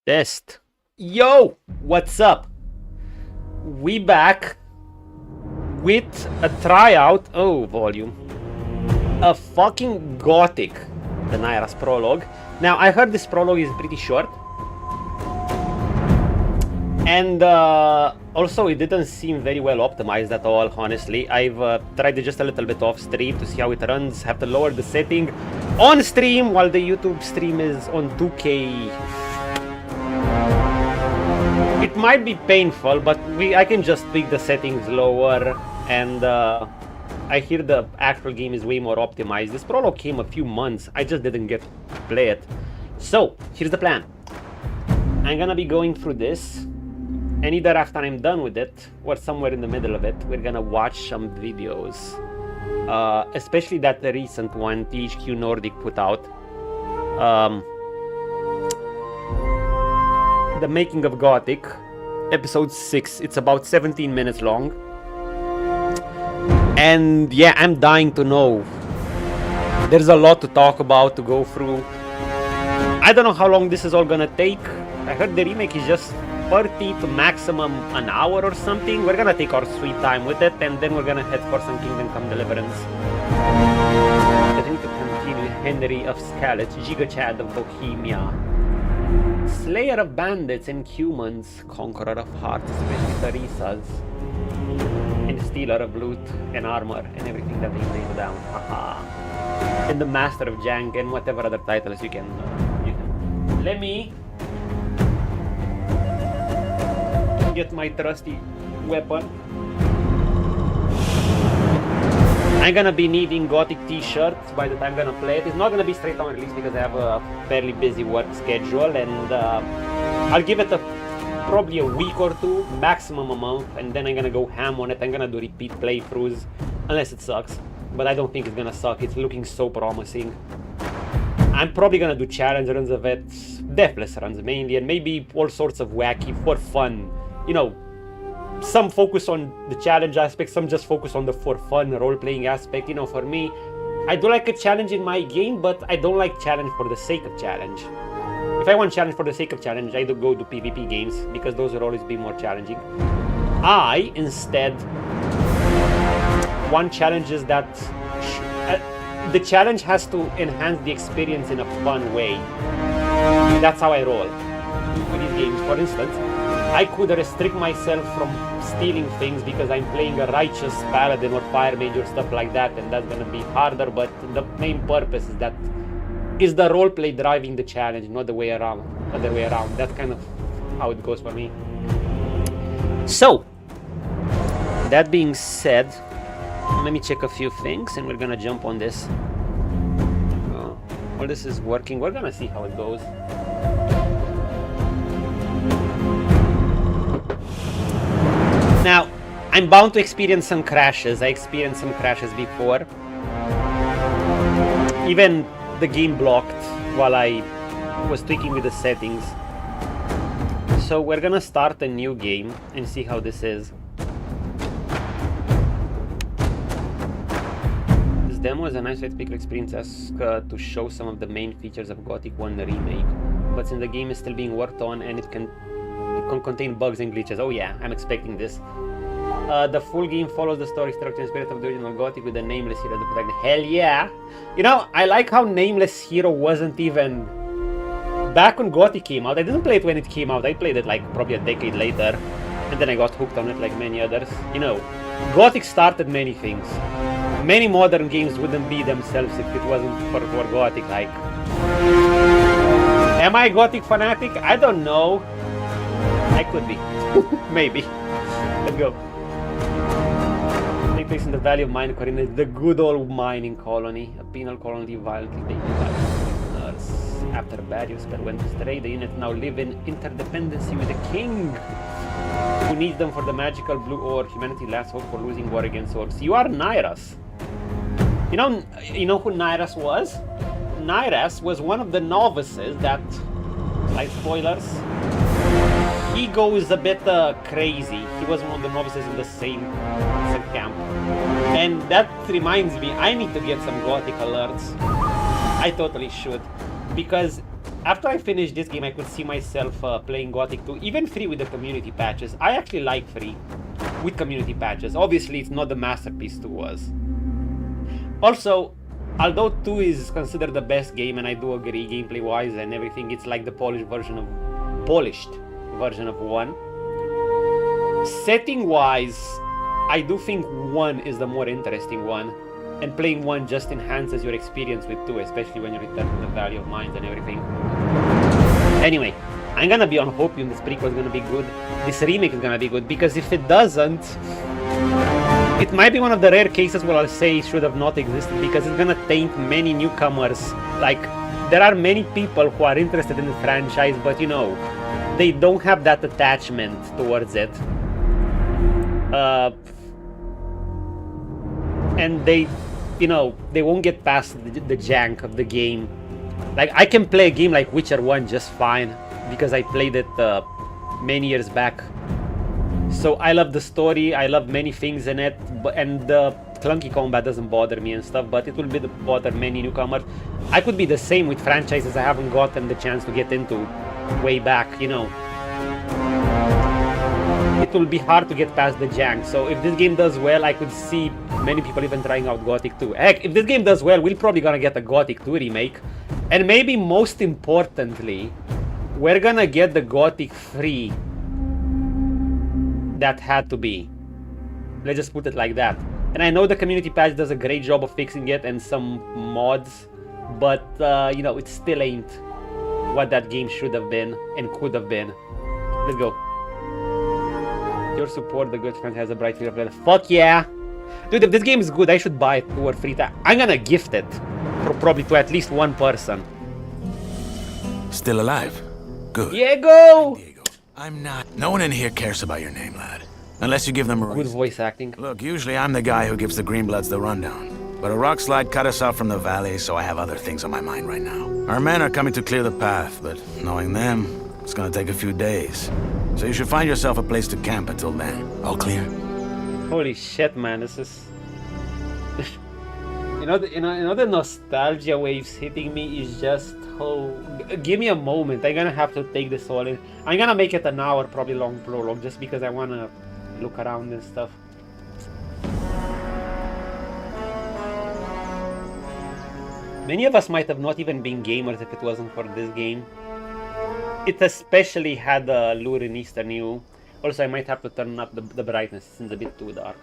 Test. Yo, what's up? We back with a tryout. Oh, volume. A fucking Gothic, the Nyras Prologue. Now, I heard this prologue is pretty short. And also, it didn't seem very well optimized at all, honestly. I've tried it just a little bit off stream to see how it runs. Have to lower the setting on stream while the YouTube stream is on 2K. It might be painful, but I can just tweak the settings lower, and I hear the actual game is way more optimized. This prologue came a few months, I just didn't get to play it. So, here's the plan. I'm gonna be going through this, and either after I'm done with it, or somewhere in the middle of it, we're gonna watch some videos. Especially that the recent one THQ Nordic put out. The Making of Gothic, episode 6. It's about 17 minutes long. And yeah, I'm dying to know. There's a lot to talk about, to go through. I don't know how long this is all gonna take. I heard the remake is just 30 to maximum an hour or something. We're gonna take our sweet time with it, and then we're gonna head for some Kingdom Come Deliverance. I think to continue Henry of Scarlet, Giga Chad of Bohemia. Slayer of bandits and humans, conqueror of hearts, especially Teresa's, and stealer of loot and armor and everything that they lay down. Haha. And the master of jank and whatever other titles you can. Let me get my trusty weapon. I'm gonna be needing Gothic t-shirts by the time I'm gonna play it. It's not gonna be straight on release because I have a fairly busy work schedule, and I'll give it probably a week or two, maximum a month, and then I'm gonna go ham on it. I'm gonna do repeat playthroughs, unless it sucks. But I don't think it's gonna suck. It's looking so promising. I'm probably gonna do challenge runs of it, deathless runs mainly, and maybe all sorts of wacky for fun. You know, some focus on the challenge aspect, some just focus on the for fun role-playing aspect. You know, for me, I do like a challenge in my game, but I don't like challenge for the sake of challenge. If I want challenge for the sake of challenge, I do go to PvP games, because those will always be more challenging. I, instead, want challenges that... the challenge has to enhance the experience in a fun way. That's how I roll with these games. For instance, I could restrict myself from stealing things because I'm playing a righteous paladin or fire mage or stuff like that, and that's gonna be harder, but the main purpose is that is the roleplay driving the challenge, not the way around, other way around. That's kind of how it goes for me. So, that being said, let me check a few things and we're gonna jump on this. All this is working. We're gonna see how it goes. Now, I'm bound to experience some crashes. I experienced some crashes before. Even the game blocked while I was tweaking with the settings. So we're gonna start a new game and see how this is. This demo is a nice way to pick experience to show some of the main features of Gothic 1 Remake. But since the game is still being worked on and it can contain bugs and glitches. Oh yeah, I'm expecting this. The full game follows the story structure and spirit of the original Gothic with the Nameless Hero as the protagonist. Hell yeah! You know, I like how Nameless Hero wasn't even... Back when Gothic came out, I didn't play it when it came out, I played it like probably a decade later. And then I got hooked on it like many others. You know, Gothic started many things. Many modern games wouldn't be themselves if it wasn't for Gothic, like... Am I a Gothic fanatic? I don't know. I could be. Maybe. Let's go. Take place in the Valley of Mine Colony, the good old mining colony. A penal colony violently taken by prisoners. After a barrier spell went astray, the unit now live in interdependency with the king, who needs them for the magical blue ore. Humanity last hope for losing war against orcs. You are Nyras. You know who Nyras was? Nyras was one of the novices that, like spoilers, he goes a bit crazy. He was one of the novices in the same camp. And that reminds me, I need to get some Gothic alerts. I totally should. Because after I finish this game, I could see myself playing Gothic 2, even free with the community patches. I actually like free with community patches. Obviously, it's not the masterpiece 2 was. Also, although 2 is considered the best game, and I do agree gameplay-wise and everything, it's like the polished version of 1. Setting-wise, I do think 1 is the more interesting one, and playing 1 just enhances your experience with 2, especially when you return to the Valley of Mines and everything. Anyway, I'm gonna be on hopium this prequel is gonna be good. This remake is gonna be good, because if it doesn't, it might be one of the rare cases where I'll say it should have not existed, because it's gonna taint many newcomers. Like, there are many people who are interested in the franchise, but you know, they don't have that attachment towards it. And they, you know, they won't get past the jank of the game. Like, I can play a game like Witcher 1 just fine, because I played it many years back. So I love the story, I love many things in it, and the clunky combat doesn't bother me and stuff, but it will bother many newcomers. I could be the same with franchises I haven't gotten the chance to get into way back, you know. It will be hard to get past the jank, so if this game does well, I could see many people even trying out Gothic 2. Heck, if this game does well, we're probably gonna get a Gothic 2 remake. And maybe most importantly, we're gonna get the Gothic 3 that had to be. Let's just put it like that. And I know the community patch does a great job of fixing it and some mods, but you know, it still ain't what that game should have been and could have been. Let's go. Your support, the good friend has a bright future plan. Fuck yeah! Dude, if this game is good, I should buy it 2 or 3 times. I'm gonna gift it, probably to at least one person. Still alive? Good. Diego! Diego, I'm not. No one in here cares about your name, lad. Unless you give them a reason. Good voice acting. Look, usually I'm the guy who gives the Greenbloods the rundown. But a rock slide cut us off from the valley, so I have other things on my mind right now. Our men are coming to clear the path, but knowing them, it's gonna take a few days. So you should find yourself a place to camp until then. All clear? Holy shit, man, this is... you know, the nostalgia waves hitting me is just... Oh, give me a moment. I'm gonna have to take this all in. I'm gonna make it an hour, probably long prologue, just because I wanna look around and stuff. Many of us might have not even been gamers if it wasn't for this game. It especially had a lure in Eastern EU. Also, I might have to turn up the brightness since it's a bit too dark.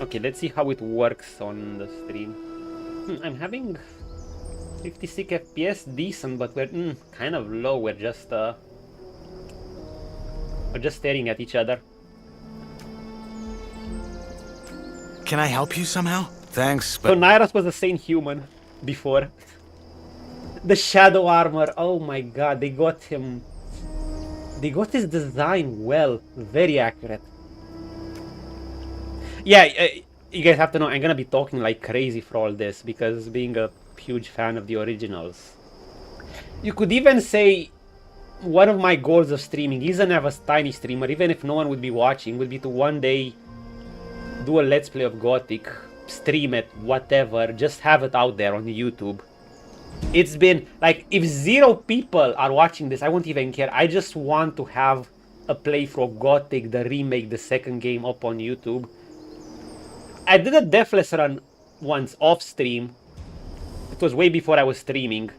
Okay, let's see how it works on the stream. I'm having 56 FPS, decent, but we're kind of low. We're just staring at each other. Can I help you somehow? Thanks, but... So Nyras was the same human before. The shadow armor, oh my god, they got him... They got his design well, very accurate. Yeah, you guys have to know, I'm gonna be talking like crazy for all this, because being a huge fan of the originals. You could even say one of my goals of streaming isn't have a tiny streamer, even if no one would be watching, would be to one day do a let's play of Gothic, stream it, whatever, just have it out there on YouTube. It's been like, if 0 people are watching this, I won't even care. I just want to have a playthrough of Gothic, the remake, the second game up on YouTube. I did a Deathless run once off stream. It was way before I was streaming.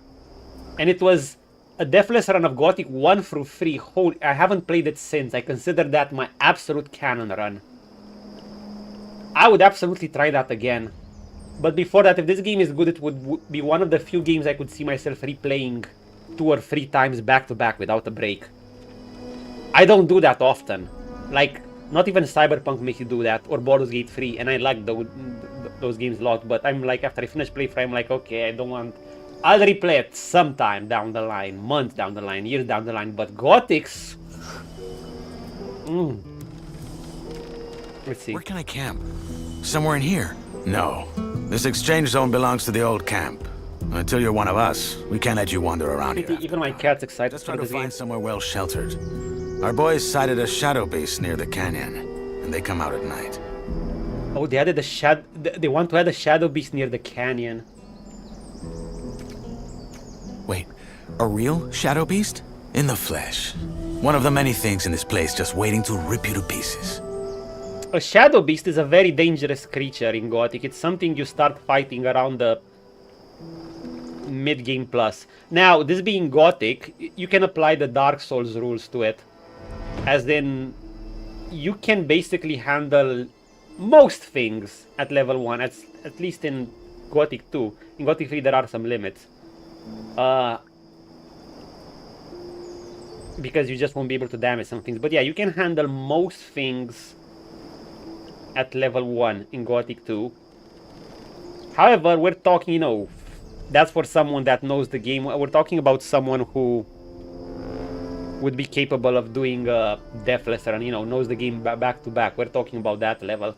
And it was a Deathless run of Gothic 1 through 3. Holy, I haven't played it since. I consider that my absolute canon run. I would absolutely try that again. But before that, if this game is good, it would be one of the few games I could see myself replaying 2 or 3 times back to back without a break. I don't do that often. Like, not even Cyberpunk makes you do that, or Baldur's Gate 3, and I like those games a lot, but I'm like, after I finish playthrough, I'm like, okay, I don't want... I'll replay it sometime down the line, months down the line, years down the line, but Gothics... Let's see. Where can I camp? Somewhere in here? No. This exchange zone belongs to the old camp. Until you're one of us, we can't let you wander around here. Even my cat's excited. Just try to find somewhere well sheltered. Our boys sighted a shadow beast near the canyon, and they come out at night. Oh, they added a shadow. They want to add a shadow beast near the canyon. Wait, A real shadow beast? In the flesh. One of the many things in this place just waiting to rip you to pieces. A shadow beast is a very dangerous creature in Gothic. It's something you start fighting around the mid-game plus. Now, this being Gothic, you can apply the Dark Souls rules to it. As in, you can basically handle most things at level 1, at least in Gothic 2. In Gothic 3 there are some limits. Because you just won't be able to damage some things. But yeah, you can handle most things at level 1 in Gothic 2. However, we're talking, you know, that's for someone that knows the game. We're talking about someone who would be capable of doing Deathless and, you know, knows the game back to back. We're talking about that level.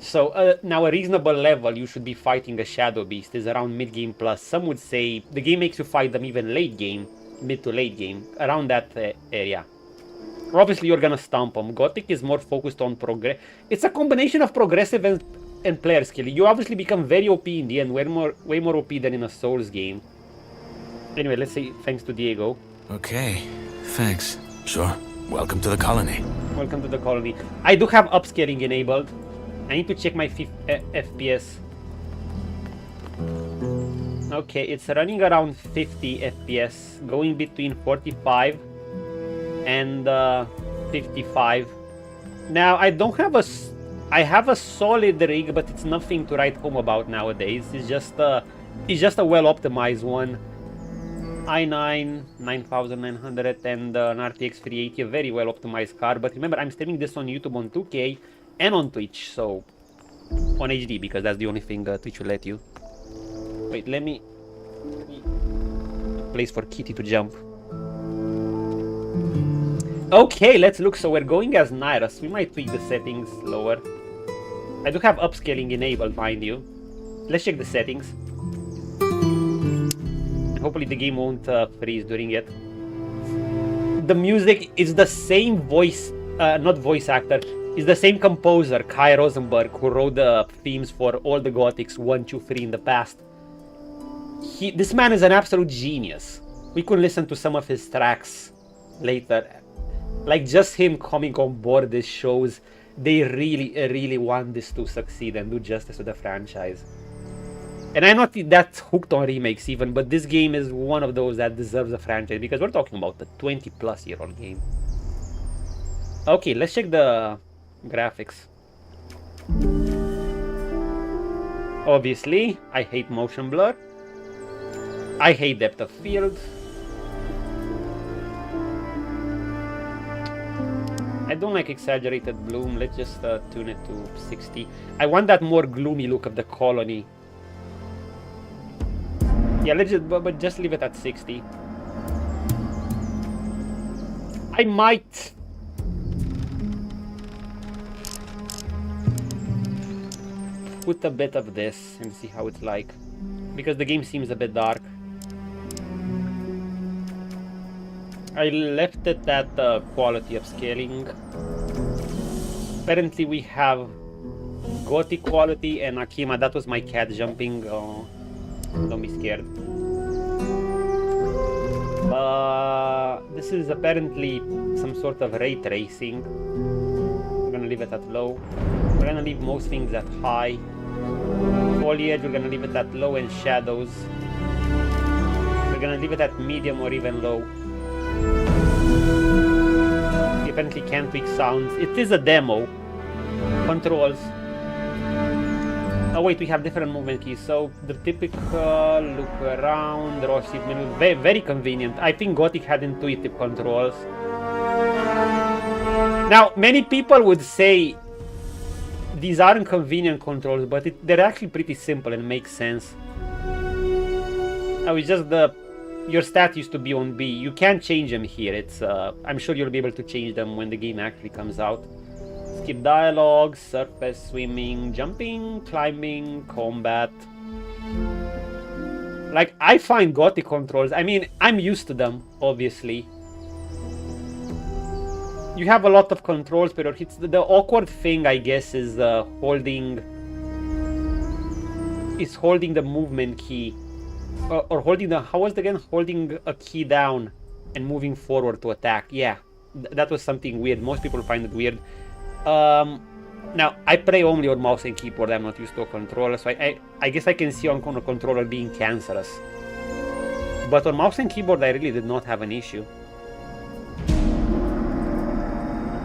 So now a reasonable level you should be fighting a Shadow Beast is around mid-game plus. Some would say the game makes you fight them even late game, mid to late game, around that area. Obviously you're gonna stomp them. Gothic is more focused on progress. It's a combination of progressive and player skill. You obviously become very OP in the end, way more OP than in a Souls game. Anyway, let's say thanks to Diego. Okay, thanks. Sure. Welcome to the colony. Welcome to the colony. I do have upscaling enabled. I need to check my FPS. Okay, it's running around 50 FPS, going between 45 and 55. Now, I don't have a... I have a solid rig, but it's nothing to write home about nowadays. It's just a well-optimized one. i9 9900 and an RTX 380, a very well-optimized card. But remember, I'm streaming this on YouTube on 2K and on Twitch, so on HD, because that's the only thing Twitch will let you. Wait, let me place for Kitty to jump. Okay, let's look. So we're going as Nyras. We might tweak the settings lower. I do have upscaling enabled, mind you. Let's check the settings. Hopefully the game won't freeze during it. The music is the same voice, not voice actor, is the same composer, Kai Rosenberg, who wrote the themes for all the Gothics 1, 2, 3 in the past. This man is an absolute genius. We could listen to some of his tracks later. Like, just him coming on board this shows they really want this to succeed and do justice to the franchise. And I'm not that hooked on remakes even, but this game is one of those that deserves a franchise, because we're talking about a 20-plus-year-old game. Okay, let's check the graphics. Obviously, I hate motion blur. I hate depth of field. I don't like exaggerated bloom. Let's just tune it to 60. I want that more gloomy look of the colony. Yeah, let's just leave it at 60. I might put a bit of this and see how it's like, because the game seems a bit dark. I left it at quality upscaling. Apparently we have Gothic quality and Akima. That was my cat jumping. Don't be scared. This is apparently some sort of ray tracing. We're gonna leave it at low. We're gonna leave most things at high. Foliage, we're gonna leave it at low, and shadows, we're gonna leave it at medium or even low. You apparently can't tweak sounds. It is a demo. Controls. Oh wait, we have different movement keys. So the typical look around, draw shift menu, very convenient. I think Gothic had intuitive controls. Now, many people would say these aren't convenient controls, but they're actually pretty simple and make sense. Now it's just your stat used to be on B. You can't change them here. It's I'm sure you'll be able to change them when the game actually comes out. Skip dialogue, surface, swimming, jumping, climbing, combat. Like, I find Gothic controls, I mean, I'm used to them, obviously. You have a lot of controls, but it's the awkward thing, I guess, is holding the movement key Or holding the... How was it again? Holding a key down and moving forward to attack. Yeah, that was something weird. Most people find it weird. Now, I play only on mouse and keyboard. I'm not used to a controller, so I guess I can see on a controller being cancerous. But on mouse and keyboard, I really did not have an issue.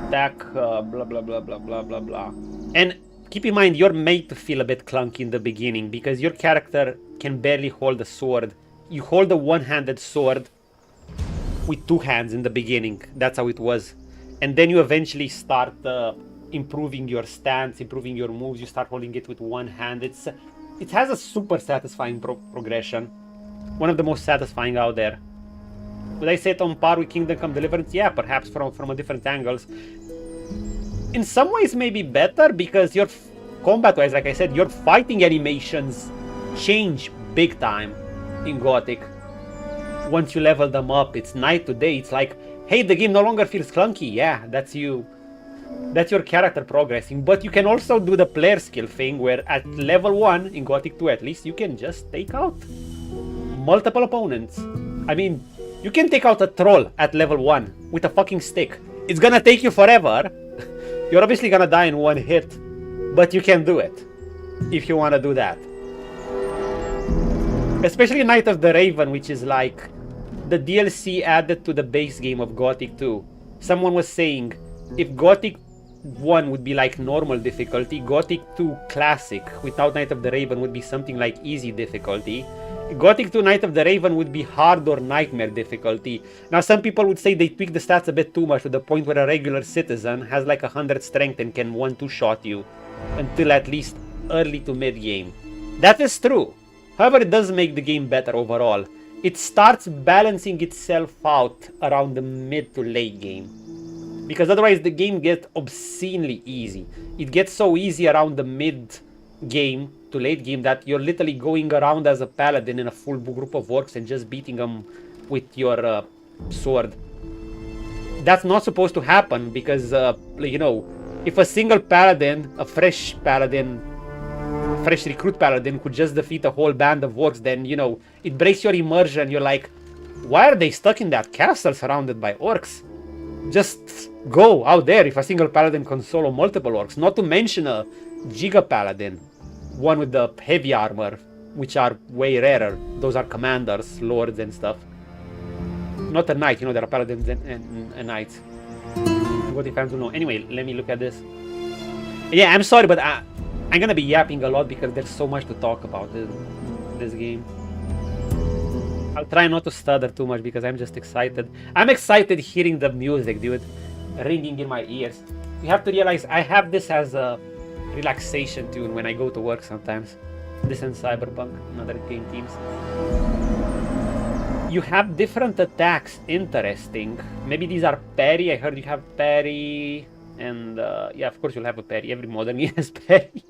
Attack, blah, blah, blah, blah, blah, blah, blah. And keep in mind, you're made to feel a bit clunky in the beginning, because your character can barely hold a sword. You hold a one-handed sword with two hands in the beginning. That's how it was. And then you eventually start improving your stance, improving your moves. You start holding it with one hand. It has a super satisfying progression. One of the most satisfying out there. Would I say it on par with Kingdom Come Deliverance? Yeah, perhaps from a different angles. In some ways maybe better, because your combat-wise, like I said, your fighting animations change big time in Gothic. Once you level them up, it's night to day. It's like, hey, the game no longer feels clunky. Yeah, that's you. That's your character progressing. But you can also do the player skill thing, where at level 1, in Gothic 2 at least, you can just take out multiple opponents. I mean, you can take out a troll at level 1 with a fucking stick. It's gonna take you forever. You're obviously gonna die in one hit, but you can do it if you wanna do that. Especially Night of the Raven, which is like the DLC added to the base game of Gothic 2. Someone was saying, if Gothic 1 would be like normal difficulty, Gothic 2 Classic without Night of the Raven would be something like easy difficulty. Gothic 2 Night of the Raven would be hard or nightmare difficulty. Now some people would say they tweak the stats a bit too much, to the point where a regular citizen has like 100 strength and can 1-2 shot you until at least early to mid game. That is true. However, it does make the game better overall. It starts balancing itself out around the mid to late game. Because otherwise the game gets obscenely easy. It gets so easy around the mid game to late game that you're literally going around as a paladin in a full group of orcs and just beating them with your sword. That's not supposed to happen, because, you know, if a single paladin, a fresh recruit paladin could just defeat a whole band of orcs, then, you know, it breaks your immersion. You're like, why are they stuck in that castle surrounded by orcs? Just go out there if a single paladin can solo multiple orcs. Not to mention a Giga Paladin, one with the heavy armor, which are way rarer. Those are commanders, lords and stuff. Not a knight, you know, there are paladins and knights. What if fans will know? Anyway, let me look at this. Yeah, I'm sorry, but I'm gonna be yapping a lot because there's so much to talk about this game. I'll try not to stutter too much because I'm just excited. I'm excited hearing the music, dude, ringing in my ears. You have to realize I have this as a relaxation tune when I go to work sometimes. This and Cyberpunk and other game teams. You have different attacks. Interesting. Maybe these are parry. I heard you have parry. And yeah, of course you'll have a parry. Every modern game has parry.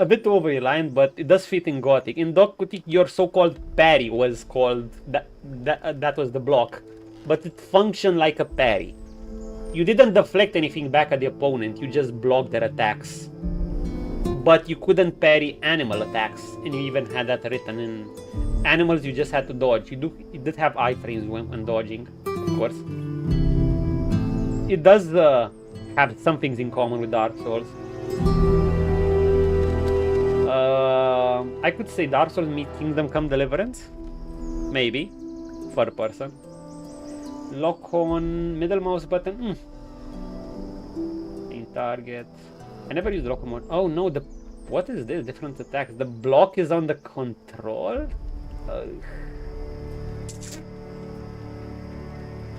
A bit over-reliant, but it does fit in Gothic. In Gothic, your so-called parry was called... That was the block. But it functioned like a parry. You didn't deflect anything back at the opponent. You just blocked their attacks. But you couldn't parry animal attacks. And you even had that written in... Animals, you just had to dodge. You did have iframes when dodging, of course. It does have some things in common with Dark Souls. I could say Dark Souls meet Kingdom Come Deliverance. Maybe. Third person. Lock on middle mouse button. In target. I never used lock on. Oh no, what is this? Different attacks. The block is on the control?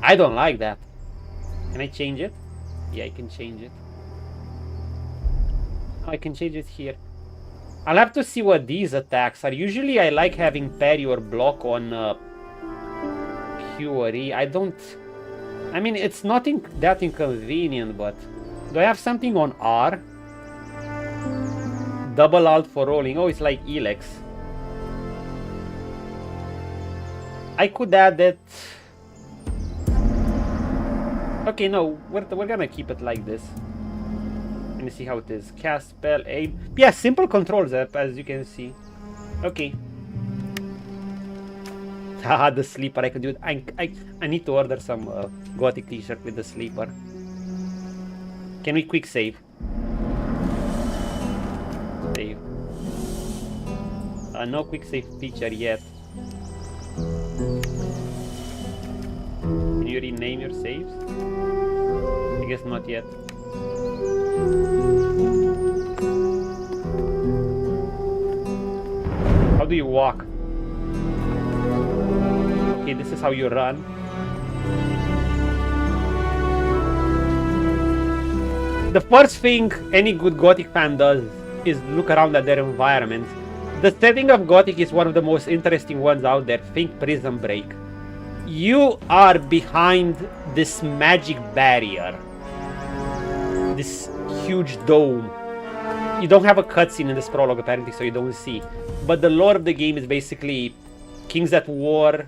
I don't like that. Can I change it? Yeah, I can change it. I can change it here. I'll have to see what these attacks are. Usually I like having parry or block on Q or E. I mean, it's not that inconvenient, but... Do I have something on R? Double alt for rolling. Oh, it's like Elex. I could add it... Okay, no, we're gonna keep it like this. Let me see how it is. Cast, spell, aim. Yeah, simple controls, as you can see. Okay. Haha, the sleeper, I can do it. I need to order some Gothic t-shirt with the sleeper. Can we quick save? Save. No quick save feature yet. Can you rename your saves? I guess not yet. How do you walk? Okay, this is how you run. The first thing any good Gothic fan does is look around at their environment. The setting of Gothic is one of the most interesting ones out there. Think Prison Break. You are behind this magic barrier. This huge dome. You don't have a cutscene in this prologue apparently, so you don't see. But the lore of the game is basically kings at war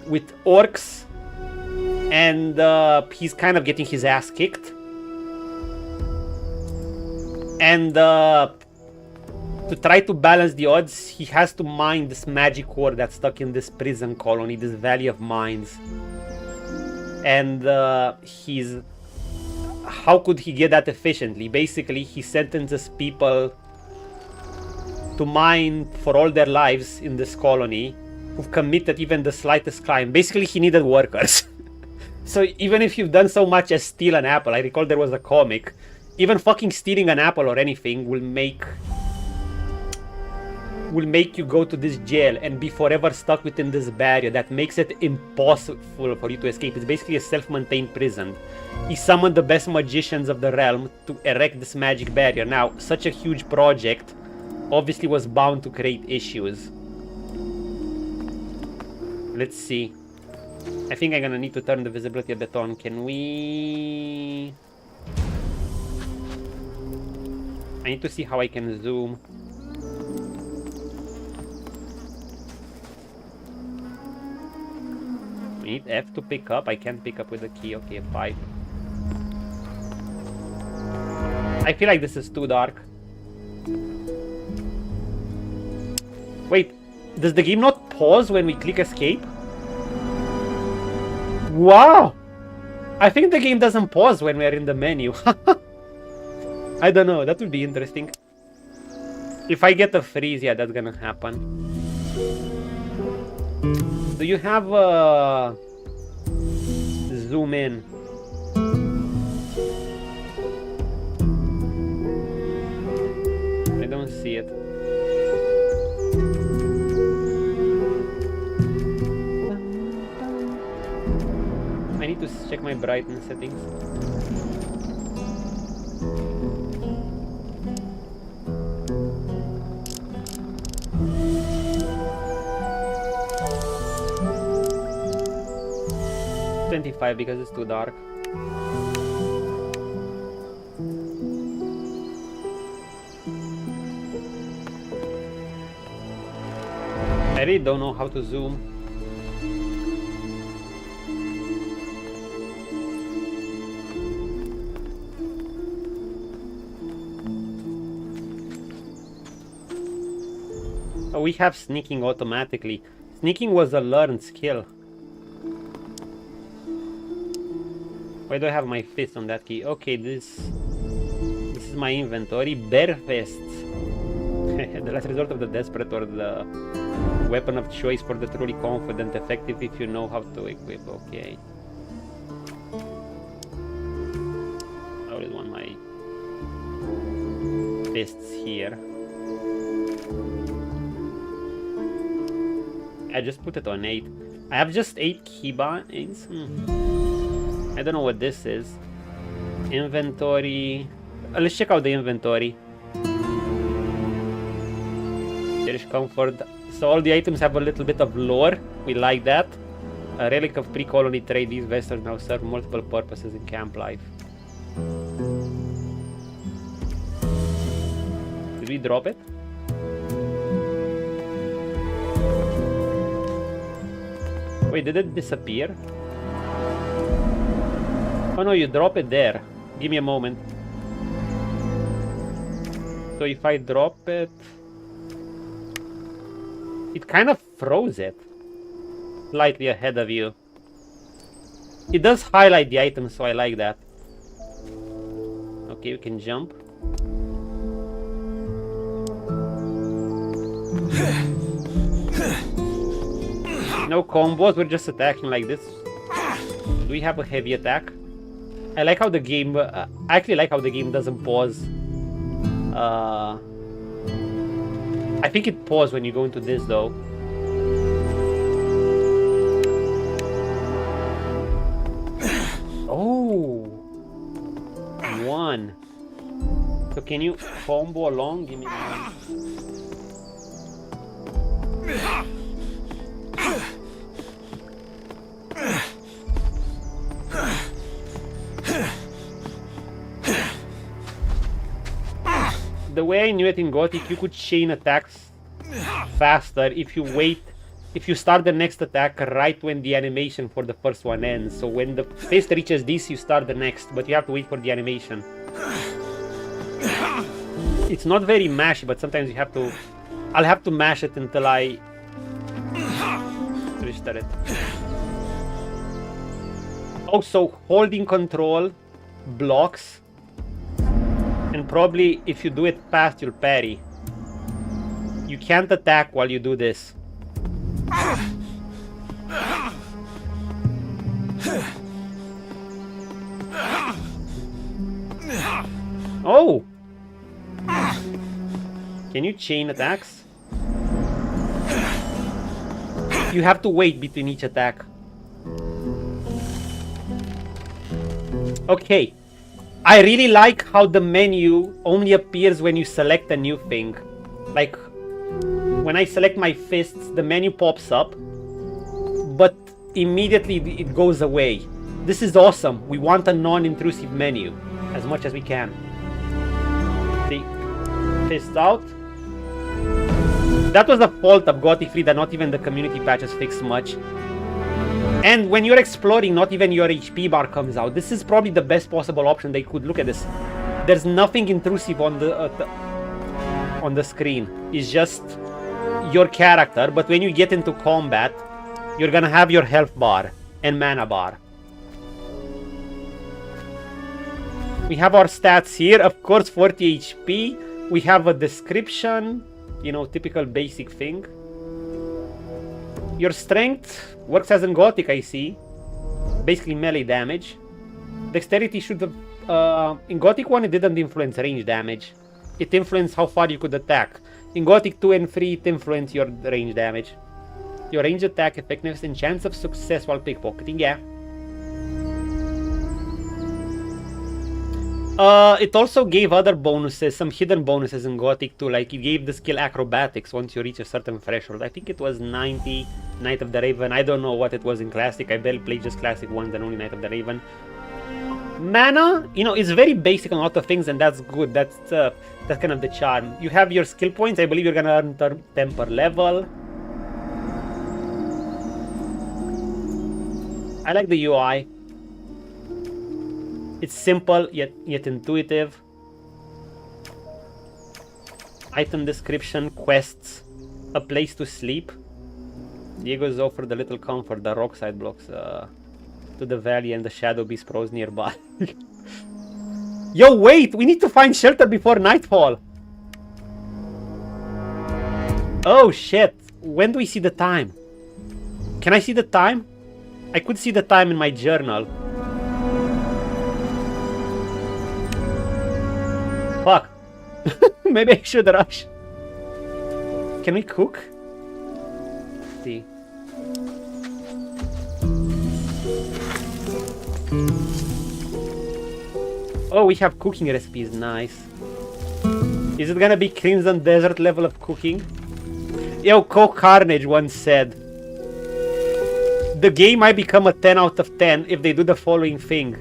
with orcs. And he's kind of getting his ass kicked. And to try to balance the odds, he has to mine this magic ore that's stuck in this prison colony, this Valley of Mines. And how could he get that efficiently? Basically, he sentences people to mine for all their lives in this colony who've committed even the slightest crime. Basically, he needed workers. So even if you've done so much as steal an apple, I recall there was a comic, even fucking stealing an apple or anything will make you go to this jail and be forever stuck within this barrier that makes it impossible for you to escape. It's basically a self-maintained prison. He summoned the best magicians of the realm to erect this magic barrier. Now, such a huge project obviously was bound to create issues. Let's see. I think I'm gonna need to turn the visibility a bit on. Can we... I need to see how I can zoom. We need F to pick up. I can't pick up with the key. Okay, a pipe. I feel like this is too dark. Wait, does the game not pause when we click escape? Wow! I think the game doesn't pause when we're in the menu. I don't know, that would be interesting. If I get a freeze, yeah, that's gonna happen. Do you have a zoom in? I don't see it. I need to check my brightness settings. $25 because it's too dark. I really don't know how to zoom. Oh, we have sneaking automatically. Sneaking was a learned skill. Why do I have my fist on that key? Okay, this is my inventory. Bare fists. The last resort of the desperate, or the weapon of choice for the truly confident, effective if you know how to equip. Okay. I always want my fists here. I just put it on 8. I have just 8 keybinds. I don't know what this is. Inventory. Let's check out the inventory. Cherish comfort. So all the items have a little bit of lore. We like that. A relic of pre-colony trade. These vessels now serve multiple purposes in camp life. Did we drop it? Wait, did it disappear? Oh no, you drop it there. Give me a moment. So if I drop it... It kind of froze it. slightly ahead of you. It does highlight the items, so I like that. Okay, we can jump. No combos, we're just attacking like this. Do we have a heavy attack? I like how the game... I actually like how the game doesn't pause. I think it pauses when you go into this, though. Oh! One. So can you combo along? Give me one. The way I knew it in Gothic, you could chain attacks faster if you wait, if you start the next attack right when the animation for the first one ends. So when the fist reaches this, you start the next, but you have to wait for the animation. It's not very mashy, but sometimes you have to... I'll have to mash it until I... restart it. Also, holding control blocks. And probably if you do it fast, you'll parry. You can't attack while you do this. Oh! Can you chain attacks? You have to wait between each attack. Okay. I really like how the menu only appears when you select a new thing. Like, when I select my fists, the menu pops up, but immediately it goes away. This is awesome. We want a non-intrusive menu as much as we can. See? Fists out. That was the fault of Gothic 3 that not even the community patches fixed much. And when you're exploring, not even your HP bar comes out. This is probably the best possible option they could. Look at this. There's nothing intrusive on the screen. It's just your character. But when you get into combat, you're gonna have your health bar and mana bar. We have our stats here. Of course, 40 HP. We have a description. You know, typical basic thing. Your strength works as in Gothic, I see. Basically melee damage. Dexterity should have... in Gothic 1 it didn't influence range damage. It influenced how far you could attack. In Gothic 2 and 3 it influenced your range damage. Your range attack effectiveness and chance of success while pickpocketing, yeah. It also gave other bonuses, some hidden bonuses in Gothic 2, like it gave the skill acrobatics once you reach a certain threshold. I think it was 90, Knight of the Raven. I don't know what it was in Classic. I barely played just Classic once and only Knight of the Raven. Mana, you know, it's very basic on a lot of things, and that's good. That's kind of the charm. You have your skill points. I believe you're gonna earn them per level. I like the UI. It's simple, yet intuitive. Item description, quests, a place to sleep. Diego's offered a little comfort, the rockside blocks to the valley and the shadow beast pros nearby. Yo, wait! We need to find shelter before nightfall! Oh, shit. When do we see the time? Can I see the time? I could see the time in my journal. Fuck. Maybe I should rush. Can we cook? Let's see. Oh, we have cooking recipes. Nice. Is it gonna be Crimson Desert level of cooking? Yo, Coke Carnage once said, the game might become a 10 out of 10 if they do the following thing.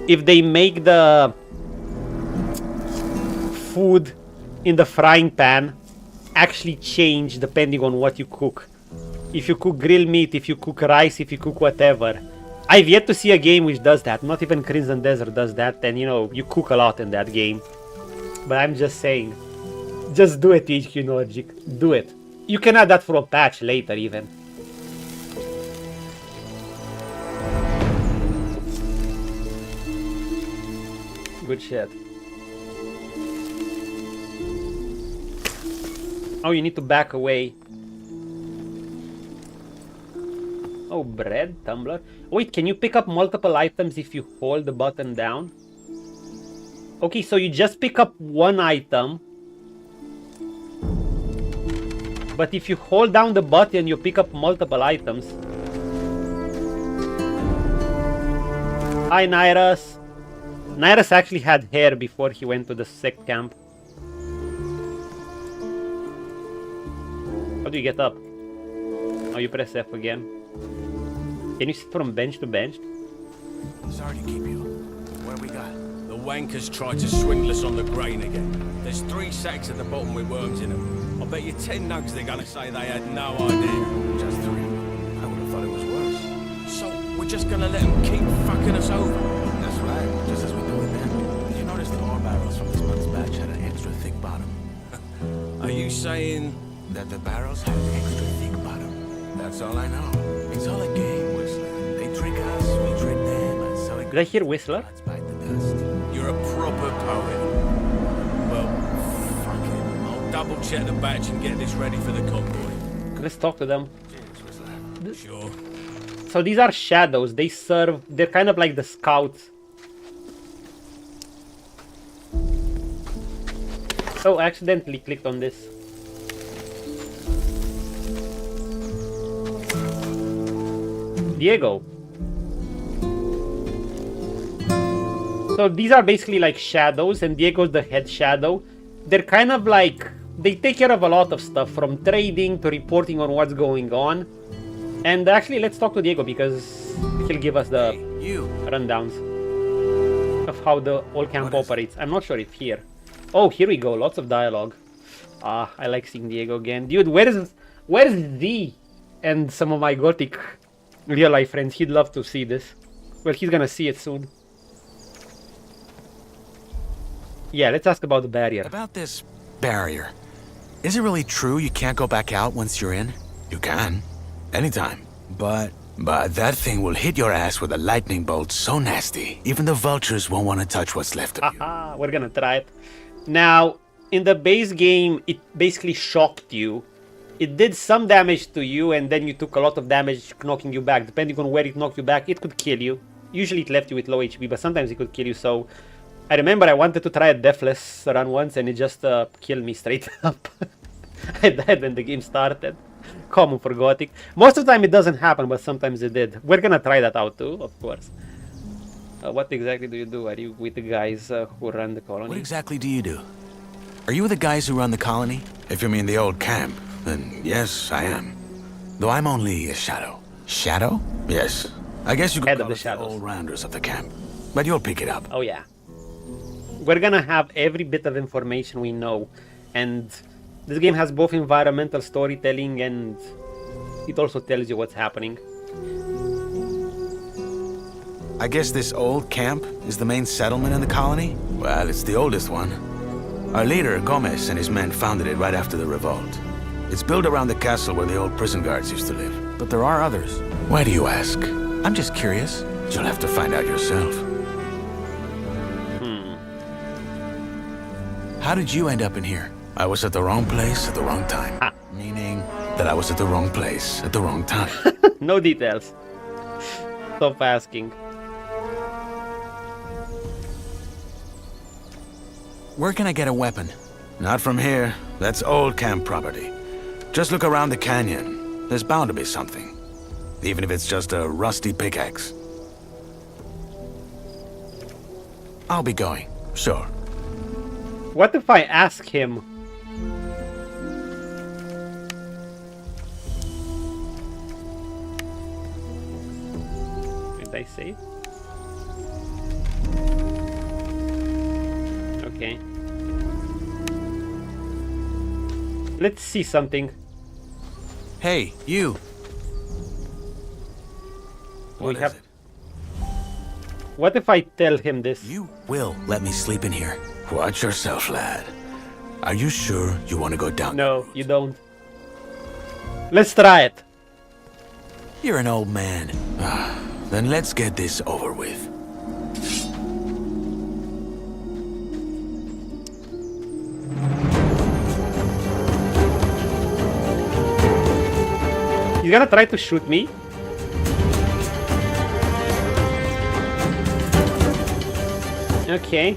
If they make the food in the frying pan actually change depending on what you cook. If you cook grilled meat, if you cook rice, if you cook whatever. I've yet to see a game which does that. Not even Crimson Desert does that, and you know, you cook a lot in that game. But I'm just saying, just do it, HQ Logic. Do it. You can add that for a patch later even. Good shit. Oh, you need to back away. Oh, bread, tumbler. Wait, can you pick up multiple items if you hold the button down? Okay, so you just pick up one item. But if you hold down the button, you pick up multiple items. Hi, Nyras. Nyras actually had hair before he went to the sect camp. How do you get up? Oh, you press F again. Can you sit from bench to bench? Sorry to keep you. What have we got? The wankers tried to swindle us on the grain again. There's 3 sacks at the bottom with worms in them. I'll bet you 10 nugs they're gonna say they had no idea. Just 3. I would have thought it was worse. So, we're just gonna let them keep fucking us over? That's right, just as we do with them. Did you notice the ore barrels from this month's batch had an extra thick bottom? Are you saying... That the barrels had an extra thick bottom. That's all I know. It's all a game, Whistler. They trick us, we trick them, and so it Did I hear Whistler? goes bite the dust. You're a proper poet. Well, fuck it. I'll double check the batch and get this ready for the convoy. Let's talk to them. Cheers, Whistler. Sure. So these are shadows. They serve... They're kind of like the scouts. Oh, accidentally clicked on this. Diego. So these are basically like shadows, and Diego's the head shadow. They're kind of like... They take care of a lot of stuff, from trading to reporting on what's going on. And actually, let's talk to Diego, because he'll give us the rundowns of how the whole camp operates. I'm not sure if here. Oh, here we go. Lots of dialogue. Ah, I like seeing Diego again. Dude, where's Z and some of my Gothic real-life friends? He'd love to see this. Well, he's gonna see it soon. Yeah, let's ask about the barrier. About this barrier. Is it really true you can't go back out once you're in? You can. Anytime. But that thing will hit your ass with a lightning bolt so nasty, even the vultures won't want to touch what's left of you. Haha, we're gonna try it. Now, in the base game, it basically shocked you. It did some damage to you, and then you took a lot of damage knocking you back. Depending on where it knocked you back, it could kill you. Usually it left you with low HP, but sometimes it could kill you, so... I remember I wanted to try a Deathless run once, and it just killed me straight up. I died when the game started. Common for Gothic. Most of the time it doesn't happen, but sometimes it did. We're gonna try that out too, of course. What exactly do you do? Are you with the guys who run the colony? What exactly do you do? Are you with the guys who run the colony? If you mean the old camp, then yes, I am. Though I'm only a shadow. Shadow? Yes. I guess you could Head of call the us the shadows. all-rounders of the camp. But you'll pick it up. Oh yeah. We're gonna have every bit of information we know. And this game has both environmental storytelling and it also tells you what's happening. I guess this old camp is the main settlement in the colony? Well, it's the oldest one. Our leader, Gomez, and his men founded it right after the revolt. It's built around the castle where the old prison guards used to live. But there are others. Why do you ask? I'm just curious. You'll have to find out yourself. How did you end up in here? I was at the wrong place at the wrong time. Ah. Meaning that I was at the wrong place at the wrong time. No details. Stop asking. Where can I get a weapon? Not from here. That's old camp property. Just look around the canyon. There's bound to be something. Even if it's just a rusty pickaxe. I'll be going. Sure. What if I ask him? Did I save? Okay. Let's see something. Hey, you. What is it? What if I tell him this? You will let me sleep in here. Watch yourself, lad. Are you sure you want to go down? No, you don't. Let's try it. You're an old man. Then let's get this over with. He's gonna try to shoot me. Okay.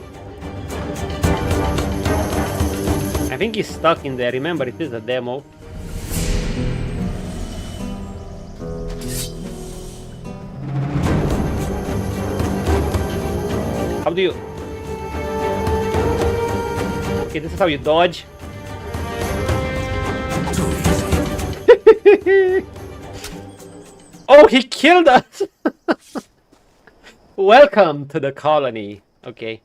I think he's stuck in there. Remember, it is a demo. How do you... Okay, this is how you dodge. Oh, he killed us! Welcome to the colony. Okay.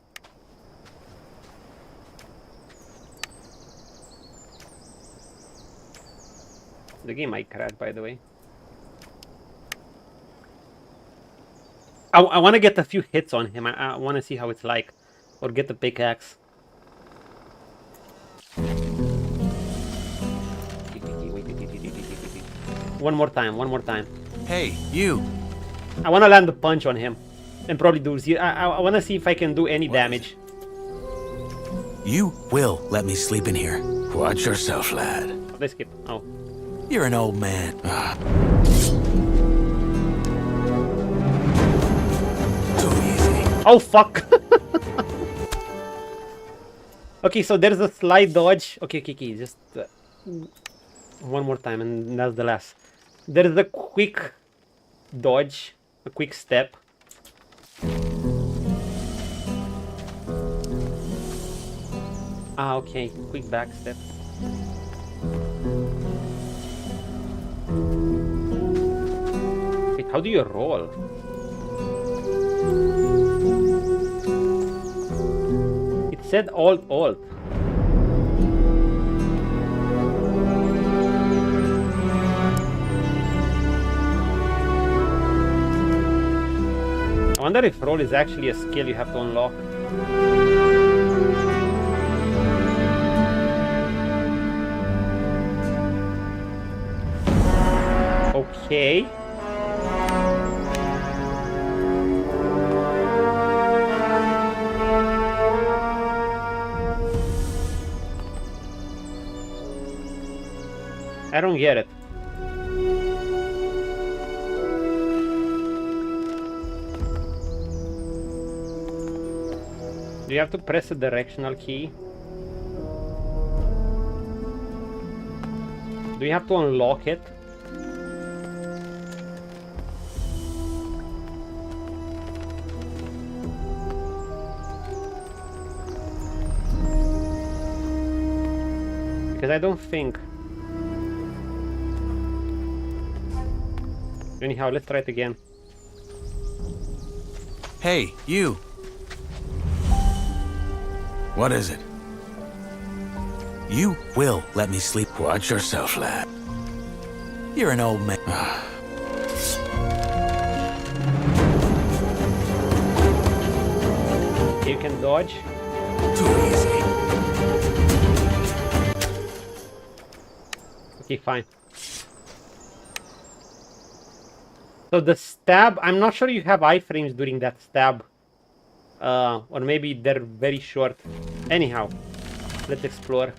The game might crash, by the way. I want to get a few hits on him. I want to see how it's like. Or get the pickaxe. One more time, one more time. Hey, you! I want to land a punch on him. And probably do zero. I want to see if I can do any damage. You will let me sleep in here. Watch yourself, lad. Let's skip. Oh. You're an old man. Too easy. Oh, fuck! Okay, so there's a slide dodge. Okay, just one more time and that's the last. There's a quick dodge, a quick step. Ah, okay, quick back step. Wait, how do you roll? It said alt. I wonder if roll is actually a skill you have to unlock. Okay. I don't get it. Do you have to press a directional key? Do you have to unlock it? Because I don't think. Anyhow, let's try it again. Hey, you! What is it? You will let me sleep. Watch yourself, lad. You're an old man. You can dodge. Too easy. Okay, fine. So the stab, I'm not sure you have iframes during that stab. Or maybe they're very short. Anyhow, let's explore.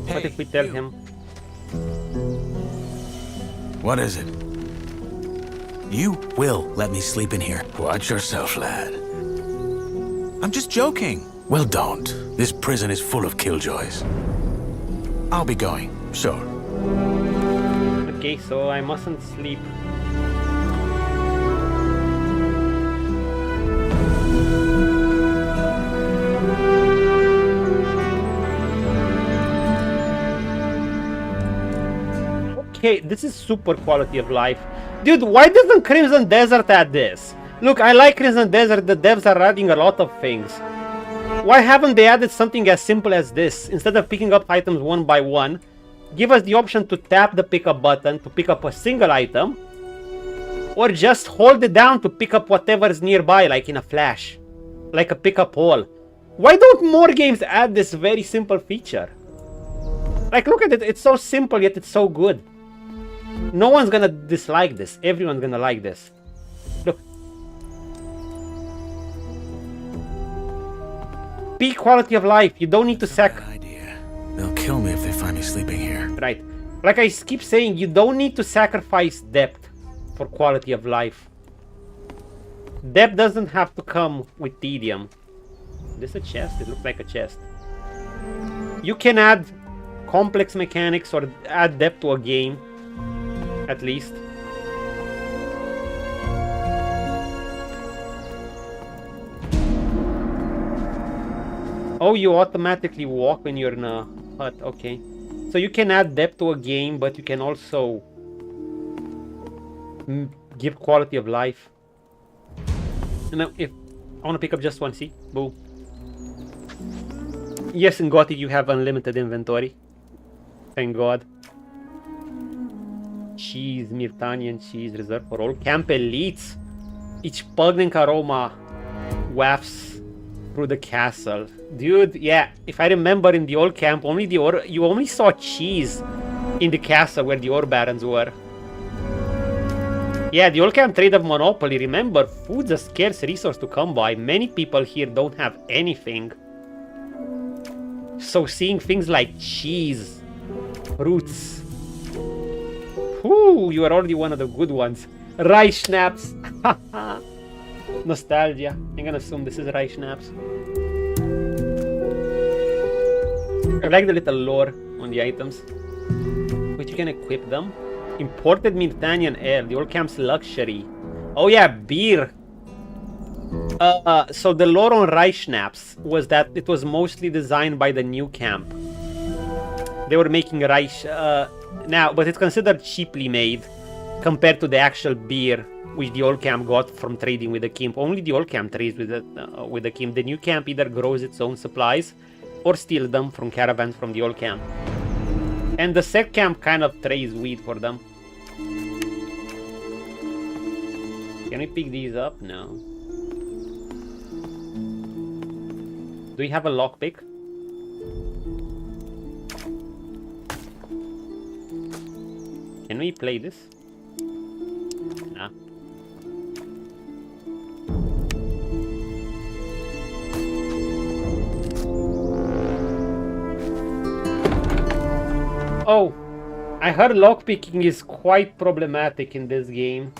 Hey, what if we tell you. him? What is it? You will let me sleep in here. Watch yourself, lad. I'm just joking. Well, don't. This prison is full of killjoys. I'll be going, sure. Okay, so I mustn't sleep. Okay, this is super quality of life. Dude, why doesn't Crimson Desert add this? Look, I like Crimson Desert, the devs are adding a lot of things. Why haven't they added something as simple as this? Instead of picking up items one by one, give us the option to tap the pickup button to pick up a single item, or just hold it down to pick up whatever's nearby, like in a flash. Like a pickup all. Why don't more games add this very simple feature? Like, look at it, it's so simple yet it's so good. No one's gonna dislike this. Everyone's gonna like this. Look. Peak quality of life. You don't need to Idea. They'll kill me if they find me sleeping here. Right. Like I keep saying, you don't need to sacrifice depth for quality of life. Depth doesn't have to come with tedium. This a chest? It looks like a chest. You can add complex mechanics or add depth to a game, at least. Oh, you automatically walk when you're in a hut. Okay. So you can add depth to a game, but you can also give quality of life. And if I want to pick up just one, see? Boom. Yes, in Gothic you have unlimited inventory. Thank God. Cheese, Myrtanian cheese, reserved for all camp elites. Each pungent aroma wafts through the castle. Dude, yeah, if I remember in the old camp, you only saw cheese in the castle where the ore barons were. Yeah, the old camp trade of monopoly. Remember, food's a scarce resource to come by. Many people here don't have anything. So seeing things like cheese, fruits. Whoo, you are already one of the good ones. Rye schnapps. Nostalgia. I'm gonna assume this is rye schnapps. I like the little lore on the items. Wait, you can equip them? Imported Myrtanian ale, the old camp's luxury. Oh yeah, beer. So the lore on rye schnapps was that it was mostly designed by the new camp. They were making rye now, but it's considered cheaply made compared to the actual beer which the old camp got from trading with the king. Only the old camp trades with the king. The new camp either grows its own supplies or steals them from caravans from the old camp. And the set camp kind of trades wheat for them. Can we pick these up? No. Do we have a lockpick? Can we play this? Nah. Oh, I heard lockpicking is quite problematic in this game.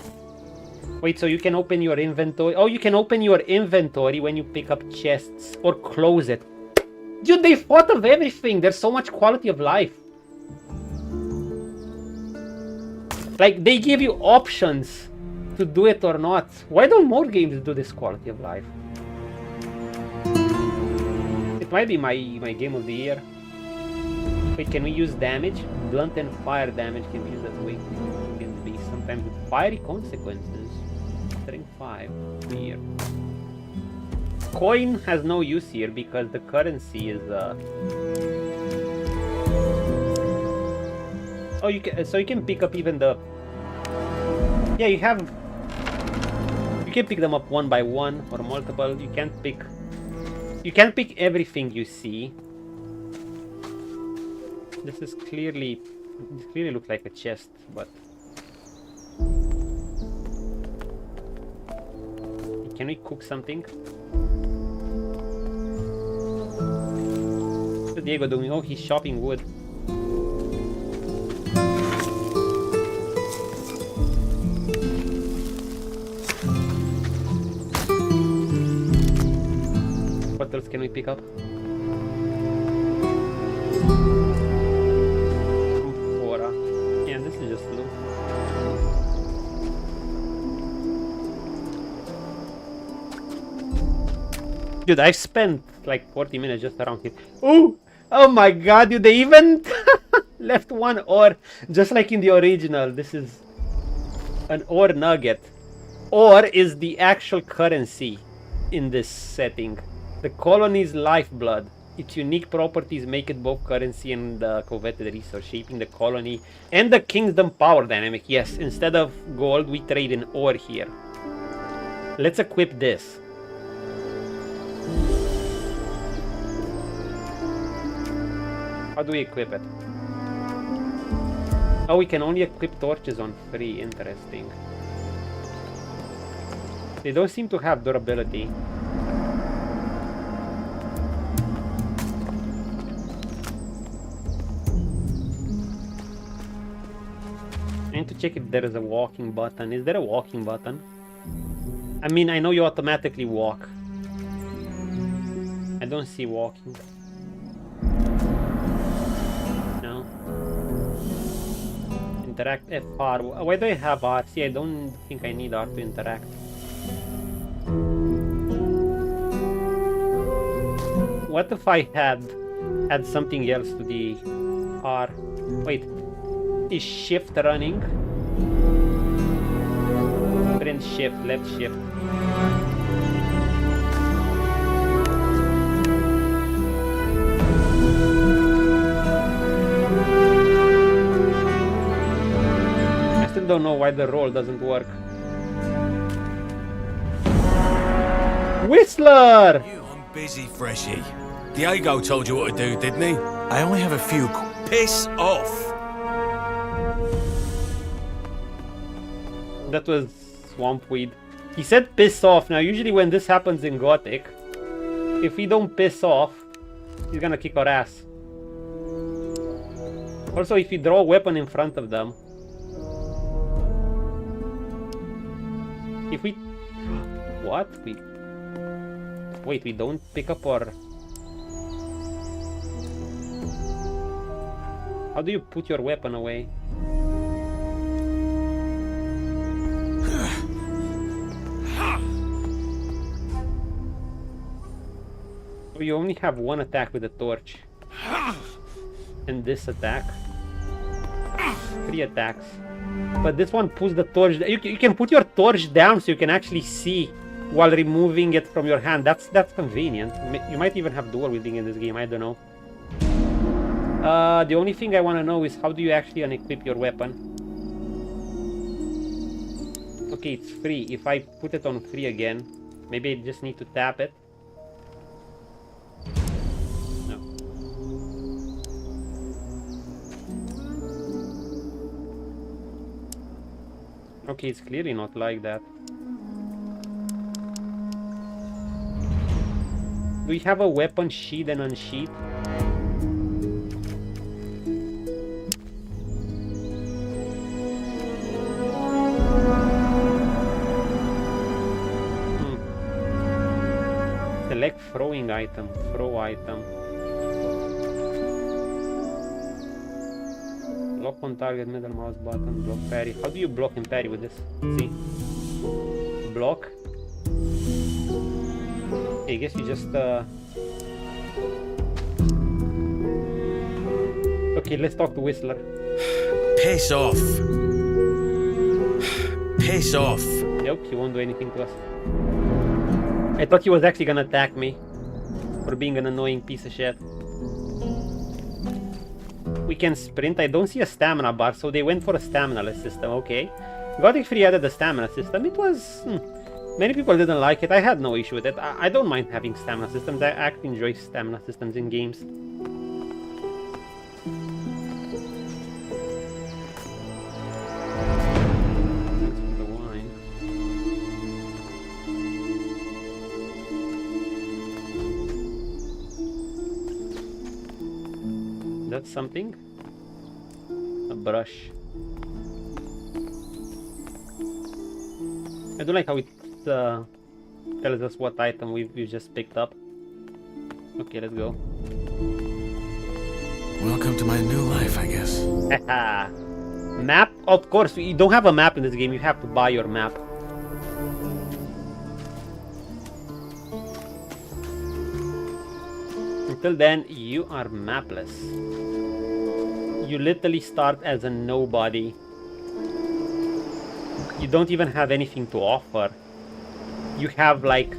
Wait, so you can open your inventory? Oh, you can open your inventory when you pick up chests or close it. Dude, they thought of everything. There's so much quality of life. Like, they give you options to do it or not. Why don't more games do this quality of life? It might be my game of the year. Wait, can we use damage? Blunt and fire damage can be used as weakness against beasts, sometimes with fiery consequences. Strength 5 here. Coin has no use here because the currency is oh, you can pick up even the... Yeah, you can pick them up one by one or multiple. You can't pick everything you see. This clearly looks like a chest, but can we cook something? What's Diego doing? Oh, he's chopping wood. What else can we pick up? Yeah, this is just loot. Dude, I've spent like 40 minutes just around here. Oh! Oh my god, dude, they even left one ore. Just like in the original, this is an ore nugget. Ore is the actual currency in this setting. The colony's lifeblood. Its unique properties make it both currency and coveted resource, shaping the colony and the kingdom power dynamic. Yes, instead of gold, we trade in ore here. Let's equip this. How do we equip it? Oh, we can only equip torches on free. Interesting. They don't seem to have durability. need to check if there is a walking button. Is there a walking button? I mean, I know you automatically walk. I don't see walking. No. Interact FR. Why do I have R? See, I don't think I need R to interact. What if I had something else to the R? Wait, is shift running? Print shift, left shift. I still don't know why the roll doesn't work. Whistler! You on busy, Freshie. Diego told you what to do, didn't he? I only have a few. Piss off! That was Swampweed. He said piss off. Now, usually when this happens in Gothic, if we don't piss off, he's gonna kick our ass. Also, if you draw a weapon in front of them, if we... What? Wait, we don't pick up our... How do you put your weapon away? You only have one attack with a torch. And this attack. 3 attacks. But this one puts the torch... You can put your torch down so you can actually see while removing it from your hand. That's convenient. You might even have dual wielding in this game, I don't know. The only thing I want to know is how do you actually unequip your weapon? Okay, it's free. If I put it on free again, maybe I just need to tap it. No. Okay, it's clearly not like that. Do we have a weapon sheath and unsheath? Select throwing item, throw item. Block on target, middle mouse button, block parry. How do you block and parry with this? See? Block. Okay, I guess you just Okay, let's talk to Whistler. Piss off. Piss off. Nope, he won't do anything to us. I thought he was actually gonna attack me for being an annoying piece of shit. We can sprint. I don't see a stamina bar, so they went for a stamina-less system. Okay. Gothic 3 added a stamina system. It was... Many people didn't like it. I had no issue with it. I don't mind having stamina systems. I actually enjoy stamina systems in games. That's something. A brush. I don't like how it tells us what item we've just picked up. Okay, let's go. Welcome to my new life, I guess. Map? Of course, you don't have a map in this game. You have to buy your map. Until then, you are mapless. You literally start as a nobody. You don't even have anything to offer. You have like...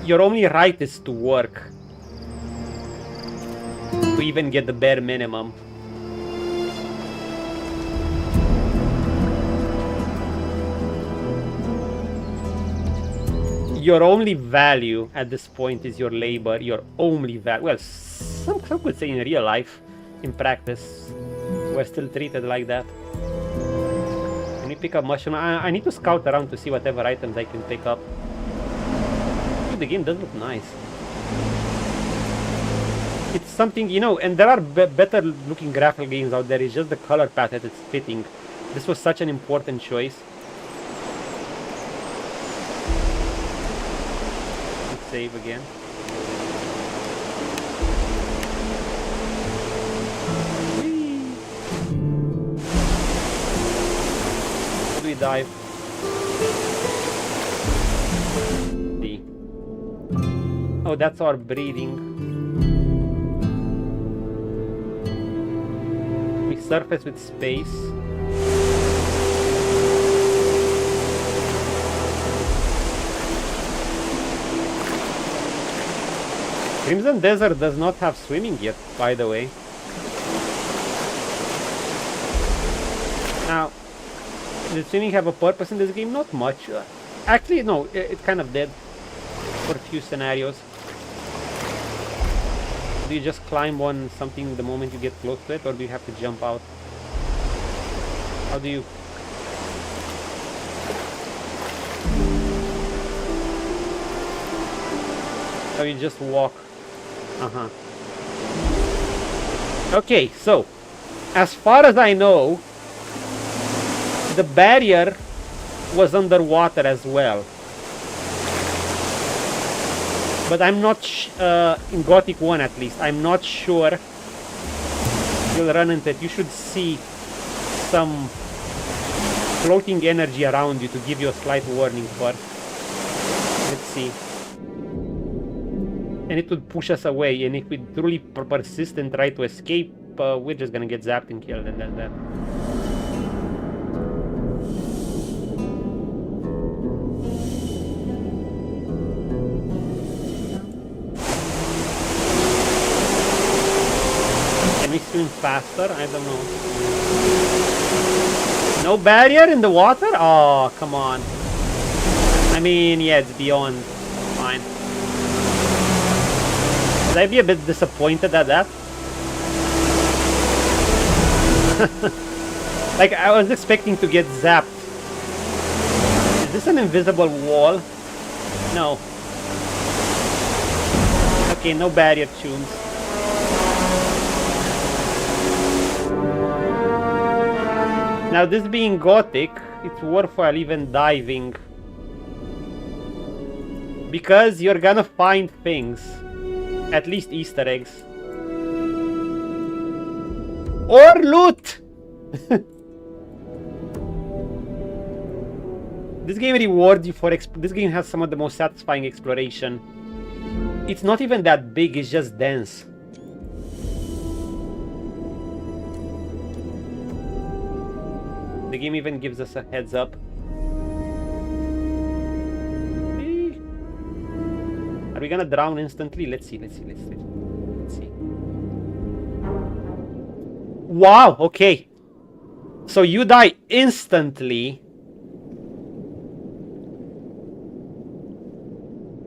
Your only right is to work. To even get the bare minimum. Your only value at this point is your labor. Your only value. Well, some could say in real life, in practice, we're still treated like that. Can you pick up mushroom? I need to scout around to see whatever items I can pick up. Dude, the game does look nice. It's something, you know, and there are better looking graphical games out there. It's just the color palette that's fitting. This was such an important choice. Let's save again. Whee! How do we dive? See. Oh, that's our breathing. We surface with space. Crimson Desert does not have swimming yet, by the way. Now, does swimming have a purpose in this game? Not much. Actually, no, it kind of did for a few scenarios. Do you just climb on something the moment you get close to it, or do you have to jump out? How do you... Oh, you just walk. Uh-huh. Okay, so, as far as I know, the barrier was underwater as well. But I'm not, in Gothic 1 at least, I'm not sure you'll run into it. You should see some floating energy around you to give you a slight warning first. Let's see. And it would push us away, and if we truly persist and try to escape, we're just gonna get zapped and killed, and that's that. Can we swim faster? I don't know. No barrier in the water? Oh, come on. I mean, yeah, it's beyond. Fine. Should I be a bit disappointed at that? Like, I was expecting to get zapped. Is this an invisible wall? No. Okay, no barrier tunes. Now, this being Gothic, it's worthwhile even diving. Because you're gonna find things. At least Easter eggs. Or loot! This game rewards you for this game has some of the most satisfying exploration. It's not even that big, it's just dense. The game even gives us a heads up. Are we gonna drown instantly? Let's see. Wow, okay. So you die instantly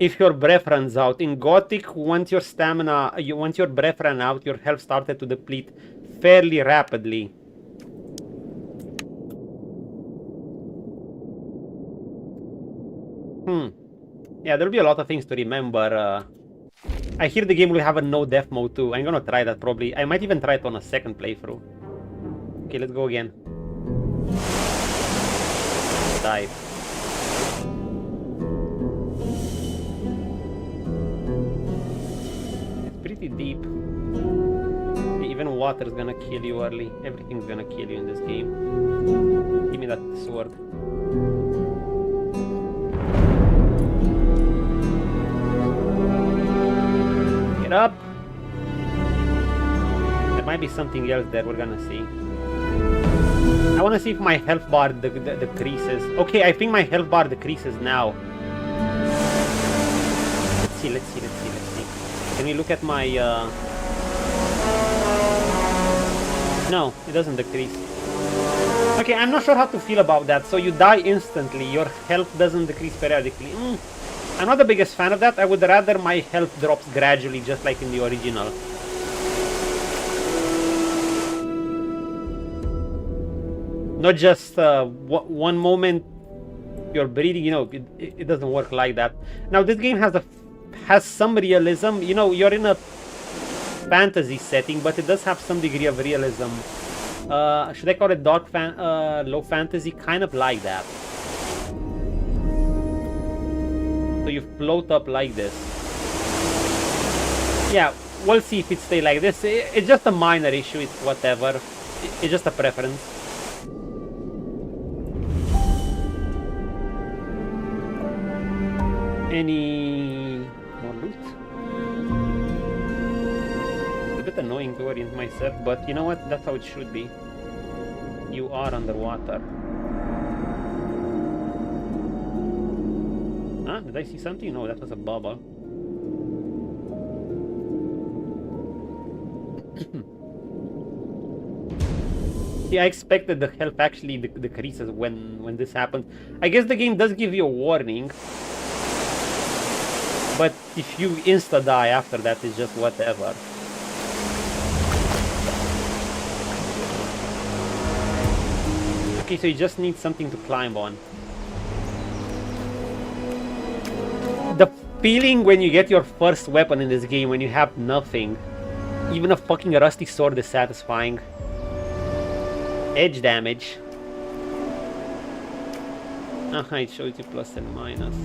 if your breath runs out. In Gothic, once your breath ran out, your health started to deplete fairly rapidly. Yeah, there'll be a lot of things to remember. I hear the game will have a no death mode too. I'm gonna try that probably. I might even try it on a second playthrough. Okay, let's go again. Dive. It's pretty deep. Even water is gonna kill you early. Everything's gonna kill you in this game. Give me that sword. Get up! There might be something else there we're gonna see. I wanna see if my health bar decreases. Okay, I think my health bar decreases now. Let's see. Can we look at my... No, it doesn't decrease. Okay, I'm not sure how to feel about that. So you die instantly, your health doesn't decrease periodically. I'm not the biggest fan of that. I would rather my health drops gradually, just like in the original. Not just one moment you're breathing, you know, it doesn't work like that. Now, this game has some realism. You know, you're in a fantasy setting, but it does have some degree of realism. Should I call it low fantasy? Kind of like that. So you float up like this. Yeah, we'll see if it stays like this. It's just a minor issue, it's whatever. It's just a preference. Any more loot? It's a bit annoying to orient myself, but you know what? That's how it should be. You are underwater. Huh? Did I see something? No, that was a bubble. Yeah, I expected the health actually decreases when this happens. I guess the game does give you a warning. But if you insta-die after that, it's just whatever. Okay, so you just need something to climb on. The feeling when you get your first weapon in this game, when you have nothing, even a fucking rusty sword is satisfying. Edge damage. It shows you plus and minus.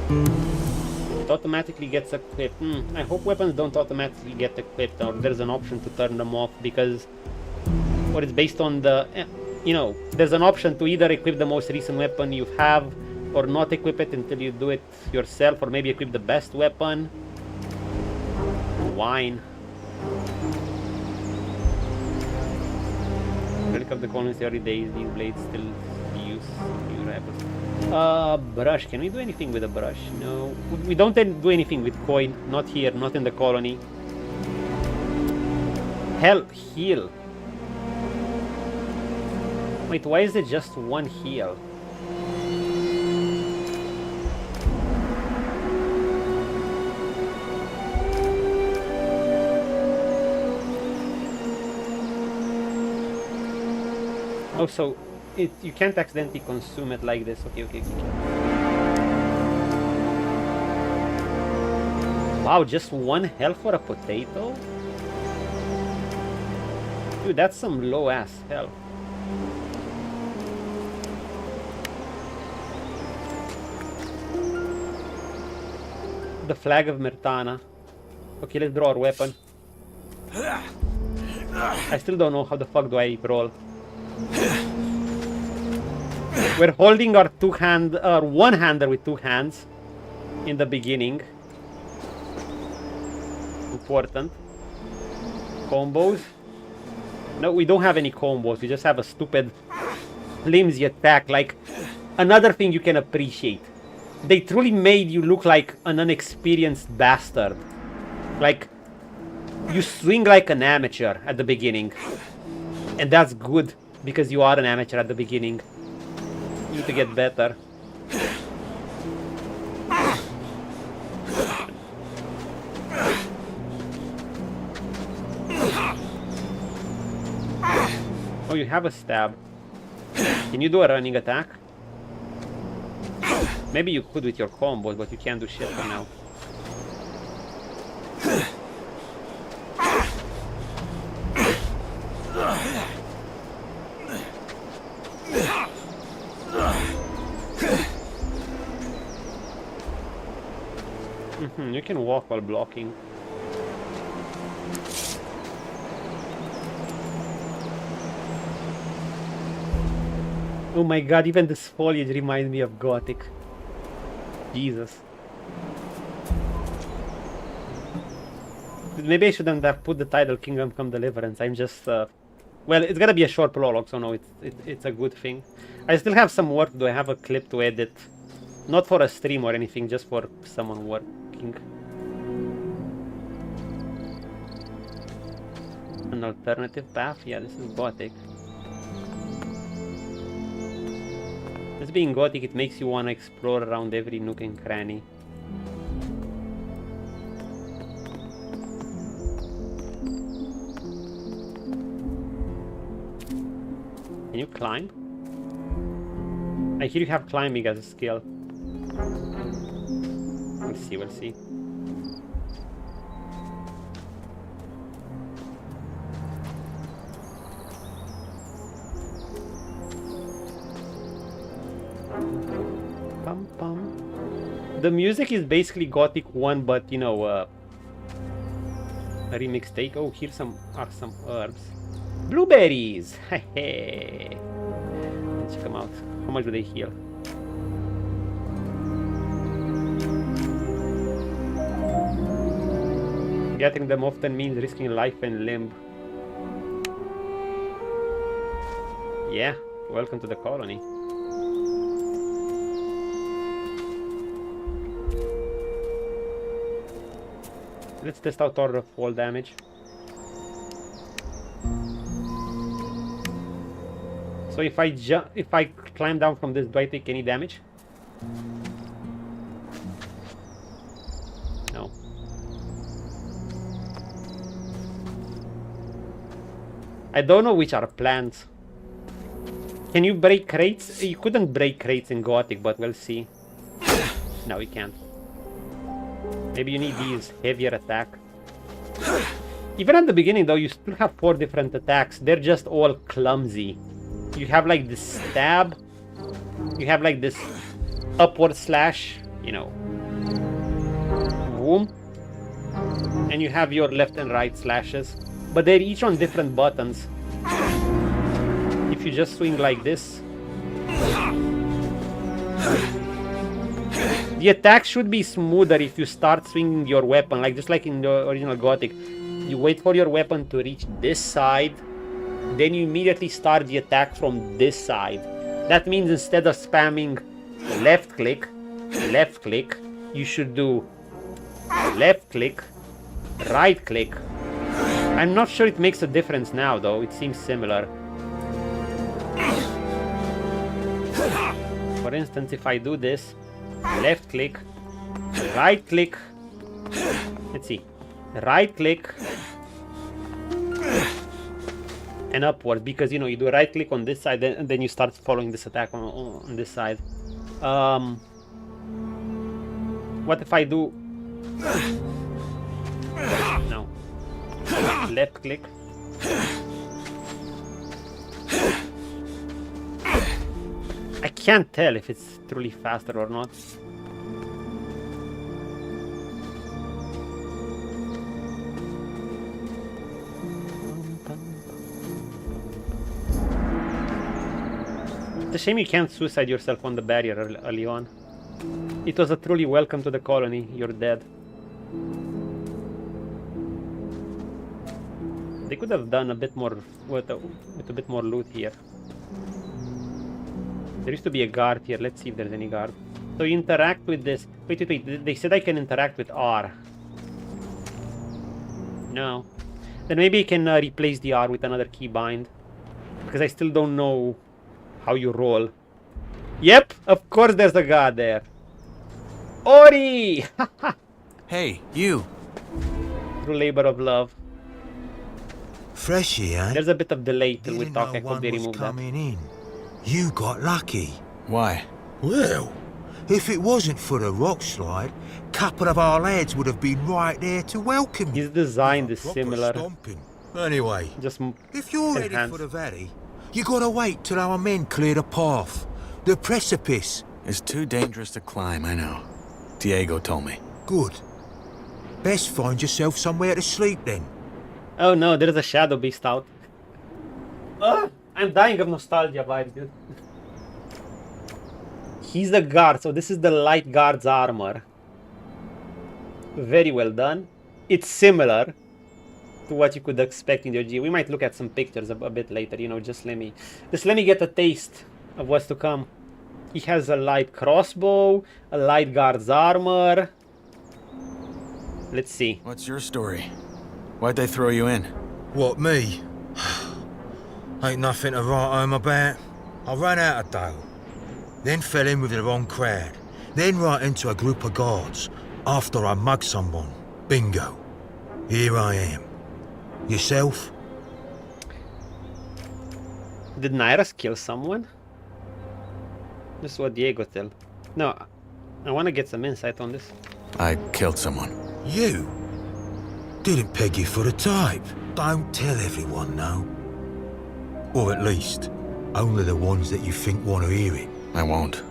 It automatically gets equipped. I hope weapons don't automatically get equipped, or there's an option to turn them off, because or it's based on the, you know, there's an option to either equip the most recent weapon you have or not equip it until you do it yourself, or maybe equip the best weapon. Wine. Relic of the colonies early days, these blades still use new rifles. Brush. Can we do anything with a brush? No. We don't do anything with coin. Not here, not in the colony. Health. Heal. Wait, why is it just one heal? Oh, so you can't accidentally consume it like this. Okay. Wow, just one health for a potato? Dude, that's some low ass health. The flag of Mirtana. Okay, let's draw our weapon. I still don't know how the fuck do I roll. We're holding our one-hander with two hands in the beginning. Important. Combos. No, we don't have any combos. We just have a stupid flimsy attack. Like, another thing you can appreciate. They truly made you look like an unexperienced bastard. Like, you swing like an amateur at the beginning. And that's good, because you are an amateur at the beginning. You need to get better. Oh, you have a stab. Can you do a running attack? Maybe you could with your combos, but you can't do shit for now. You can walk while blocking. Oh my god, even this foliage reminds me of Gothic. Jesus. Maybe I shouldn't have put the title Kingdom Come Deliverance. I'm just... well, it's gonna be a short prologue, so no, it's a good thing. I still have some work to do. I have a clip to edit. Not for a stream or anything, just for someone working. An alternative path? Yeah, this is Gothic. This being Gothic, it makes you want to explore around every nook and cranny. Can you climb? I hear you have climbing as a skill. We'll see. Pum, pum. The music is basically Gothic 1, but you know, a remix take. Oh, here's some herbs. Blueberries! Hey, let's check them out. How much do they heal? Getting them often means risking life and limb. Yeah, welcome to the colony. Let's test out our fall damage. So if I climb down from this, do I take any damage? No. I don't know which are plants. Can you break crates? You couldn't break crates in Gothic, but we'll see. No, we can't. Maybe you need these heavier attack. Even at the beginning though, you still have 4 different attacks. They're just all clumsy. You have like this stab. You have like this upward slash, you know. Boom. And you have your left and right slashes. But they're each on different buttons. If you just swing like this, the attack should be smoother if you start swinging your weapon, like just like in the original Gothic. You wait for your weapon to reach this side, then you immediately start the attack from this side. That means instead of spamming left click, you should do left click, right click. I'm not sure it makes a difference now though, it seems similar. For instance, if I do this, left click, right click, let's see, right click, and upward, because you know, you do right click on this side, and then you start following this attack on this side. What if I do, no, left click, I can't tell if it's truly faster or not. It's a shame you can't suicide yourself on the barrier early on. It was a truly welcome to the colony. You're dead. They could have done a bit more with a bit more loot here. There used to be a guard here. Let's see if there's any guard. So you interact with this. Wait. They said I can interact with R. No. Then maybe I can replace the R with another keybind. Because I still don't know how you roll. Yep, of course there's a guard there. Ori! Hey, you. True labor of love. Freshy, eh? There's a bit of delay till we Didn't talk. know I could one be was removed that. coming in. You got lucky. Why? Well, if it wasn't for the rock slide, a couple of our lads would have been right there to welcome you. His design is Proper similar. stomping. Anyway, Just if you're ready enhanced. for the valley, you gotta wait till our men clear the path. The precipice. It's too dangerous to climb, I know. Diego told me. Good. Best find yourself somewhere to sleep then. Oh no, there's a shadow beast out. I'm dying of nostalgia vibes, dude. He's the guard, so this is the light guard's armor. Very well done. It's similar to what you could expect in the OG. We might look at some pictures a bit later, you know, just let me get a taste of what's to come. He has a light crossbow, a light guard's armor. Let's see. What's your story? Why'd they throw you in? What, me? Ain't nothing to write home about. I ran out of Dale. Then fell in with the wrong crowd. Then right into a group of guards. After I mugged someone. Bingo. Here I am. Yourself? Did Nyras kill someone? This is what Diego tell. No, I want to get some insight on this. I killed someone. You? Didn't peg you for the type. Don't tell everyone, no. Or at least, only the ones that you think want to hear it. I won't.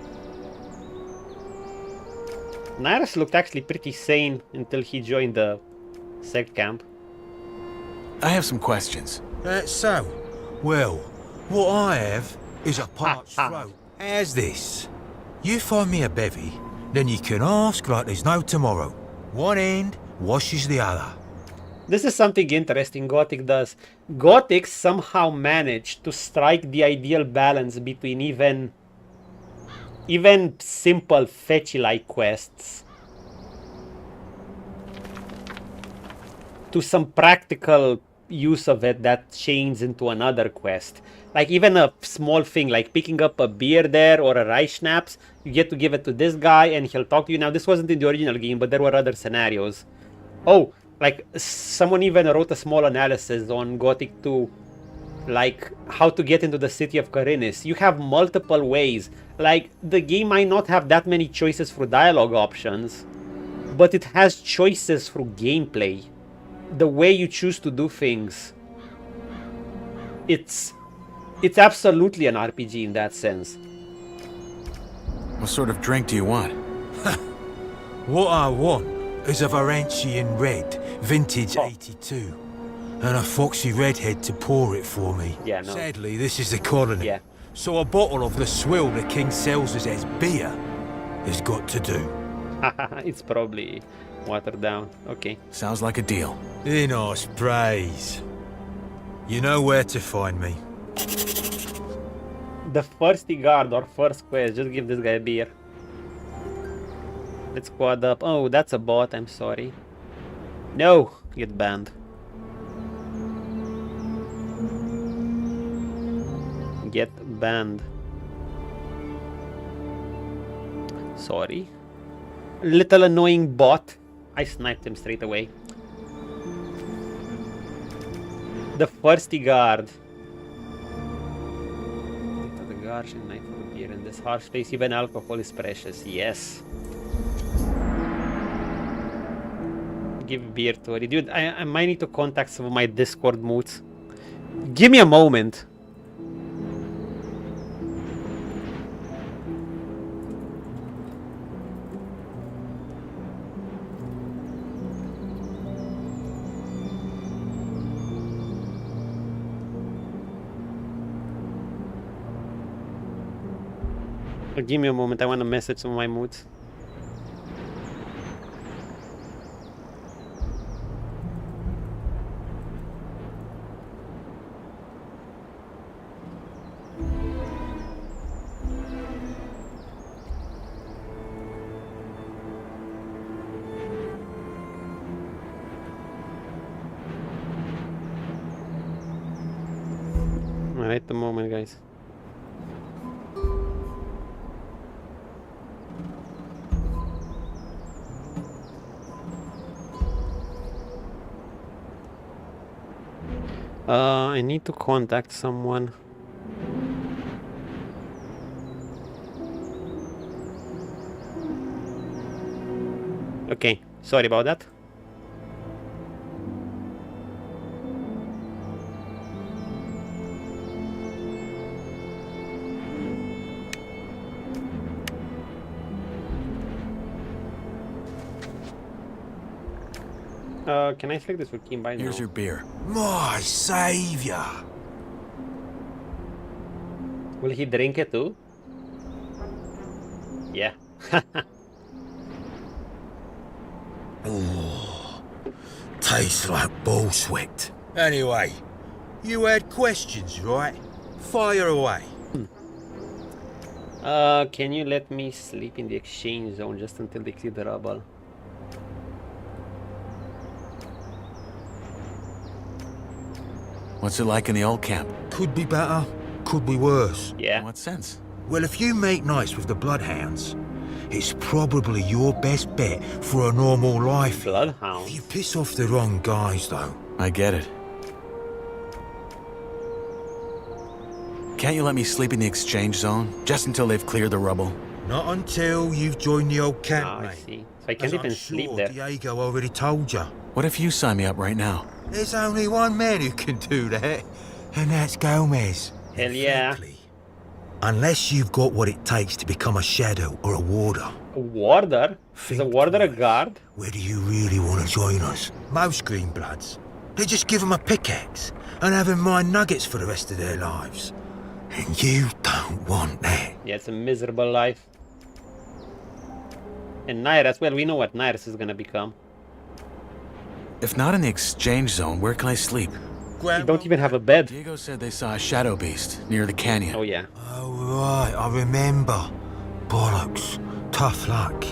Nyras looked actually pretty sane until he joined the sect camp. I have some questions. That's so. Well, what I have is a parched throat. How's this? You find me a bevy, then you can ask like there's no tomorrow. One end washes the other. This is something interesting Gothic does. Gothic somehow managed to strike the ideal balance between even simple fetchy-like quests to some practical use of it that chains into another quest. Like even a small thing like picking up a beer there or a rice schnapps, you get to give it to this guy and he'll talk to you. Now this wasn't in the original game, but there were other scenarios. Oh, like someone even wrote a small analysis on Gothic 2, like how to get into the city of Karinis. You have multiple ways. Like the game might not have that many choices for dialogue options, but it has choices through gameplay. The way you choose to do things. It's absolutely an RPG in that sense. What sort of drink do you want? What I want is a Varantian red, vintage 82. And a foxy redhead to pour it for me. Yeah, no. Sadly, this is the colony. Yeah. So a bottle of the swill the king sells us as beer has got to do. It's probably watered down. Okay. Sounds like a deal. In us praise. You know where to find me. The first guard or first quest, just give this guy a beer. Let's squad up. Oh, that's a bot, I'm sorry. No, get banned. Get banned. Sorry. Little annoying bot. I sniped him straight away. The first guard. The guard should knife for beer in this harsh place. Even alcohol is precious. Yes. Give beer to her. Dude, I might need to contact some of my Discord moods. Give me a moment. Give me a moment, I want to message some of my moods. Alright, the moment, guys. I need to contact someone. Okay, sorry about that. Can I select this for Kim by now? Here's your beer. My saviour! Will he drink it too? Yeah. Oh, tastes like bull sweat. Anyway, you had questions, right? Fire away. Can you let me sleep in the exchange zone just until they clear the rubble? What's it like in the old camp? Could be better, could be worse. Yeah. In what sense? Well, if you make nice with the Bloodhounds, it's probably your best bet for a normal life. Bloodhounds? If you piss off the wrong guys, though. I get it. Can't you let me sleep in the exchange zone? Just until they've cleared the rubble? Not until you've joined the old camp, I mate. see. So I can't As even I'm sleep sure there. Diego already told you. What if you sign me up right now? There's only one man who can do that, and that's Gomez. Hell yeah. Frankly, unless you've got what it takes to become a shadow or a warder, A warder? Is a warder a guard? Whether you really want to join us. Most Greenbloods, they just give them a pickaxe and have in mind nuggets for the rest of their lives. And you don't want that. Yeah, it's a miserable life. And Nyras, well, we know what Nyras is gonna become. If not in the exchange zone, where can I sleep? You don't even have a bed. Diego said they saw a shadow beast near the canyon. Oh yeah. Oh, right, I remember. Bollocks. Tough luck.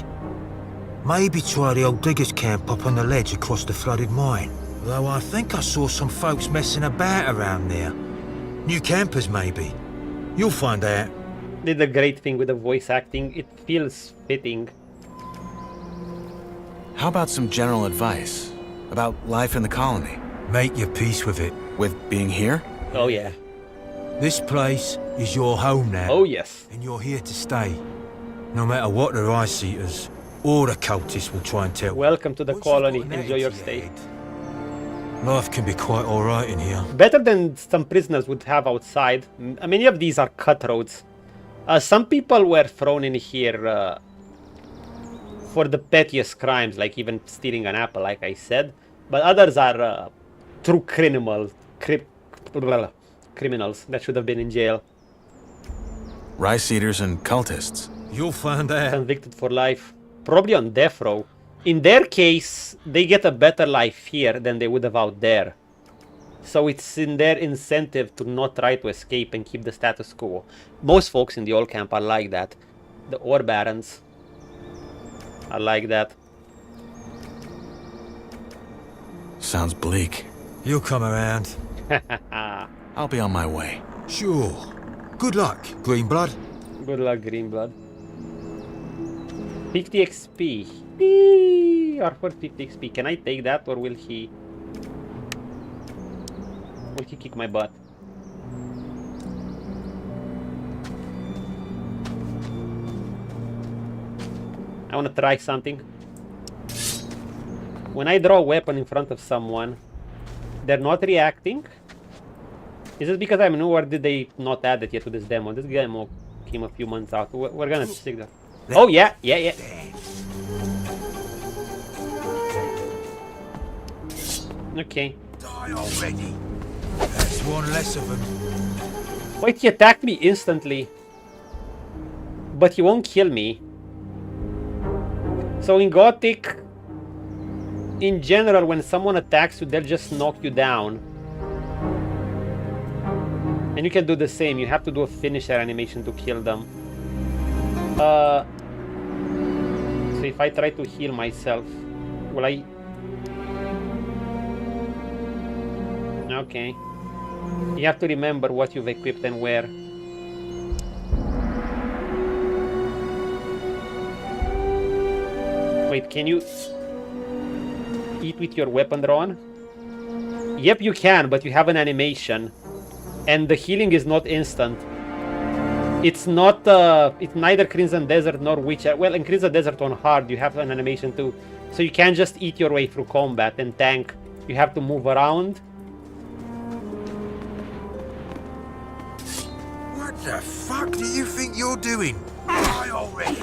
Maybe try the old diggers' camp up on the ledge across the flooded mine. Though I think I saw some folks messing about around there. New campers, maybe. You'll find out. Did a great thing with the voice acting. It feels fitting. How about some general advice about life in the colony? Make your peace with it. With being here? Oh yeah. This place is your home now. Oh yes. And you're here to stay. No matter what the Rice-Eaters or the cultists will try and tell. Welcome to the Once you've colony. got an Enjoy your attitude stay. head, life can be quite alright in here. Better than some prisoners would have outside. Many of these are cutthroats. Some people were thrown in here for the pettiest crimes, like even stealing an apple, like I said. But others are true criminals. Criminals that should have been in jail. Rice-eaters and cultists. You'll find out. Convicted for life. Probably on death row. In their case, they get a better life here than they would have out there. So it's in their incentive to not try to escape and keep the status quo. Most folks in the old camp are like that. The ore barons are like that. Sounds bleak. You'll come around. I'll be on my way. Sure. Good luck, Greenblood. Good luck, Greenblood. 50 XP. Eee, or for 50 XP. Can I take that or will he... Will he kick my butt? I want to try something. When I draw a weapon in front of someone, they're not reacting. Is it because I'm new or did they not add it yet to this demo? This demo came a few months out. We're gonna stick that. Oh yeah. Okay. Die already. That's one less of them. Wait, he attacked me instantly. But he won't kill me. So in Gothic, in general, when someone attacks you, they'll just knock you down. And you can do the same. You have to do a finisher animation to kill them. So if I try to heal myself, will I... Okay. You have to remember what you've equipped and where. Wait, can you eat with your weapon drawn? Yep, you can, but you have an animation. And the healing is not instant. It's not, it's neither Crimson Desert nor Witcher. Well, in Crimson Desert on hard, you have an animation too. So you can't just eat your way through combat and tank. You have to move around. What the fuck do you think you're doing? Die already.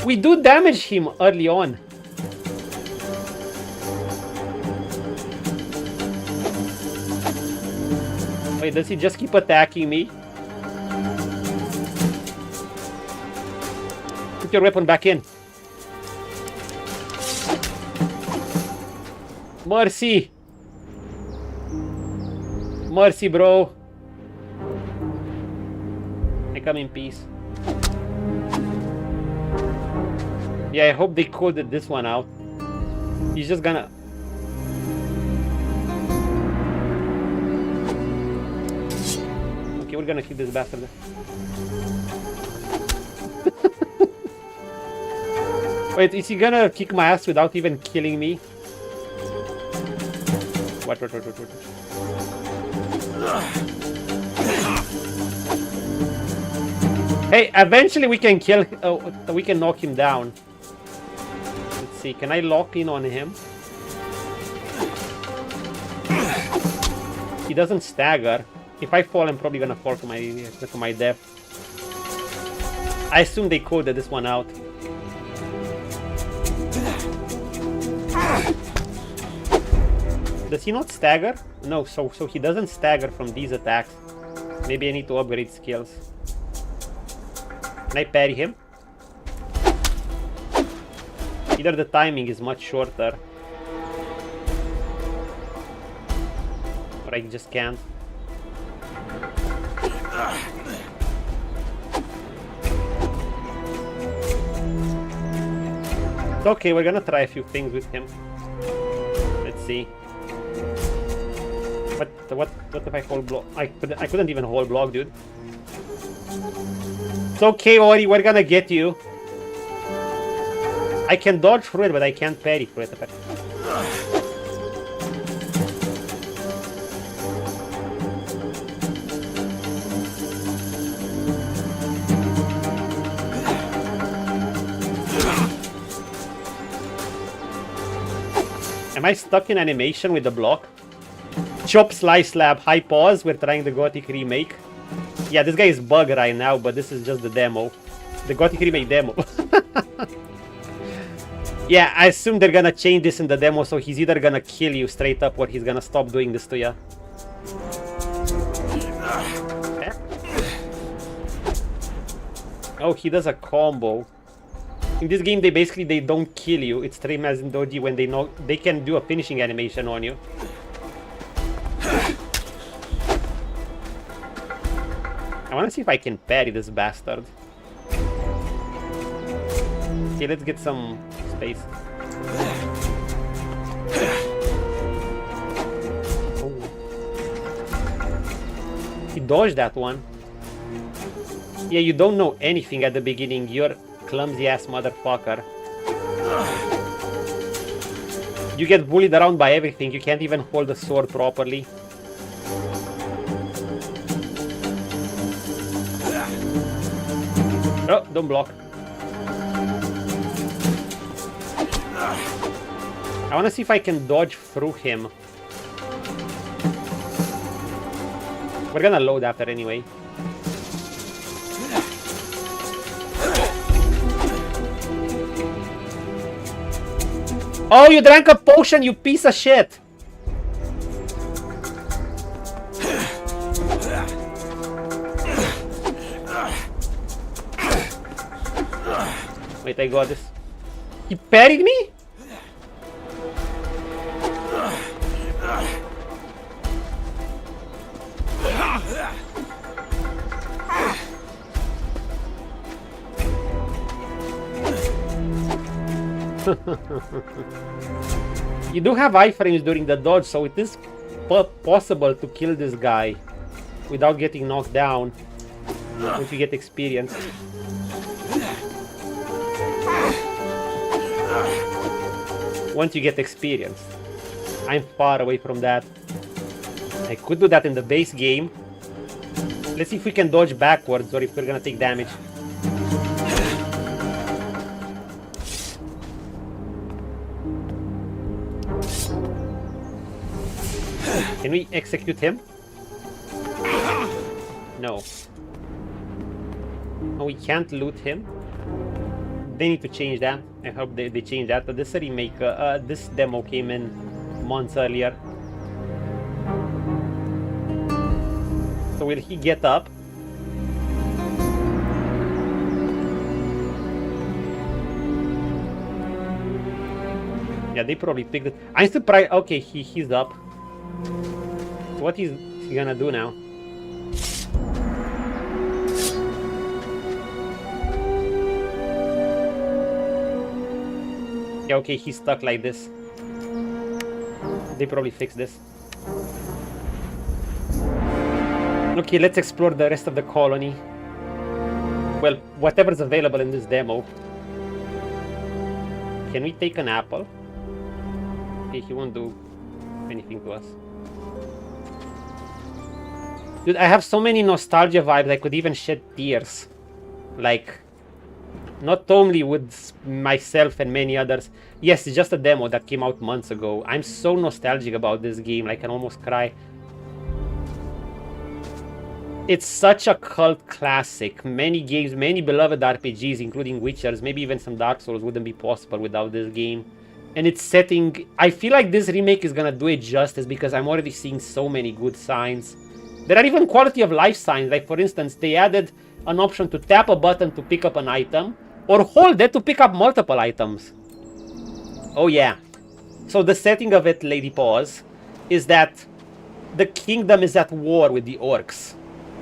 We do damage him early on. Wait, does he just keep attacking me? Put your weapon back in. Mercy. Mercy, bro. I come in peace. Yeah, I hope they coded this one out. He's just gonna... Okay, we're gonna kill this bastard. Wait, is he gonna kick my ass without even killing me? What? Hey, eventually we can kill... we can knock him down. Let's see, can I lock in on him? He doesn't stagger. If I fall, I'm probably gonna fall to my death. I assume they coded this one out. Does he not stagger? No, so he doesn't stagger from these attacks. Maybe I need to upgrade skills. Can I parry him? Either the timing is much shorter, or I just can't. It's okay, we're gonna try a few things with him. Let's see. What if I hold block? I couldn't even hold block, dude. It's okay, Ori, we're gonna get you. I can dodge through it, but I can't parry through it. Am I stuck in animation with the block? Chop, slice, slab, high pause. We're trying the Gothic remake. Yeah, this guy is bug right now, but this is just the demo. The Gothic remake demo. Yeah, I assume they're gonna change this in the demo, so he's either gonna kill you straight up or he's gonna stop doing this to you. Oh, he does a combo. In this game, they don't kill you. It's same as in Doji when they know they can do a finishing animation on you. I wanna see if I can parry this bastard. Okay, let's get some space. Oh. He dodged that one. Yeah, you don't know anything at the beginning. You're clumsy ass motherfucker. You get bullied around by everything. You can't even hold the sword properly. Oh, don't block. I want to see if I can dodge through him. We're gonna load after anyway. Oh, you drank a potion, you piece of shit! Wait, I got this. He parried me? You do have iframes during the dodge, so it is possible to kill this guy without getting knocked down if you get experience. Once you get experience. I'm far away from that. I could do that in the base game. Let's see if we can dodge backwards or if we're gonna take damage. Can we execute him? No. Oh, we can't loot him? They need to change that. I hope they change that. But this remake, this demo came in months earlier. So will he get up? Yeah, they probably picked it. I'm surprised. Okay, he's up. What is he gonna do now? Yeah, okay, he's stuck like this. They probably fixed this. Okay, let's explore the rest of the colony. Well, whatever's available in this demo. Can we take an apple? Okay, he won't do anything to us. Dude, I have so many nostalgia vibes, I could even shed tears. Like, not only with myself and many others. Yes, it's just a demo that came out months ago. I'm so nostalgic about this game, I can almost cry. It's such a cult classic. Many games, many beloved RPGs, including Witchers, maybe even some Dark Souls, wouldn't be possible without this game. And its setting, I feel like this remake is gonna do it justice because I'm already seeing so many good signs. There are even quality of life signs, like for instance, they added an option to tap a button to pick up an item, or hold it to pick up multiple items. Oh yeah. So the setting of it, Lady Pause, is that the kingdom is at war with the orcs.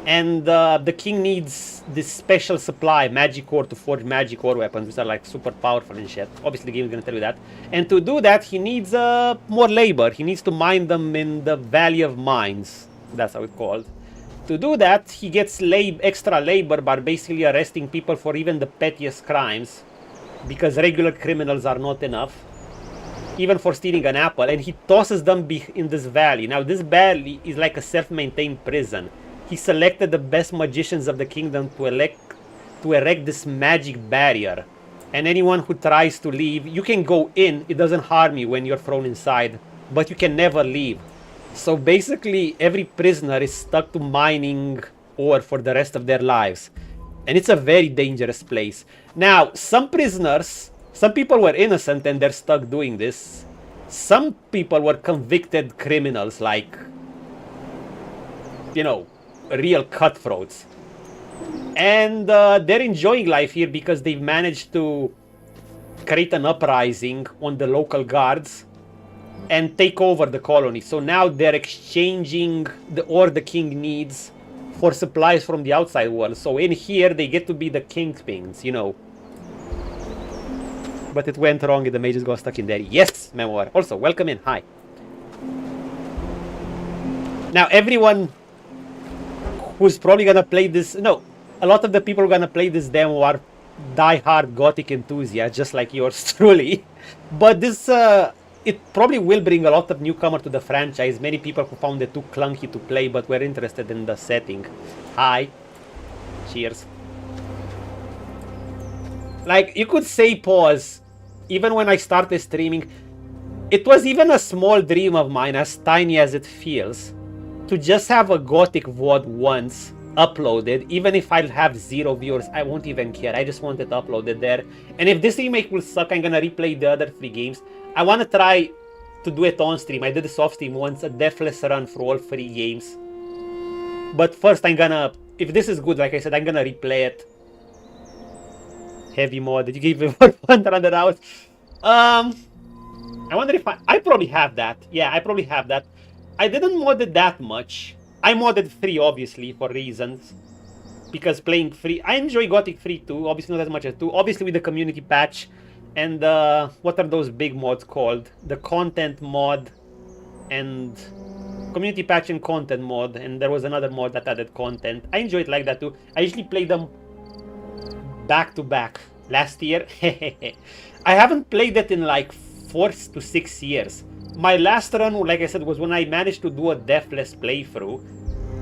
And the king needs this special supply, magic ore, to forge magic ore weapons, which are like super powerful and shit. Obviously the game is gonna tell you that. And to do that, he needs more labor. He needs to mine them in the Valley of Mines. That's how it's called. To do that, he gets extra labor by basically arresting people for even the pettiest crimes, because regular criminals are not enough. Even for stealing an apple, and he tosses them in this valley. Now this valley is like a self-maintained prison. He selected the best magicians of the kingdom to erect this magic barrier. And anyone who tries to leave, you can go in, it doesn't harm you when you're thrown inside, but you can never leave. So basically every prisoner is stuck to mining ore for the rest of their lives. And it's a very dangerous place. Now, some prisoners, some people were innocent and they're stuck doing this. Some people were convicted criminals, like, you know, real cutthroats. And they're enjoying life here because they've managed to create an uprising on the local guards and take over the colony. So now they're exchanging the ore the king needs for supplies from the outside world. So in here they get to be the kingpins, you know. But it went wrong and the mages got stuck in there. Yes, Memoir. Also, welcome in. Hi. Now everyone who's probably gonna play this, no, a lot of the people who are gonna play this demo are die-hard Gothic enthusiasts, just like yours truly. But this, it probably will bring a lot of newcomers to the franchise. Many people who found it too clunky to play, but were interested in the setting. Hi. Cheers. Like, you could say, Pause, even when I started streaming, it was even a small dream of mine, as tiny as it feels, to just have a Gothic VOD once uploaded. Even if I'll have 0 viewers, I won't even care. I just want it uploaded there. And if this remake will suck, I'm gonna replay the other 3 games. I wanna try to do it on stream. I did this off stream once, a deathless run for all 3 games. But first I'm gonna, if this is good, like I said, I'm gonna replay it. Heavy mod. Did you give it 100 hours? I wonder if I probably have that. Yeah, I probably have that. I didn't mod it that much. I modded 3 obviously for reasons. Because playing 3, I enjoy Gothic 3 too, obviously not as much as 2. Obviously with the community patch and what are those big mods called? The content mod and community patch and content mod, and there was another mod that added content. I enjoy it like that too. I usually play them back to back. Last year, I haven't played it in like 4 to 6 years. My last run, like I said, was when I managed to do a deathless playthrough,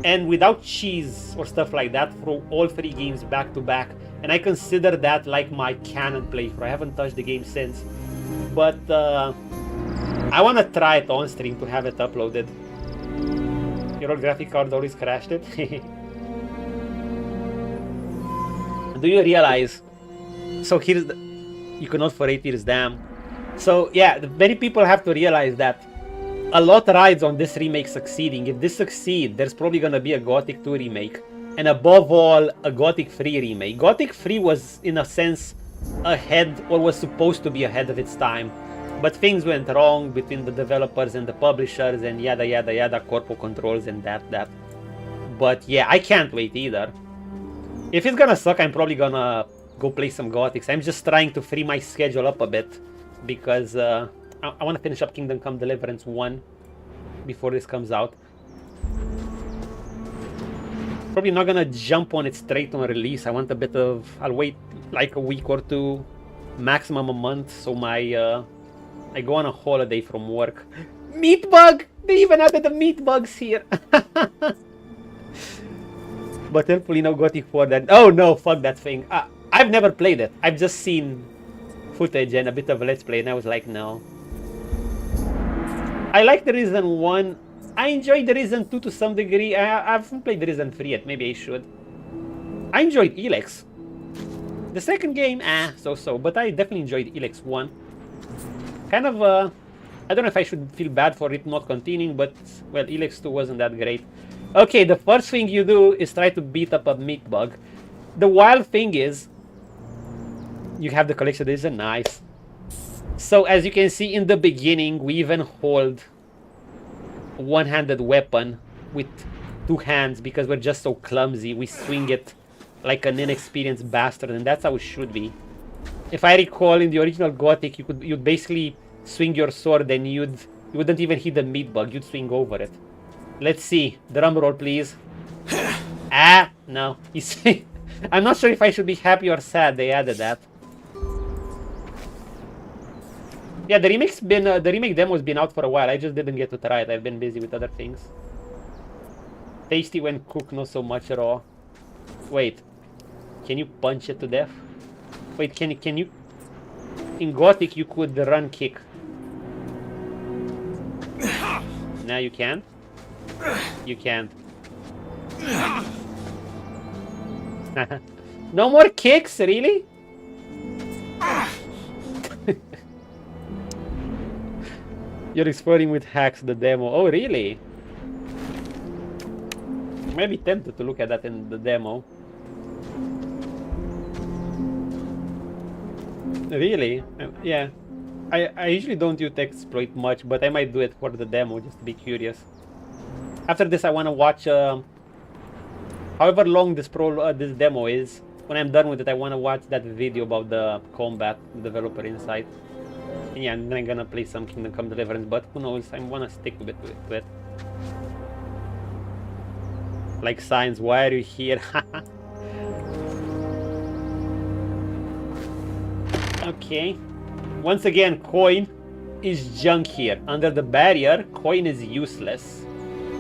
and without cheese or stuff like that, through all 3 games back to back. And I consider that like my canon playthrough. I haven't touched the game since, but I want to try it on stream to have it uploaded. Your old graphic card always crashed it. Do you realize? So here's the, you cannot for 8 years, damn. So yeah, many people have to realize that a lot rides on this remake succeeding. If this succeeds, there's probably gonna be a Gothic 2 remake, and above all, a Gothic 3 remake. Gothic 3 was, in a sense, ahead, or was supposed to be ahead of its time, but things went wrong between the developers and the publishers, and yada yada yada, corpo controls and that. But yeah, I can't wait either. If it's gonna suck, I'm probably gonna go play some Gothics. I'm just trying to free my schedule up a bit, because I want to finish up Kingdom Come Deliverance 1 before this comes out. Probably not gonna jump on it straight on release. I want a bit of, I'll wait like a week or 2, maximum a month, so my I go on a holiday from work. Meat bug! They even added the meat bugs here. But hopefully no Gothic 4 that. Oh no, fuck that thing. I've never played it. I've just seen footage and a bit of a let's play, and I was like, no. I like the reason 1 I enjoyed the Risen 2 to some degree. I haven't played the Risen 3 yet. Maybe I should. I enjoyed Elex. The second game, so-so. But I definitely enjoyed Elex 1. Kind of, I don't know if I should feel bad for it not continuing, but, well, Elex 2 wasn't that great. Okay, the first thing you do is try to beat up a meat bug. The wild thing is, you have the collection. This is nice. So, as you can see in the beginning, we even hold a one-handed weapon with 2 hands because we're just so clumsy. We swing it like an inexperienced bastard, and that's how it should be. If I recall, in the original Gothic, you'd basically swing your sword and you wouldn't even hit the meat bug. You'd swing over it. Let's see. Drum roll, please. No. You see, I'm not sure if I should be happy or sad they added that. Yeah, the remake demo's been out for a while. I just didn't get to try it. I've been busy with other things. Tasty when cooked, not so much raw. Wait, can you punch it to death? Wait, can you? In Gothic, you could run kick. Now you can't. You can't. No more kicks, really? You're exploring with hacks the demo. Oh, really? Maybe tempted to look at that in the demo. Really? Yeah. I usually don't use exploit much, but I might do it for the demo just to be curious. After this, I want to watch however long this demo is. When I'm done with it, I want to watch that video about the combat, the developer insight. And yeah, and then I'm gonna play some Kingdom Come Deliverance, but who knows? I want to stick with it. Like Science, why are you here? Okay. Once again, coin is junk here. Under the barrier, coin is useless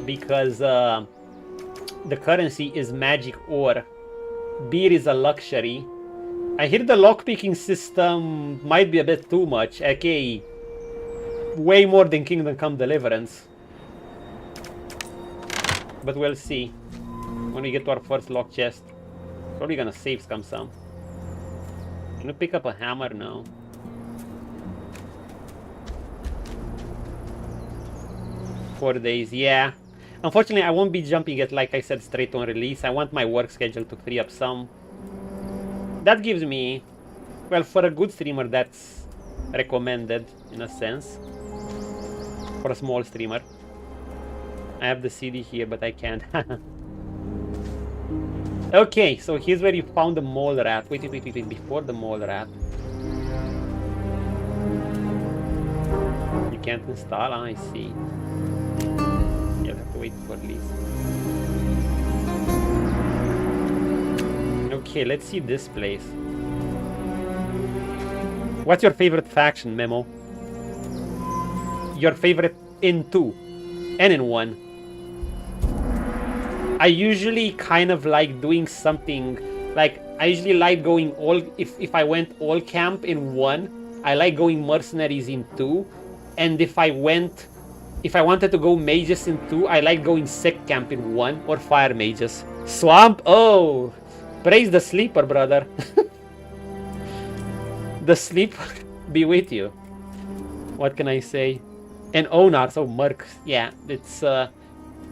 because the currency is magic ore. Beer is a luxury. I hear the lockpicking system might be a bit too much. Okay, way more than Kingdom Come Deliverance. But we'll see. When we get to our first lock chest. Probably gonna save some. Can you pick up a hammer? No. Four days, yeah. Unfortunately, I won't be jumping it, like I said, straight on release. I want my work schedule to free up some. That gives me, well, for a good streamer, that's recommended, in a sense. For a small streamer. I have the CD here, but I can't. Okay, so here's where you found the mole rat. Wait, before the mole rat. You can't install, I see. You'll have to wait for this. Okay, let's see this place. What's your favorite faction, Memo? Your favorite in 2 and in 1. I usually kind of like doing something, like, I usually like going all, if I went all camp in 1, I like going mercenaries in 2, and if I wanted to go mages in 2, I like going sect camp in 1, or fire mages. Swamp? Oh! Praise the sleeper, brother. The sleeper be with you. What can I say? And Onar, so mercs, yeah, it's,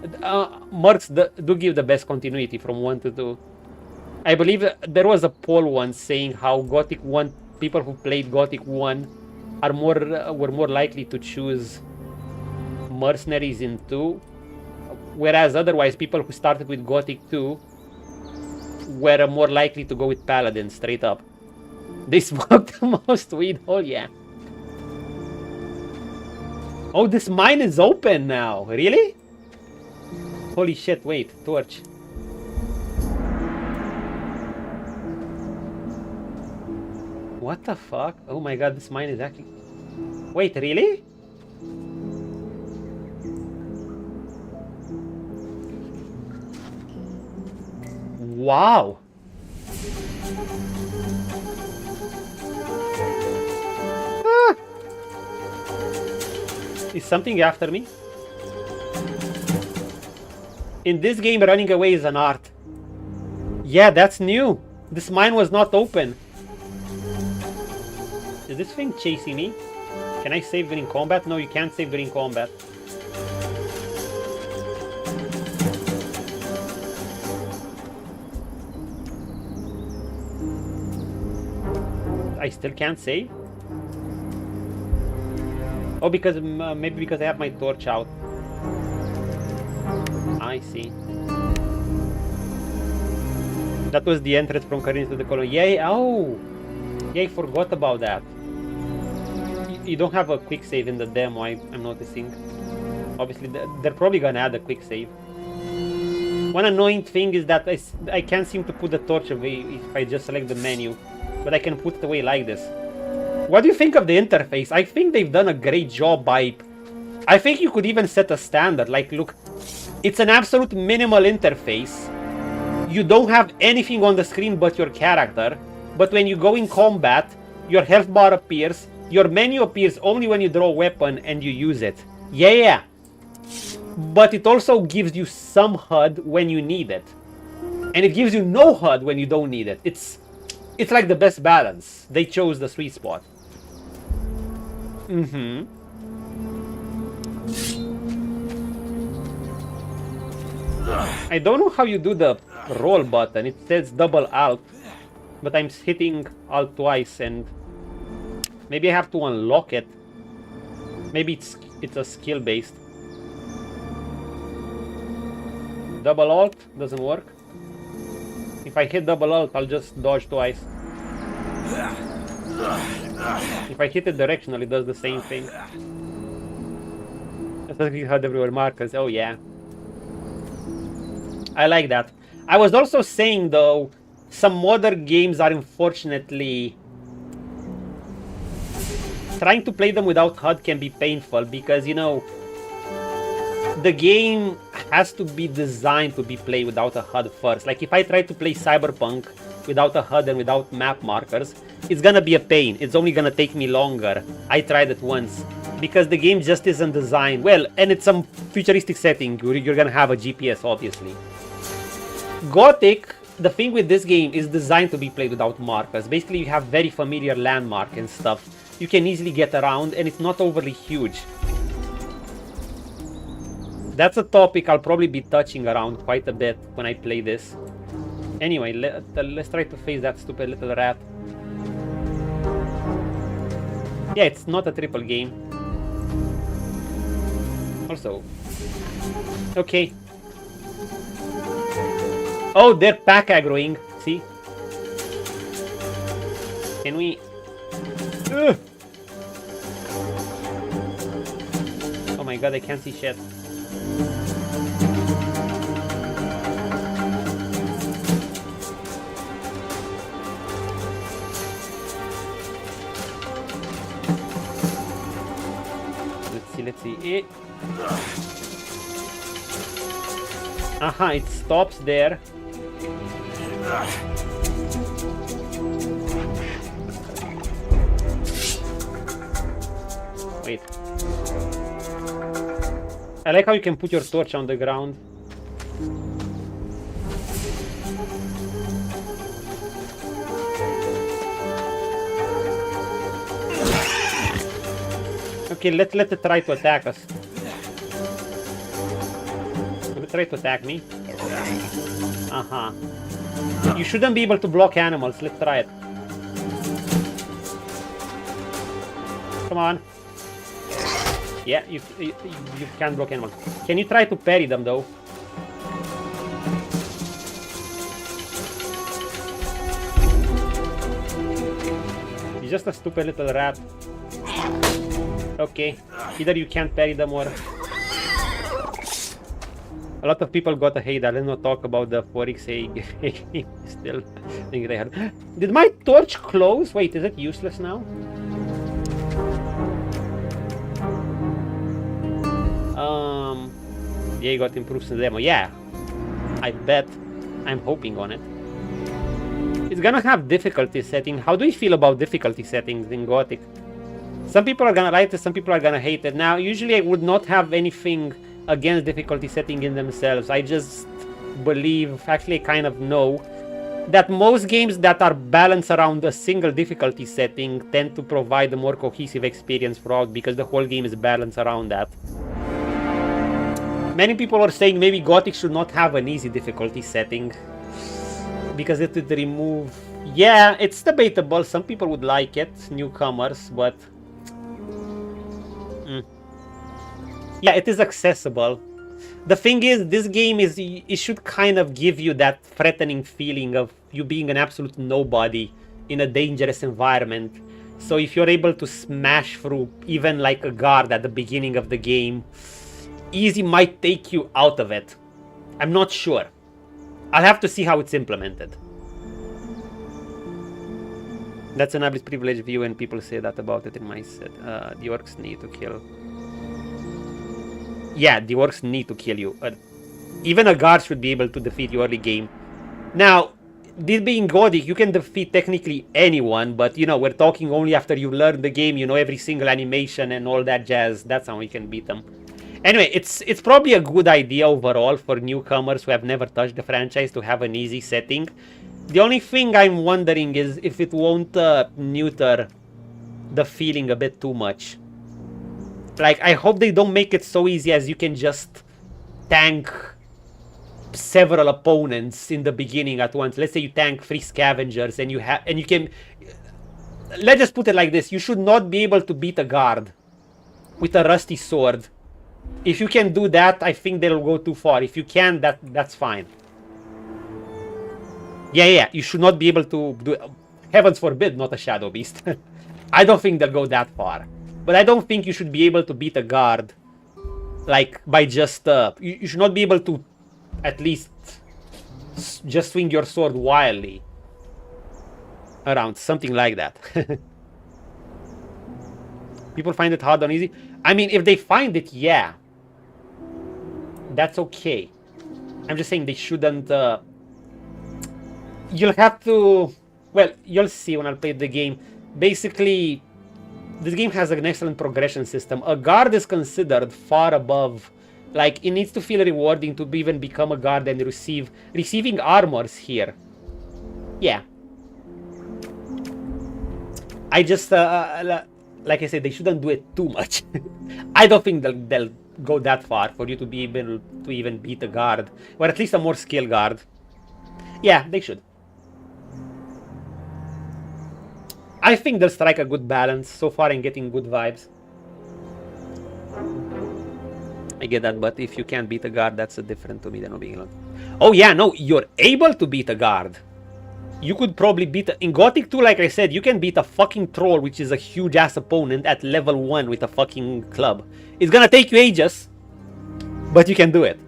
mercs do give the best continuity from 1 to 2. I believe there was a poll once saying how Gothic 1, people who played Gothic 1 are were more likely to choose mercenaries in 2, whereas otherwise people who started with Gothic 2 were more likely to go with Paladin straight up. They smoked the most weed, oh yeah. Oh, this mine is open now, really? Holy shit, wait, torch. What the fuck? Oh my god, this mine is actually... Wait, really? Wow! Ah. Is something after me? In this game, running away is an art. Yeah, that's new. This mine was not open. Is this thing chasing me? Can I save during combat? No, you can't save during combat. I still can't save? Oh, because maybe because I have my torch out. I see. That was the entrance from Karin to the colony. Yay! Oh! Yeah, I forgot about that. You don't have a quick save in the demo, I'm noticing. Obviously, they're probably gonna add a quick save. One annoying thing is that I can't seem to put the torch away if I just select the menu. But I can put it away like this. What do you think of the interface? I think they've done a great job by... I think you could even set a standard. Like, look, it's an absolute minimal interface. You don't have anything on the screen but your character. But when you go in combat, your health bar appears. Your menu appears only when you draw a weapon and you use it. Yeah. But it also gives you some HUD when you need it. And it gives you no HUD when you don't need it. It's like the best balance. They chose the sweet spot. I don't know how you do the roll button. It says double alt. But I'm hitting alt twice and... maybe I have to unlock it. Maybe it's a skill based. Double alt doesn't work. If I hit double alt, I'll just dodge twice. If I hit it directionally, it does the same thing. That's exactly how everywhere markers. Oh yeah. I like that. I was also saying though, some modern games are unfortunately... trying to play them without HUD can be painful because, you know, the game has to be designed to be played without a HUD first. Like if I try to play Cyberpunk without a HUD and without map markers, it's gonna be a pain. It's only gonna take me longer. I tried it once because the game just isn't designed well, and it's some futuristic setting. You're gonna have a GPS, obviously. Gothic, the thing with this game is designed to be played without markers. Basically, you have very familiar landmark and stuff. You can easily get around, and it's not overly huge. That's a topic I'll probably be touching around quite a bit when I play this. Anyway, let's try to face that stupid little rat. Yeah, it's not a triple game. Also... okay. Oh, they're pack aggroing. See? Can we... Ugh. Oh my god, I can't see shit. Let's see. Aha, it stops there. Wait. I like how you can put your torch on the ground. Okay, let it try to attack us. Will it try to attack me? Uh-huh. You shouldn't be able to block animals. Let's try it. Come on. Yeah, you can't block animals. Can you try to parry them, though? He's just a stupid little rat. Okay, either you can't parry them or... A lot of people got to hate that. Let's not talk about the 4x still think they had. Did my torch close? Wait, is it useless now? Yeah, you got improved in the demo. Yeah, I bet. I'm hoping on it. It's gonna have difficulty setting. How do you feel about difficulty settings in Gothic? Some people are gonna like it, some people are gonna hate it. Now, usually I would not have anything against difficulty setting in themselves. I just believe, actually I kind of know, that most games that are balanced around a single difficulty setting tend to provide a more cohesive experience throughout, because the whole game is balanced around that. Many people are saying maybe Gothic should not have an easy difficulty setting, because it would remove... Yeah, it's debatable. Some people would like it, newcomers, but... Yeah, it is accessible. The thing is, this game is... It should kind of give you that threatening feeling of you being an absolute nobody in a dangerous environment. So if you're able to smash through even like a guard at the beginning of the game, easy might take you out of it. I'm not sure. I'll have to see how it's implemented. That's an average privileged view, and people say that about it in my set. The orcs need to kill. Yeah, the orcs need to kill you. Even a guard should be able to defeat you early game. Now, this being Gothic, you can defeat technically anyone, but you know, we're talking only after you learn the game, you know every single animation and all that jazz. That's how you can beat them. Anyway, it's probably a good idea overall for newcomers who have never touched the franchise to have an easy setting. The only thing I'm wondering is if it won't neuter the feeling a bit too much. Like, I hope they don't make it so easy as you can just tank several opponents in the beginning at once. Let's say you tank 3 scavengers and you can... Let's just put it like this. You should not be able to beat a guard with a rusty sword. If you can do that, I think they'll go too far. If you can, that's fine. Yeah, you should not be able to do... Heavens forbid, not a shadow beast. I don't think they'll go that far. But I don't think you should be able to beat a guard, like, by just... you should not be able to, at least, just swing your sword wildly around. Something like that. People find it hard or easy. I mean, if they find it, yeah. That's okay. I'm just saying they shouldn't... You'll have to... Well, you'll see when I'll play the game. Basically, this game has an excellent progression system. A guard is considered far above... Like, it needs to feel rewarding to even become a guard and receiving armors here. Yeah. I just... like I said, they shouldn't do it too much. I don't think they'll go that far for you to be able to even beat a guard. Or at least a more skilled guard. Yeah, they should. I think they'll strike a good balance. So far I'm getting good vibes. I get that, but if you can't beat a guard, that's a different to me than being alone. Oh yeah, no, you're able to beat a guard. You could probably beat... In Gothic 2, like I said, you can beat a fucking troll, which is a huge-ass opponent, at level 1 with a fucking club. It's gonna take you ages, but you can do it.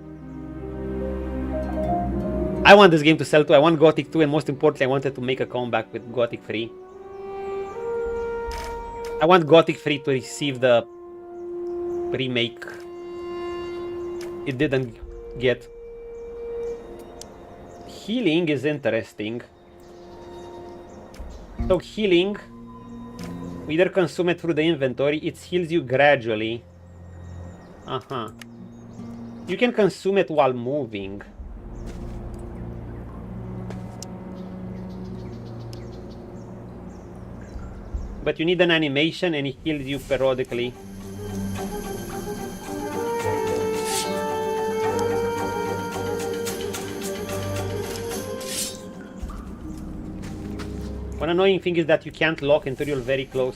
I want this game to sell too. I want Gothic 2, and most importantly, I wanted to make a comeback with Gothic 3. I want Gothic 3 to receive the remake it didn't get. Healing is interesting. So healing, we either consume it through the inventory, it heals you gradually. You can consume it while moving. But you need an animation and it heals you periodically. One annoying thing is that you can't lock until you're very close.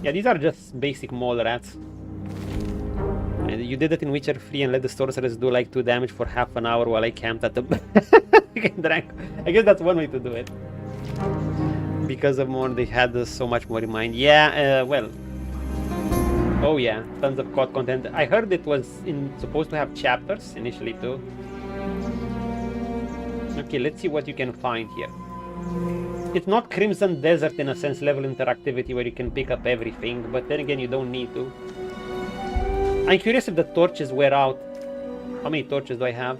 Yeah, these are just basic mole rats. And you did it in Witcher 3 and let the sorceress do like 2 damage for half an hour while I camped at the... I guess that's one way to do it. Because of more, they had so much more in mind. Yeah, well... Oh yeah, tons of COD content. I heard it was supposed to have chapters initially too. Okay, let's see what you can find here. It's not Crimson Desert in a sense level interactivity where you can pick up everything, but then again you don't need to. I'm curious if the torches wear out. How many torches do I have?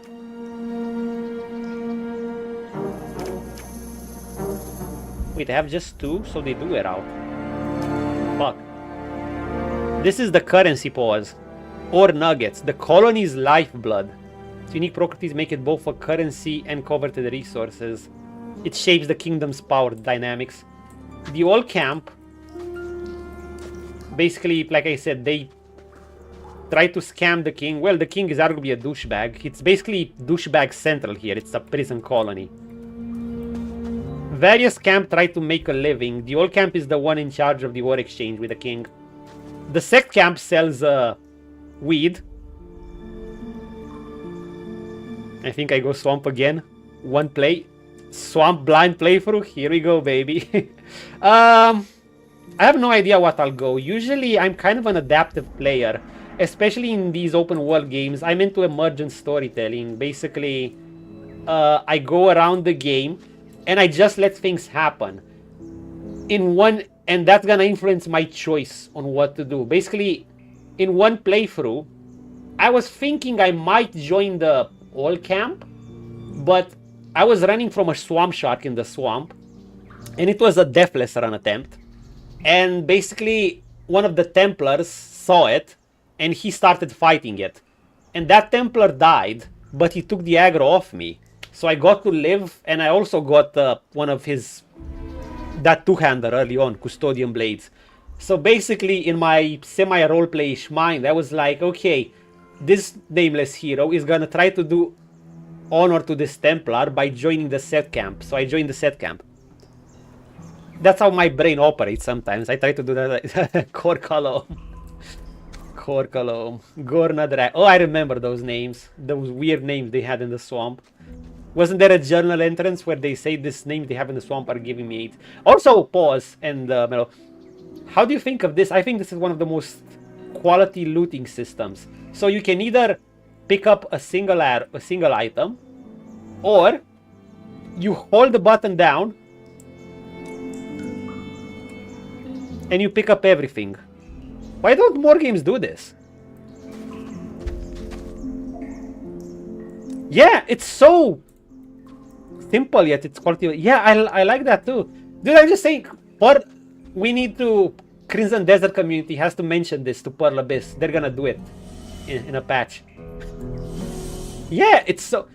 Wait, I have just 2, so they do wear out. Fuck. This is the currency pause. Or nuggets. The colony's lifeblood. Its unique properties make it both a currency and coveted resources. It shapes the kingdom's power dynamics. The old camp, basically, like I said, they try to scam the king. Well, the king is arguably a douchebag. It's basically douchebag central here. It's a prison colony. Various camps try to make a living. The old camp is the one in charge of the war exchange with the king. The sect camp sells weed. I think I go swamp again. One play. Swamp blind playthrough. Here we go, baby. I have no idea what I'll go. Usually, I'm kind of an adaptive player. Especially in these open world games. I'm into emergent storytelling. Basically, I go around the game and I just let things happen. And that's gonna influence my choice on what to do. Basically, in one playthrough, I was thinking I might join the old camp, but I was running from a swamp shark in the swamp, and it was a deathless run attempt. And basically, one of the Templars saw it, and he started fighting it. And that Templar died, but he took the aggro off me. So I got to live, and I also got one of his... that two-hander early on, Custodian Blades. So basically, in my semi-roleplayish mind, I was like, okay, this nameless hero is gonna try to do honor to this Templar by joining the set camp. So I joined the set camp. That's how my brain operates sometimes. I try to do that. Korkalom. Korkalom. Gornadra. Oh, I remember those names. Those weird names they had in the swamp. Wasn't there a journal entrance where they say this name they have in the swamp are giving me 8? Also, pause and Melo. How do you think of this? I think this is one of the most quality looting systems. So you can either pick up a single item, or you hold the button down and you pick up everything. Why don't more games do this? Yeah, it's so simple yet it's quality. Yeah, I like that too. Dude, I'm just saying, we need to... Crimson Desert community has to mention this to Pearl Abyss. They're gonna do it in a patch. Yeah, it's so...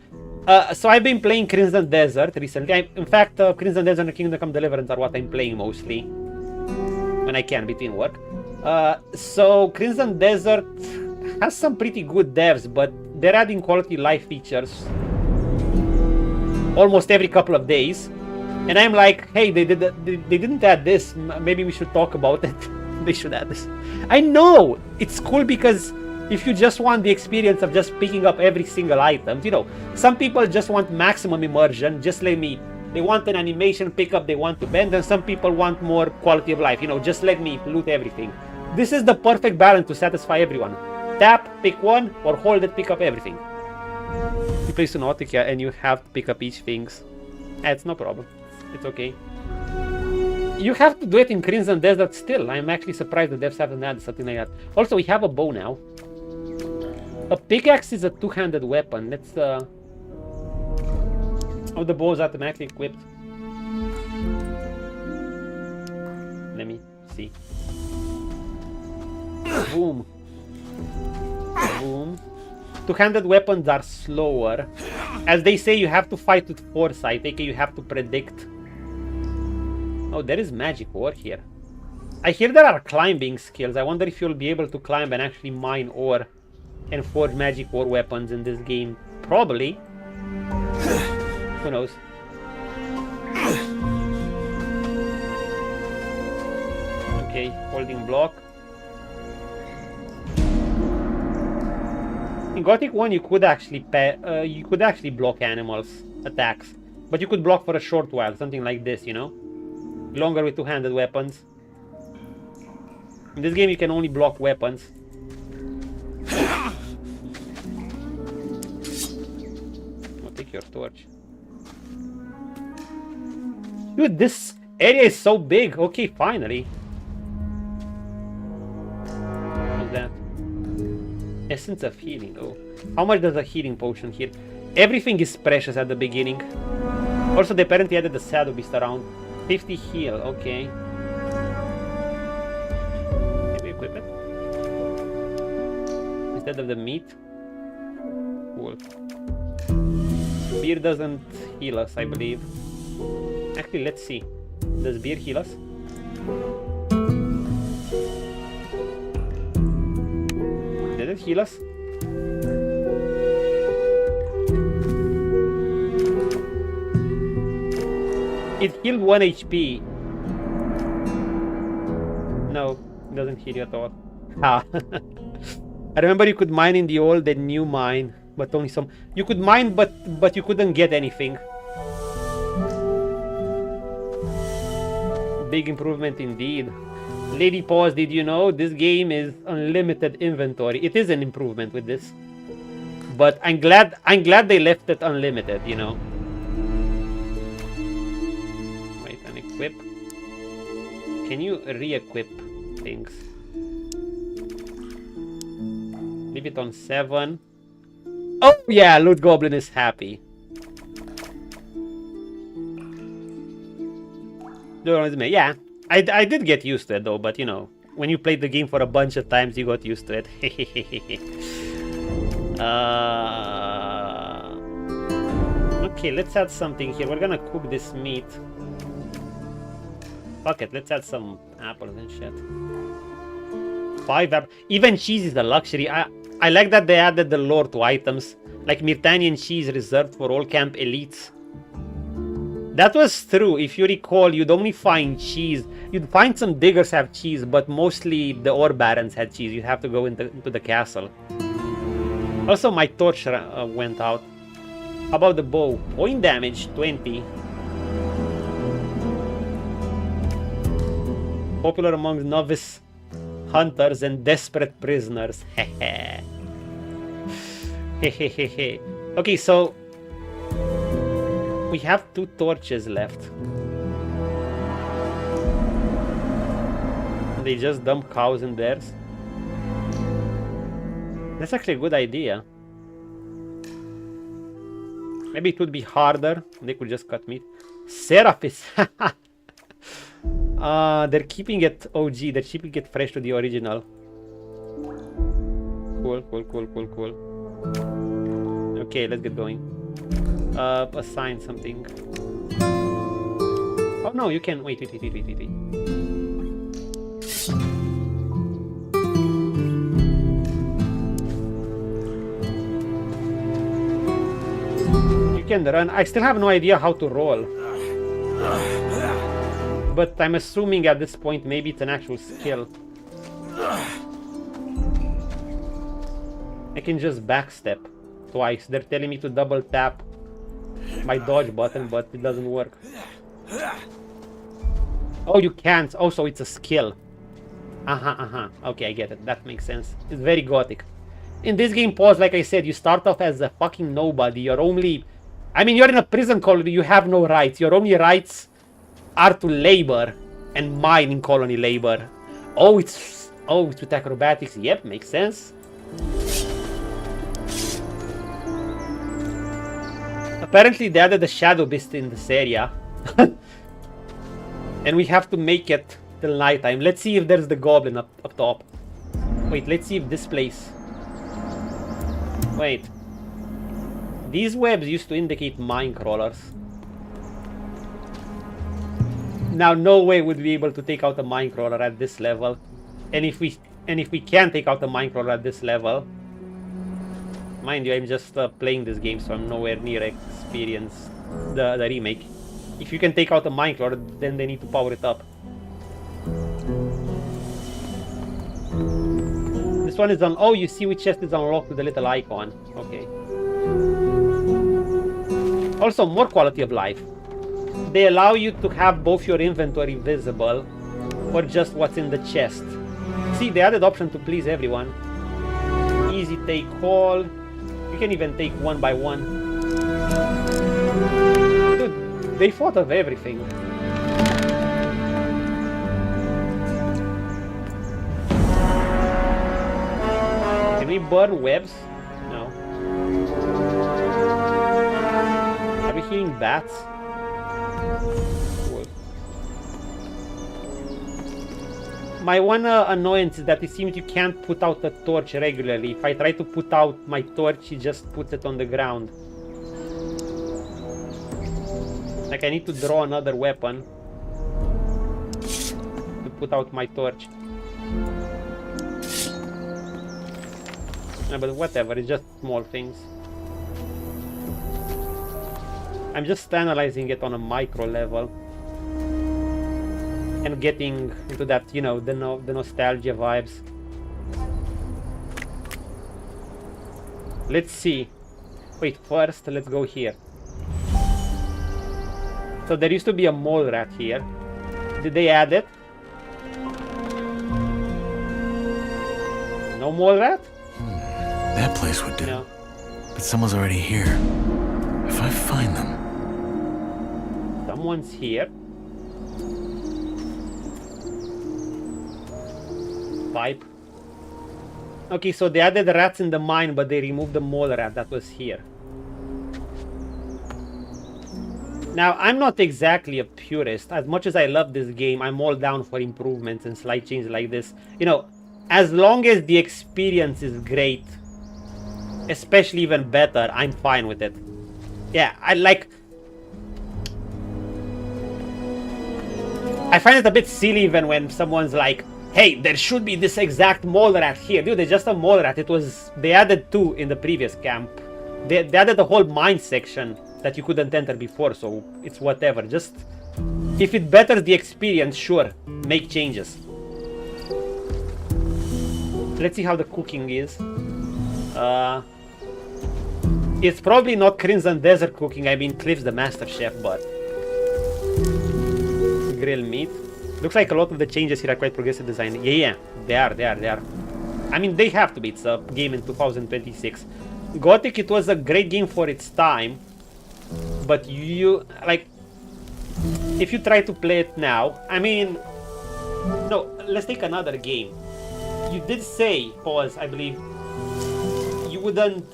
so I've been playing Crimson Desert recently. In fact, Crimson Desert and Kingdom Come Deliverance are what I'm playing mostly. When I can, between work. So Crimson Desert has some pretty good devs, but they're adding quality life features almost every couple of days. And I'm like, hey, they didn't add this. Maybe we should talk about it. They should add this. I know! It's cool because if you just want the experience of just picking up every single item, you know, some people just want maximum immersion. Just let me... They want an animation pickup, they want to bend, and some people want more quality of life. You know, just let me loot everything. This is the perfect balance to satisfy everyone. Tap, pick one, or hold it, pick up everything. You play Subnautica and you have to pick up each things. It's no problem. It's okay. You have to do it in Crimson Desert still. I'm actually surprised the devs haven't added something like that. Also, we have a bow now. A pickaxe is a two-handed weapon. Let's Oh, the bow is automatically equipped. Let me see. Boom. Boom. Two-handed weapons are slower. As they say, you have to fight with foresight. aka you have to predict. Oh, there is magic ore here. I hear there are climbing skills. I wonder if you'll be able to climb and actually mine ore and forge magic ore weapons in this game. Probably. Who knows? Okay, holding block. In Gothic 1 you could actually block animals' attacks. But you could block for a short while, something like this, you know? Longer with two-handed weapons. In this game you can only block weapons. I'll take your torch. Dude, this area is so big. Okay, finally. What's that? Essence of healing. Oh, how much does a healing potion here? Everything is precious at the beginning. Also, they apparently added the Shadow Beast around. 50 heal, okay. Can we equip it? Instead of the meat? Cool. Beer doesn't heal us, I believe. Actually, let's see. Does beer heal us? Did it heal us? It healed 1 HP. No, it doesn't heal you at all. Ah. I remember you could mine in the old and new mine, but only some. You could mine, but you couldn't get anything. Big improvement indeed. Lady Pause, did you know this game is unlimited inventory? It is an improvement with this, but I'm glad they left it unlimited. You know. Wait, and equip. Can you re-equip things? Leave it on 7. Oh yeah, Loot Goblin is happy. Yeah, I did get used to it though, but you know, when you played the game for a bunch of times, you got used to it. Okay, let's add something here. We're gonna cook this meat. Fuck it, let's add some apples and shit. 5 apples. Even cheese is a luxury. I like that they added the lore to items, like Myrtanian cheese reserved for all camp elites. That was true. If you recall, you'd only find cheese. You'd find some diggers have cheese, but mostly the ore barons had cheese. You'd have to go into the castle. Also, my torch went out. How about the bow? Point damage, 20. Popular among novice hunters and desperate prisoners. Okay, so we have 2 torches left. They just dump cows in theirs. That's actually a good idea. Maybe it would be harder. They could just cut meat. Seraphis. They're keeping it OG. They're keeping it fresh to the original. Cool. Okay, let's get going. Assign something. Oh no, you can wait. You can run. I still have no idea how to roll. But I'm assuming at this point maybe it's an actual skill. I can just backstep twice. They're telling me to double tap my dodge button, but it doesn't work. Oh, you can't. Oh, so it's a skill. Okay, I get it. That makes sense. It's very gothic. In this game, Pause, like I said, you start off as a fucking nobody. You're only... I mean, you're in a prison colony. You have no rights. Your only rights are to labor and mine in colony labor. Oh, it's with acrobatics. Yep, makes sense. Apparently they added a shadow beast in this area. And we have to make it till nighttime. Let's see if there's the goblin up top. Wait, let's see if this place... Wait. These webs used to indicate mine crawlers. Now, no way would we be able to take out a mine crawler at this level. And if we can take out a mine crawler at this level... Mind you, I'm just playing this game, so I'm nowhere near experienced the remake. If you can take out a mine crawler, then they need to power it up. This one is on... Oh, you see which chest is unlocked with the little icon. Okay. Also, more quality of life. They allow you to have both your inventory visible or just what's in the chest. See, they added option to please everyone. Easy take all. You can even take one by one. Dude, they thought of everything. Can we burn webs? No. Are we hearing bats? Cool. My one annoyance is that it seems you can't put out a torch regularly. If I try to put out my torch, it just puts it on the ground. Like I need to draw another weapon to put out my torch. No, but whatever, it's just small things. I'm just analyzing it on a micro level. And getting into that, you know, the nostalgia vibes. Let's see. Wait, first, let's go here. So there used to be a mole rat here. Did they add it? No mole rat? That place would do. No. But someone's already here. If I find them... Someone's here. Pipe. Okay, so they added rats in the mine, but they removed the mole rat that was here. Now, I'm not exactly a purist. As much as I love this game, I'm all down for improvements and slight changes like this. You know, as long as the experience is great, especially even better, I'm fine with it. Yeah, I find it a bit silly even when someone's like, hey, there should be this exact mole rat here. Dude, it's just a mole rat. They added 2 in the previous camp. They added a whole mine section that you couldn't enter before, so it's whatever. Just, if it betters the experience, sure, make changes. Let's see how the cooking is. It's probably not Crimson Desert cooking. I mean, Cliff's the master chef, but... Grilled meat. Looks like a lot of the changes here are quite progressive design. Yeah, they are. I mean, they have to be. It's a game in 2026. Gothic, it was a great game for its time. But you, like... If you try to play it now... I mean... No, let's take another game. You did say, pause, I believe... You wouldn't...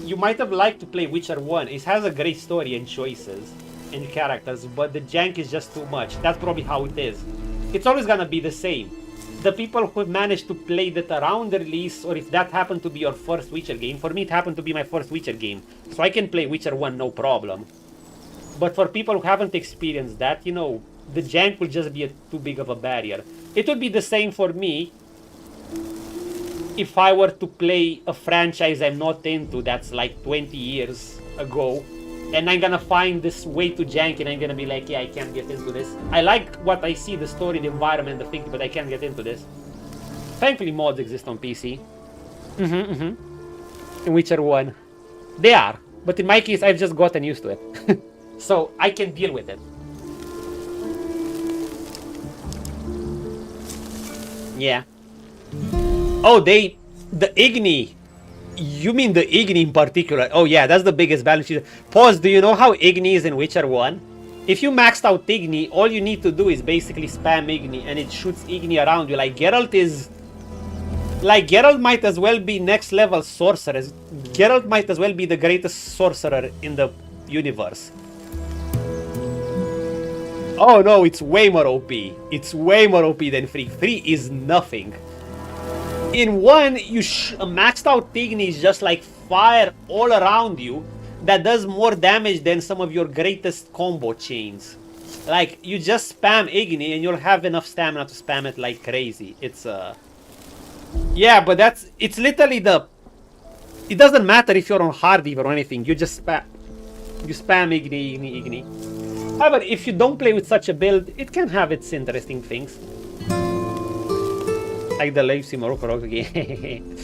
You might have liked to play Witcher 1. It has a great story and choices and characters, but the jank is just too much. That's probably how it is. It's always gonna be the same. The people who have managed to play that around the release, or if that happened to be your first Witcher game, for me it happened to be my first Witcher game, so I can play Witcher 1 no problem. But for people who haven't experienced that, you know, the jank will just be too big of a barrier. It would be the same for me if I were to play a franchise I'm not into that's like 20 years ago, and I'm gonna find this way too janky and I'm gonna be like, yeah, I can't get into this. I like what I see, the story, the environment, the thing, but I can't get into this. Thankfully mods exist on PC. In Witcher 1. They are, but in my case I've just gotten used to it. So I can deal with it. Yeah. Oh, the Igni. You mean the Igni in particular? Oh yeah, that's the biggest balance. Pause, do you know how Igni is in Witcher 1? If you maxed out Igni, all you need to do is basically spam Igni and it shoots Igni around you. Like Geralt is... Like Geralt might as well be next level sorcerer. Geralt might as well be the greatest sorcerer in the universe. Oh no, it's way more OP. It's way more OP than 3. 3 is nothing. In 1, you maxed out Igni is just like fire all around you that does more damage than some of your greatest combo chains. Like, you just spam Igni and you'll have enough stamina to spam it like crazy. It's yeah, but it's literally it doesn't matter if you're on hard even or anything, you just spam Igni. However, if you don't play with such a build, it can have its interesting things. Like the live sim again.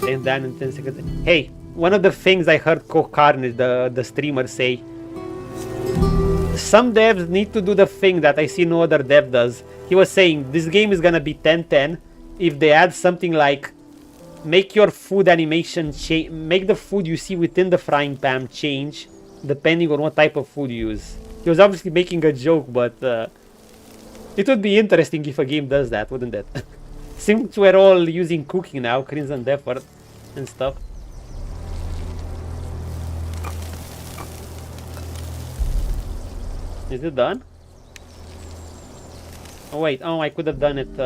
And then in 10 seconds. Hey, one of the things I heard Carnage, the streamer, say, some devs need to do the thing that I see no other dev does. He was saying this game is gonna be 10-10 if they add something like make your food animation change, make the food you see within the frying pan change depending on what type of food you use. He was obviously making a joke, but it would be interesting if a game does that, wouldn't it? Since we're all using cooking now, Crimson Desert and stuff. Is it done? Oh wait, oh, I could have done it.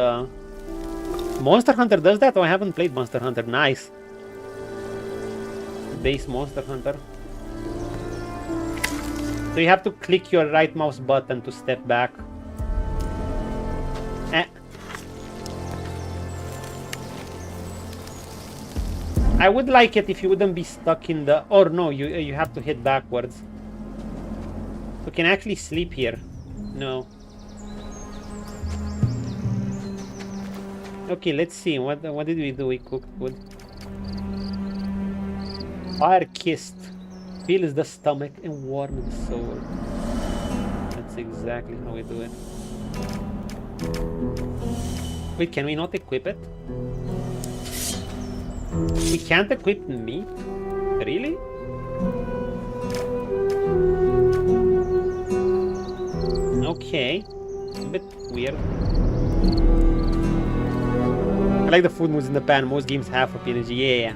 Monster Hunter does that? Oh, I haven't played Monster Hunter. Nice. Base Monster Hunter. So you have to click your right mouse button to step back. I would like it if you wouldn't be stuck in the... Or no, you have to hit backwards. So can I actually sleep here? No. Okay, let's see. What did we do? We cooked food. Fire kissed. Fills the stomach and warms the soul. That's exactly how we do it. Wait, can we not equip it? We can't equip meat? Really? Okay. A bit weird. I like the food moves in the pan. Most games have for PNG. Yeah.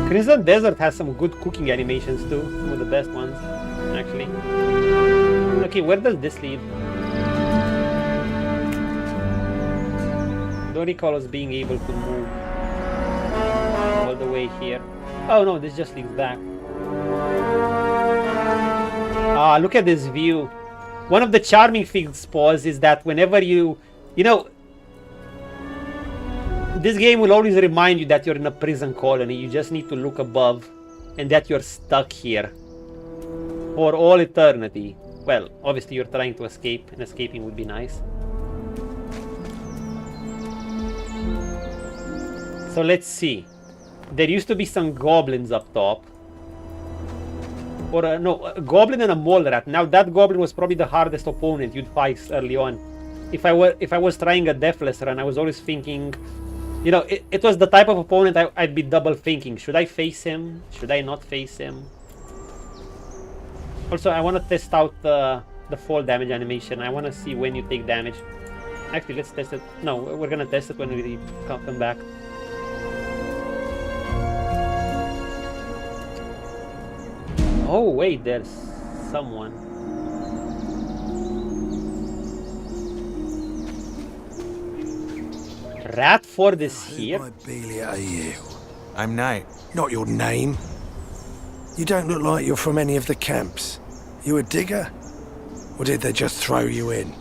Crimson Desert has some good cooking animations too. Some of the best ones, actually. Okay, where does this lead? Don't recall us being able to move all the way here. Oh no, this just leads back. Ah, look at this view. One of the charming things, Pause, is that whenever you know, this game will always remind you that you're in a prison colony. You just need to look above and that you're stuck here for all eternity. Well, obviously you're trying to escape, and escaping would be nice. So let's see. There used to be some goblins up top. Or no, a goblin and a mole rat. Now that goblin was probably the hardest opponent you'd fight early on. If I was trying a deathless run, I was always thinking, you know, it was the type of opponent I'd be double thinking. Should I face him? Should I not face him? Also, I want to test out the fall damage animation. I want to see when you take damage. Actually, let's test it. No, we're gonna test it when we come back. Oh wait, there's someone. Ratford is here? I'm Knight. Not your name. You don't look like you're from any of the camps. You a digger? Or did they just throw you in?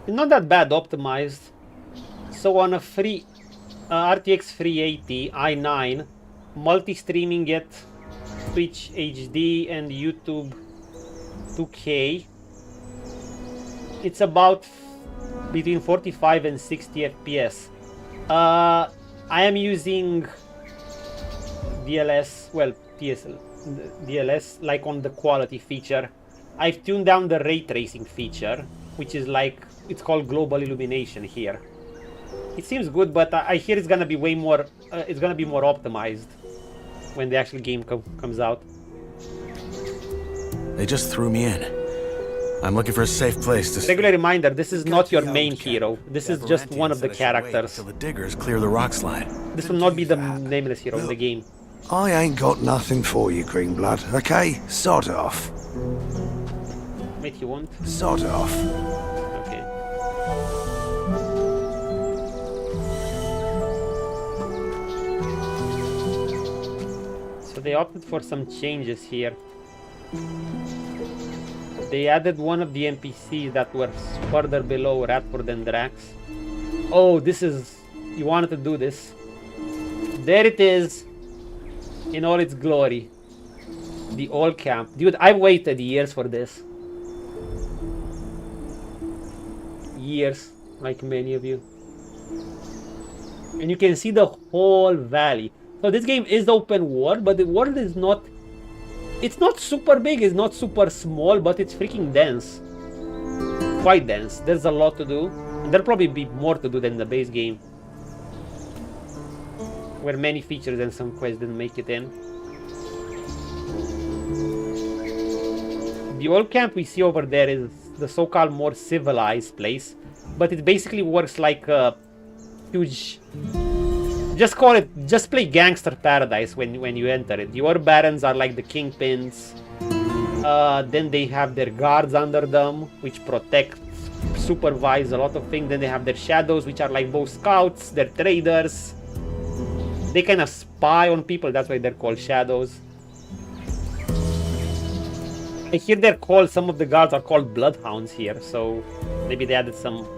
It's not that bad optimized. So on a free RTX 380 i9, multi-streaming it, Twitch HD and YouTube 2K, it's about between 45 and 60 FPS. I am using DLS, well, DLS, like on the quality feature. I've tuned down the ray tracing feature, which is like, it's called global illumination here. It seems good, but I hear it's gonna be way more, it's gonna be more optimized when the actual game comes out. They just threw me in. I'm looking for a safe place to... Regular reminder, this is not your main hero. This is just one of the characters. Till the diggers clear the rock slide. This will not be the nameless hero of the game. I ain't got nothing for you, Greenblood, okay? Sod off. Wait, you won't? Sod off. Okay. So they opted for some changes here. They added one of the NPCs that were further below Radford and Drax. Oh, this is... You wanted to do this. There it is. In all its glory. The old camp. Dude, I've waited years for this. Years. Like many of you. And you can see the whole valley. So this game is open world, but the world is not... It's not super big, it's not super small, but it's freaking dense. Quite dense. There's a lot to do. And there'll probably be more to do than the base game. Where many features and some quests didn't make it in. The old camp we see over there is the so-called more civilized place. But it basically works like a huge... Just call it, just play Gangster Paradise when you enter it. Your barons are like the kingpins. Then they have their guards under them, which protect, supervise a lot of things. Then they have their shadows, which are like both scouts, they're traders. They kind of spy on people, that's why they're called shadows. I hear they're called, some of the guards are called bloodhounds here, so maybe they added some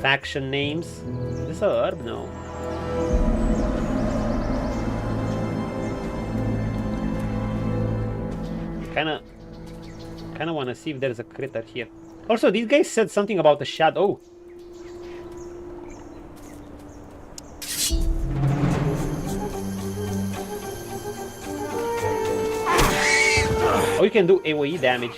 faction names. Is this a herb? No. Kinda wanna see if there's a critter here. Also, these guys said something about a shadow. Oh, you can do AoE damage.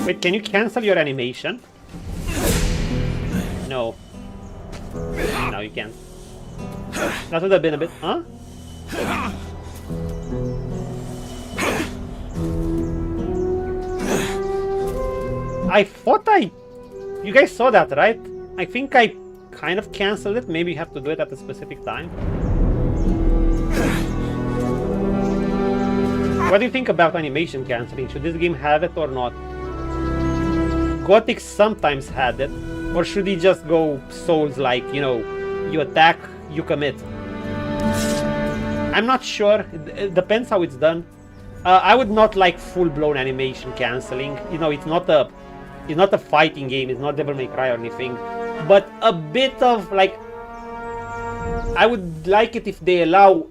Wait, can you cancel your animation? No. No, you can't. That would have been a bit... Huh? I thought you guys saw that, right? I think I kind of canceled it. Maybe you have to do it at a specific time. What do you think about animation canceling? Should this game have it or not? Gothic sometimes had it. Or should he just go Souls like, you know, you attack, you commit? I'm not sure. It depends how it's done. I would not like full-blown animation canceling. You know, it's not a fighting game, it's not Devil May Cry or anything. But a bit of, like... I would like it if they allow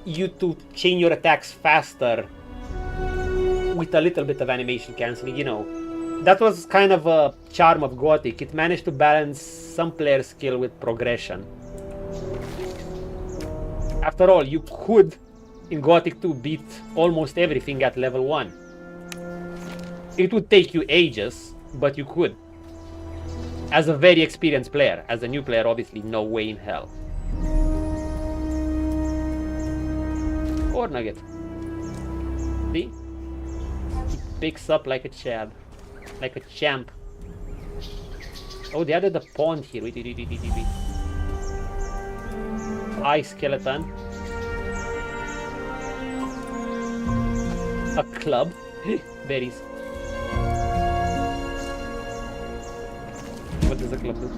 you to chain your attacks faster with a little bit of animation canceling, you know. That was kind of a charm of Gothic. It managed to balance some player skill with progression. After all, you could, in Gothic 2, beat almost everything at level 1. It would take you ages, but you could. As a very experienced player. As a new player, obviously, no way in hell. Or Nugget. See? He picks up like a chad. Like a champ. Oh, they added a pond here. Wait. Eye skeleton. A club. Berries. What does the club do?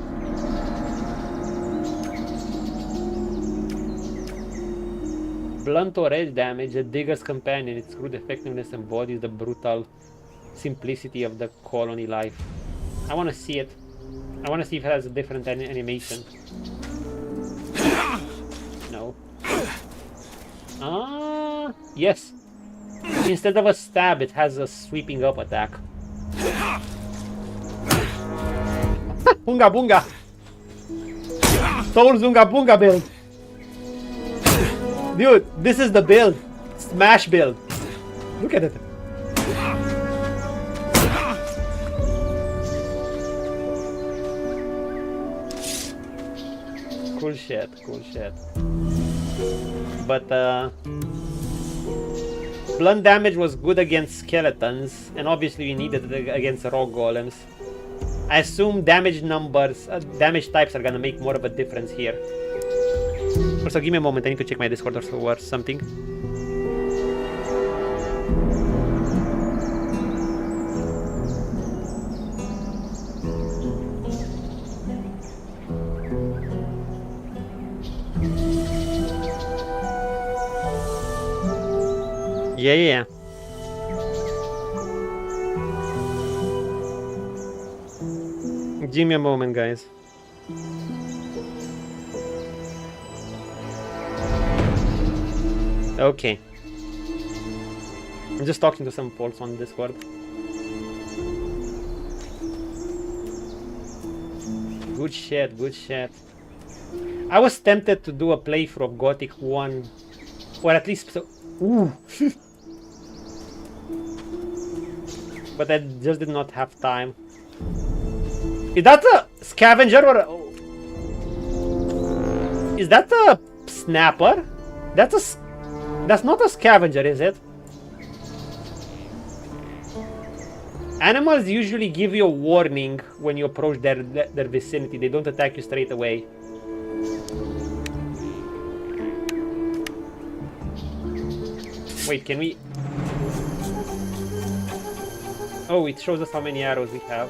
Blunt or edge damage, a digger's companion. Its crude effectiveness embodies the brutal simplicity of the colony life. I want to see it. I want to see if it has a different animation. No. Ah, yes. Instead of a stab, it has a sweeping up attack. Bunga bunga! Soul Zunga Bunga build! Dude, this is the build! Smash build! Look at it! Cool shit, cool shit. But, blunt damage was good against skeletons, and obviously we needed it against rock golems. I assume damage numbers, damage types are gonna make more of a difference here. Also, give me a moment, I need to check my Discord or something. Yeah. Give me a moment, guys. Okay. I'm just talking to some folks on Discord. Good shit, good shit. I was tempted to do a playthrough of Gothic 1. Or at least... So ooh! But I just did not have time. Is that a scavenger or a... Is that a snapper? That's not a scavenger, is it? Animals usually give you a warning when you approach their vicinity. They don't attack you straight away. Wait, can we... Oh, it shows us how many arrows we have.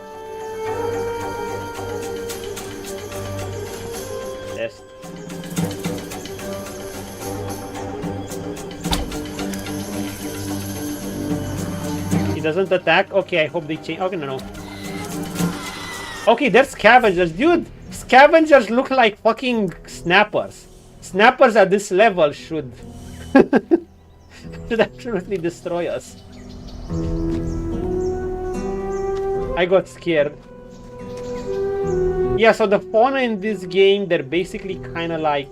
Test. He doesn't attack? Okay, I hope they change. Okay, no. Okay, they're scavengers. Dude, scavengers look like fucking snappers. Snappers at this level should... should absolutely destroy us. I got scared. Yeah, so the fauna in this game, they're basically kind of like...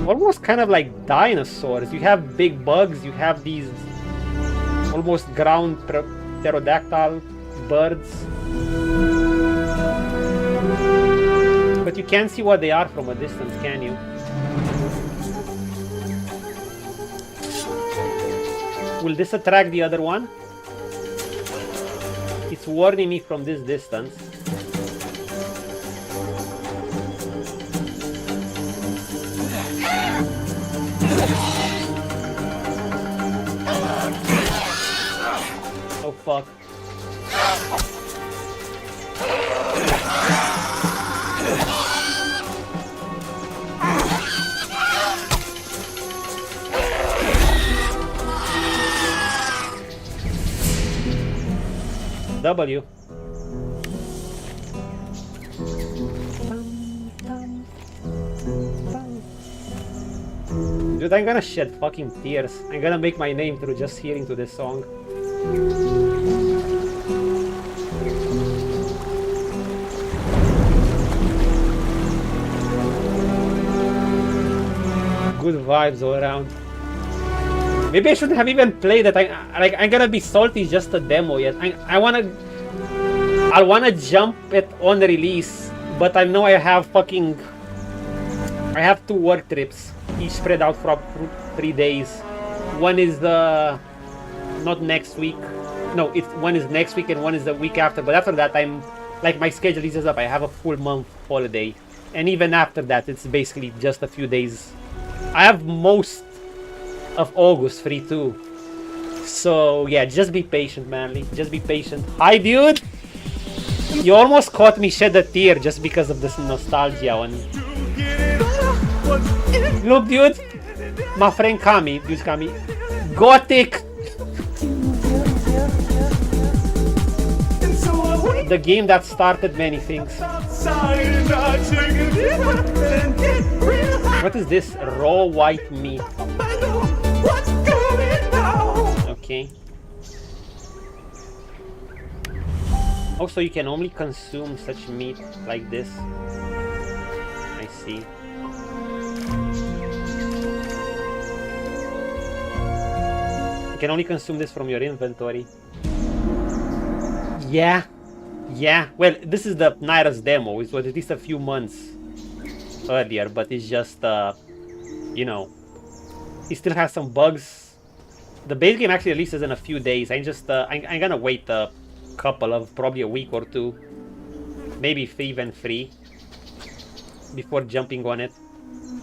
almost kind of like dinosaurs. You have big bugs, you have these almost ground pterodactyl birds. But you can't see what they are from a distance, can you? Will this attract the other one? It's warning me from this distance. Oh fuck. W. Dude, I'm gonna shed fucking tears. I'm gonna make my name through just hearing to this song. Good vibes all around. Maybe I shouldn't have even played it. I'm gonna be salty just a demo yet. I wanna jump it on the release, but I know I have 2 work trips, each spread out for 3 days. One is not next week. No, one is next week and one is the week after. But after that, I'm like my schedule eases up. I have a full month holiday, and even after that, it's basically just a few days. I have most of August free too. So yeah, just be patient, manly. Just be patient. Hi, dude. You almost caught me shed a tear just because of this nostalgia one. Look, dude. My friend Kami, dude, Kami. Gothic. The game that started many things. What is this? Raw white meat. Okay. Also, you can only consume such meat like this. I see. You can only consume this from your inventory. Yeah. Yeah. Well, this is the Nyras demo. It was at least a few months earlier, but it's just, you know, it still has some bugs. The base game actually releases in a few days. I'm gonna wait a couple of, probably a week or 2, maybe even 3, before jumping on it.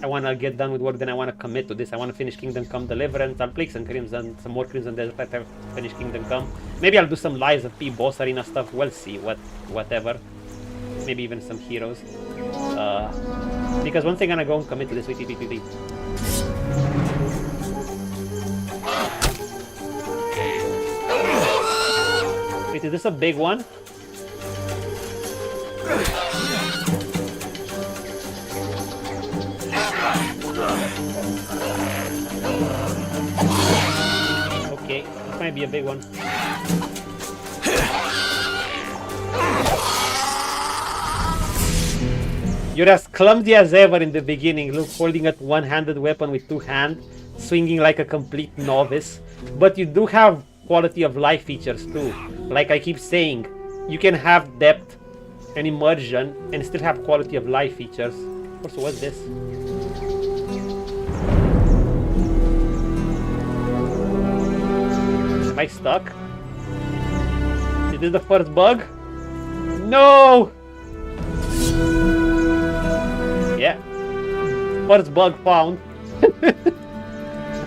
I wanna get done with work, then I wanna commit to this. I wanna finish Kingdom Come Deliverance. I'll play some Crimson, some more Crimson Desert after I finish Kingdom Come. Maybe I'll do some Lies of P boss arena stuff. We'll see. Whatever. Maybe even some heroes. Because once I'm gonna go and commit to this, wait. Wait, is this a big one? Okay, this might be a big one. You're as clumsy as ever in the beginning. Look, holding a one-handed weapon with 2 hands, swinging like a complete novice. But you do have quality of life features too. Like I keep saying, you can have depth and immersion and still have quality of life features. Also, what's this? Am I stuck? Is this the first bug? No! Yeah. First bug found.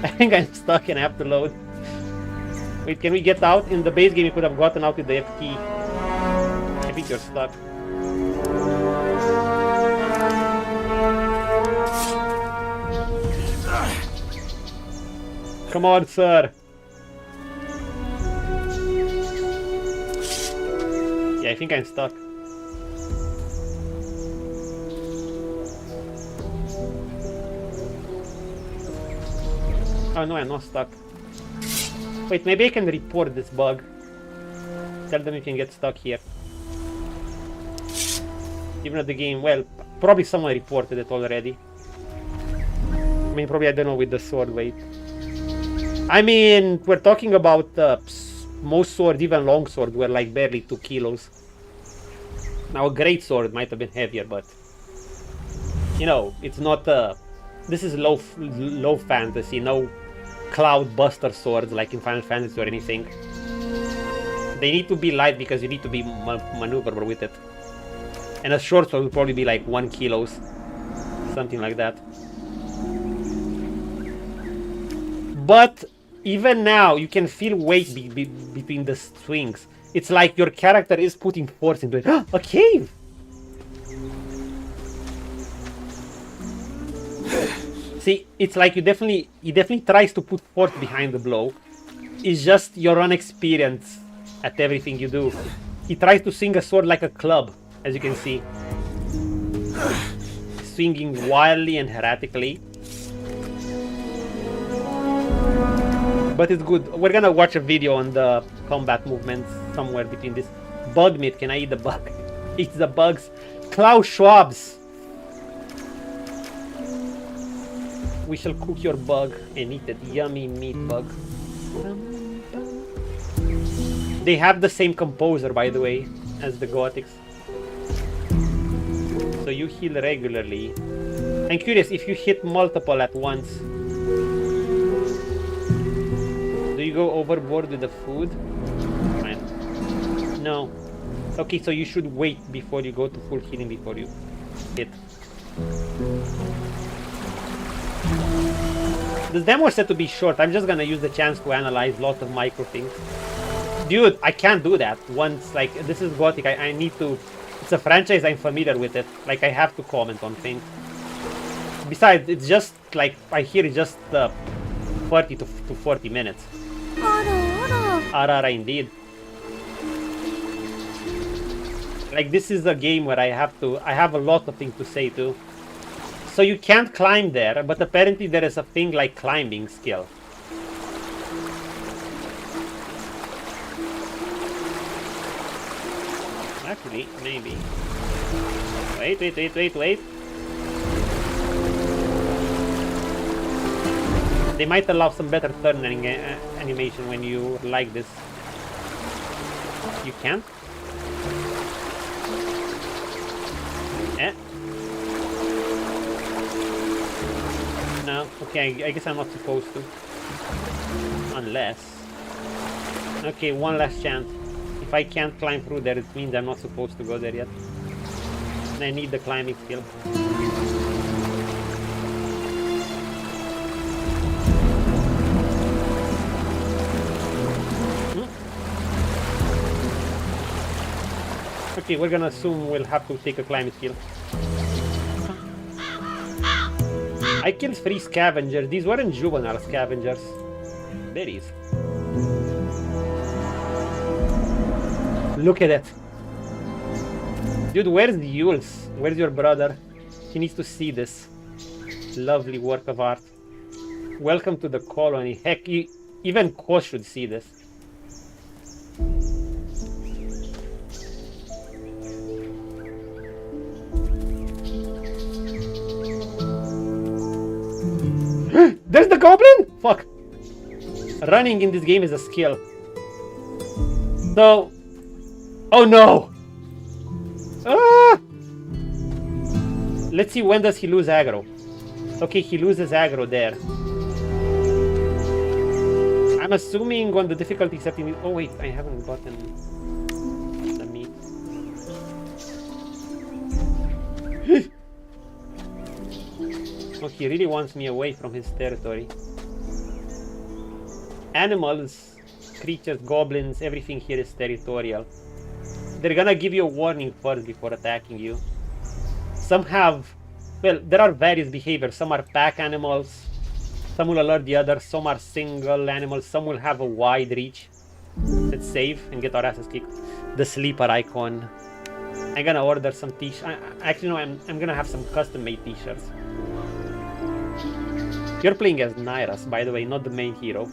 I think I'm stuck and I have to load. Wait, can we get out? In the base game you could have gotten out with the F key. I think you're stuck. Come on, sir. Yeah, I think I'm stuck. Oh no, I'm not stuck. Wait, maybe I can report this bug. Tell them you can get stuck here. Even at the game, well, probably someone reported it already. I mean, probably, I don't know, with the sword weight. I mean, we're talking about most swords, even long swords, were like barely 2 kilos. Now a great sword might have been heavier, but you know, it's not. This is low fantasy, no cloud buster swords like in Final Fantasy or anything. They need to be light because you need to be maneuverable with it. And a short sword will probably be like 1 kilos, something like that. But even now, you can feel weight between the swings. It's like your character is putting force into it. A cave! See, it's like he definitely tries to put force behind the blow. It's just your inexperience at everything you do. He tries to swing a sword like a club, as you can see. Swinging wildly and erratically. But it's good. We're gonna watch a video on the combat movements somewhere between this. Bug meat, can I eat the bug? Eat the bugs. Klaus Schwab's. We shall cook your bug and eat that yummy meat bug. They have the same composer, by the way, as the Gothics. So you heal regularly. I'm curious, if you hit multiple at once, do you go overboard with the food? Fine. No. Okay, so you should wait before you go to full healing before you hit. This demo is set to be short. I'm just gonna use the chance to analyze lots of micro things. Dude, I can't do that. Once, like, this is Gothic, I need to... It's a franchise, I'm familiar with it. Like, I have to comment on things. Besides, it's just, like, I hear it's just 30 to 40 minutes. Arara indeed. Like, this is a game where I have a lot of things to say too. So you can't climb there, but apparently there is a thing like climbing skill. Actually, maybe. Wait. They might allow some better turning animation when you like this. You can't? Eh? No, okay, I guess I'm not supposed to. Unless... Okay, one last chance. If I can't climb through there, it means I'm not supposed to go there yet. And I need the climbing skill. Okay, we're gonna assume we'll have to take a climbing skill. I killed 3 scavengers. These weren't juvenile scavengers. Berries. Look at it. Dude, where's Yules? Where's your brother? He needs to see this. Lovely work of art. Welcome to the colony. Heck, even Ko should see this. There's the goblin? Fuck. Running in this game is a skill. So... Oh no! Ah! Let's see, when does he lose aggro? Okay, he loses aggro there. I'm assuming on the difficulty setting. Oh wait, I haven't gotten the meat. Oh, he really wants me away from his territory. Animals, creatures, goblins, everything here is territorial. They're gonna give you a warning first before attacking you. Some have, well, there are various behaviors. Some are pack animals. Some will alert the others. Some are single animals. Some will have a wide reach. Let's save and get our asses kicked. The sleeper icon. I'm gonna order some t-shirts. Actually, no, I'm gonna have some custom-made t-shirts. You're playing as Nyras, by the way, not the main hero.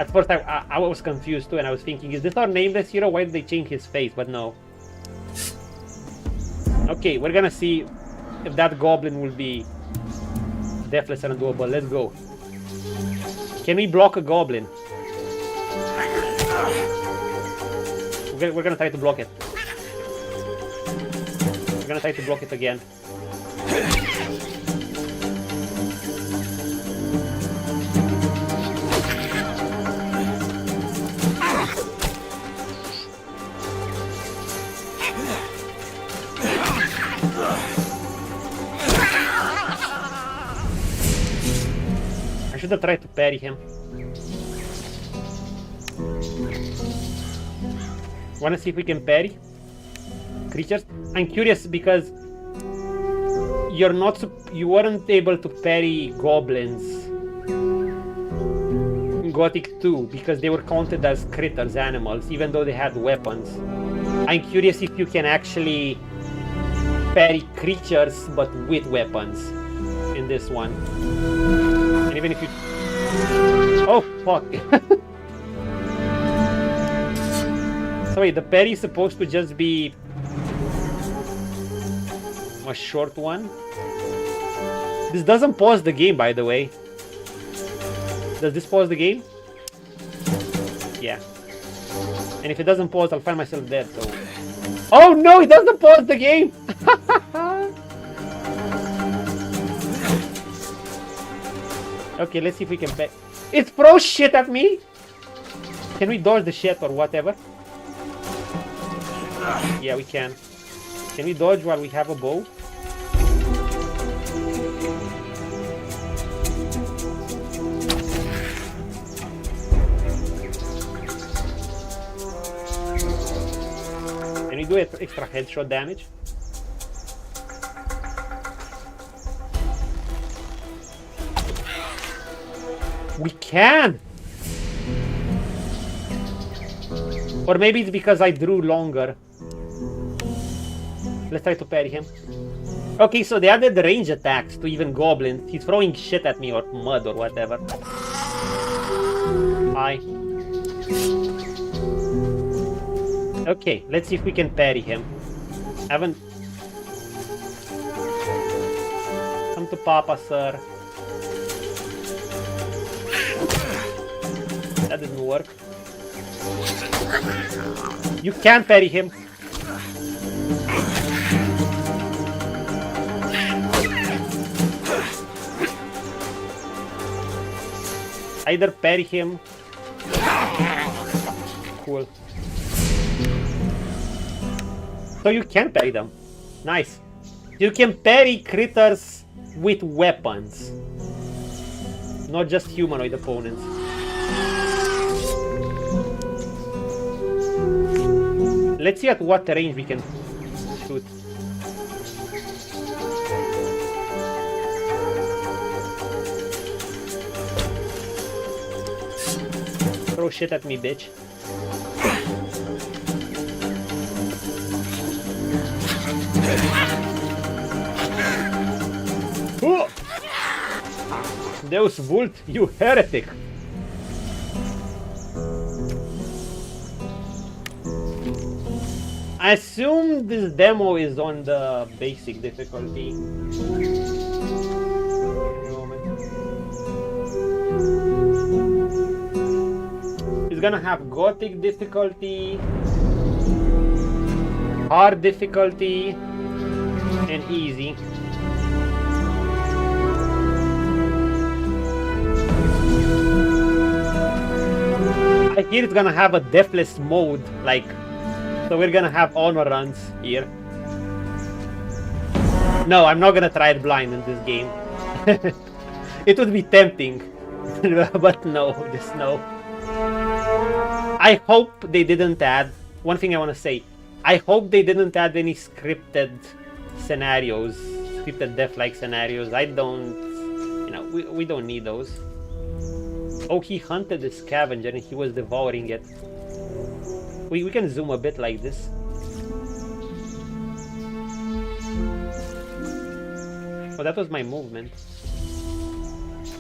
At first, I was confused too, and I was thinking, is this our nameless hero? Why did they change his face? But no. Okay, we're gonna see if that goblin will be deathless and undoable. Let's go. Can we block a goblin? We're gonna try to block it. We're gonna try to block it again. I should have tried to parry him. Wanna see if we can parry creatures? I'm curious because you weren't able to parry goblins in Gothic 2 because they were counted as critters, animals, even though they had weapons. I'm curious if you can actually parry creatures but with weapons in this one. And even if you... Oh, fuck. So wait, the parry is supposed to just be a short one? This doesn't pause the game, by the way. Does this pause the game? Yeah. And if it doesn't pause, I'll find myself dead, so... Oh no, it doesn't pause the game! Okay, let's see if we can back. It throws shit at me! Can we dodge the shit or whatever? Yeah, we can. Can we dodge while we have a bow? Can we do extra headshot damage? We can! Or maybe it's because I drew longer. Let's try to parry him. Okay, so they added the range attacks to even goblins. He's throwing shit at me or mud or whatever. Hi. Okay, let's see if we can parry him. Haven't... Come to Papa, sir. That didn't work. You can parry him. Either parry him. Cool. So you can parry them. Nice. You can parry critters with weapons. Not just humanoid opponents. Let's see at what range we can shoot. Throw shit at me, bitch. Oh! Deus Vult, you heretic! I assume this demo is on the basic difficulty. It's gonna have Gothic difficulty, hard difficulty, and easy. I hear it's gonna have a deathless mode, like, so we're gonna have honor runs here. No, I'm not gonna try it blind in this game. It would be tempting, but no, just no. I hope they didn't add, one thing I want to say, I hope they didn't add any scripted scenarios, scripted death-like scenarios. I don't, you know, we don't need those. Oh, he hunted the scavenger and he was devouring it. We can zoom a bit like this. Oh, that was my movement.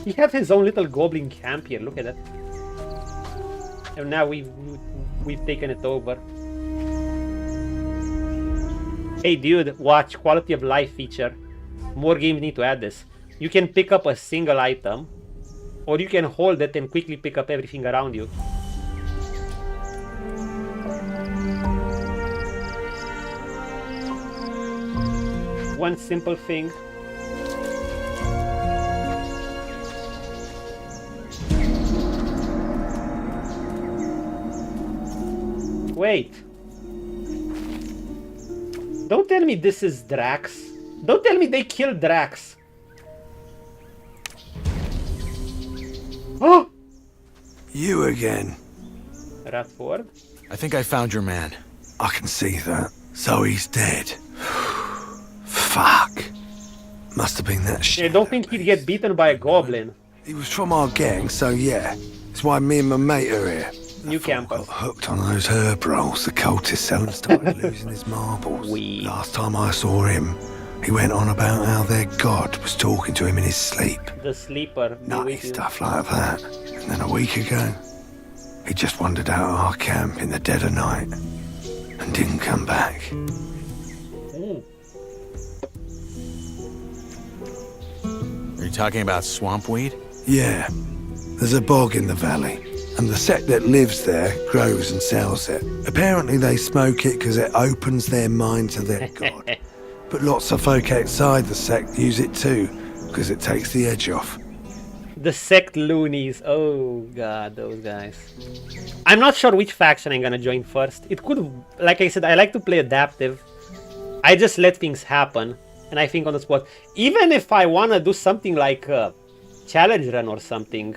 He had his own little goblin camp here, look at that. And now we've taken it over. Hey dude, watch, quality of life feature. More games need to add this. You can pick up a single item, or you can hold it and quickly pick up everything around you. One simple thing. Wait. Don't tell me this is Drax. Don't tell me they killed Drax. Oh! You again. Radford? I think I found your man. I can see that. So he's dead. Fuck. Must have been that shit. I don't think he'd get beaten by a goblin. He was from our gang, so yeah. That's why me and my mate are here. New camper. Got hooked on those herb rolls the cultist selling, started losing his marbles. Last time I saw him, he went on about how their god was talking to him in his sleep. The sleeper. Nutty stuff like that. And then a week ago, he just wandered out of our camp in the dead of night and didn't come back. Are you talking about swampweed? Yeah. There's a bog in the valley, and the sect that lives there grows and sells it. Apparently they smoke it because it opens their mind to their god. But lots of folk outside the sect use it too, because it takes the edge off. The sect loonies. Oh god, those guys. I'm not sure which faction I'm gonna join first. It could, like I said, I like to play adaptive. I just let things happen, and I think on the spot. Even if I wanna do something like a challenge run or something,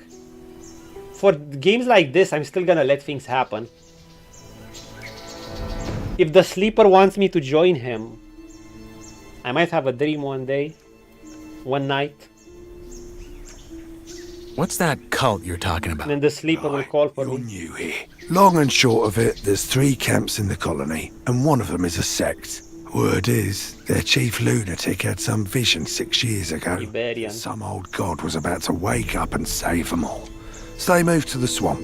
for games like this, I'm still gonna let things happen. If the sleeper wants me to join him, I might have a dream one day, one night. What's that cult you're talking about? And then the sleeper will call for You're me. new here. Long and short of it, there's 3 camps in the colony, and one of them is a sect. Word is, their chief lunatic had some vision 6 years ago. Iberian. Some old god was about to wake up and save them all. So they moved to the swamp.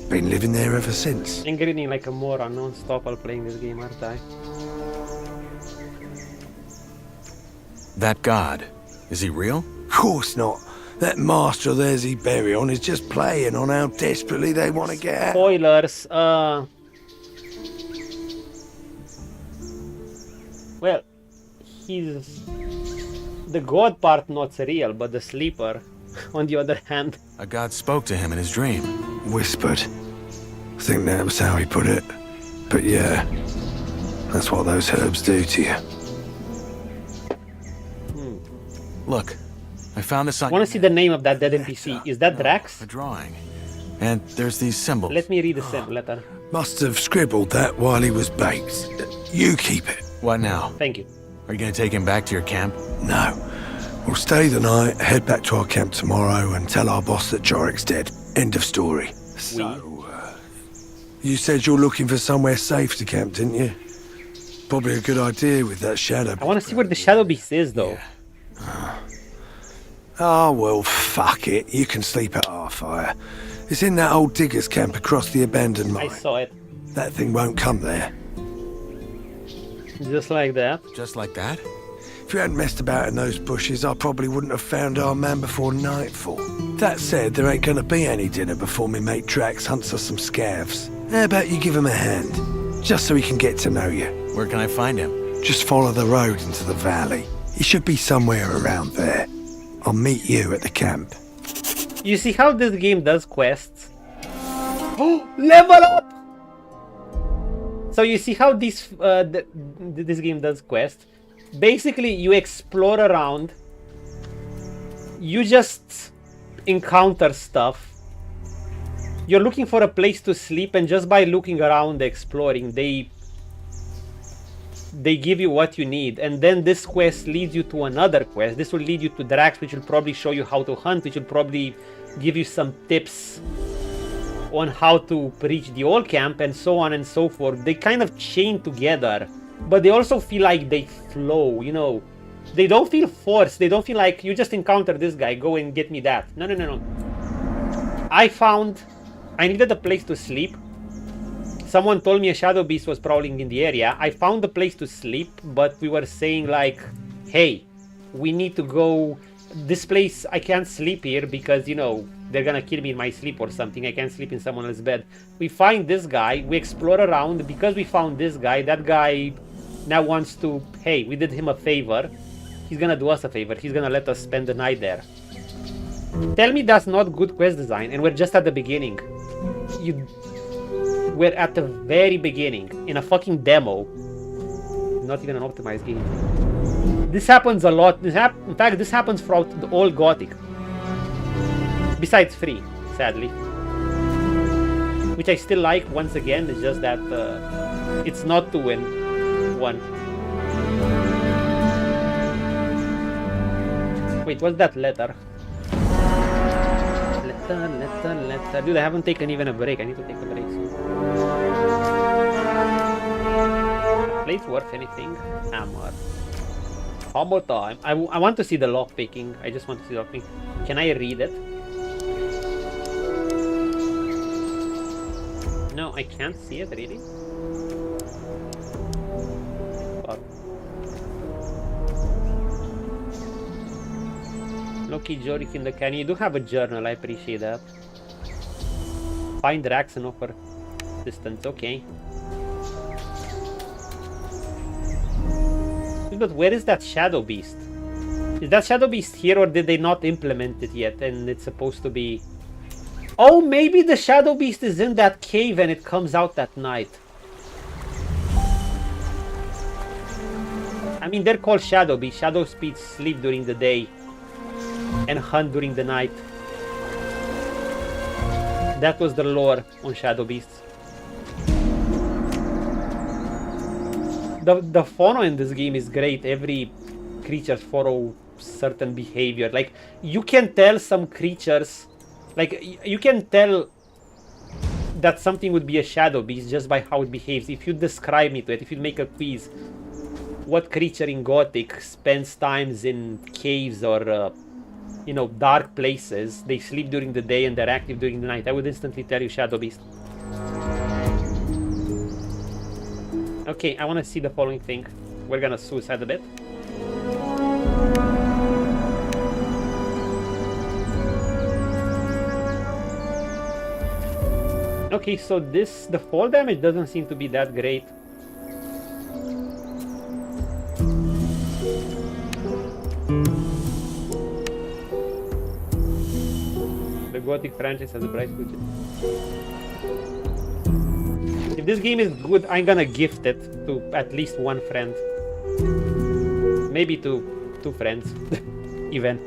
Been living there ever since. I'm grinning like a moron non-stop while playing this game, aren't I? That god, is he real? Course not. That master of theirs he bury on is just playing on how desperately they want to get out. Spoilers, well, he's... The god part not real, but the sleeper, on the other hand. A god spoke to him in his dream. Whispered. I think that was how he put it. But yeah, that's what those herbs do to you. Look, I found this on... I want to see the name of that dead NPC. Is that Drax? A drawing. And there's these symbols. Let me read the same letter. Must have scribbled that while he was baked. You keep it. What now? Thank you. Are you gonna take him back to your camp? No. We'll stay the night, head back to our camp tomorrow and tell our boss that Jorik's dead. End of story. So, you said you're looking for somewhere safe to camp, didn't you? Probably a good idea with that shadow. I want to see where the Shadow Beast is, though. Oh, well, fuck it. You can sleep at our fire. It's in that old digger's camp across the abandoned I mine. saw it. That thing won't come there. Just like that. Just like that? If you hadn't messed about in those bushes, I probably wouldn't have found our man before nightfall. That said, there ain't gonna be any dinner before me mate Drax hunts us some scavs. How about you give him a hand? Just so he can get to know you. Where can I find him? Just follow the road into the valley. He should be somewhere around there. I'll meet you at the camp. You see how this game does quests? Oh, level up! So you see how this this game does quest? Basically, you explore around. You just encounter stuff. You're looking for a place to sleep, and just by looking around, exploring, they give you what you need. And then this quest leads you to another quest. This will lead you to Drax, which will probably show you how to hunt, which will probably give you some tips on how to reach the old camp, and so on and so forth. They kind of chain together, but they also feel like they flow, you know. They don't feel forced. They don't feel like you just encounter this guy, go and get me that. No, no, no, no. I needed a place to sleep. Someone told me a shadow beast was prowling in the area. I found a place to sleep, but we were saying like, hey, we need to go. This place, I can't sleep here because, you know, they're gonna kill me in my sleep or something. I can't sleep in someone else's bed. We find this guy, we explore around. Because we found this guy, that guy now wants to, hey, we did him a favor. He's gonna do us a favor. He's gonna let us spend the night there. Tell me that's not good quest design, and we're just at the beginning. We're at the very beginning, in a fucking demo. Not even an optimized game. This happens a lot. In fact, this happens throughout the all Gothic. Besides 3, sadly. Which I still like, once again, it's just that it's not 2 and 1. Wait, what's that letter? Letter. Dude, I haven't taken even a break. I need to take a break soon. Place worth anything? Hammer. Hammer time. I want to see the lock picking. I just want to see the lock picking. Can I read it? No, I can't see it, really. Fuck. Loki Jorik in the canyon. You do have a journal, I appreciate that. Find Drax and offer distance, okay. But where is that shadow beast? Is that shadow beast here, or did they not implement it yet and it's supposed to be... Oh, maybe the shadow beast is in that cave and it comes out that night. I mean, they're called shadow beasts. Shadow beasts sleep during the day and hunt during the night. That was the lore on shadow beasts. The fauna in this game is great. Every creature follow certain behavior. Like, you can tell some creatures, like, you can tell that something would be a shadow beast just by how it behaves. If you describe me to it, if you make a quiz, what creature in Gothic spends times in caves or you know, dark places, they sleep during the day and they're active during the night, I would instantly tell you shadow beast. Okay, I want to see the following thing. We're gonna suicide a bit. Okay, so the fall damage doesn't seem to be that great. The Gothic franchise has a bright future. If this game is good, I'm gonna gift it to at least one friend. Maybe two friends. Even.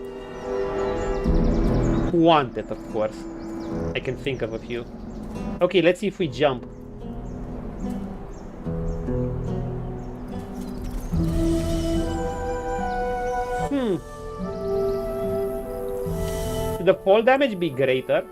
Who want it, of course. I can think of a few. Okay, let's see if we jump. Should the fall damage be greater?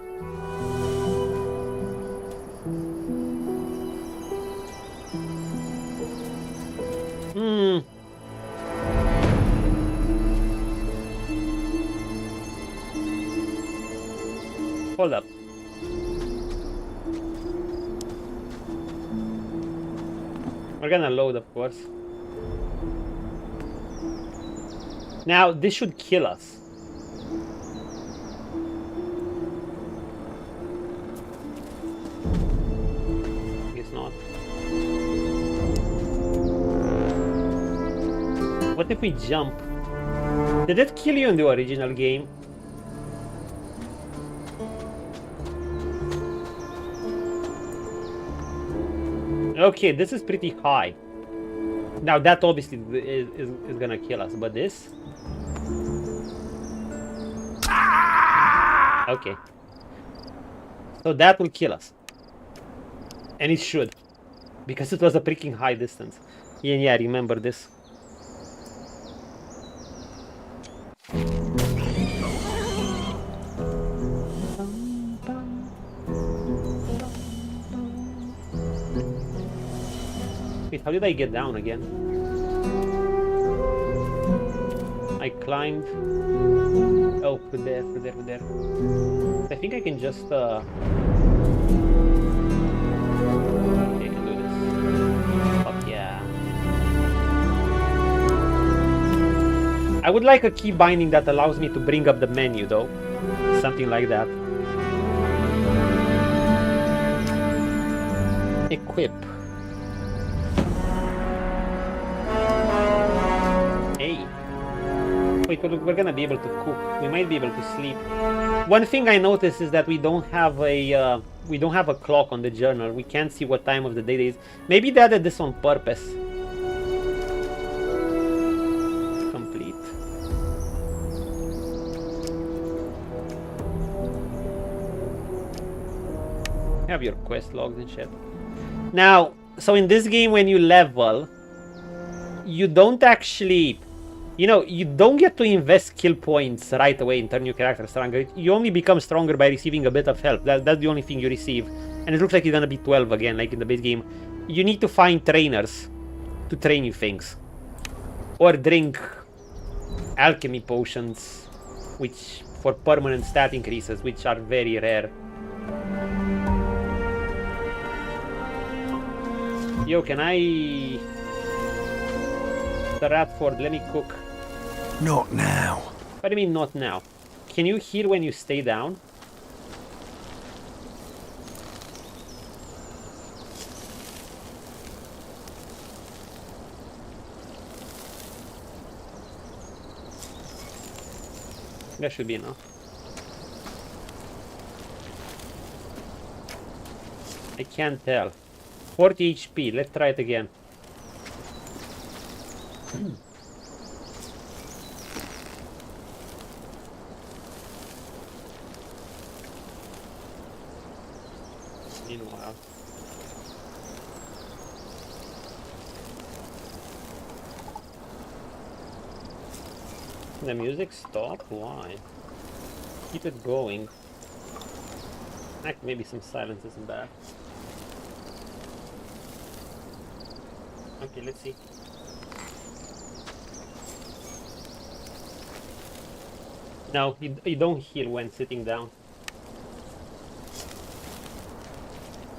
Hold up. We're gonna load, of course. Now, this should kill us. Guess not. What if we jump? Did it kill you in the original game? Okay, this is pretty high. Now that obviously is gonna kill us, but this? Okay. So that will kill us. And it should. Because it was a freaking high distance. Yeah, remember this. Wait, how did I get down again? I climbed. Oh, through there. I think I can just okay, I can do this. Fuck yeah. I would like a key binding that allows me to bring up the menu though. Something like that. Equip. Hey. Wait, we're gonna be able to cook. We might be able to sleep. One thing I noticed is that we don't have a clock on the journal. We can't see what time of the day it is. Maybe they added this on purpose. Complete. Have your quest logs and shit. Now, so in this game, when you level, you don't actually. You know, you don't get to invest skill points right away and turn your character stronger. You only become stronger by receiving a bit of health. That's the only thing you receive. And it looks like you're gonna be 12 again, like in the base game. You need to find trainers to train you things. Or drink alchemy potions, which for permanent stat increases, which are very rare. Yo, can I... The Radford, let me cook. Not now. What do you mean not now? Can you heal when you stay down? That should be enough. I can't tell. 40 HP, let's try it again. Meanwhile. The music stopped? Why? Keep it going. Heck, maybe some silence isn't bad. Okay, let's see. No, you don't heal when sitting down.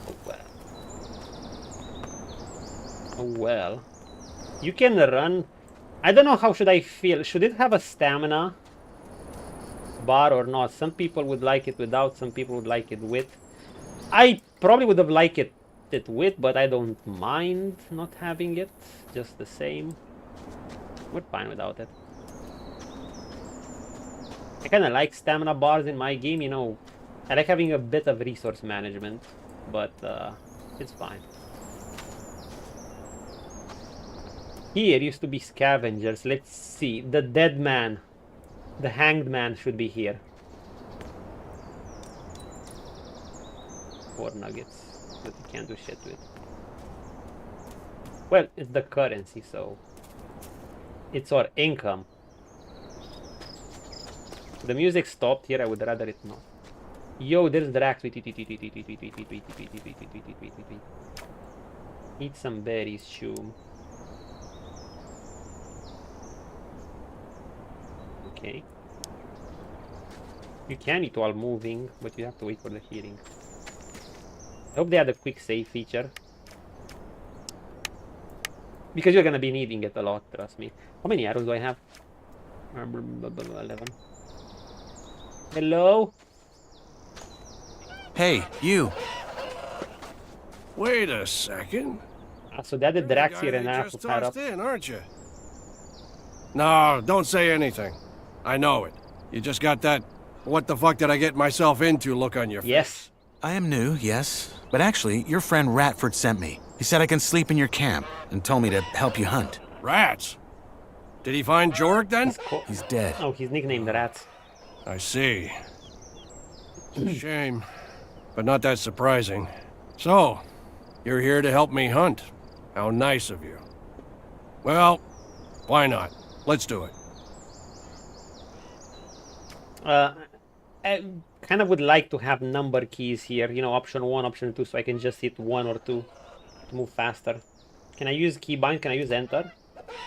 Oh well. Oh well. You can run. I don't know how should I feel. Should it have a stamina bar or not? Some people would like it without, some people would like it with. I probably would have liked it with, but I don't mind not having it. Just the same. We're fine without it. I kind of like stamina bars in my game, you know. I like having a bit of resource management, but it's fine. Here used to be scavengers. Let's see. The dead man. The hanged man should be here. 4 nuggets. But you can't do shit with it. Well, it's the currency, so... It's our income. The music stopped here, I would rather it not. Yo, there's Drax. Wait. Eat some berries, Shoom. Okay. You can eat while moving, but you have to wait for the healing. I hope they had a quick save feature. Because you're gonna be needing it a lot, trust me. How many arrows do I have? 11. Hello? Hey, you. Wait a second. So that the Drax here and I have to just pair up. tossed in, aren't you? No, don't say anything. I know it. You just got that "what the fuck did I get myself into" look on your face. Yes. I am new, yes. But actually, your friend Ratford sent me. He said I can sleep in your camp and told me to help you hunt. Rats? Did he find Jorg then? He's dead. Oh, he's nicknamed Rats. I see. It's a shame, but not that surprising. So, you're here to help me hunt. How nice of you. Well, why not? Let's do it. I kind of would like to have number keys here. You know, option 1, option 2, so I can just hit 1 or 2 to move faster. Can I use keybind? Can I use enter?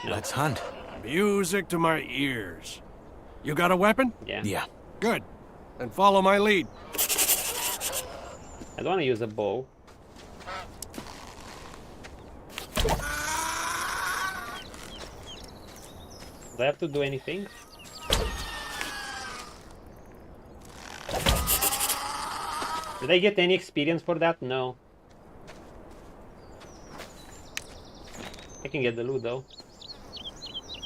No. Let's hunt. Music to my ears. You got a weapon? Yeah. Yeah. Good. Then follow my lead. I don't want to use a bow. Do I have to do anything? Did I get any experience for that? No. I can get the loot though.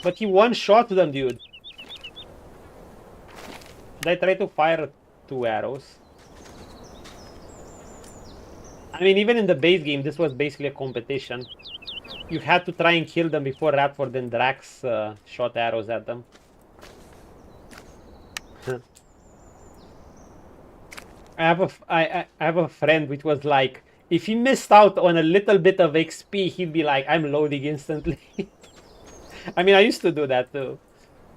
But he one-shot them, dude. Should I try to fire 2 arrows? I mean, even in the base game, this was basically a competition. You had to try and kill them before Radford and Drax shot arrows at them. I have a friend which was like, if he missed out on a little bit of XP, he'd be like, I'm loading instantly. I mean, I used to do that too.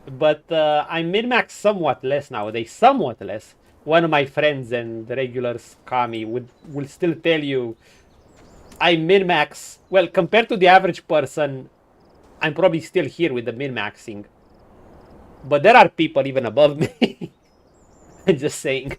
But I min-max somewhat less nowadays, somewhat less. One of my friends and regulars, Kami, will still tell you, I min-max. Well, compared to the average person, I'm probably still here with the min-maxing. But there are people even above me. I'm just saying.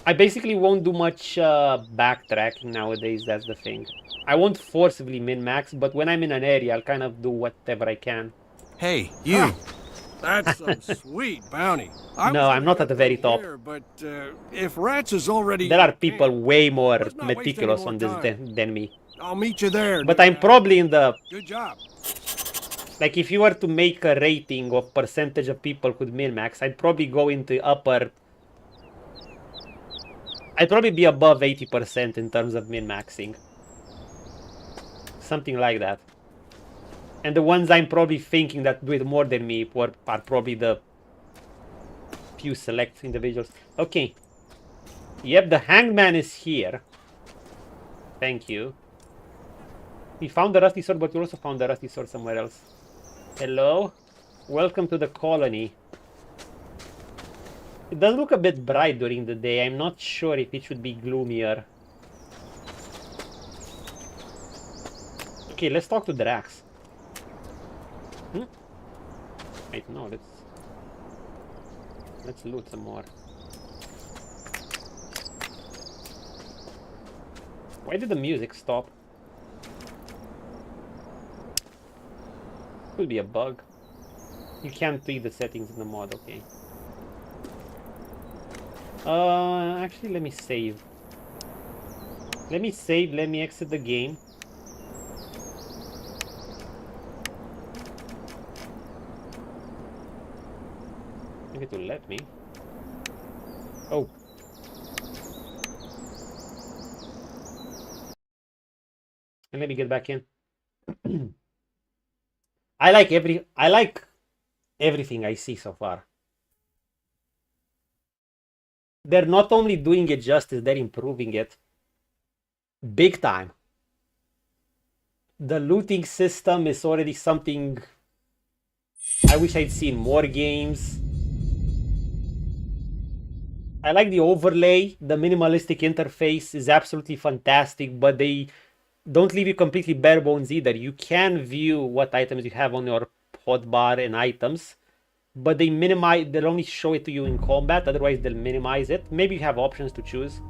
I basically won't do much backtracking nowadays, that's the thing. I won't forcibly min-max, but when I'm in an area, I'll kind of do whatever I can. Hey, you! That's some sweet bounty. No, I'm not at the very top. Here, but if Rats is already... There are people way more Let's not waste meticulous any on more this time. than me. I'll meet you there. But I'm probably in the... Good job. Like, if you were to make a rating of percentage of people who'd min-max, I'd probably go into upper... I'd probably be above 80% in terms of min-maxing. Something like that. And the ones I'm probably thinking that do it more than me are probably the few select individuals. Okay. Yep, the hangman is here. Thank you. We found the rusty sword, but we also found the rusty sword somewhere else. Hello? Welcome to the colony. It does look a bit bright during the day. I'm not sure if it should be gloomier. Okay, let's talk to Drax. Wait, no, let's loot some more. Why did the music stop? Could be a bug. You can't tweak the settings in the mod, okay. Actually, let me save. Let me exit the game. Maybe it will let me. Oh. And let me get back in. I like everything I see so far. They're not only doing it justice, they're improving it. Big time. The looting system is already something I wish I'd seen more games. I like the overlay. The minimalistic interface is absolutely fantastic, but they don't leave you completely bare bones either. You can view what items you have on your hotbar and items, but they'll only show it to you in combat, otherwise they'll minimize it. Maybe you have options to choose.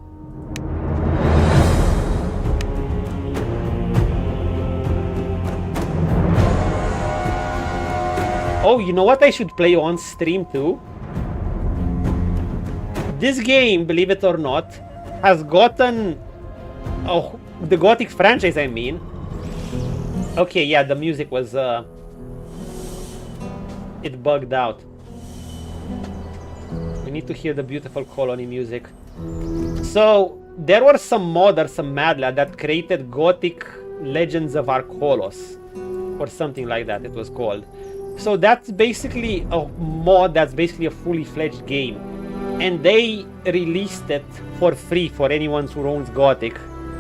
Oh, you know what I should play on stream too? This game, believe it or not, has gotten... Oh, the Gothic franchise, I mean. Okay, yeah, the music was... It bugged out. We need to hear the beautiful colony music. So there were some modders, some mad lad that created Gothic Legends of Archolos, or something like that it was called. So that's basically a mod that's basically a fully fledged game, and they released it for free for anyone who owns Gothic.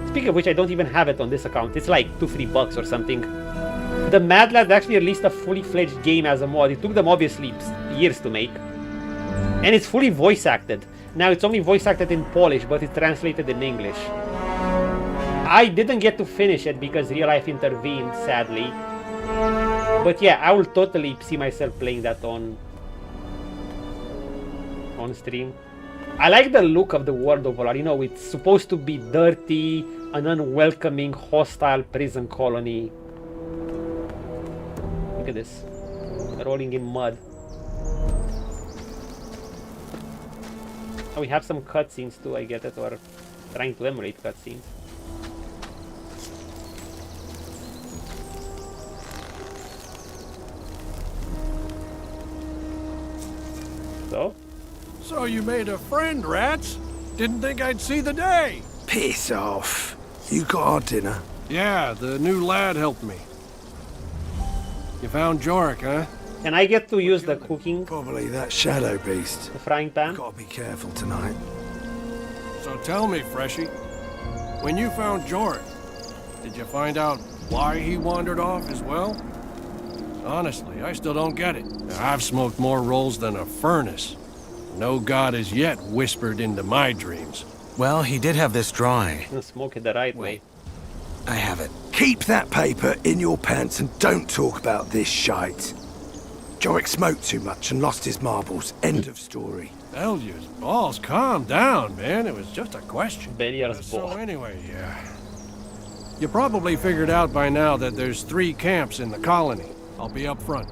Speaking of which, I don't even have it on this account. It's like $2-3 or something. The Mad Lads actually released a fully fledged game as a mod. It took them obviously years to make, and it's fully voice acted. Now it's only voice acted in Polish, but it's translated in English. I didn't get to finish it because real life intervened, sadly. But yeah, I will totally see myself playing that on stream. I like the look of the world overall. You know, it's supposed to be dirty, an unwelcoming, hostile prison colony. Look at this. Rolling in mud. Oh, we have some cutscenes too, I get it, or trying to emulate cutscenes. So you made a friend, rats? Didn't think I'd see the day. Piss off. You got our dinner? Yeah, the new lad helped me. You found Jorik, huh? Can I get to use the cooking, Probably that shadow beast. the frying pan? Gotta be careful tonight. So tell me, Freshie, when you found Jorik, did you find out why he wandered off as well? Honestly, I still don't get it. I've smoked more rolls than a furnace. No god has yet whispered into my dreams. Well, he did have this drawing. Gonna smoke it the right way. I have it. Keep that paper in your pants and don't talk about this shite. Jorik smoked too much and lost his marbles. End of story. Belial's balls, calm down, man. It was just a question. Belial's So ball. anyway, you probably figured out by now that there's 3 camps in the colony. I'll be up front.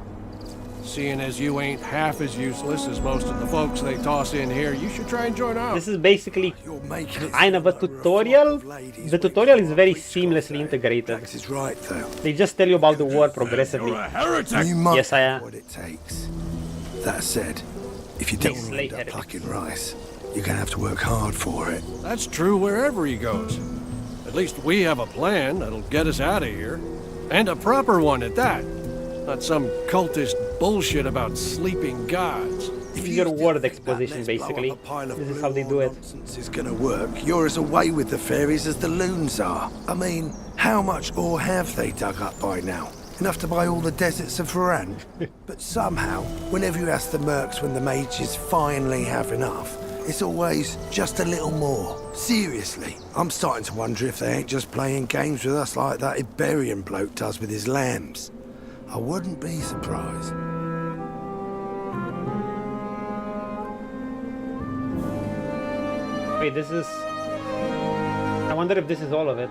Seeing as you ain't half as useless as most of the folks they toss in here, you should try and join up. This is basically You're making it kind of a sound like we're tutorial. of ladies The with tutorial is very preach seamlessly coffee. integrated. Dax is right, though. They just tell you about the war progressively. You might Yes, I am. have what it takes. That said, if you don't Makes want to late end up heretics. plucking rice, you're gonna have to work hard for it. That's true wherever he goes. At least we have a plan that'll get us out of here. And a proper one at that. Not some cultist bullshit about sleeping gods. This is you your still word think that exposition, let's blow up basically. a pile of This is blue how they ore do it. nonsense is gonna work. You're as away with the fairies as the loons are. I mean, how much ore have they dug up by now? Enough to buy all the deserts of Varan? But somehow, whenever you ask the mercs when the mages finally have enough, it's always just a little more. Seriously, I'm starting to wonder if they ain't just playing games with us like that Iberian bloke does with his lambs. I wouldn't be surprised. Wait, this is... I wonder if this is all of it.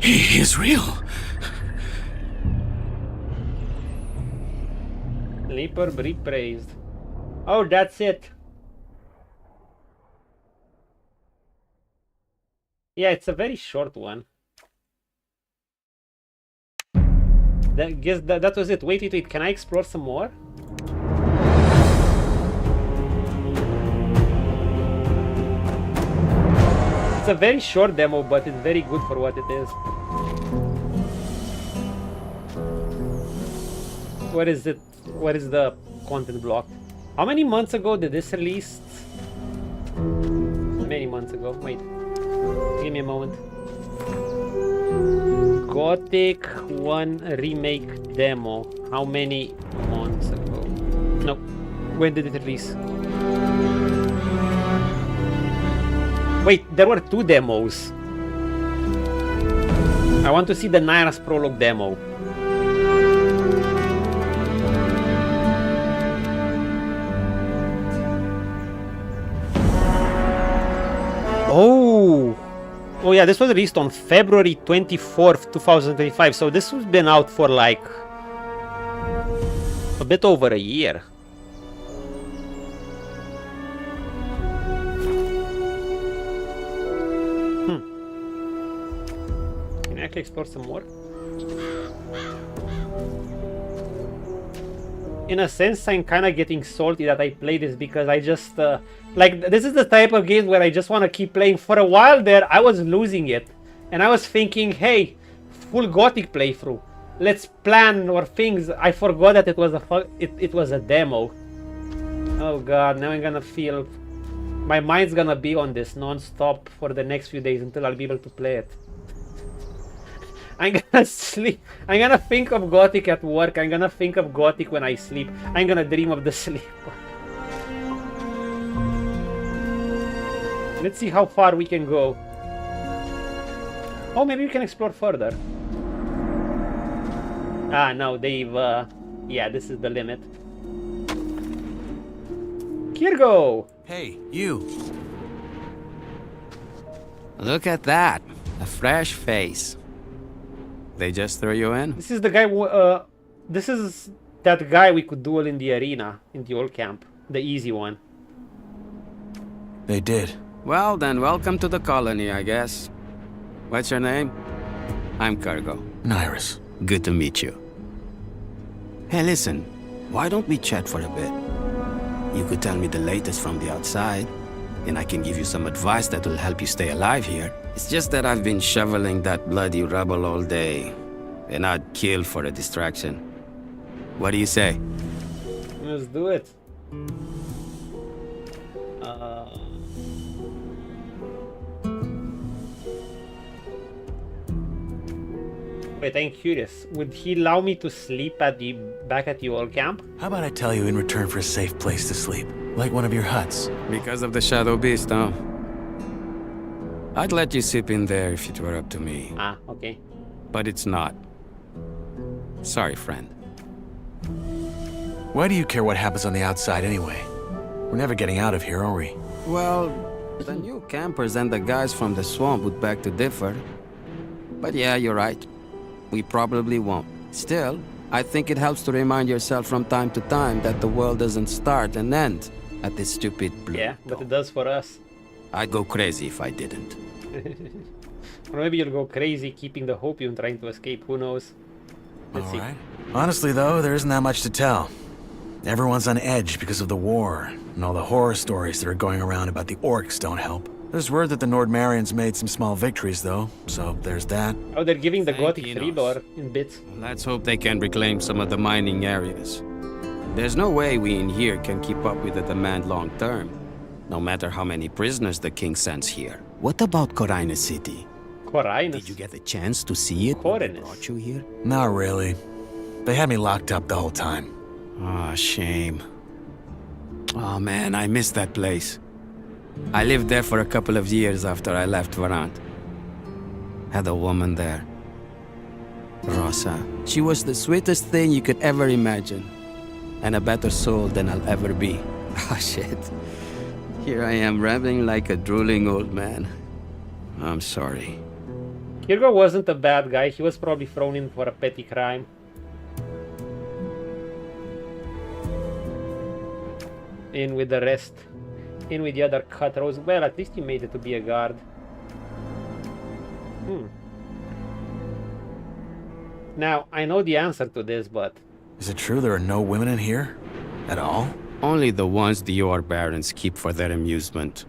He is real. Leaper be praised. Oh, that's it. Yeah, it's a very short one. That was it. Wait. Can I explore some more? It's a very short demo, but it's very good for what it is. Where is it? Where is the content block? How many months ago did this release? Many months ago. Wait. Give me a moment. Gothic 1 Remake demo. How many months ago? No. When did it release? Wait, there were 2 demos. I want to see the Nyras Prologue demo. Oh yeah, this was released on February 24th, 2025, so this has been out for like a bit over a year. actually explore some more? In a sense, I'm kind of getting salty that I play this because I just like, this is the type of game where I just want to keep playing. For a while there, I was losing it, and I was thinking, hey, full Gothic playthrough, let's plan our things. I forgot that it was a demo. Oh god, now I'm gonna feel, my mind's gonna be on this non-stop for the next few days until I'll be able to play it. I'm gonna sleep. I'm gonna think of Gothic at work. I'm gonna think of Gothic when I sleep. I'm gonna dream of the sleep. Let's see how far we can go. Oh, maybe we can explore further. Ah, no, they've... yeah, this is the limit. Kirgo! Hey, you. Look at that. A fresh face. They just throw you in? This is the guy who, this is that guy we could duel in the arena, in the old camp. The easy one. They did. Well, then welcome to the colony, I guess. What's your name? I'm Cargo. Nyras. Good to meet you. Hey, listen. Why don't we chat for a bit? You could tell me the latest from the outside, and I can give you some advice that will help you stay alive here. It's just that I've been shoveling that bloody rubble all day, and I'd kill for a distraction. What do you say? Let's do it. Wait, I'm curious. Would he allow me to sleep back at the old camp? How about I tell you in return for a safe place to sleep? Like one of your huts. Because of the Shadow Beast, huh? I'd let you sleep in there if it were up to me. Ah, okay. But it's not. Sorry, friend. Why do you care what happens on the outside anyway? We're never getting out of here, are we? Well, the new campers and the guys from the swamp would beg to differ. But yeah, you're right. We probably won't. Still, I think it helps to remind yourself from time to time that the world doesn't start and end at this stupid blue Yeah, but it does for us. I'd go crazy if I didn't. Or maybe you'll go crazy keeping the hopium trying to escape, who knows? Let's see. Alright. Honestly though, there isn't that much to tell. Everyone's on edge because of the war, and all the horror stories that are going around about the orcs don't help. There's word that the Nordmarians made some small victories though, so there's that. Oh, they're giving the Thank Gothic you, 3-door in bits. Let's hope they can reclaim some of the mining areas. There's no way we in here can keep up with the demand long term, no matter how many prisoners the king sends here. What about Corina City? Corinus. Did you get a chance to see it when they Corinus. brought you here? Not really. They had me locked up the whole time. Ah, shame. Oh man, I miss that place. I lived there for a couple of years after I left Varant. Had a woman there. Rosa. She was the sweetest thing you could ever imagine. And a better soul than I'll ever be. Ah, shit. Here I am rambling like a drooling old man. I'm sorry. Kirgo wasn't a bad guy. He was probably thrown in for a petty crime. In with the rest. In with the other cutthroats. Well, at least he made it to be a guard. Now, I know the answer to this, but... Is it true there are no women in here? At all? Only the ones the Yor Barons keep for their amusement.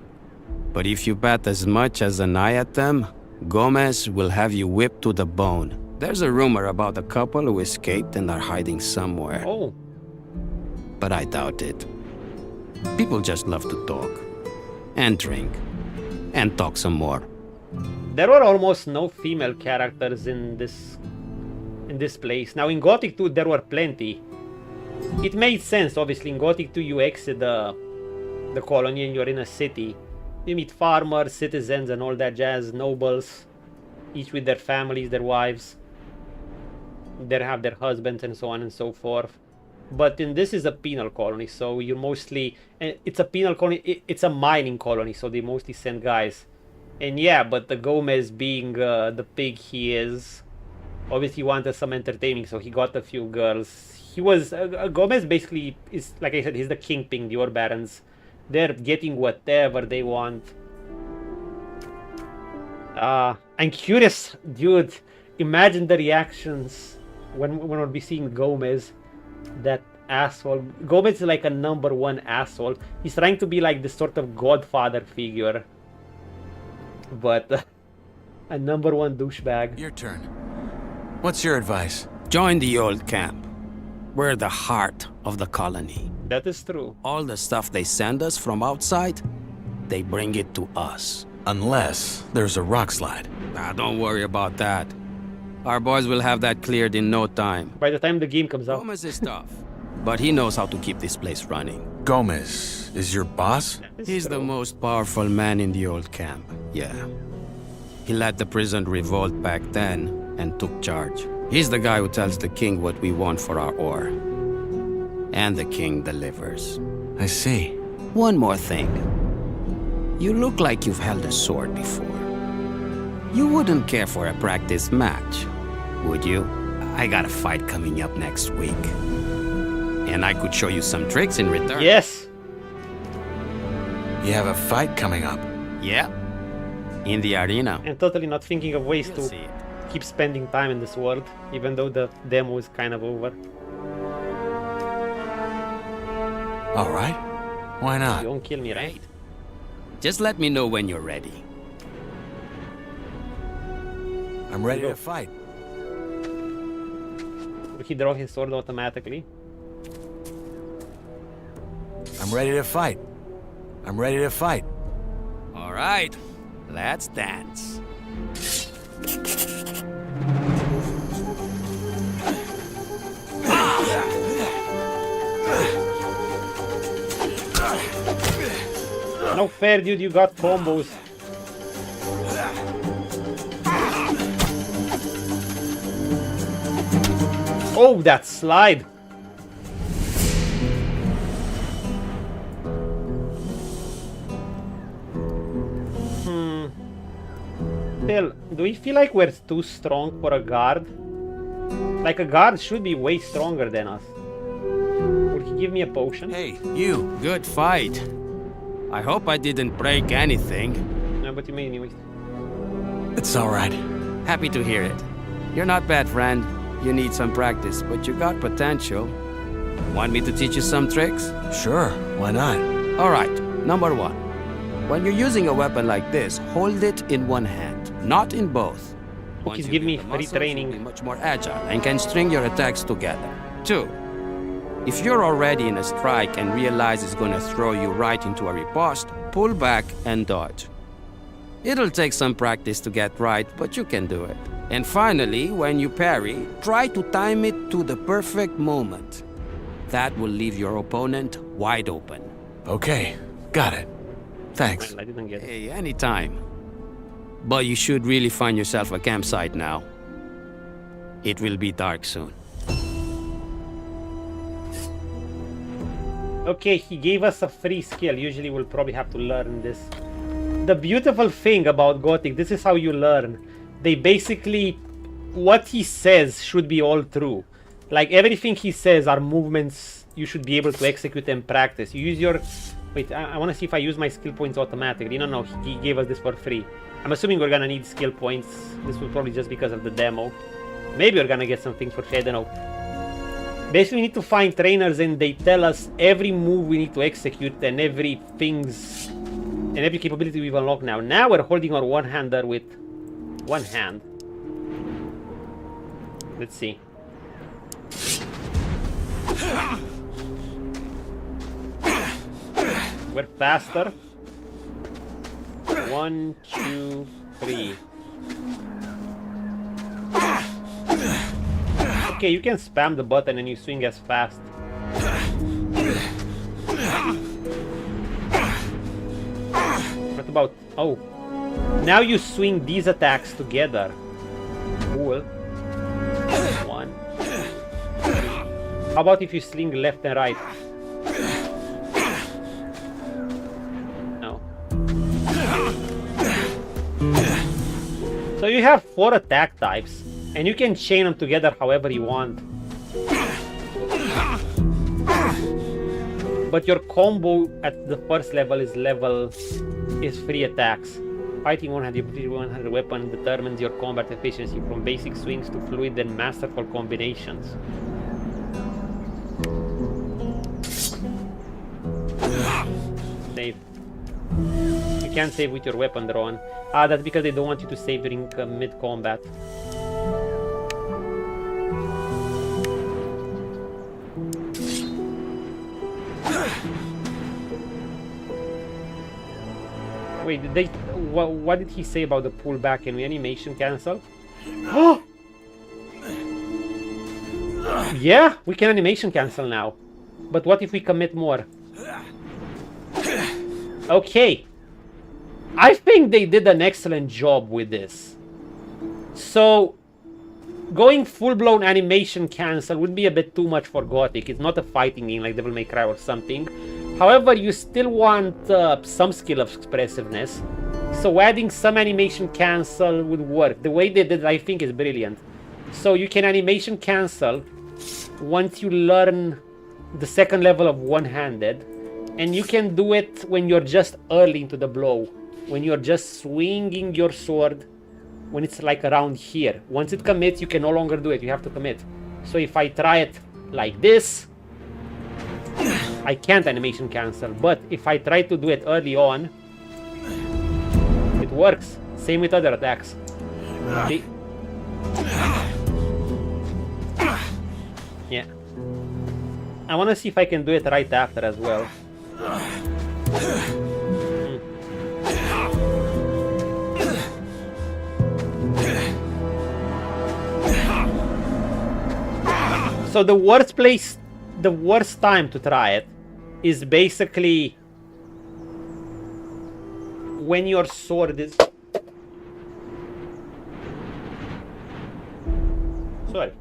But if you bet as much as an eye at them, Gomez will have you whipped to the bone. There's a rumor about a couple who escaped and are hiding somewhere. Oh. But I doubt it. People just love to talk. And drink. And talk some more. There were almost no female characters in this place. Now in Gothic 2 there were plenty. It made sense, obviously. In Gothic 2 you exit the colony and you're in a city. You meet farmers, citizens and all that jazz, nobles, each with their families, their wives. They have their husbands and so on and so forth. But in this is a penal colony, so you mostly... It's a penal colony, it's a mining colony, so they mostly send guys. And yeah, but the Gomez being the pig he is, obviously wanted some entertaining, so he got a few girls. He was... Gomez basically is, like I said, he's the kingpin, the Yor Barons. They're getting whatever they want. I'm curious, dude, imagine the reactions when we'll be seeing Gomez, that asshole. Gomez is like a #1 asshole. He's trying to be like this sort of godfather figure, but a #1 douchebag. Your turn. What's your advice? Join the old camp. We're the heart of the colony. That is true. All the stuff they send us from outside, they bring it to us. Unless there's a rock slide. Don't worry about that. Our boys will have that cleared in no time. By the time the game comes out. Gomez is tough, but he knows how to keep this place running. Gomez is your boss? He's the most powerful man in the old camp, yeah. He led the prison revolt back then and took charge. He's the guy who tells the king what we want for our ore. And the king delivers. I see. One more thing. You look like you've held a sword before. You wouldn't care for a practice match, would you? I got a fight coming up next week. And I could show you some tricks in return. Yes. You have a fight coming up? Yeah. In the arena. And totally not thinking of ways to See it. keep spending time in this world, even though the demo is kind of over. All right. Why not? You won't kill me, right? Great. Just let me know when you're ready. I'm ready to fight. Will he draw his sword automatically? I'm ready to fight. I'm ready to fight. All right. Let's dance. No fair, dude, you got combos. Oh, that slide! Phil, do we feel like we're too strong for a guard? Like, a guard should be way stronger than us. Would he give me a potion? Hey, you. Good fight. I hope I didn't break anything. No, but you may anyways. It's all right. Happy to hear it. You're not bad, friend. You need some practice, but you got potential. Want me to teach you some tricks? Sure, why not? All right, number 1. When you're using a weapon like this, hold it in one hand, not in both. Once He's you giving me get the free muscles, training. you'll be much more agile and can string your attacks together. 2. If you're already in a strike and realize it's gonna throw you right into a riposte, pull back and dodge. It'll take some practice to get right, but you can do it. And finally, when you parry, try to time it to the perfect moment. That will leave your opponent wide open. Okay, got it. Thanks. I didn't get it. Hey, anytime. But you should really find yourself a campsite now. It will be dark soon. Okay, he gave us a free skill. Usually we'll probably have to learn this. The beautiful thing about Gothic, this is how you learn. They basically, what he says should be all true. Like, everything he says are movements you should be able to execute and practice. You use your... Wait, I want to see if I use my skill points automatically. No, he gave us this for free. I'm assuming we're gonna need skill points. This will probably just because of the demo. Maybe we're gonna get some things for free, I don't know. Basically, we need to find trainers and they tell us every move we need to execute and every things... and every capability we've unlocked now. Now we're holding our one-hander with one hand. Let's see. We're faster. 1, 2, 3. Okay, you can spam the button and you swing as fast. What about... Oh. Now you swing these attacks together. Cool. 1, 2. How about if you sling left and right? No. So you have 4 attack types, and you can chain them together however you want. But your combo at the first level is 3 attacks. Fighting one-handed, one-handed weapon determines your combat efficiency from basic swings to fluid and masterful combinations. Save. You can't save with your weapon drawn. Ah, that's because they don't want you to save during mid-combat. Wait, did they? What did he say about the pullback and animation cancel? Yeah, we can animation cancel now. But what if we commit more? Okay. I think they did an excellent job with this. So, going full-blown animation cancel would be a bit too much for Gothic. It's not a fighting game like Devil May Cry or something. However, you still want some skill of expressiveness. So adding some animation cancel would work. The way they did it, I think, is brilliant. So you can animation cancel once you learn the second level of one-handed. And you can do it when you're just early into the blow. When you're just swinging your sword. When it's like around here. Once it commits, you can no longer do it. You have to commit. So if I try it like this, I can't animation cancel. But if I try to do it early on, it works. Same with other attacks. See? Yeah. I want to see if I can do it right after as well. So the worst time to try it is basically when your sword is... Sorry.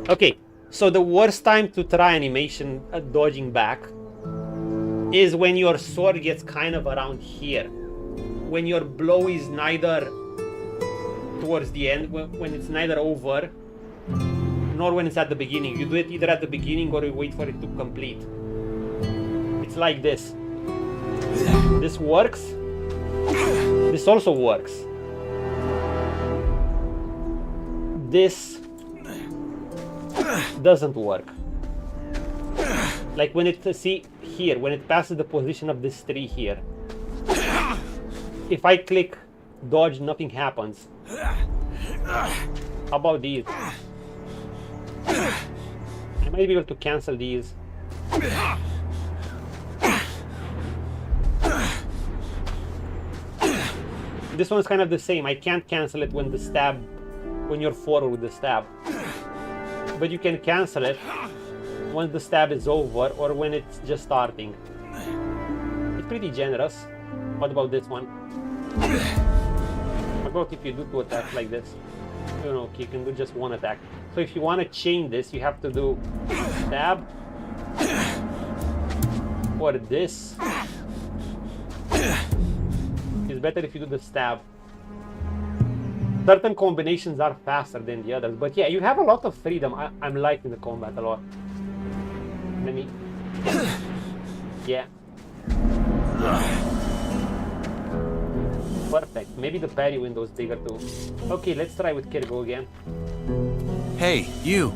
Okay, so the worst time to try animation dodging back is when your sword gets kind of around here. When your blow is neither towards the end, when it's neither over, nor when it's at the beginning. You do it either at the beginning or you wait for it to complete. It's like this. This works. This also works. This doesn't work. Like when it, see here, when it passes the position of this tree here. If I click dodge, nothing happens. How about these? I might be able to cancel these. This one's kind of the same. I can't cancel it when the stab, when you're forward with the stab. But you can cancel it once the stab is over or when it's just starting. It's pretty generous. What about this one? What about if you do two attacks like this? You know, you can do just one attack. So if you want to chain this, you have to do stab or this. It's better if you do the stab. Certain combinations are faster than the others, but yeah, you have a lot of freedom. I'm liking the combat a lot. Let me... Yeah. Perfect. Maybe the parry window's bigger too. Okay, let's try with Kirgo again. Hey, you!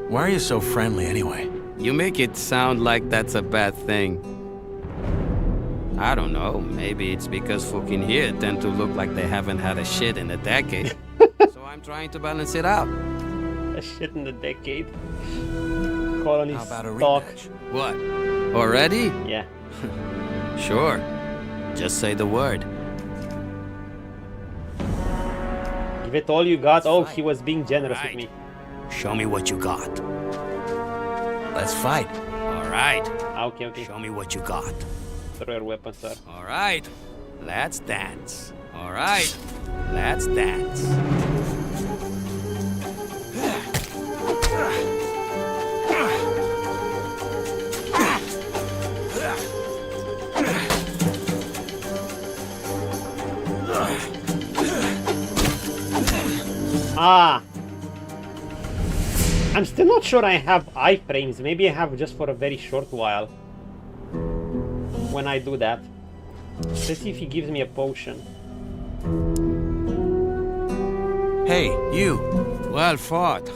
Why are you so friendly anyway? You make it sound like that's a bad thing. I don't know, maybe it's because folk in here tend to look like they haven't had a shit in a decade. So I'm trying to balance it out. A shit in the decade. Colony How about a stock. rematch? What? Already? Yeah. Sure. Just say the word. Give it all you got. Oh, fight. he was being generous with Right. me. Show me what you got. Let's fight. All right. Ah, okay, okay. Show me what you got. Throw your weapon, sir. All right. Let's dance. All right. Let's dance. Ah! I'm still not sure I have iframes. Maybe I have just for a very short while. When I do that. Let's see if he gives me a potion. Hey, you. Well fought.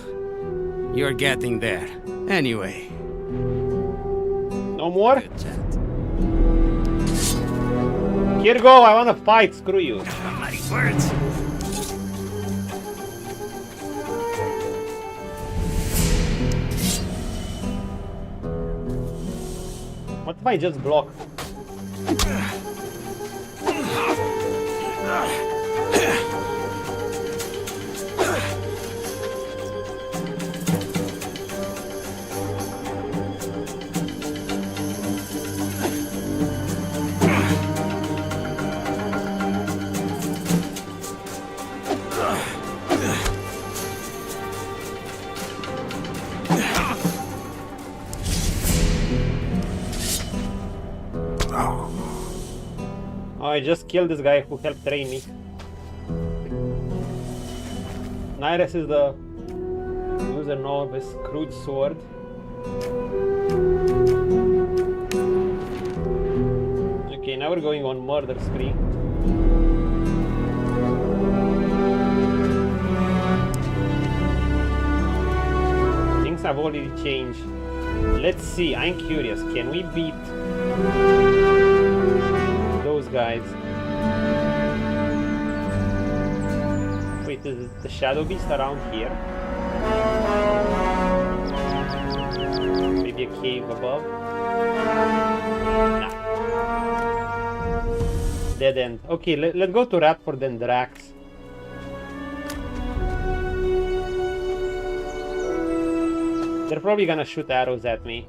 You're getting there. Anyway. No more? Good chat. Here go, I wanna fight, screw you. Bloody words. What if I just block? Oh, I just killed this guy who helped train me. Nyras is the user now of his crude sword. Okay, now we're going on murder spree. Things have already changed. Let's see, I'm curious, can we beat those guys? Wait, is the shadow beast around here? Maybe a cave above? Nah. Dead end. Okay, let's go to Radford and Drax. They're probably gonna shoot arrows at me.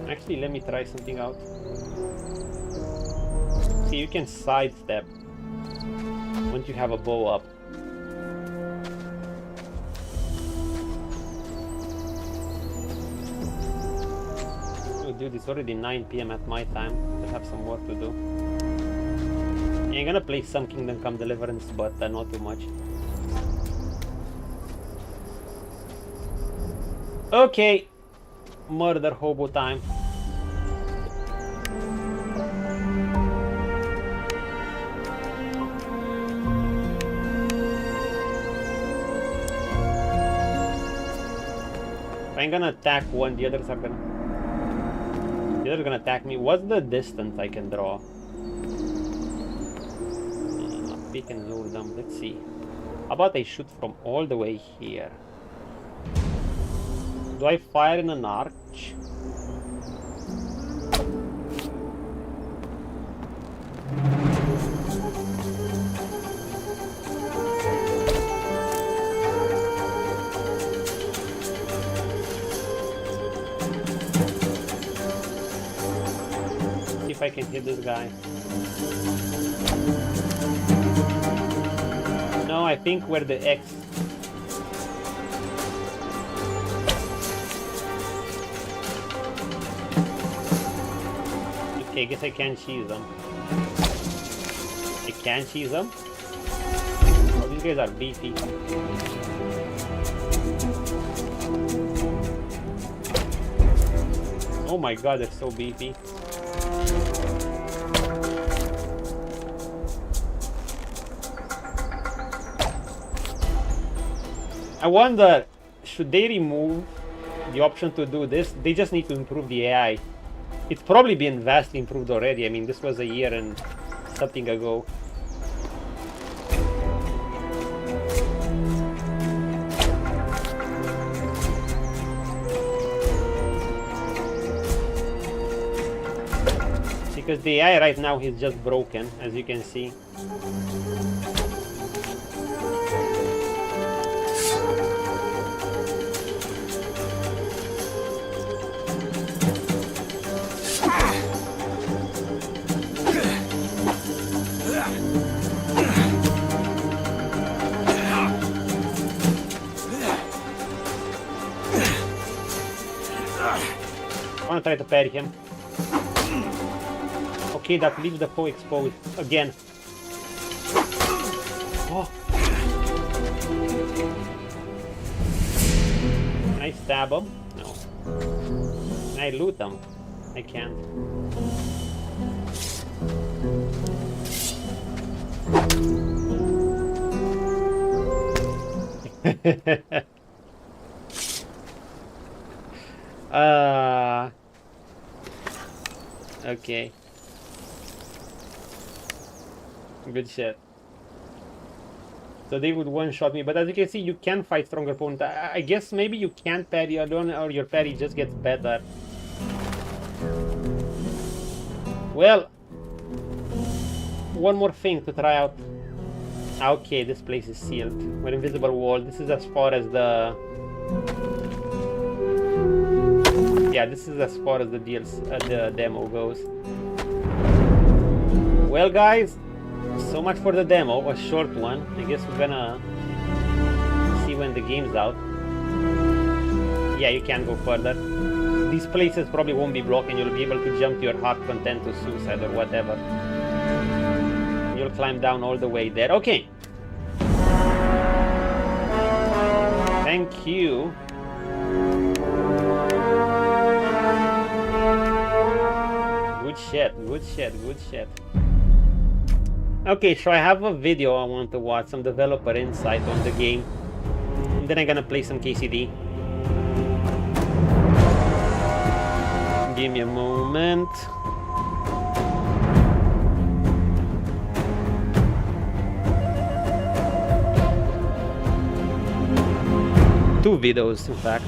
Actually, let me try something out. See, you can sidestep once you have a bow up. Oh dude, it's already 9 PM at my time. I have some work to do. Yeah, I'm gonna play some Kingdom Come Deliverance, but not too much. Okay, murder hobo time. I'm gonna attack one, the others are gonna attack me. What's the distance I can draw? Pick and lure them. Let's see. How about I shoot from all the way here? Do I fire in an arch? See if I can hit this guy. No, I think where the X. Okay, I guess I can't cheese them. I can't cheese them? Oh, these guys are beefy. Oh my god, they're so beefy. I wonder, should they remove the option to do this? They just need to improve the AI. It's probably been vastly improved already. I mean, this was a year and something ago. Because the AI right now is just broken, as you can see. I want to try to parry him. Okay, that leaves the foe exposed again. Oh. stab them? No. Can I loot them? I can't. Okay. Good shit. So they would one-shot me, but as you can see, you can fight stronger opponents. I guess maybe you can't parry alone, or your parry just gets better. Well, one more thing to try out. Okay, this place is sealed. With invisible wall. This is as far as the... Yeah, this is as far as the the demo goes. Well, guys, so much for the demo. A short one. I guess we're gonna see when the game's out. Yeah, you can go further. These places probably won't be blocked, and you'll be able to jump to your heart content to suicide or whatever. You'll climb down all the way there. Okay. Thank you. Good shit, good shit, good shit. Okay, so I have a video I want to watch, some developer insight on the game. And then I'm gonna play some KCD. Give me a moment. Two videos, in fact.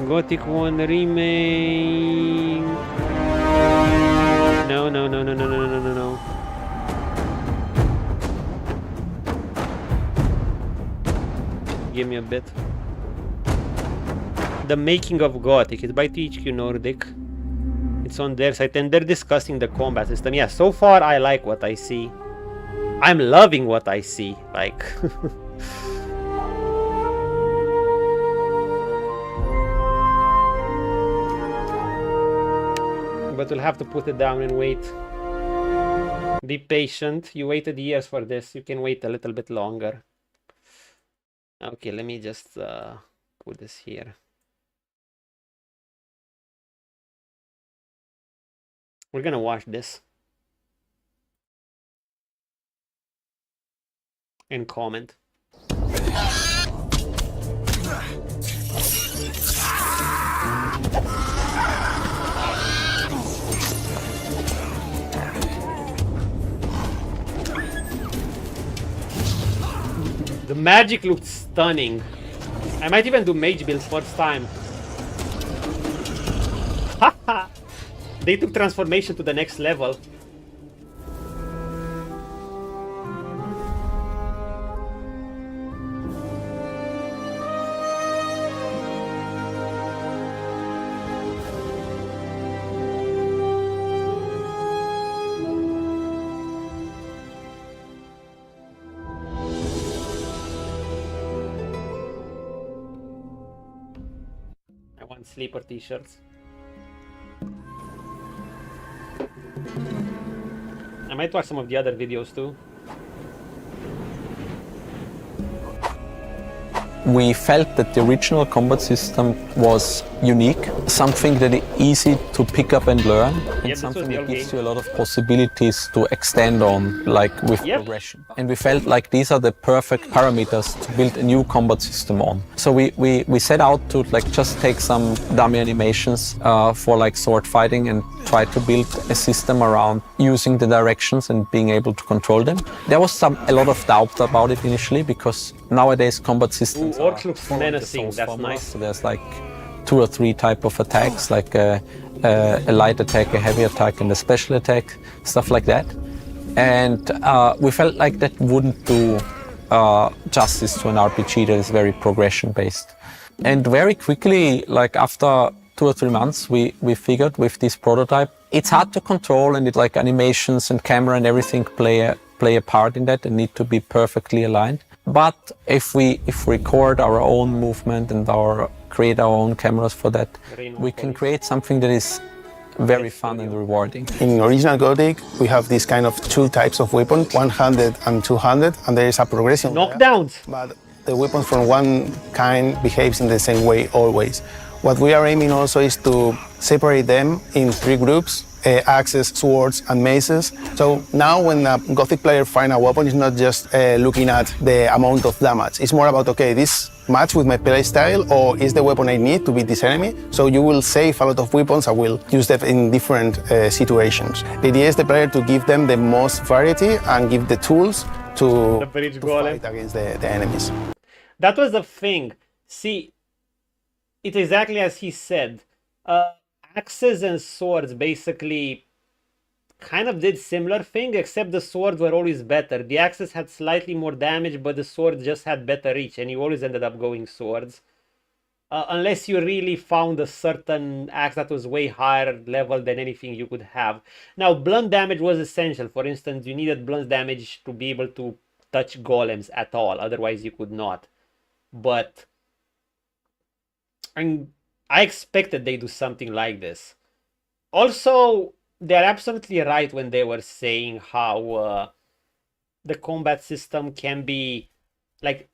Gothic 1 Remake... No. Give me a bit. The Making of Gothic. It's by THQ Nordic. It's on their site, and they're discussing the combat system. Yeah, so far I like what I see. I'm loving what I see. Like... But we'll have to put it down and wait. Be patient. You waited years for this. You can wait a little bit longer. Okay, let me just put this here. We're gonna watch this. And comment. The magic looked stunning. I might even do mage build first time. Haha! They took transformation to the next level. Sleeper t-shirts. I might watch some of the other videos too. We felt that the original combat system was unique, something that is easy to pick up and learn, and something that gives you a lot of possibilities to extend on, like with progression. And we felt like these are the perfect parameters to build a new combat system on. So we set out to like just take some dummy animations for like sword fighting and try to build a system around using the directions and being able to control them. There was a lot of doubt about it initially, because nowadays combat systems orcs looks menacing, that's nice. So there's like 2 or 3 type of attacks, like a light attack, a heavy attack, and a special attack, stuff like that. And we felt like that wouldn't do justice to an RPG that is very progression based. And very quickly, like after 2 or 3 months, we figured with this prototype, it's hard to control, and it like animations and camera and everything play a part in that and need to be perfectly aligned. But if we record our own movement and create our own cameras for that, we can create something that is very fun and rewarding. In original Gothic, we have this kind of two types of weapons, 100 and 200, and there is a progression. Knockdowns. But the weapon from one kind behaves in the same way always. What we are aiming also is to separate them in three groups, axes, swords, and maces. So now when a Gothic player finds a weapon, it's not just looking at the amount of damage. It's more about, okay, this match with my play style, or is the weapon I need to beat this enemy? So you will save a lot of weapons. I will use them in different situations. The idea is the player to give them the most variety and give the tools to fight against the enemies. That was the thing. See, it's exactly as he said. Axes and swords basically kind of did similar thing, except the swords were always better. The axes had slightly more damage, but the swords just had better reach, and you always ended up going swords. Unless you really found a certain axe that was way higher level than anything you could have. Now, blunt damage was essential. For instance, you needed blunt damage to be able to touch golems at all, otherwise you could not. But I expected they do something like this. Also, they're absolutely right when they were saying how the combat system can be like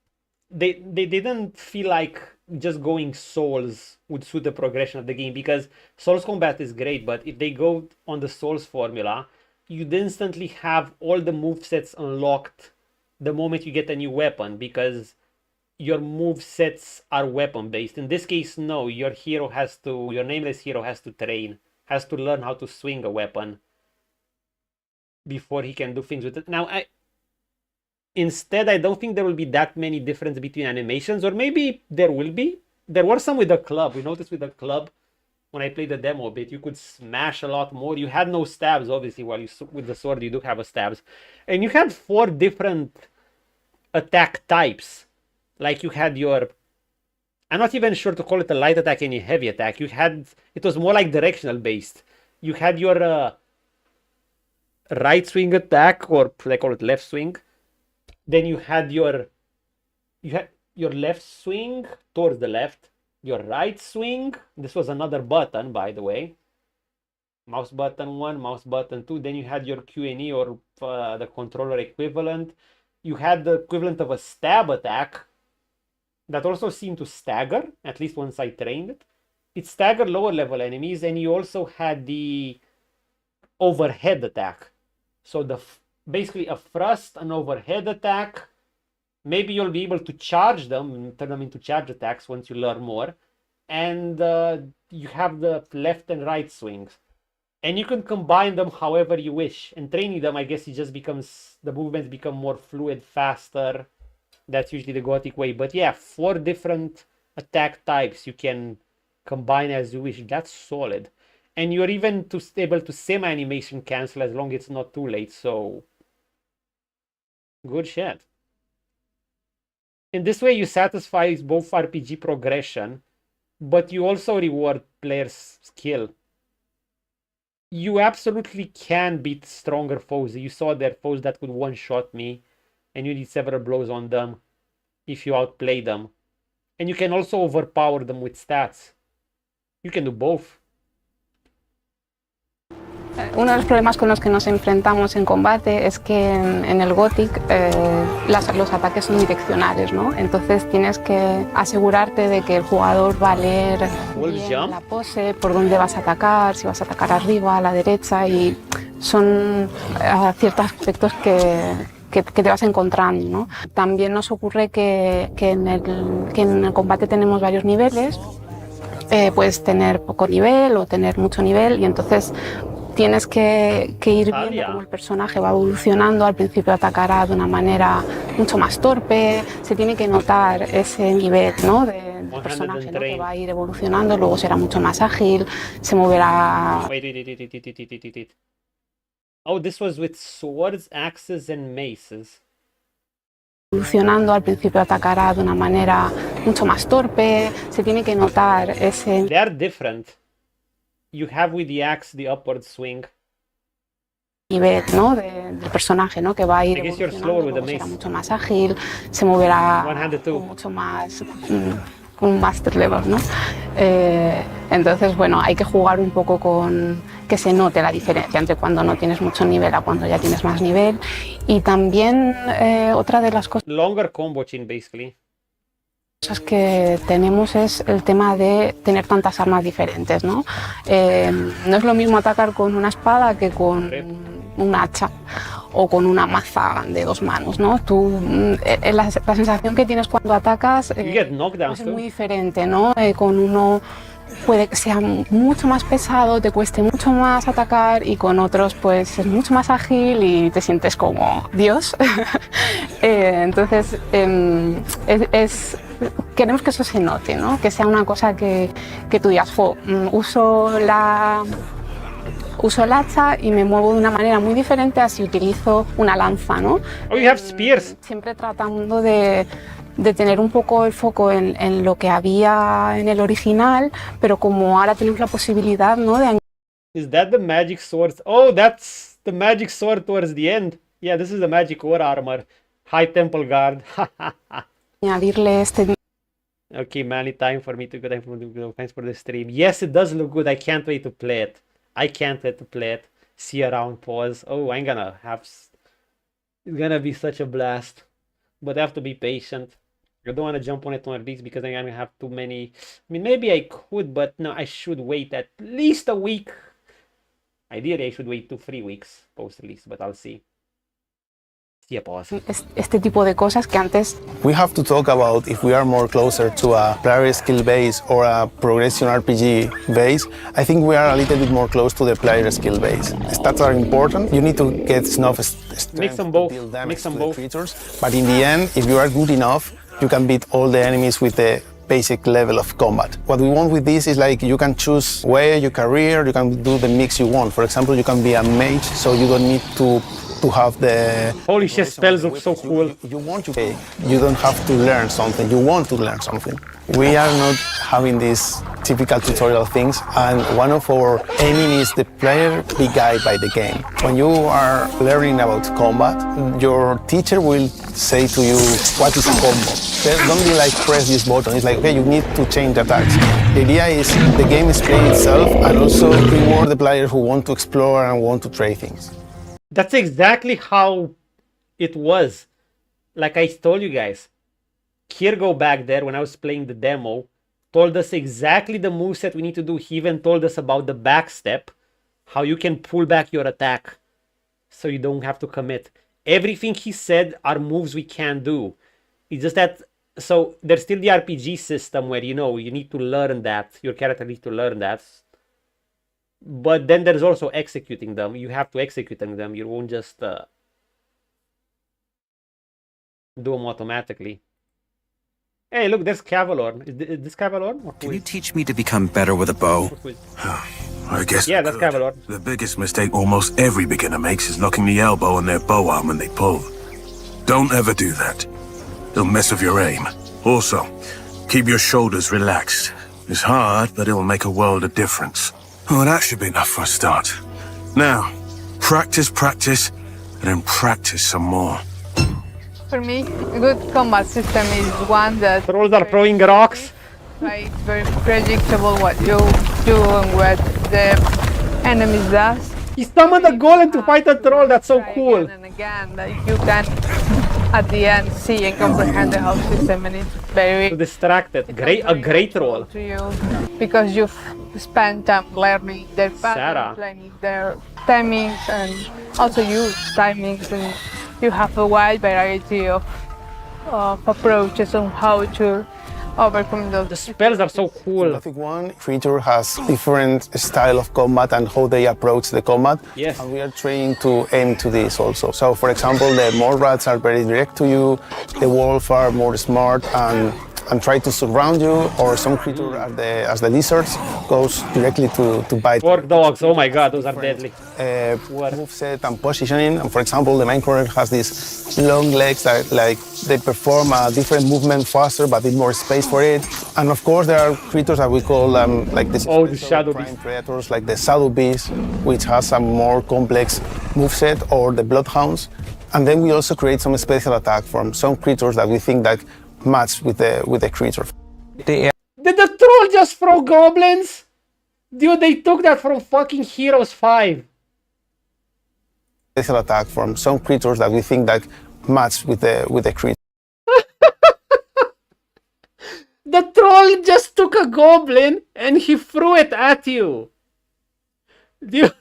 they didn't feel like just going Souls would suit the progression of the game, because Souls combat is great, but if they go on the Souls formula, you'd instantly have all the movesets unlocked the moment you get a new weapon, because your move sets are weapon based. In this case, no, your nameless hero has to train, has to learn how to swing a weapon before he can do things with it. Now, instead, I don't think there will be that many difference between animations, or maybe there will be. There were some with the club. We noticed with the club, when I played the demo a bit, you could smash a lot more. You had no stabs, obviously, while with the sword you do have a stabs. And you had 4 different attack types. Like you had your, I'm not even sure to call it a light attack and a heavy attack. It was more like directional based. You had your right swing attack, or they call it left swing. Then you had your left swing towards the left, your right swing. This was another button, by the way. Mouse button 1, mouse button 2. Then you had your Q&E, or the controller equivalent. You had the equivalent of a stab attack that also seemed to stagger, at least once I trained it. It staggered lower level enemies, and you also had the overhead attack. So basically a thrust, an overhead attack. Maybe you'll be able to charge them and turn them into charge attacks once you learn more. And you have the left and right swings. And you can combine them however you wish. And training them, I guess, it just becomes, the movements become more fluid, faster. That's usually the Gothic way. But yeah, 4 different attack types you can combine as you wish. That's solid. And you're even able to semi-animation cancel as long as it's not too late. So, good shit. In this way, you satisfy both RPG progression, but you also reward players' skill. You absolutely can beat stronger foes. You saw there foes that could one-shot me, and you need several blows on them if you outplay them. And you can also overpower them with stats. You can do both. Uno de los problemas con los que nos enfrentamos en combate es que en el Gothic los ataques son direccionales, ¿no? Entonces tienes que asegurarte de que el jugador va a leer bien la pose, por dónde vas a atacar, si vas a atacar arriba, a la derecha, y son ciertos aspectos que te vas encontrando, ¿no? También nos ocurre que en el combate tenemos varios niveles. Puedes tener poco nivel o tener mucho nivel, y entonces tienes que ir viendo cómo el personaje va evolucionando. Al principio atacará de una manera mucho más torpe, se tiene que notar ese nivel, ¿no? del personaje, ¿no? Que va a ir evolucionando, luego será mucho más ágil, se moverá... Wait. Oh, this was with swords, axes and maces. Evolucionando, al principio atacará de una manera mucho más torpe, se tiene que notar ese... They are different. You have with the axe the upward swing. Nivel, ¿no? del personaje, ¿no? Que va a ir evolucionando, luego será mucho más ágil, se moverá con mucho más... con un master level, ¿no? Entonces, bueno, hay que jugar un poco con que se note la diferencia entre cuando no tienes mucho nivel a cuando ya tienes más nivel. Y también otra de las cosas Longer combo chain, basically. que tenemos es el tema de tener tantas armas diferentes, ¿no? No es lo mismo atacar con una espada que con un hacha o con una maza de 2 manos, ¿no? La sensación que tienes cuando atacas es muy diferente, ¿no? Con uno puede que sea mucho más pesado, te cueste mucho más atacar, y con otros pues es mucho más ágil y te sientes como Dios. Entonces queremos que eso se note, ¿no? Que sea una cosa que tú digas, uso el hacha y me muevo de una manera muy diferente a si utilizo una lanza, ¿no? Oh, you have spears. Siempre tratando de tener un poco el foco en lo que había en el original, pero como ahora tenemos la posibilidad, ¿no? de Is that the magic sword? Oh, that's the magic sword towards the end. Yeah, this is the magic war armor. High Temple Guard. añadirle este... Okay, Manny, time for me to go. Thanks for the stream. Yes, it does look good. I can't wait to play it. I can't wait to play it. See around, pause. Oh, I'm gonna have... It's gonna be such a blast. But I have to be patient. I don't want to jump on it on release because I'm gonna have too many... I mean, maybe I could, but no, I should wait at least a week. Ideally, I should wait 2-3 weeks post-release, but I'll see. Este tipo de cosas que antes... We have to talk about if we are more closer to a player skill base or a progression RPG base. I think we are a little bit more close to the player skill base. Stats are important. You need to get enough strength mix them both. to deal damage Mix them to both. the creatures. But in the end, if you are good enough, you can beat all the enemies with the basic level of combat. What we want with this is like you can choose where your career, you can do the mix you want. For example, you can be a mage, so you don't need to have the... Holy shit, spells look so cool. You don't have to learn something, you want to learn something. We are not having these typical tutorial things, and one of our aiming is the player be guided by the game. When you are learning about combat, your teacher will say to you, what is a combo? Don't be like, press this button. It's like, okay, you need to change attacks. The idea is the game is playing itself and also reward the players who want to explore and want to try things. That's exactly how it was. Like I told you guys, Kirgo back there when I was playing the demo told us exactly the moveset we need to do. He even told us about the backstep, how you can pull back your attack so you don't have to commit. Everything he said are moves we can do. It's just that, so there's still the RPG system where, you know, you need to learn that. Your character needs to learn that. But then there's also executing them. You have to execute them. You won't just do them automatically. Hey, look, there's Cavalor. Is this Cavalor? Can you teach me to become better with a bow? I guess. Yeah, that's Cavalor. The biggest mistake almost every beginner makes is knocking the elbow on their bow arm when they pull. Don't ever do that. It'll mess with your aim. Also, keep your shoulders relaxed. It's hard, but it'll make a world of difference. Oh, that should be enough for a start. Now, practice, and then practice some more. For me, a good combat system is one that... Trolls are throwing rocks. Like, it's very predictable what you do and what the enemies does. He summoned a golem to fight a troll, that's so cool. Again and again, like you can, at the end, see and comprehend the whole system, and it's very... So distracted. A great troll. To you, because you've spent time learning their patterns, learning their timings, and also use timings, and you have a wide variety of approaches on how to overcome those. The spells are so cool. Gothic 1 creature has different style of combat and how they approach the combat. Yes. And we are trying to aim to this also. So for example, the mole rats are very direct to you, the wolves are more smart and try to surround you, or some creature as the lizards goes directly to bite. Orc dogs, oh my god, those are deadly. Moveset and positioning, and for example, the main character has these long legs that like they perform a different movement faster, but with more space for it. And of course, there are creatures that we call like the shadow beast predators, like the shadow beast, which has a more complex moveset, or the bloodhounds. And then we also create some special attack from some creatures that we think that match with the creature. Did the troll just throw goblins? Dude, they took that from fucking Heroes 5. Special attack from some creatures that we think that match with the creature. The troll just took a goblin and he threw it at you. Dude.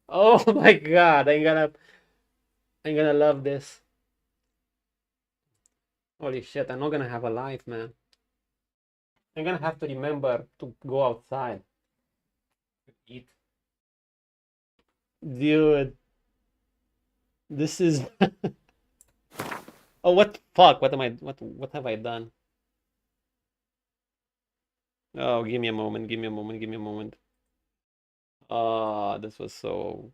Oh my god, I'm gonna love this. Holy shit, I'm not gonna have a life, man. I'm gonna have to remember to go outside. Eat. Dude. This is Oh, what the fuck? What have I done? Oh, give me a moment, give me a moment, give me a moment. This was so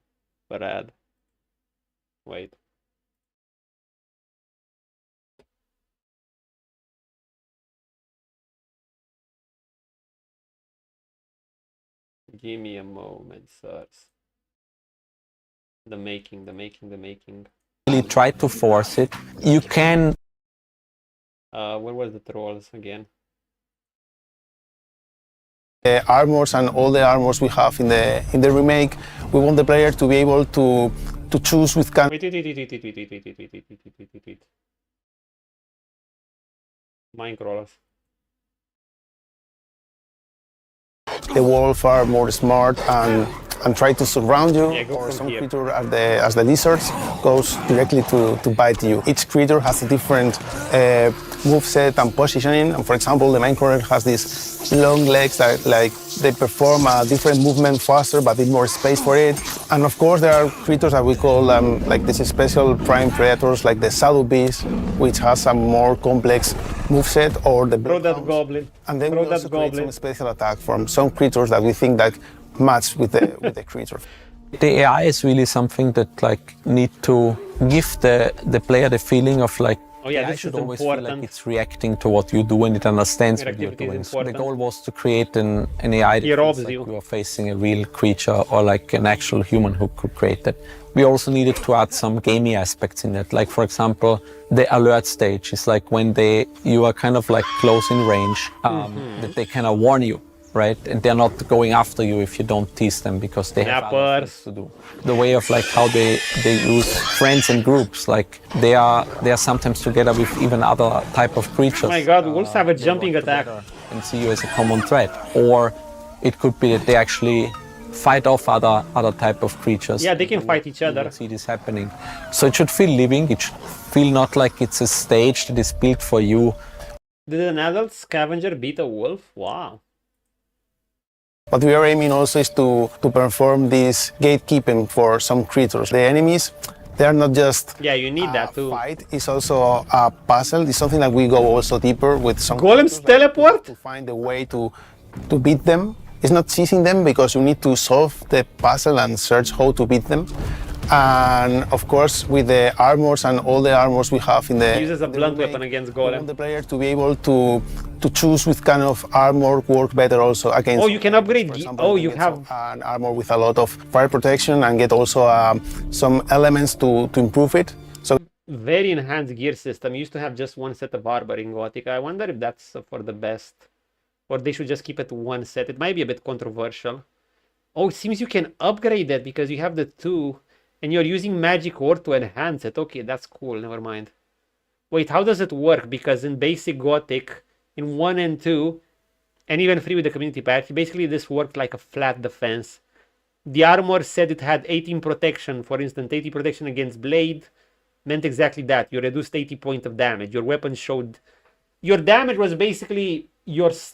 bad. Wait. Give me a moment, sirs. The making. Really try to force it. You can. Where was the trolls again? The armors and all the armors we have in the remake, we want the player to be able to choose with kind. Wait. Mine crawlers. The wolves are more smart and try to surround you, or some creature as the lizards goes directly to bite you. Each creature has a different moveset and positioning, and for example the main crawler has these long legs that they perform a different movement faster but need more space for it. And of course there are creatures that we call like these special prime predators like the shadow beast, which has a more complex moveset, or the goblin. And then we also create some special attack from some creatures that we think that match with the creature. The AI is really something that need to give the player the feeling of oh yeah, this should always feel like it's reacting to what you do and it understands what you're doing. So the goal was to create an AI that feels like you are facing a real creature or like an actual human who could create that. We also needed to add some gamey aspects in it. Like for example, the alert stage is like when you are kind of like close in range, that they kind of warn you. Right, and they're not going after you if you don't tease them because they have other things to do. The way of like how they use friends and groups, like they are sometimes together with even other type of creatures. Oh my god, wolves have a jumping attack and see you as a common threat, or it could be that they actually fight off other type of creatures. Yeah, they can fight each other. See this happening, so it should feel living. It should feel not like it's a stage that is built for you. Did an adult scavenger beat a wolf? Wow. What we are aiming also is to perform this gatekeeping for some creatures. The enemies, they are not just you need that too. Fight. It's also a puzzle. It's something that we go also deeper with some golems teleport to find a way to beat them. It's not seizing them because you need to solve the puzzle and search how to beat them. And of course, with the armors and all the armors we have in the uses a blunt weapon against golem. We want the player to be able to choose with kind of armor work better also against. Oh, you can upgrade. Example, you have an armor with a lot of fire protection and get also some elements to improve it. So very enhanced gear system. You used to have just one set of armor in Gothic. I wonder if that's for the best, or they should just keep it to one set. It might be a bit controversial. Oh, it seems you can upgrade that because you have the two. And you're using magic ore to enhance it. Okay, that's cool. Never mind. Wait, how does it work? Because in basic Gothic, in 1 and 2, and even 3 with the community patch, basically this worked like a flat defense. The armor said it had 18 protection. For instance, 80 protection against blade meant exactly that. You reduced 80 points of damage. Your weapon showed... Your damage was basically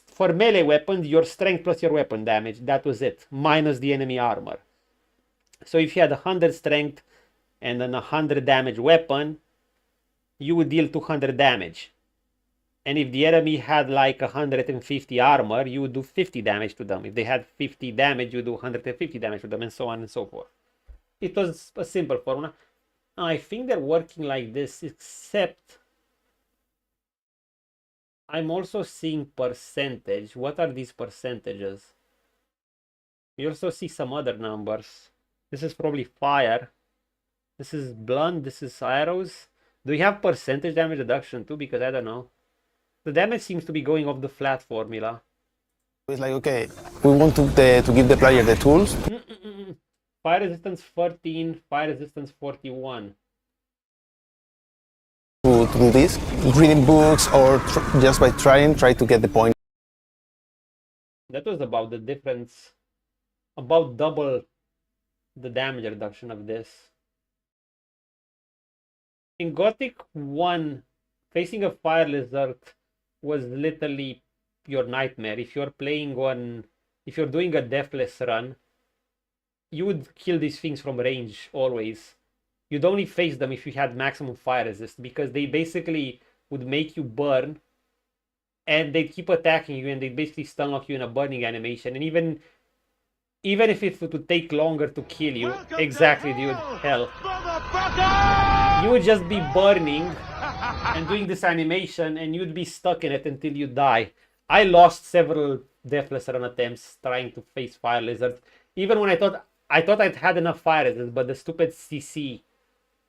for melee weapons, your strength plus your weapon damage. That was it. Minus the enemy armor. So if you had 100 strength and then 100 damage weapon, you would deal 200 damage. And if the enemy had like 150 armor, you would do 50 damage to them. If they had 50 damage, you do 150 damage to them, and so on and so forth. It was a simple formula. I think they're working like this, except I'm also seeing percentage. What are these percentages? You also see some other numbers. This is probably fire. This is blunt. This is arrows. Do you have percentage damage reduction too? Because I don't know. The damage seems to be going off the flat formula. It's like, okay, we want to give the player the tools. Fire resistance 14, fire resistance 41. To do this, reading books or just by try to get the point. That was about the difference, about double the damage reduction of this. In Gothic 1, facing a fire lizard was literally your nightmare. If you're doing a deathless run, you would kill these things from range always. You'd only face them if you had maximum fire resist, because they basically would make you burn and they'd keep attacking you and they'd basically stun lock you in a burning animation. And even if it would take longer to kill you, exactly, dude, hell, you would just be burning and doing this animation and you'd be stuck in it until you die. I lost several deathless run attempts trying to face fire lizards, even when I thought I'd had enough fire resist, but the stupid CC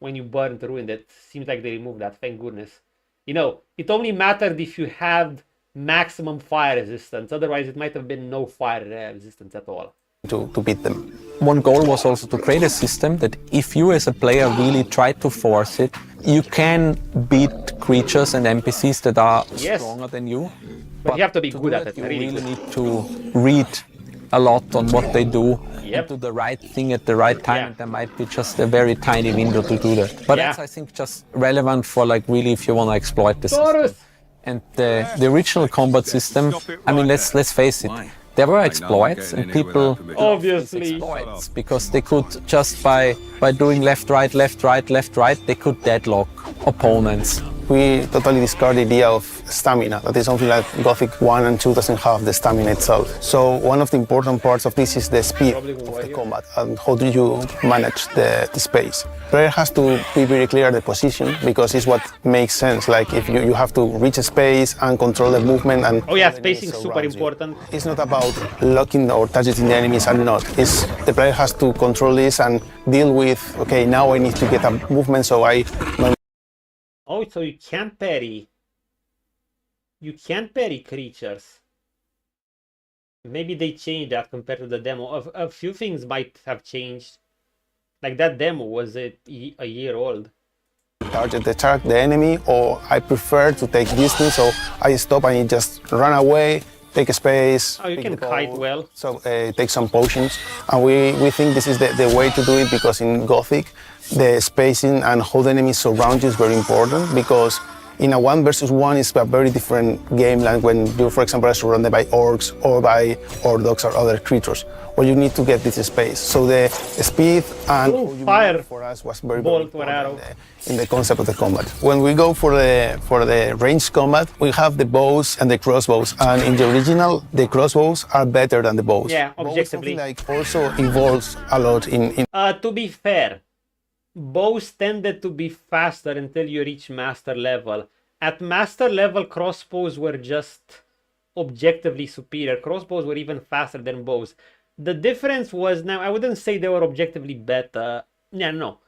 when you burned ruined it. Seems like they removed that, thank goodness. You know, it only mattered if you had maximum fire resistance, otherwise it might have been no fire resistance at all. To beat them. One goal was also to create a system that if you as a player really try to force it, you can beat creatures and NPCs that are stronger than you. But you have to be good at it. You really need to read a lot on what they do and do the right thing at the right time. And there might be just a very tiny window to do that. But that's, I think, just relevant for like really if you want to exploit this system. And the original combat system, I mean, let's face it. There were exploits, and people obviously exploits because they could just by doing left, right, they could deadlock opponents. We totally discard the idea of stamina. That is something like Gothic 1 and 2 doesn't have the stamina itself. So one of the important parts of this is the speed of the combat and how do you manage the space. Player has to be very clear the position because it's what makes sense. Like if you have to reach a space and control the movement and spacing is super important. It's not about locking or targeting the enemies and not. It's the player has to control this and deal with, okay, now I need to get a movement so Oh, so you can't parry. You can't parry creatures. Maybe they changed that compared to the demo. A few things might have changed. Like that demo was a year old. Attack the enemy, or I prefer to take distance, so I stop and just run away, take a space. Oh, you can kite well. So take some potions. And we think this is the way to do it because in Gothic, the spacing and how the enemies surround you is very important because in a 1 versus 1 is a very different game like when you, for example, are surrounded by orcs or by ordogs or other creatures, where you need to get this space. So the speed and fire for us was very important in the concept of the combat. When we go for the ranged combat, we have the bows and the crossbows, and in the original, the crossbows are better than the bows. Yeah, objectively. Like also evolves a lot in. To be fair, bows tended to be faster until you reach master level. At master level, crossbows were just objectively superior. Crossbows were even faster than bows. The difference was, now I wouldn't say they were objectively better. Yeah, no.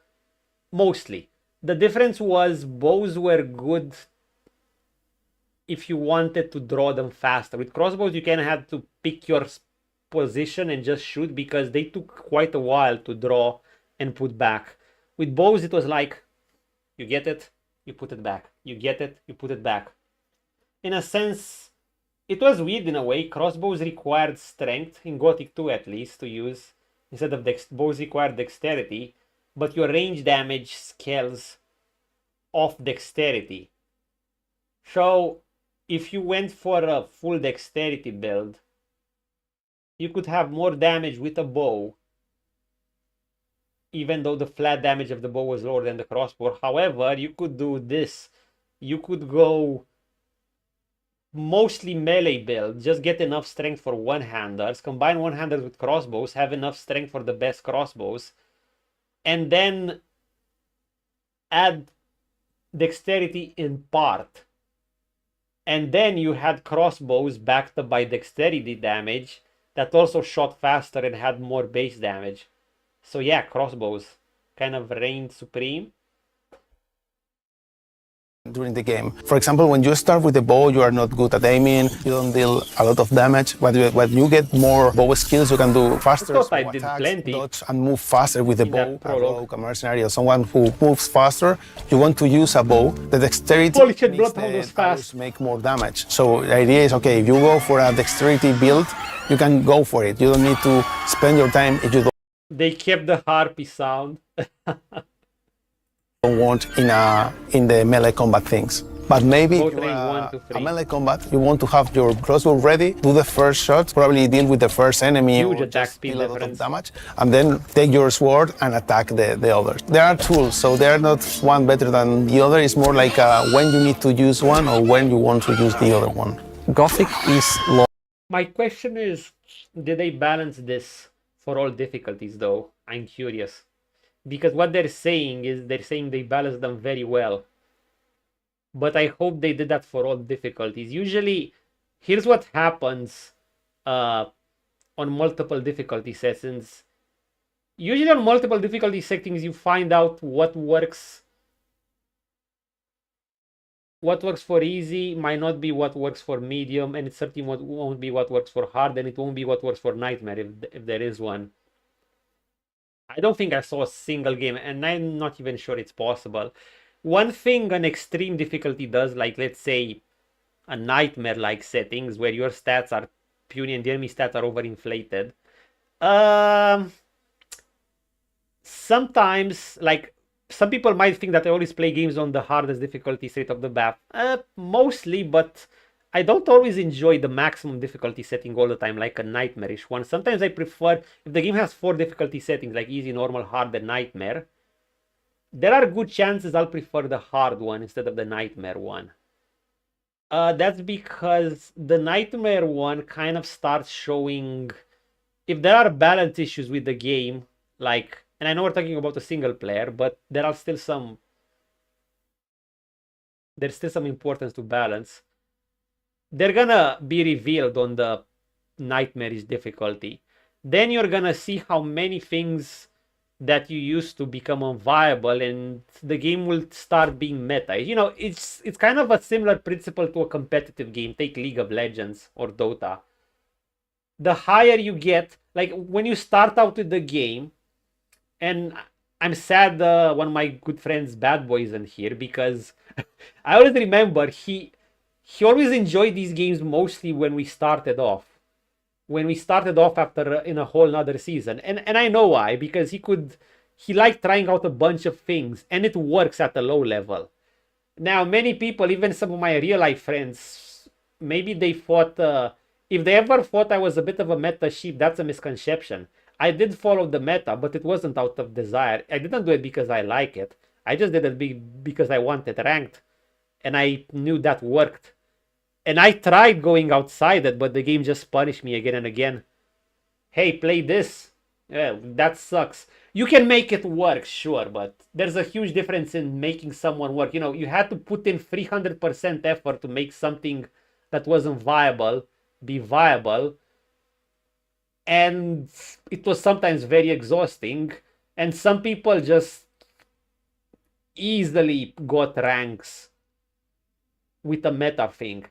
Mostly. The difference was bows were good if you wanted to draw them faster. With crossbows, you kind of had to pick your position and just shoot because they took quite a while to draw and put back. With bows, it was like, you get it, you put it back. You get it, you put it back. In a sense, it was weird in a way. Crossbows required strength, in Gothic 2 at least, to use. Instead of bows required dexterity, but your range damage scales off dexterity. So, if you went for a full dexterity build, you could have more damage with a bow, even though the flat damage of the bow was lower than the crossbow. However, you could do this. You could go mostly melee build, just get enough strength for one-handers, combine one-handers with crossbows, have enough strength for the best crossbows, and then add dexterity in part. And then you had crossbows backed up by dexterity damage that also shot faster and had more base damage. So yeah, crossbows kind of reigned supreme. during the game. For example, when you start with the bow, you are not good at aiming, you don't deal a lot of damage. When you get more bow skills, you can do faster attacks, dodge, and move faster with the bow. A rogue, a mercenary, or someone who moves faster, you want to use a bow. The dexterity makes the arrows make more damage. So the idea is, okay, if you go for a dexterity build, you can go for it. You don't need to spend your time if you don't. They kept the harpy sound. Don't want in the melee combat things. But maybe if you a melee combat, you want to have your crossbow ready, do the first shot, probably deal with the first enemy, huge or attack just speed deal a lot of difference. damage, and then take your sword and attack the others. There are tools, so they are not one better than the other. It's more like when you need to use one or when you want to use the other one. Gothic is My question is, did they balance this for all difficulties though? I'm curious. Because what they're saying is they balance them very well. But I hope they did that for all difficulties. Usually, here's what happens on multiple difficulty settings. Usually on multiple difficulty settings, you find out what works for easy might not be what works for medium, and it certainly won't be what works for hard, and it won't be what works for nightmare if there is one. I don't think I saw a single game, and I'm not even sure it's possible. One thing an extreme difficulty does, like let's say a nightmare-like settings where your stats are puny and the enemy stats are overinflated. Sometimes, like, some people might think that I always play games on the hardest difficulty straight off the bat. Mostly, but I don't always enjoy the maximum difficulty setting all the time, like a nightmarish one. Sometimes I prefer, if the game has 4 difficulty settings, like easy, normal, hard, and nightmare, there are good chances I'll prefer the hard one instead of the nightmare one. That's because the nightmare one kind of starts showing if there are balance issues with the game, like, and I know we're talking about a single player, but there's still some importance to balance. They're gonna be revealed on the nightmarish difficulty. Then you're gonna see how many things that you used to become unviable, and the game will start being meta. You know, it's kind of a similar principle to a competitive game. Take League of Legends or Dota. The higher you get, like when you start out with the game, and I'm sad one of my good friends Bad Boy isn't here, because I always remember he always enjoyed these games mostly when we started off. When we started off after in a whole nother season. And I know why, because he liked trying out a bunch of things, and it works at a low level. Now, many people, even some of my real life friends, maybe they thought, if they ever thought I was a bit of a meta sheep, that's a misconception. I did follow the meta, but it wasn't out of desire. I didn't do it because I like it. I just did it because I wanted ranked, and I knew that worked. And I tried going outside it, but the game just punished me again and again. Hey, play this. Yeah, that sucks. You can make it work, sure, but there's a huge difference in making someone work. You know, you had to put in 300% effort to make something that wasn't viable be viable. And it was sometimes very exhausting. And some people just easily got ranks with a meta thing.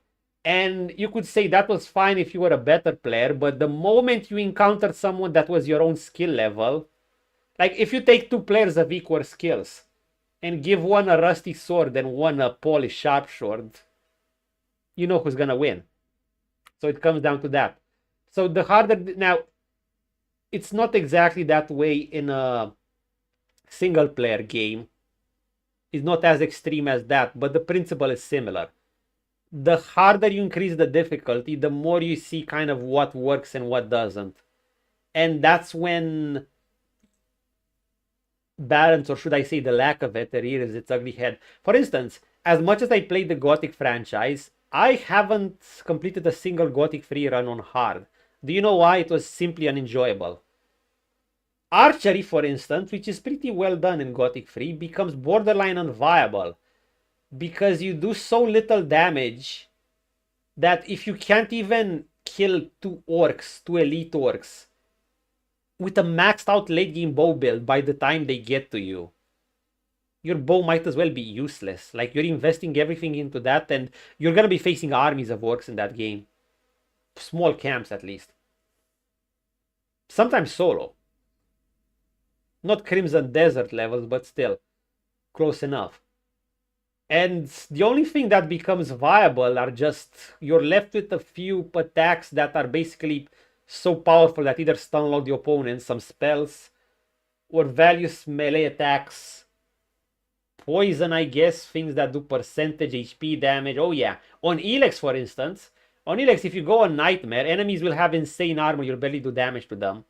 And you could say that was fine if you were a better player, but the moment you encountered someone that was your own skill level, like if you take 2 players of equal skills and give one a rusty sword and one a polished sharp sword, you know who's gonna win. So it comes down to that. So the harder, now, it's not exactly that way in a single player game. It's not as extreme as that, but the principle is similar. The harder you increase the difficulty, the more you see kind of what works and what doesn't. And that's when balance, or should I say the lack of it, rears its ugly head. For instance, as much as I played the Gothic franchise, I haven't completed a single Gothic free run on hard. Do you know why? It was simply unenjoyable. Archery, for instance, which is pretty well done in Gothic free, becomes borderline unviable. Because you do so little damage that if you can't even kill 2 elite orcs, with a maxed out late game bow build by the time they get to you, your bow might as well be useless. Like, you're investing everything into that, and you're gonna be facing armies of orcs in that game. Small camps, at least. Sometimes solo. Not Crimson Desert levels, but still. Close enough. And the only thing that becomes viable are just... You're left with a few attacks that are basically so powerful that either stun lock the opponent, some spells, or various melee attacks. Poison, I guess, things that do percentage HP damage. Oh yeah, on Elex, for instance. On Elex, if you go on Nightmare, enemies will have insane armor, you'll barely do damage to them.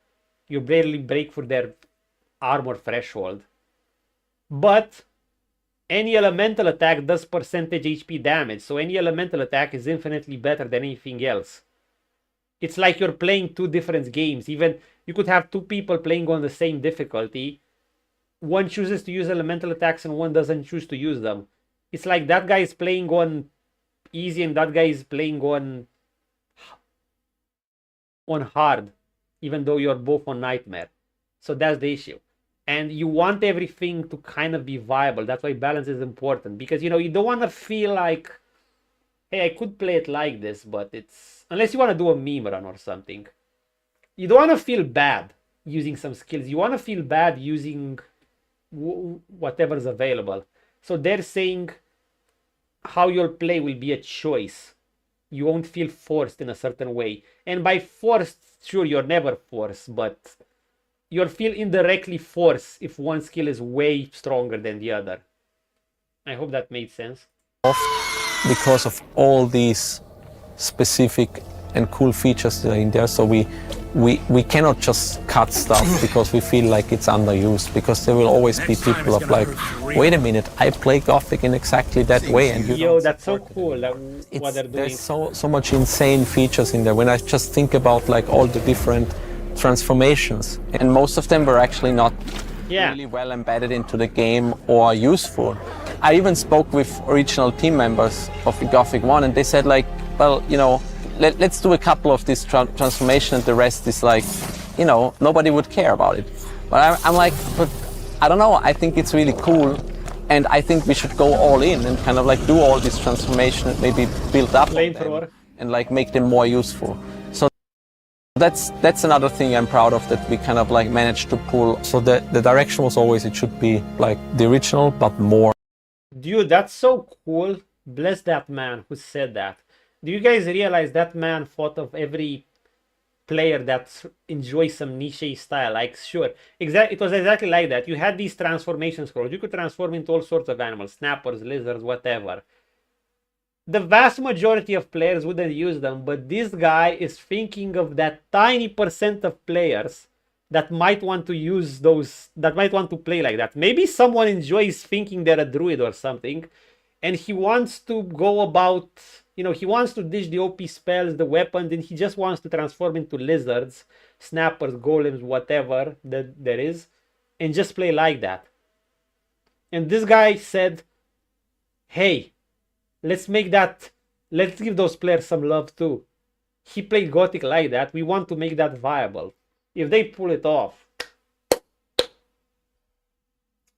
You barely break for their armor threshold. But any elemental attack does percentage HP damage, so any elemental attack is infinitely better than anything else. It's like you're playing two different games. Even you could have two people playing on the same difficulty. One chooses to use elemental attacks and one doesn't choose to use them. It's like that guy is playing on easy and that guy is playing on hard, even though you're both on Nightmare. So that's the issue. And you want everything to kind of be viable. That's why balance is important. Because, you know, you don't want to feel like, hey, I could play it like this, but it's... Unless you want to do a meme run or something. You don't want to feel bad using some skills. You want to feel bad using whatever's available. So they're saying how you'll play will be a choice. You won't feel forced in a certain way. And by forced, sure, you're never forced, but you'll feel indirectly forced if one skill is way stronger than the other. I hope that made sense. Because of all these specific and cool features that are in there, so we cannot just cut stuff because we feel like it's underused, because there will always be people of like, wait a minute, I play Gothic in exactly that way, and you Yo, that's so cool what they're doing. There's so much insane features in there. When I just think about like all the different transformations, and most of them were actually not really well embedded into the game or useful. I even spoke with original team members of the Gothic 1, and they said like, well, you know, let's do a couple of these transformations, and the rest is like, you know, nobody would care about it. But I'm like, but I don't know, I think it's really cool, and I think we should go all in and kind of like do all these transformations, maybe build up on them, and like make them more useful. So that's another thing I'm proud of, that we kind of like managed to pull. So the direction was always, it should be like the original, but more. Dude, that's so cool. Bless that man who said that. Do you guys realize that man thought of every player that enjoys some niche style? Like, sure, it was exactly like that. You had these transformation scrolls. You could transform into all sorts of animals, snappers, lizards, whatever. The vast majority of players wouldn't use them, but this guy is thinking of that tiny percent of players that might want to use those, that might want to play like that. Maybe someone enjoys thinking they're a druid or something, and he wants to go about, you know, he wants to ditch the OP spells, the weapons, and he just wants to transform into lizards, snappers, golems, whatever that there is, and just play like that. And this guy said, hey, let's make that, let's give those players some love too. He played Gothic like that. We want to make that viable. If they pull it off,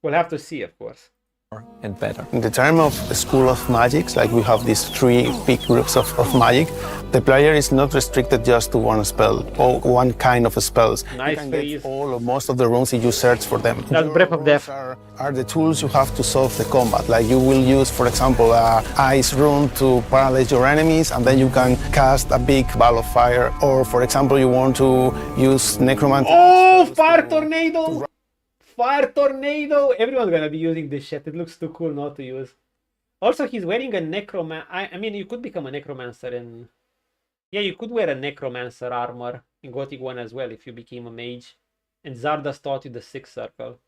we'll have to see, of course. And better. In the term of School of Magics, like we have these three big groups of magic, the player is not restricted just to one spell or one kind of spells. Nice, you can get all or most of the runes if you search for them. That's Breath of Death. Are the tools you have to solve the combat. Like you will use, for example, a ice rune to paralyze your enemies, and then you can cast a big ball of fire. Or, for example, you want to use necromancy. Oh, fire tornado! Fire tornado! Everyone's gonna be using this shit. It looks too cool not to use. Also, he's wearing a necromancer. I mean, you could become a necromancer in... Yeah, you could wear a necromancer armor in Gothic 1 as well if you became a mage. And Zardas taught you the 6th circle.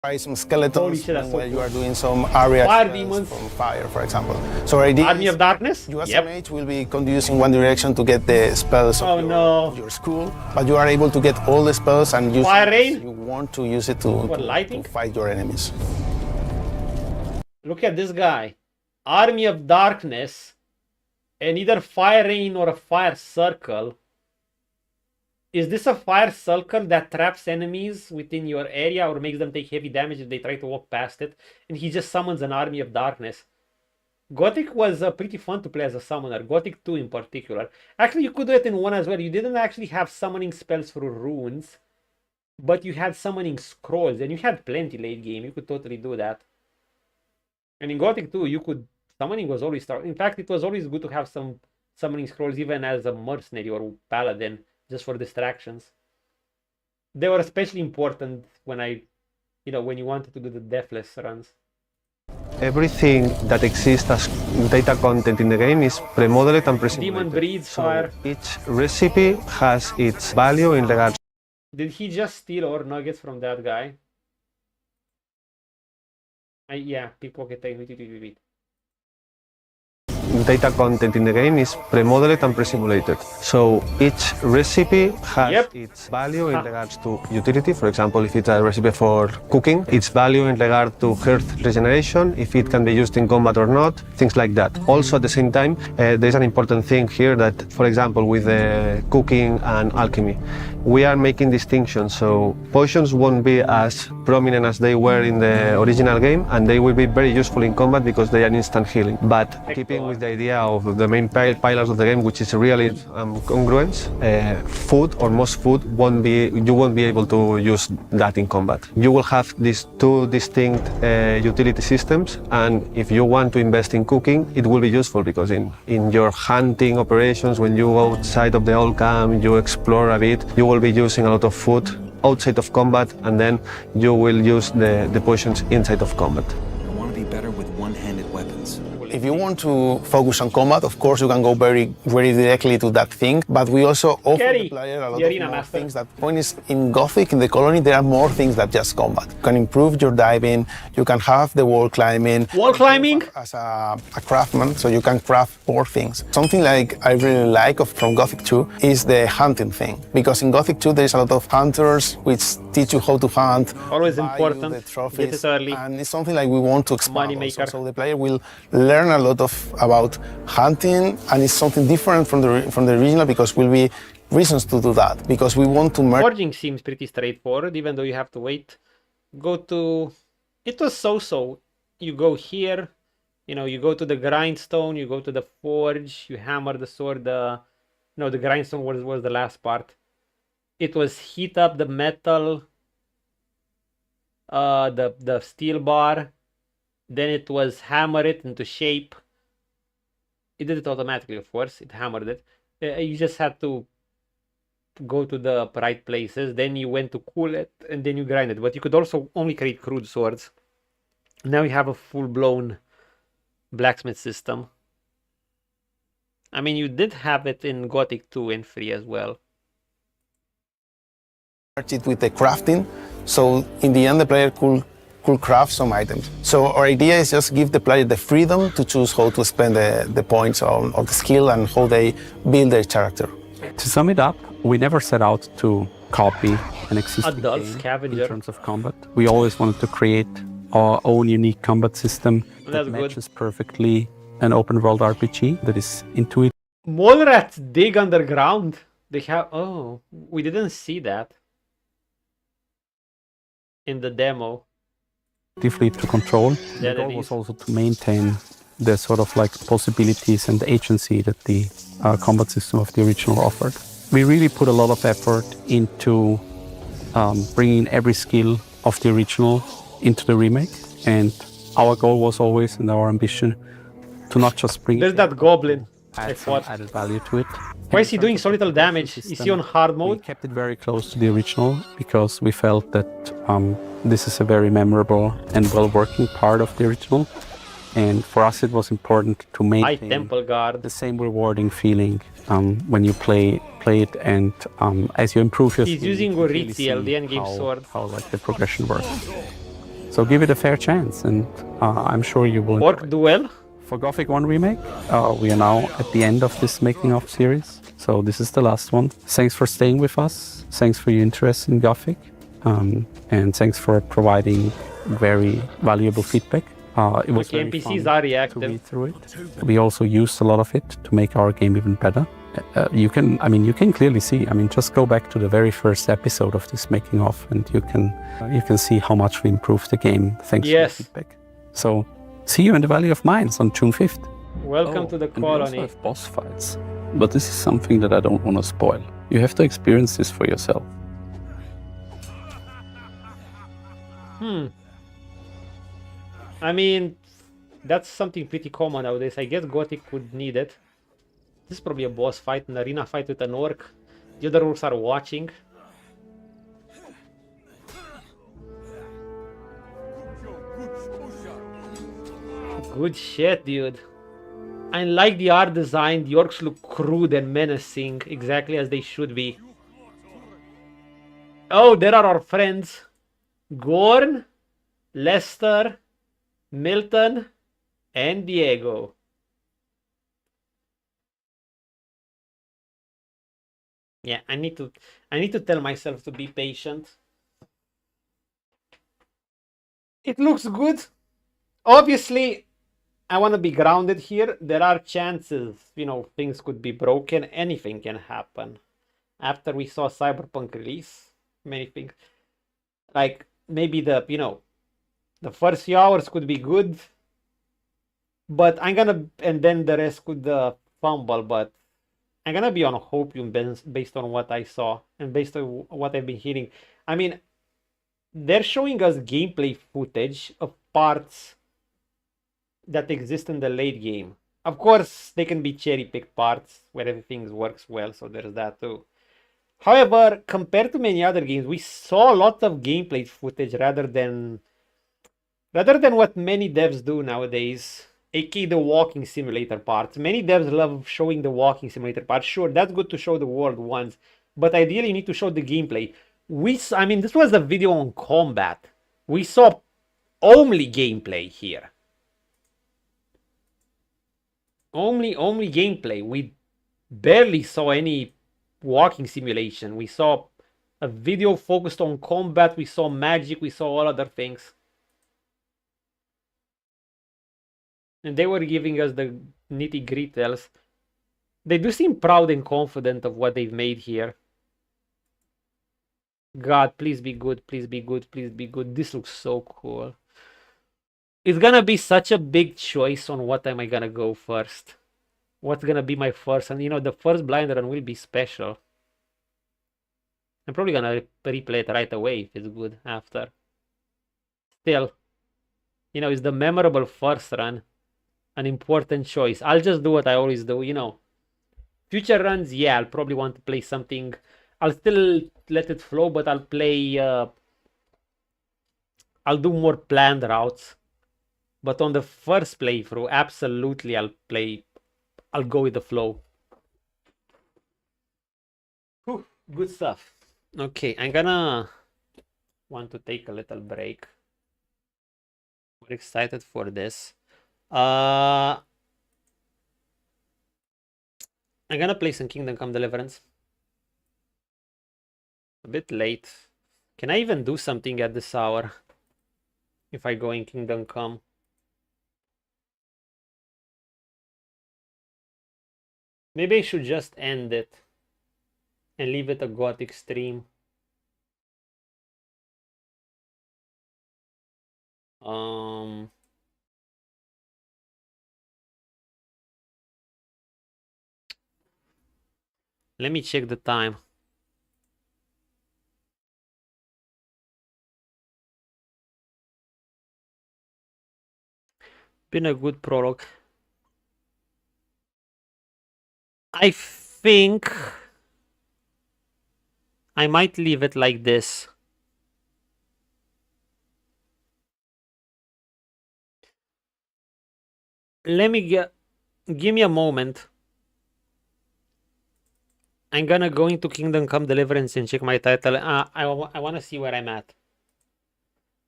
Try some skeletons shit, when so you are doing some area fire demons from fire, for example. So Army of Darkness? You as a mage will be conducing one direction to get the spells of your school, but you are able to get all the spells and use Fire it rain? you want to use it to fight your enemies. Look at this guy. Army of Darkness and either fire rain or a fire circle. Is this a fire stalker that traps enemies within your area or makes them take heavy damage if they try to walk past it? And he just summons an army of darkness. Gothic was pretty fun to play as a summoner. Gothic 2 in particular. Actually, you could do it in 1 as well. You didn't actually have summoning spells through runes, but you had summoning scrolls, and you had plenty late game. You could totally do that. And in Gothic 2, you could... Summoning was always... In fact, it was always good to have some summoning scrolls even as a mercenary or paladin, just for distractions. They were especially important when when you wanted to do the deathless runs. Everything that exists as data content in the game is pre-modeled and pre-simulated. Demon breeds fire. Each recipe has its value in regards. Did he just steal ore nuggets from that guy? Yeah, pickpocket. Wait. Data content in the game is pre-modeled and pre-simulated. So each recipe has its value in regards to utility. For example, if it's a recipe for cooking, its value in regard to health regeneration, if it can be used in combat or not, things like that. Also, at the same time, there's an important thing here that, for example, with cooking and alchemy, we are making distinctions. So potions won't be as prominent as they were in the original game, and they will be very useful in combat because they are instant healing. But keeping with the idea of the main pillars of the game, which is really congruence, food or most food you won't be able to use that in combat. You will have these two distinct utility systems, and if you want to invest in cooking, it will be useful because in your hunting operations, when you go outside of the old camp, you explore a bit, you will be using a lot of food outside of combat, and then you will use the potions inside of combat. I want to be better with one-handed weapons. If you want to focus on combat, of course, you can go very directly to that thing. But we also offer the player a lot of more things. That point is, in Gothic, in the colony, there are more things than just combat. You can improve your diving. You can have the wall climbing. Wall climbing? As a craftsman, so you can craft more things. Something like I really like from Gothic 2 is the hunting thing. Because in Gothic 2, there's a lot of hunters which teach you how to hunt. Always important. The trophies, get it early. And it's something like we want to expand. Money maker. So the player will learn a lot about hunting, and it's something different from the original because will be reasons to do that, because we want to merge. Forging seems pretty straightforward, even though you have to wait. Go to... It was so-so. You go here, you go to the grindstone, you go to the forge, you hammer the sword. No, the grindstone was the last part. It was heat up the metal, the steel bar. Then it was hammer it into shape. It did it automatically, of course. It hammered it. You just had to go to the right places. Then you went to cool it, and then you grind it. But you could also only create crude swords. Now you have a full-blown blacksmith system. I mean, you did have it in Gothic 2 and 3 as well. It with the crafting, so in the end the player could craft some items. So our idea is just give the player the freedom to choose how to spend the points of the skill and how they build their character. To sum it up, we never set out to copy an existing Adult game scavenger. in terms of combat. We always wanted to create our own unique combat system that matches perfectly an open world RPG that is intuitive. Mole rats dig underground. They have... Oh, we didn't see that in the demo. To control. The goal was also to maintain the sort of like possibilities and agency that the combat system of the original offered. We really put a lot of effort into bringing every skill of the original into the remake, and our goal was always, and our ambition, to not just bring... There's that goblin. Add some added value to it. Why is he doing so little damage? Is he on hard mode? We kept it very close to the original because we felt that this is a very memorable and well-working part of the original, and for us it was important to maintain the same rewarding feeling when you play it, and as you improve your He's skill, using you really Goritziel, the endgame see sword. how like the progression works. So give it a fair chance, and I'm sure you will. Orc Duel? For Gothic 1 Remake, we are now at the end of this making of series, so this is the last one. Thanks for staying with us, thanks for your interest in Gothic, and thanks for providing very valuable feedback. It was okay, very NPCs fun are to reactive. read through it. We also used a lot of it to make our game even better. You can clearly see. Just go back to the very first episode of this making of, and you can see how much we improved the game thanks to the feedback. So, see you in the Valley of Mines on June 5th. Welcome to the And we also colony. have boss fights, but this is something that I don't want to spoil. You have to experience this for yourself. I mean, that's something pretty common nowadays. I guess Gothic would need it. This is probably a boss fight, an arena fight with an orc. The other orcs are watching. Good shit, dude. I like the art design. The orcs look crude and menacing, exactly as they should be. Oh, there are our friends. Gorn, Lester, Milton, and Diego. Yeah, I need to tell myself to be patient. It looks good. Obviously, I want to be grounded here. There are chances, things could be broken. Anything can happen. After we saw Cyberpunk release, many things. Like, maybe the first few hours could be good. But and then the rest could fumble, but I'm gonna be on Hopium based on what I saw and based on what I've been hearing. I mean, they're showing us gameplay footage of parts that exist in the late game. Of course, they can be cherry-picked parts where everything works well, so there's that too. However, compared to many other games, we saw a lot of gameplay footage rather than what many devs do nowadays, aka the walking simulator parts. Many devs love showing the walking simulator parts. Sure, that's good to show the world once, but ideally you need to show the gameplay. This was a video on combat. We saw only gameplay here. Only gameplay. We barely saw any walking simulation. We saw a video focused on combat. We saw magic. We saw all other things. And they were giving us the nitty-gritties. They do seem proud and confident of what they've made here. God, please be good, please be good, please be good. This looks so cool. It's gonna be such a big choice on what am I gonna go first. What's gonna be my first? And the first blind run will be special. I'm probably gonna replay it right away if it's good after. Still, it's the memorable first run. An important choice. I'll just do what I always do, Future runs, yeah, I'll probably want to play something. I'll still let it flow, but I'll play... I'll do more planned routes. But on the first playthrough, absolutely I'll go with the flow. Whew, good stuff. Okay, I'm gonna want to take a little break. We're excited for this. I'm gonna play some Kingdom Come Deliverance. A bit late. Can I even do something at this hour? If I go in Kingdom Come. Maybe I should just end it. And leave it a Gothic stream. Let me check the time. Been a good prologue. I think I might leave it like this. Let me give me a moment. I'm gonna go into Kingdom Come Deliverance and check my title. I want to see where I'm at.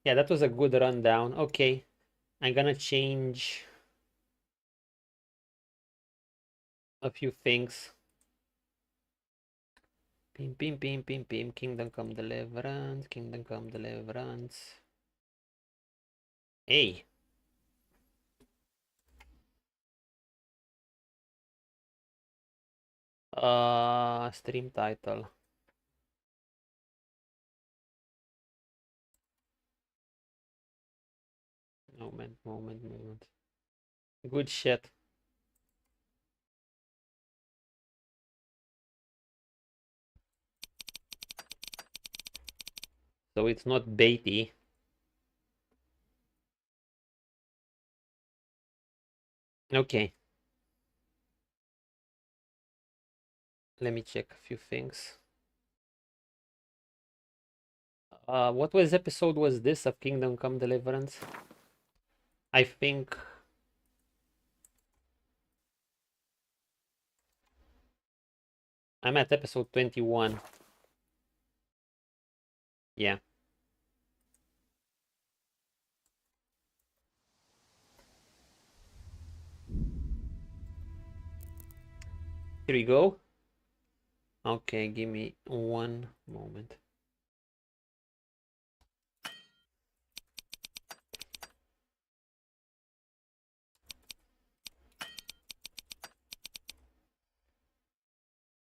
Yeah, that was a good rundown. Okay. I'm gonna change a few things. Pim, pim, pim, pim, pim. Kingdom Come Deliverance. Kingdom Come Deliverance. Hey. Stream title. Moment. Good shit. So it's not baity. Okay. Let me check a few things. What episode was this of Kingdom Come Deliverance? I think I'm at episode 21. Yeah. Here we go. Okay, give me one moment.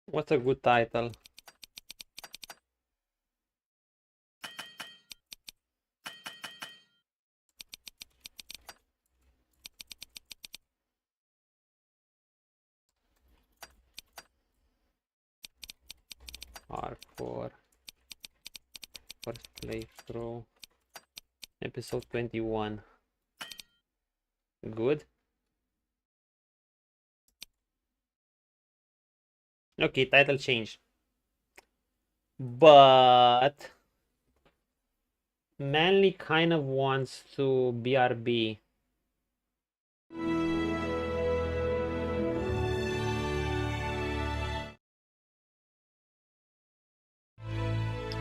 What's a good title? Hardcore. First playthrough. Episode 21. Good. Okay, title change. But Manly kind of wants to BRB.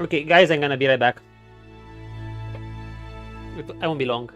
Okay, guys, I'm gonna be right back. I won't be long.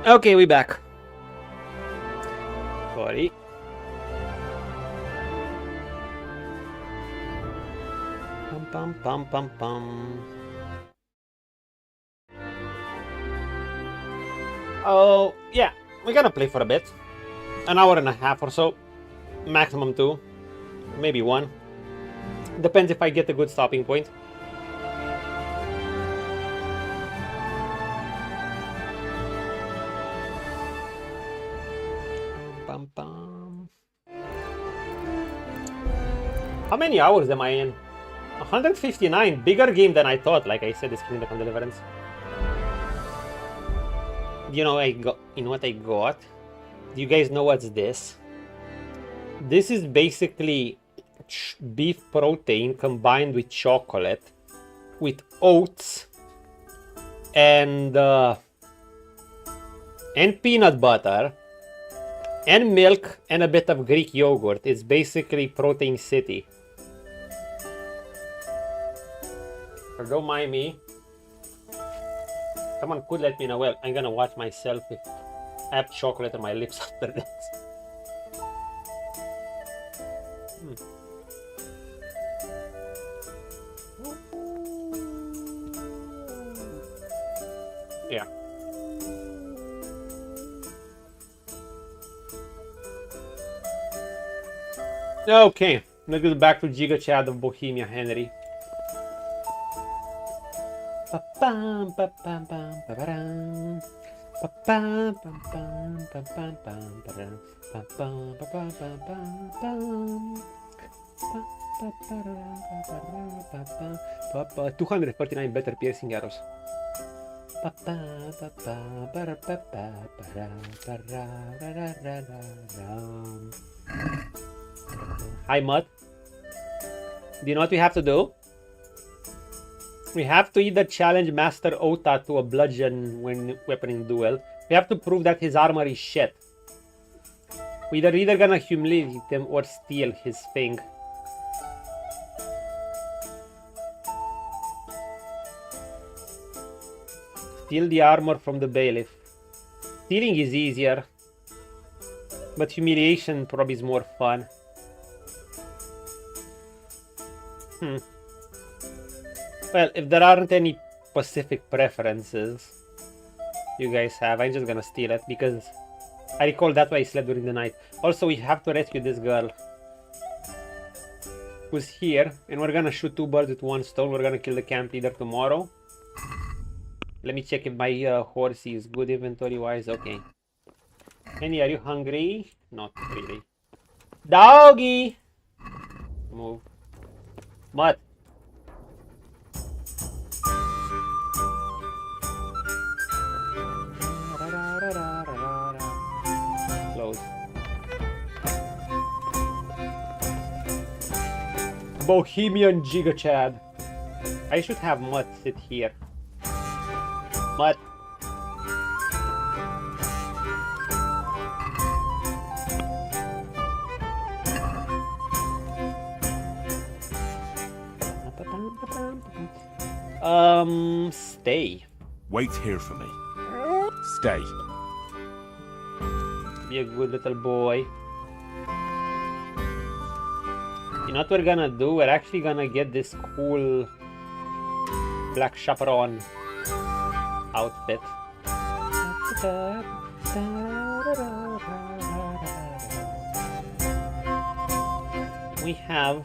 Okay, we back. Sorry. Pum pum pum pum pum. Oh, yeah. We're gonna play for a bit. An hour and a half or so. Maximum 2. Maybe 1. Depends if I get a good stopping point. Bum, bum. How many hours am I in? 159. Bigger game than I thought. Like I said, this Kingdom Come Deliverance. You know what I got? Do you guys know what's this? This is basically beef protein combined with chocolate, with oats, and peanut butter, and milk, and a bit of Greek yogurt. It's basically Protein City. So don't mind me. Someone could let me know. Well, I'm gonna watch myself if I have chocolate on my lips after this. Yeah. Okay, let's go back to Giga Chad of Bohemia, Henry. $249 better piercing arrows. Hi, Mud. Do you know what we have to do? We have to either challenge Master Ota to a bludgeon weapon in duel. We have to prove that his armor is shit. We're either gonna humiliate him or steal his thing. Steal the armor from the bailiff. Stealing is easier, but humiliation probably is more fun. Well, if there aren't any specific preferences you guys have, I'm just gonna steal it because I recall that's why I slept during the night. Also, we have to rescue this girl who's here, and we're gonna shoot 2 birds with 1 stone. We're gonna kill the camp leader tomorrow. Let me check if my horse is good inventory wise. Okay. Henny, are you hungry? Not really. Doggy! Move. What? Close. Bohemian Giga Chad. I should have Mutt sit here. Mutt. Stay. Wait here for me. Stay. Be a good little boy. You know what we're gonna do? We're actually gonna get this cool black chaperone outfit. We have...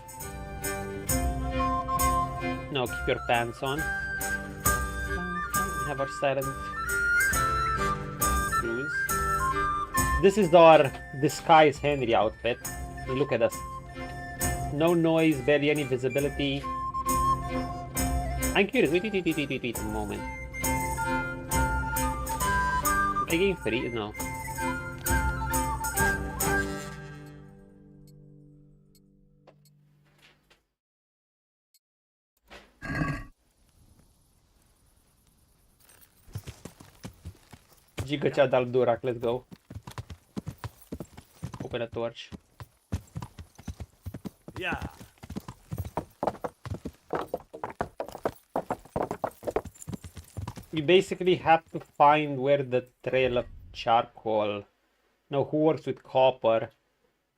No, keep your pants on. We have our silent shoes. This is our disguise Henry outfit. Look at us. No noise, barely any visibility. I'm curious. Wait a moment. Am I getting free? No. Giga Chad al Durak, let's go. Open a torch. Yeah. You basically have to find where the trail of charcoal. No, who works with copper,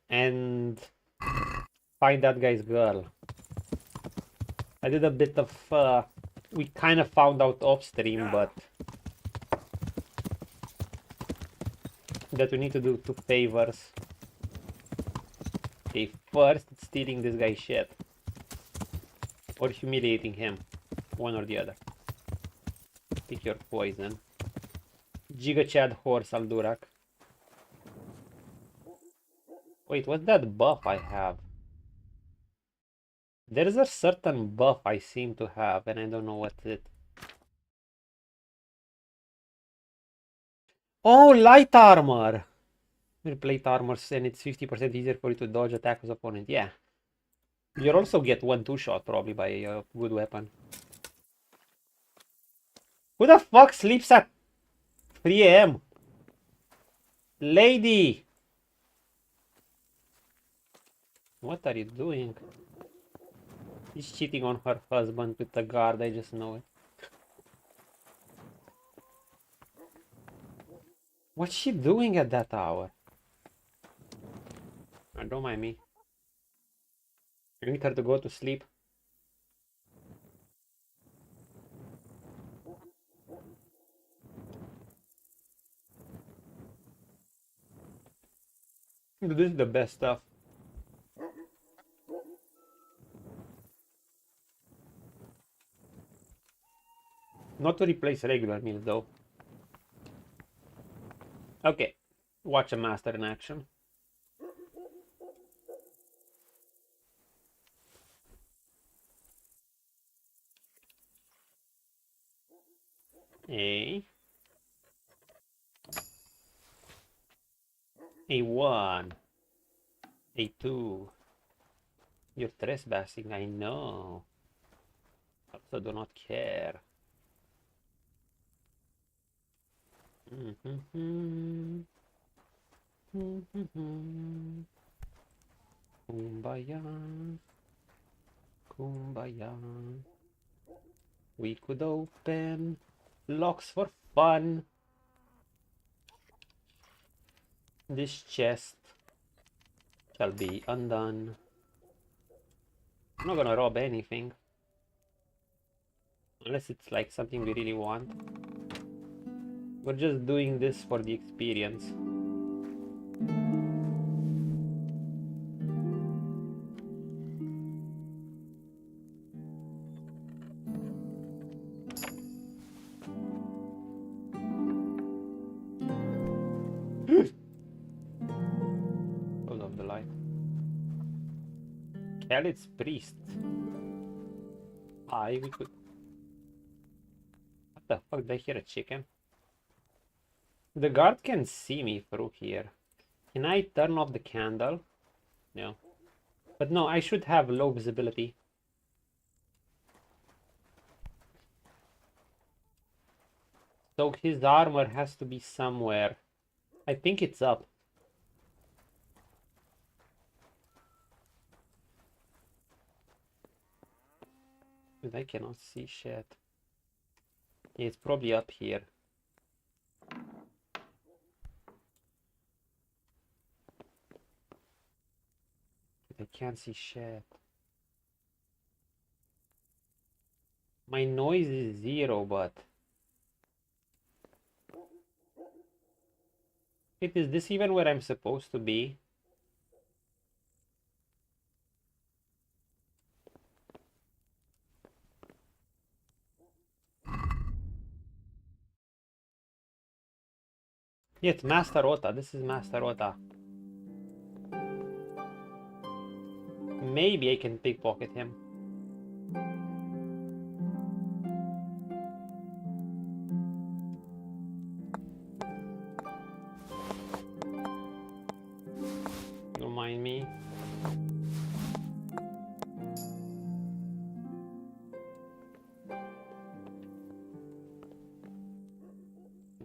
and find that guy's girl. I did a bit of we kind of found out off stream, but that we need to do 2 favors. Okay, first it's stealing this guy's shit, or humiliating him, one or the other. Pick your poison. Giga Chad Horse Aldurak. Wait, what's that buff I have? There's a certain buff I seem to have, and I don't know what's it. Oh, light armor! Plate armor, and it's 50% easier for you to dodge attack as opponent. Yeah. You'll also get 1-2 shot probably by a good weapon. Who the fuck sleeps at 3 AM? Lady! What are you doing? She's cheating on her husband with the guard, I just know it. What's she doing at that hour? Don't mind me. I need her to go to sleep. This is the best stuff. Not to replace regular meals though. Okay, watch a master in action. A1. A2. You're trespassing, I know. Also do not care. Kumbaya. Kumbaya. We could open locks for fun. This chest shall be undone. I'm not gonna rob anything. Unless it's like something we really want. We're just doing this for the experience. Hold off the light. Khalid's priest. We could. What the fuck? Did I hear a chicken? The guard can see me through here. Can I turn off the candle? No. But no, I should have low visibility. So his armor has to be somewhere. I think it's up. But I cannot see shit. Yeah, it's probably up here. But I can't see shit. My noise is 0, but... Is this even where I'm supposed to be? Yeah, it's Master Ota. This is Master Ota. Maybe I can pickpocket him. Don't mind me.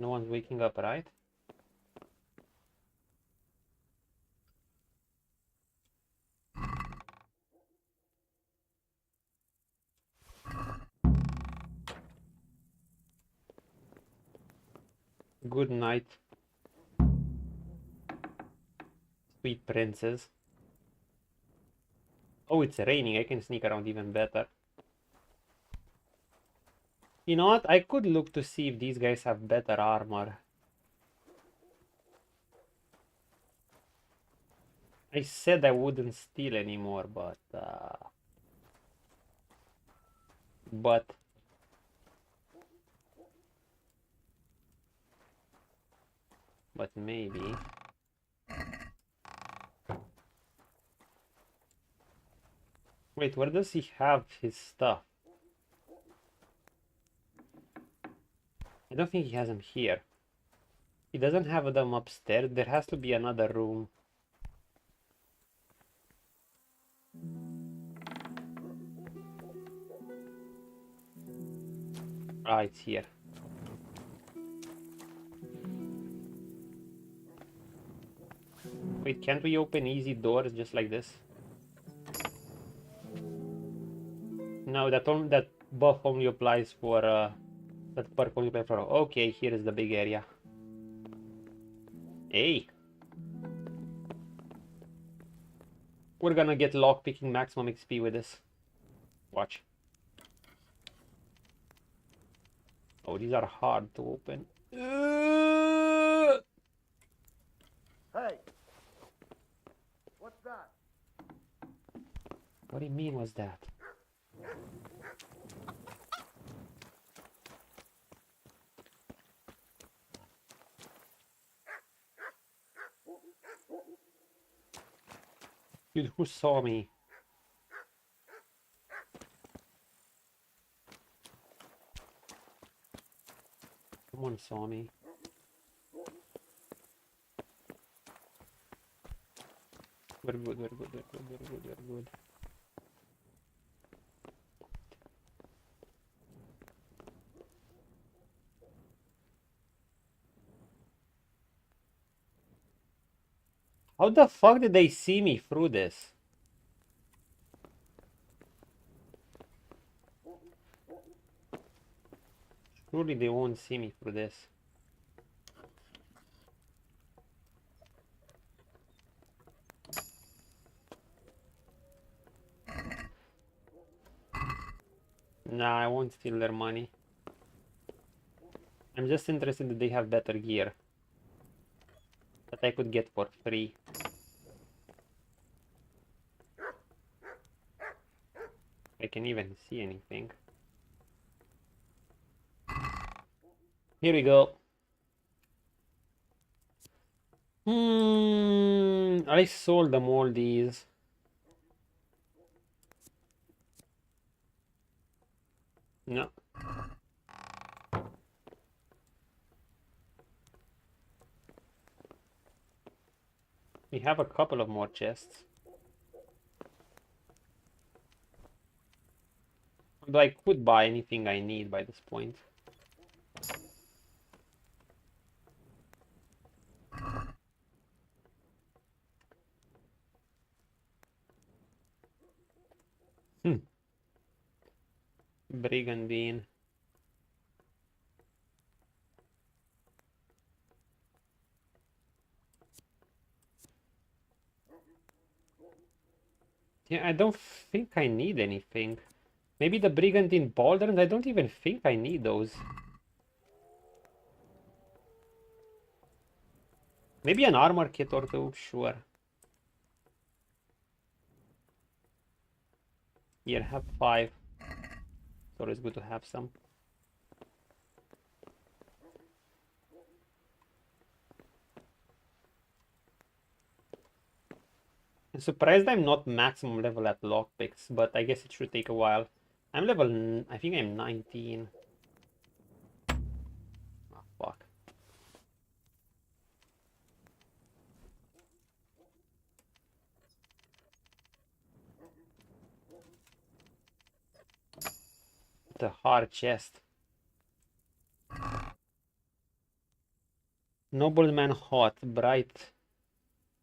No one's waking up, right? Good night, Sweet princess. Oh, it's raining. I can sneak around even better. You know what? I could look to see if these guys have better armor. I said I wouldn't steal anymore, but maybe. Wait, where does he have his stuff? I don't think he has them here. He doesn't have them upstairs. There has to be another room. Ah, it's here. Wait, can't we open easy doors just like this? No, that buff only applies for that perk only applies for. Okay, here is the big area. Hey, we're gonna get lockpicking maximum XP with this. Watch. Oh, these are hard to open. Hey, what's that? What do you mean? Was that? Dude, who saw me? Someone saw me. We're good, we're good, we're good, we're good, we're good. How the fuck did they see me through this? Surely they won't see me through this. Nah, I won't steal their money. I'm just interested that they have better gear that I could get for free. I can even see anything. Here we go. I sold them all these. No. We have a couple of more chests. Although I could buy anything I need by this point. Brigandine. Yeah, I don't think I need anything. Maybe the Brigandine pauldrons, I don't even think I need those. Maybe an armor kit or two, sure. Here, have 5. It's always good to have some. I'm surprised I'm not maximum level at lockpicks, but I guess it should take a while. I'm level, I think I'm 19. Oh, fuck. The hard chest. Nobleman hot, bright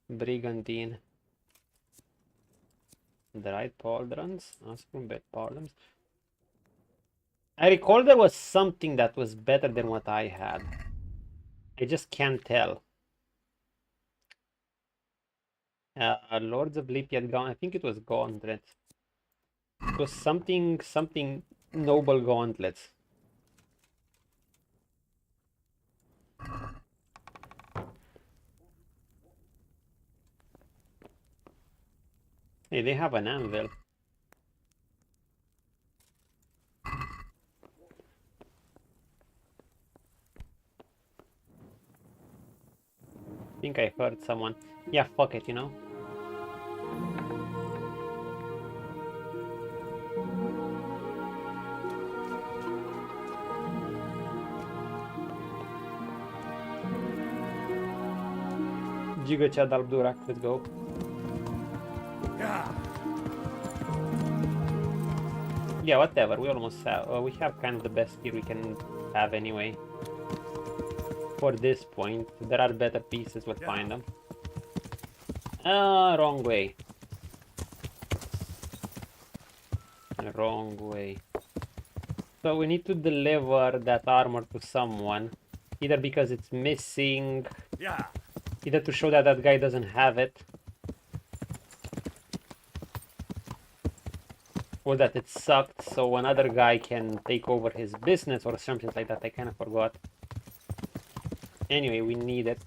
brigandine. Dried pauldrons, bed pauldrons. I recall there was something that was better than what I had. I just can't tell. Lords of Lipia I think it was Gauntlet. It was something noble gauntlets. Hey, they have an anvil. I think I heard someone. Yeah, fuck it, you know? Giga Chad Alburak, let's go. Yeah, whatever, we almost have, we have kind of the best gear we can have anyway. For this point, there are better pieces, we'll find them. Wrong way. Wrong way. So we need to deliver that armor to someone. Either because it's missing, either to show that that guy doesn't have it, or that it sucked so another guy can take over his business or something like that. I kind of forgot. Anyway, we need it.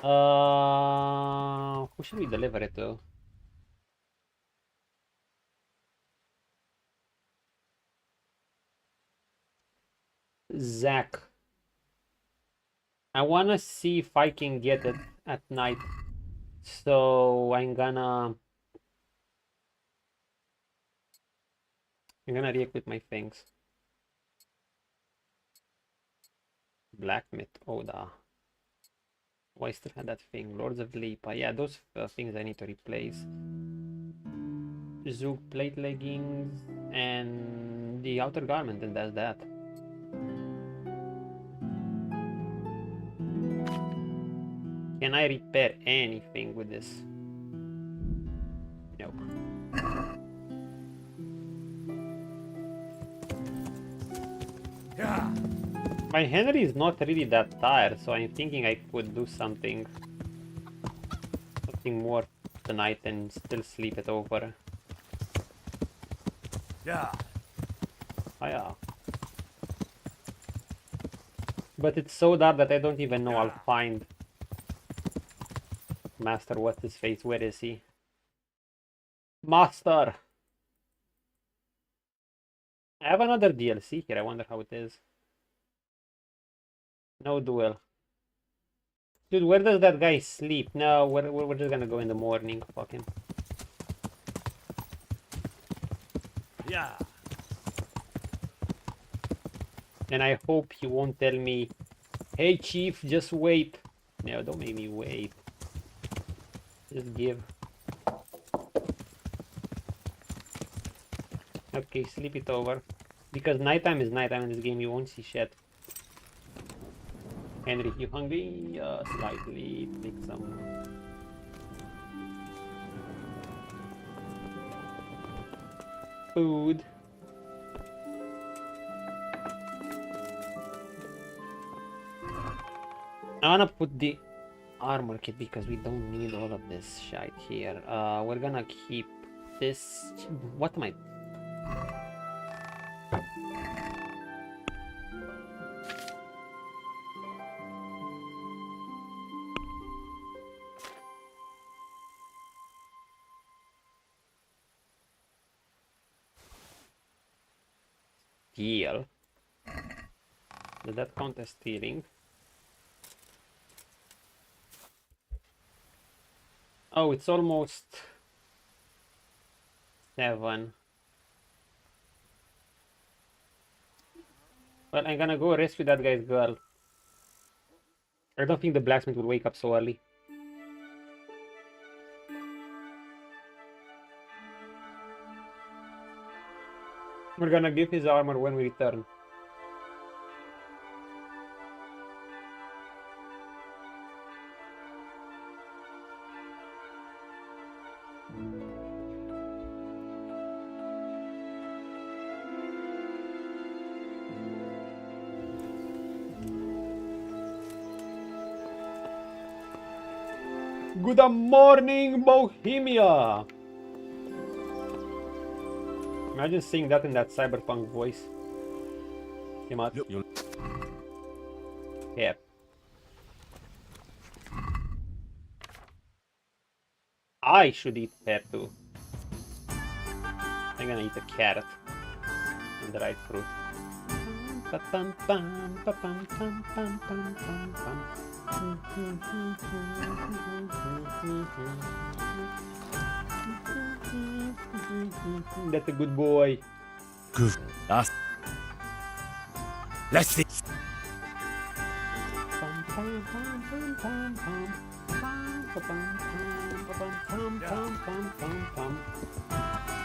Who should we deliver it to? Zach. I wanna see if I can get it at night. So I'm gonna re-equip my things. Blacksmith Oda. Oh, I still had that thing. Lords of Lipa. Yeah, those things I need to replace. Zook plate leggings and the outer garment, and that's that. Can I repair anything with this? No. My Henry is not really that tired, so I'm thinking I could do something more tonight and still sleep it over. Oh, yeah. But it's so dark that I don't even know I'll find Master, what's his face? Where is he? Master! I have another DLC here, I wonder how it is. No duel. Dude, where does that guy sleep? No, we're just gonna go in the morning. Fuck him. Yeah. And I hope he won't tell me, hey chief, just wait. No, don't make me wait. Just give. Okay, sleep it over. Because nighttime is nighttime in this game, you won't see shit. Henry, you hungry? Slightly. Take some. Food. I wanna put the armor kit because we don't need all of this shit here. We're gonna keep this. What am I? Steal. Does that count as stealing? Oh, it's almost 7. Well, I'm gonna go rescue that guy's girl. I don't think the blacksmith will wake up so early. We're gonna give his armor when we return. Good morning, Bohemia! Imagine seeing that in that cyberpunk voice. Come on. Here. I should eat pear too. I'm gonna eat a carrot and the right fruit. That's a good boy. Good. Let's see.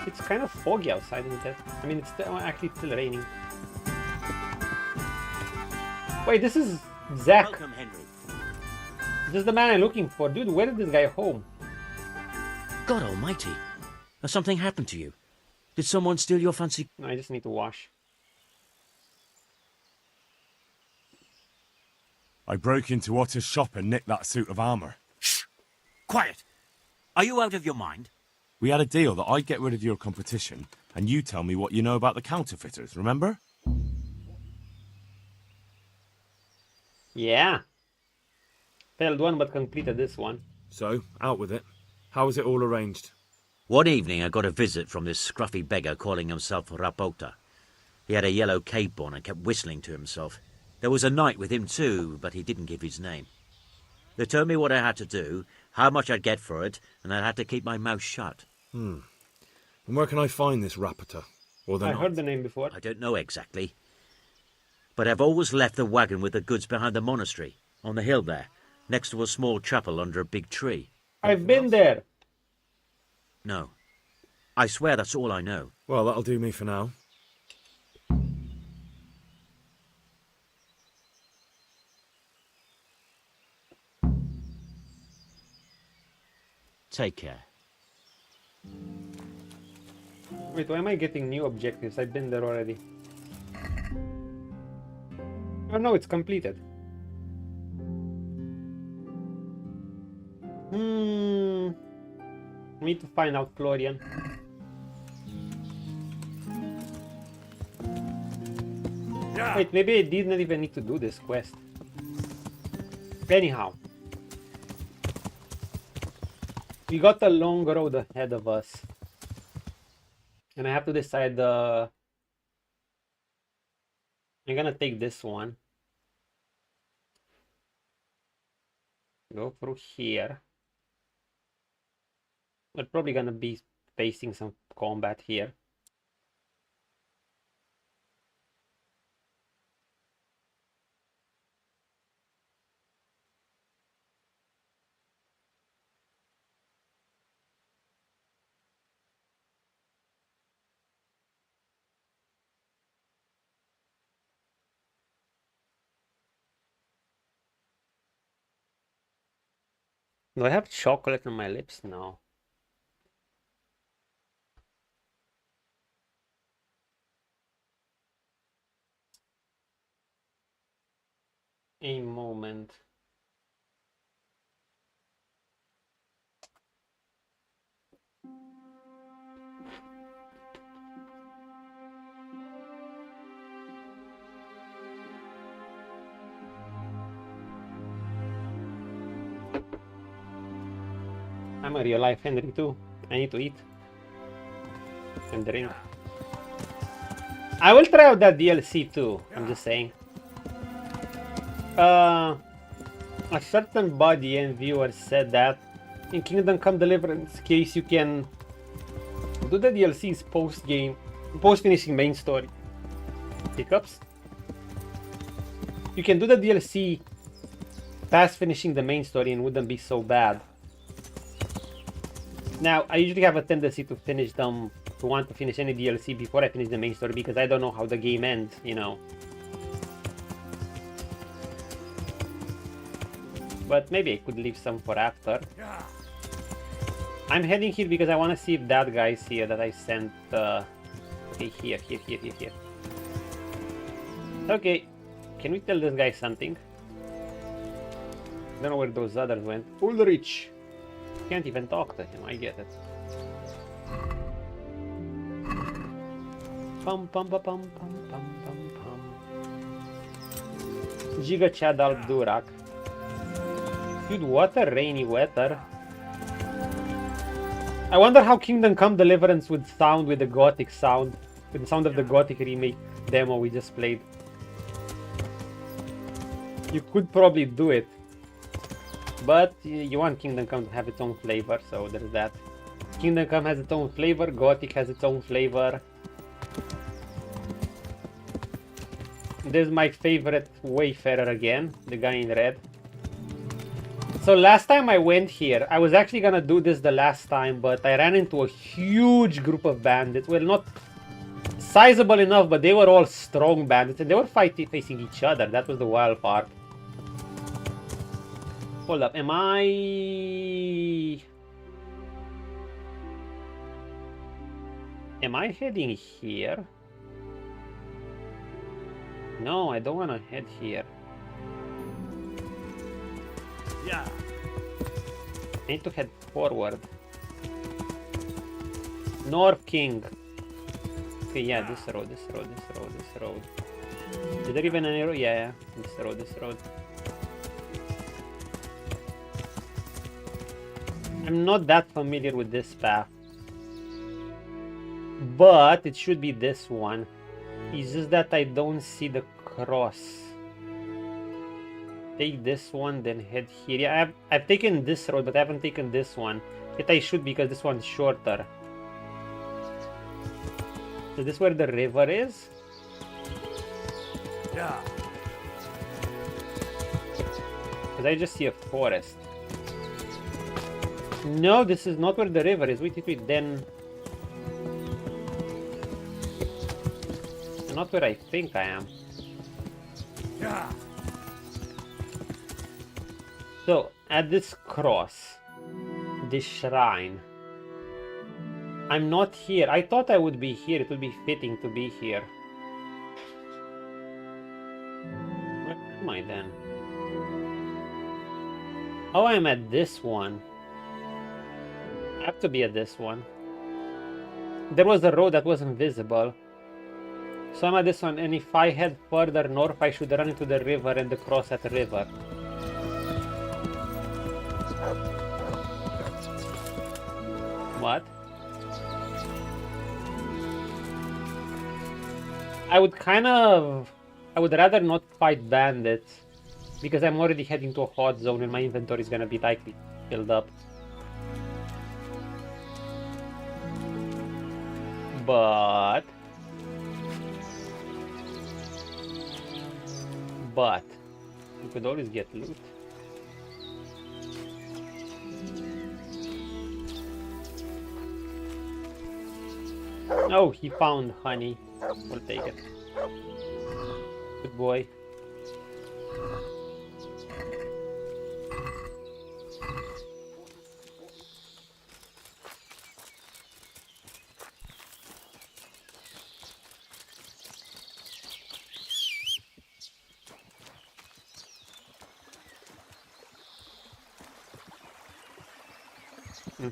It's kind of foggy outside, isn't it? I mean, it's actually still raining. Wait, this is Zach. Welcome, Henry. This is the man I'm looking for. Dude, where is this guy home? God almighty. Has something happened to you? Did someone steal your fancy... No, I just need to wash. I broke into Otter's shop and nicked that suit of armor. Shh! Quiet! Are you out of your mind? We had a deal that I'd get rid of your competition, and you tell me what you know about the counterfeiters, remember? Yeah. Failed one, but completed this one. So, out with it. How was it all arranged? One evening I got a visit from this scruffy beggar calling himself Rapota. He had a yellow cape on and kept whistling to himself. There was a knight with him too, but he didn't give his name. They told me what I had to do, how much I'd get for it, and I had to keep my mouth shut. And where can I find this Rapota? Or the I knight? heard the name before. I don't know exactly. But I've always left the wagon with the goods behind the monastery, on the hill there, next to a small chapel under a big tree. I've been there. No. I swear that's all I know. Well, that'll do me for now. Take care. Wait, why am I getting new objectives? I've been there already. Oh no, it's completed. Need to find out Florian. Wait, maybe I didn't even need to do this quest. Anyhow. We got a long road ahead of us. And I have to decide I'm gonna take this one. Go through here. We're probably gonna be facing some combat here. Do I have chocolate on my lips now? A moment. I'm a real life Henry too. I need to eat and drink. I will try out that DLC too. I'm just saying. A certain body and viewer said that in Kingdom Come Deliverance case you can do the DLCs post finishing main story. Hiccups. You can do the DLC past finishing the main story and it wouldn't be so bad. Now, I usually have a tendency to finish them, to want to finish any DLC before I finish the main story because I don't know how the game ends, you know. But maybe I could leave some for after. I'm heading here because I want to see if that guy's here that I sent. Okay, here. Okay, can we tell this guy something? I don't know where those others went. Ulrich! Can't even talk to him, I get it. Pum pum pum pum pum pum pum pum. Giga Chadal Durak. Dude, what a rainy weather. I wonder how Kingdom Come Deliverance would sound with the Gothic sound. With the sound of the Gothic remake demo we just played. You could probably do it. But you want Kingdom Come to have its own flavor, so there's that. Kingdom Come has its own flavor, Gothic has its own flavor. This is my favorite Wayfarer again, the guy in red. So last time I went here, I was actually gonna do this the last time, but I ran into a huge group of bandits. Well, not sizable enough, but they were all strong bandits, and they were facing each other. That was the wild part. Hold up, am I heading here? No, I don't want to head here. Yeah. I need to head forward. North King. Okay, yeah, this road. Is there even an arrow? Yeah, this road. I'm not that familiar with this path. But it should be this one. It's just that I don't see the cross. Take this one, then head here. Yeah, I've taken this road, but I haven't taken this one. Yet I should, because this one's shorter. Is this where the river is? Yeah. Because I just see a forest. No, this is not where the river is. Wait, then... Not where I think I am. Yeah. So, at this cross, this shrine, I'm not here. I thought I would be here. It would be fitting to be here. Where am I then? Oh, I'm at this one. I have to be at this one. There was a road that wasn't visible. So I'm at this one, and if I head further north, I should run into the river and the cross at the river. What? I would rather not fight bandits, because I'm already heading to a hot zone and my inventory is gonna be likely filled up. But you could always get loot. Oh, he found honey. We'll take it. Good boy.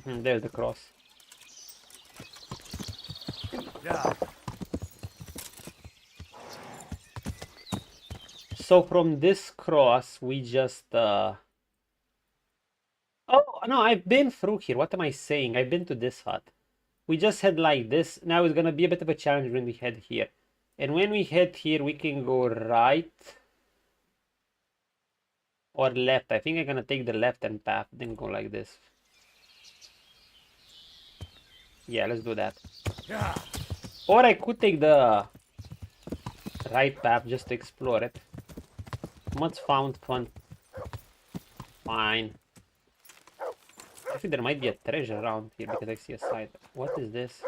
There's the cross. Yeah. So from this cross, we just Oh no, I've been through here. What am I saying? I've been to this hut. We just head like this. Now it's gonna be a bit of a challenge when we head here. And when we head here, we can go right or left. I think I'm gonna take the left-hand path, then go like this. Yeah, let's do that. Yeah. Or I could take the right path just to explore it. Much found fun. Fine. I think there might be a treasure around here because I see a side. What is this?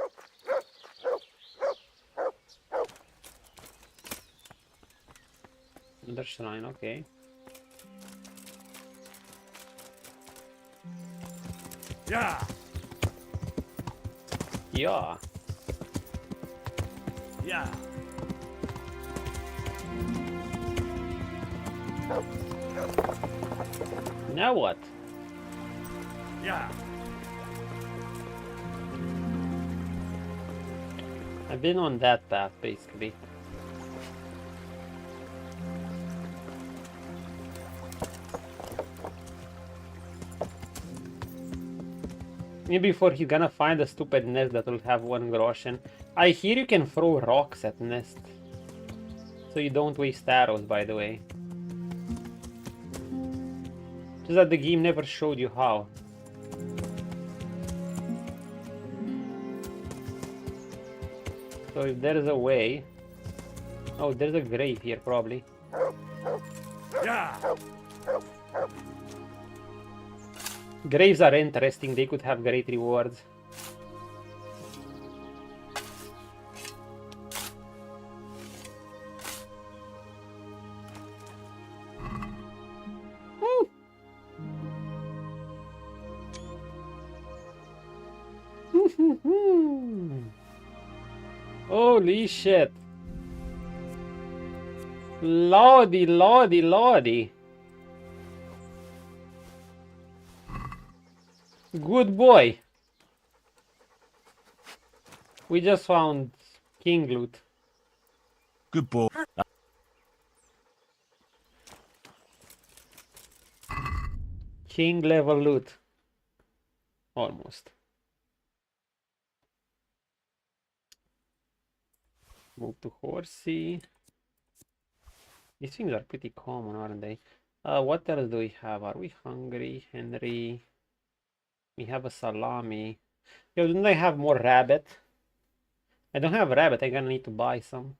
Another shrine, okay. Yeah. Yeah. Yeah. Now what? Yeah. I've been on that path, basically. Maybe before he's gonna find a stupid nest that will have 1 groschen. I hear you can throw rocks at nest. So you don't waste arrows, by the way. Just that the game never showed you how. So if there's a way... Oh, there's a grave here, probably. Yeah. Graves are interesting, they could have great rewards. Holy shit. Lordy, lordy, lordy. Good boy. We just found king loot. Good boy. King level loot. Almost. Move to horsey. These things are pretty common, aren't they? What else do we have? Are we hungry, Henry? We have a salami. Yo, don't I have more rabbit? I don't have rabbit, I'm gonna need to buy some.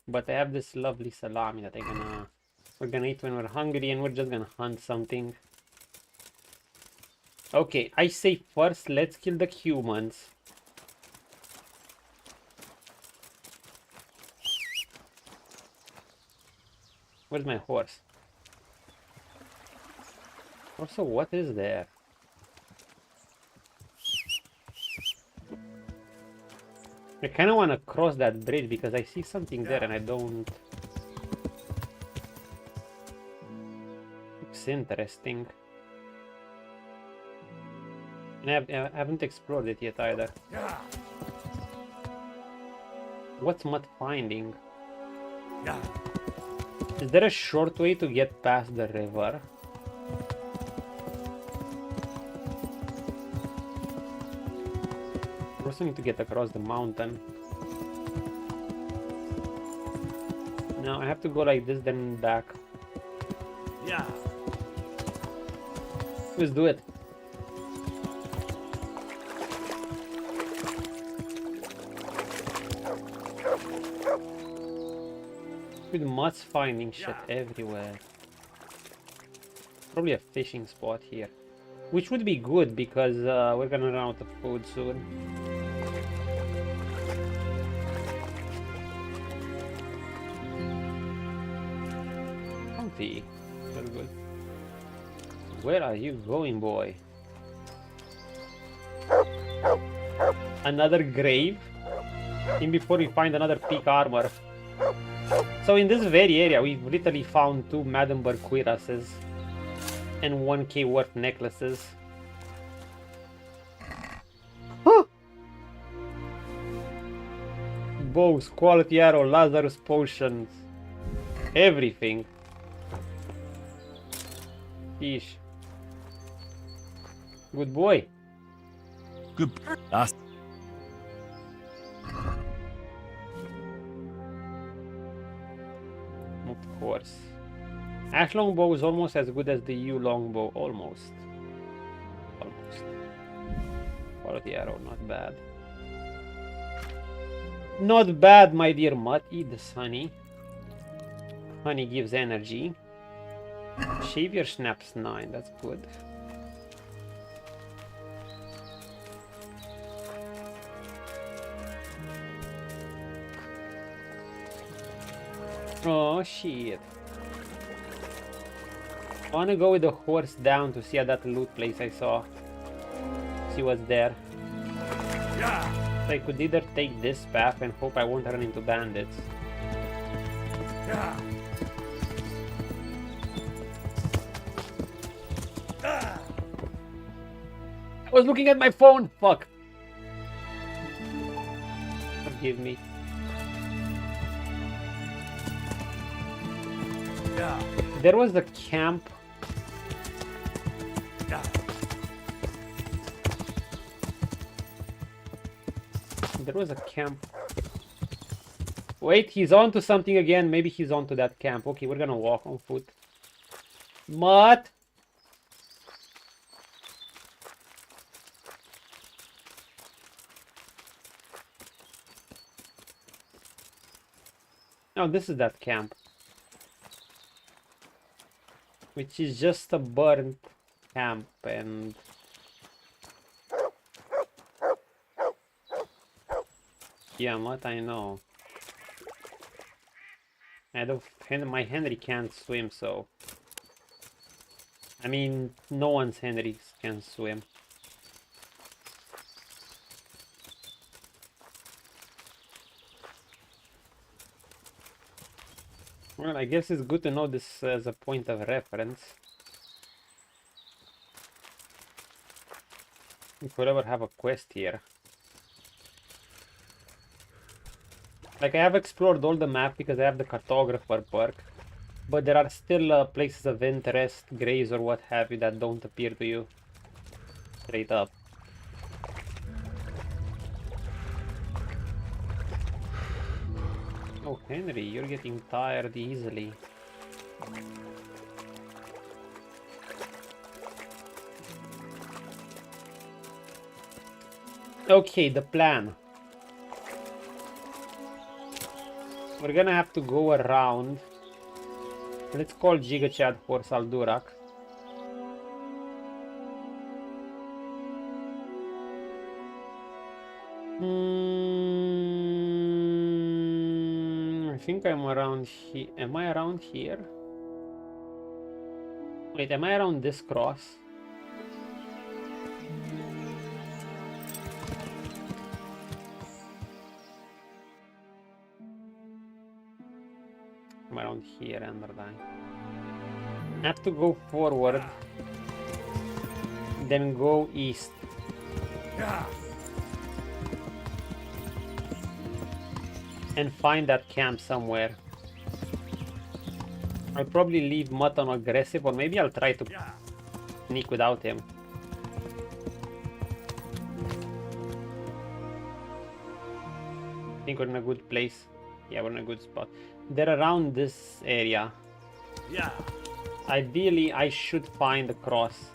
But I have this lovely salami that we're gonna eat when we're hungry, and we're just gonna hunt something. Okay, I say first let's kill the humans. Where's my horse? Also, what is there? I kind of want to cross that bridge because I see something there and I don't... Looks interesting. And I haven't explored it yet either. What's mud finding? Is there a short way to get past the river? I also need to get across the mountain. Now I have to go like this, then back. Yeah. Let's do it. With muds finding shit everywhere. Probably a fishing spot here. Which would be good because we're gonna run out of food soon. Comfy. Very good. Where are you going, boy? Another grave? In before we find another peak armor. So in this very area, we've literally found 2 Maddenburg cuirasses and 1k worth necklaces. Bows, quality arrow, Lazarus potions, everything. Fish. Good boy. Good. That's... Of course. Ash longbow is almost as good as the yew longbow. Almost. Almost. Quality arrow, not bad. Not bad, my dear mutt. Eat this honey. Honey gives energy. Shavier snaps 9, that's good. Oh shit. I wanna go with the horse down to see how that loot place I saw. See what's there. So I could either take this path and hope I won't run into bandits. was looking at my phone. Fuck. Forgive me. Yeah. There was a camp. Yeah. There was a camp. Wait, he's on to something again. Maybe he's on to that camp. Okay, we're gonna walk on foot. What? No, this is that camp. Which is just a burnt camp and... Yeah, what I know. I don't... My Henry can't swim, so... I mean, no one's Henry can swim. Well, I guess it's good to know this as a point of reference. If we'll ever have a quest here. Like, I have explored all the map because I have the cartographer perk. But there are still places of interest, graves or what have you, that don't appear to you. Straight up. Oh, Henry, you're getting tired easily. Okay, the plan. We're gonna have to go around. Let's call Giga Chad for Saldurak. I think I'm around here. Am I around here? Wait, am I around this cross? I'm around here, Underline. I have to go forward, then go east. Yeah. And find that camp somewhere. I'll probably leave Mutt on aggressive, or maybe I'll try to sneak without him. I think we're in a good place. Yeah, we're in a good spot. They're around this area. Yeah. Ideally, I should find the cross.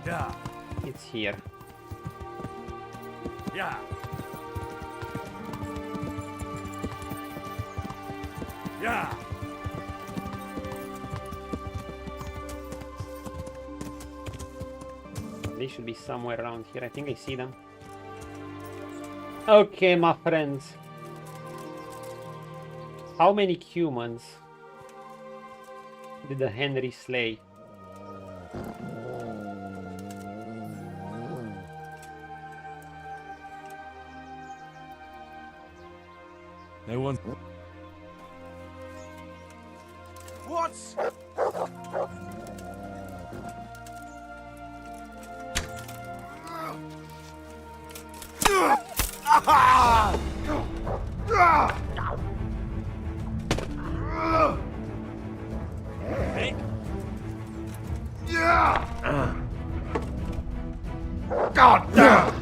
Yeah. It's here. Yeah. Yeah. They should be somewhere around here. I think I see them. Okay, my friends. How many humans did the Henry slay? No one. What? Hey. God damn!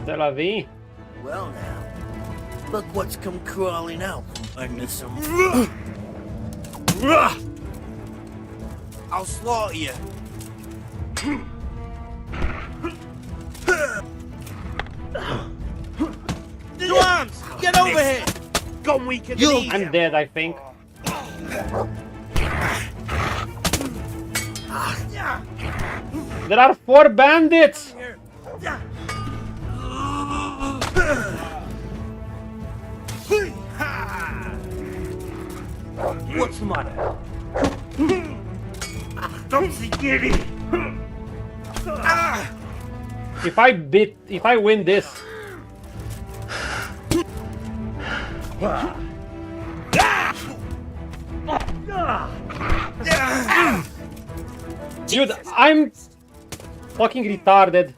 De la vie. Well now, look what's come crawling out under some... I'll slaughter you. Arms! Get over here! Go weak in the knees. I'm dead, I think. There are 4 bandits! What's the matter? Don't see giddy! If I win this... Dude, I'm fucking retarded.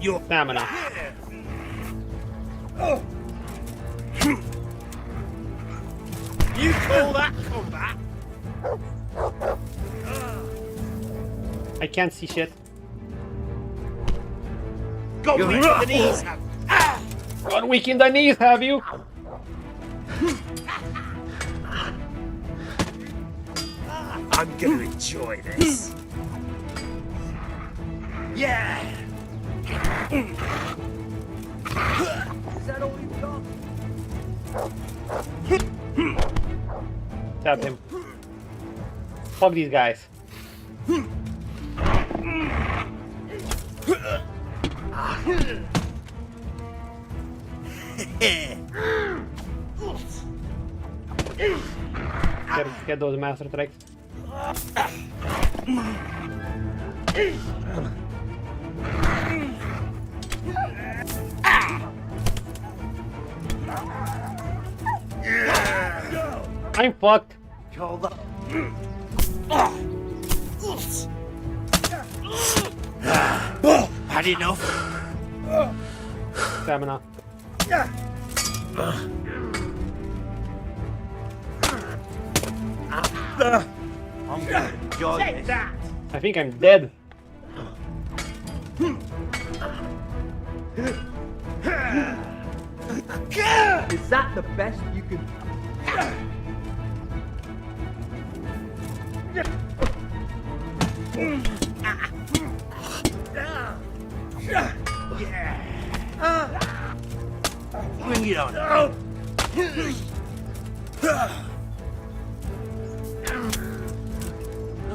Your stamina. You call that combat? I can't see shit. Got weak in the knees, have Got weak in the knees, have you? I'm gonna enjoy this. Yeah. Is that all you've got? Tap him. Fuck these guys. Get those master tracks. I'm fucked. Hold up. Had enough. Stamina. I'm gonna enjoy this. I think I'm dead. Is that the best you can? Bring it on.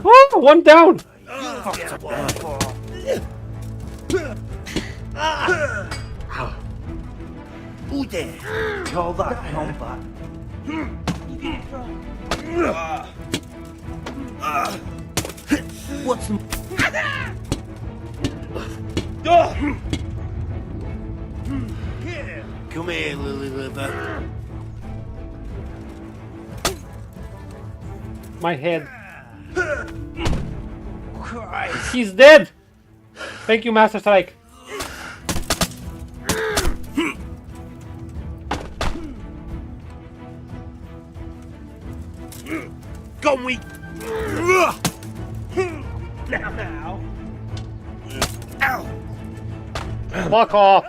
Oh, one down. Who there? Call that combat? What's Come here, Lily Liver. My head. He's dead. Thank you, Master Strike. Gone weak. Now. Ow. Fuck off.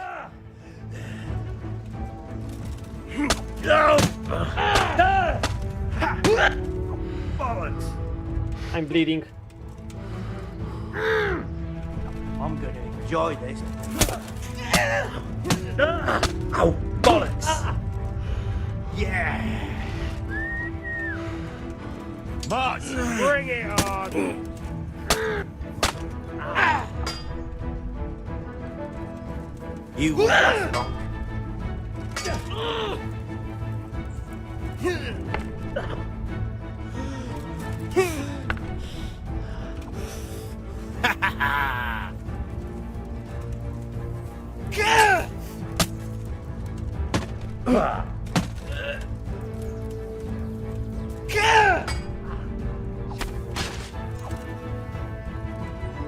Bollocks. I'm bleeding. I'm gonna enjoy this. Ow, bollocks. Yeah. March, bring it on. You will last long.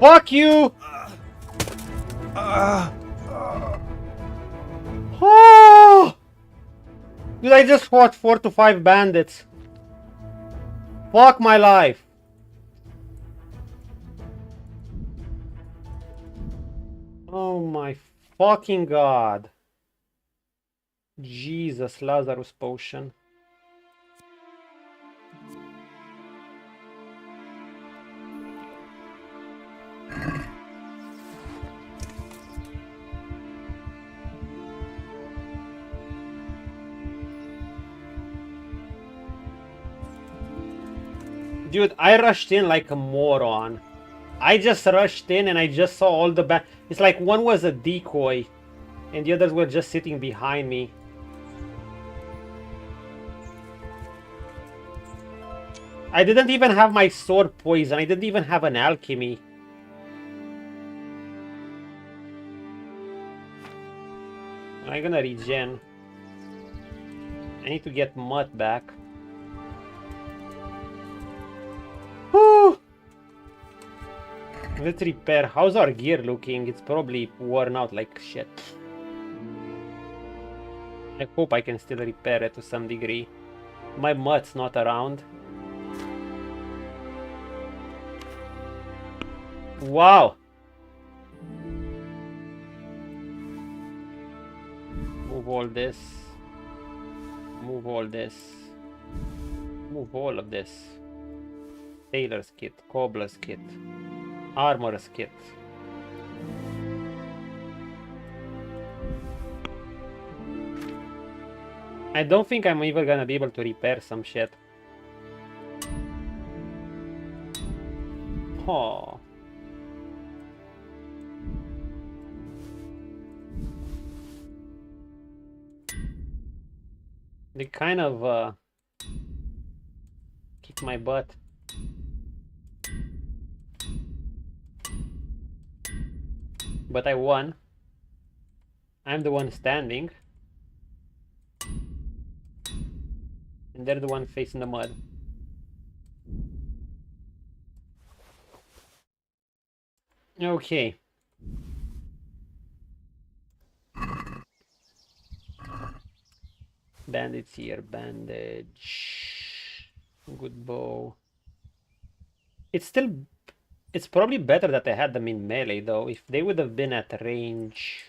Fuck you! Oh! Dude, I just fought 4 to 5 bandits. Fuck my life. Oh my fucking god. Jesus, Lazarus potion. Dude, I rushed in like a moron. I just rushed in and I just saw all the it's like one was a decoy and the others were just sitting behind me. I didn't even have my sword poison. I didn't even have an alchemy. I'm gonna regen. I need to get Mutt back. Whew. Let's repair. How's our gear looking? It's probably worn out like shit. I hope I can still repair it to some degree. My Mutt's not around. Wow! Move all this. Move all this. Move all of this. Tailor's kit, cobbler's kit, armorer's kit. I don't think I'm even gonna be able to repair some shit. Oh. They kind of kick my butt. But I won. I'm the one standing. And they're the one facing the mud. Okay. Bandits here, bandage. Good bow. It's probably better that I had them in melee though. If they would have been at range,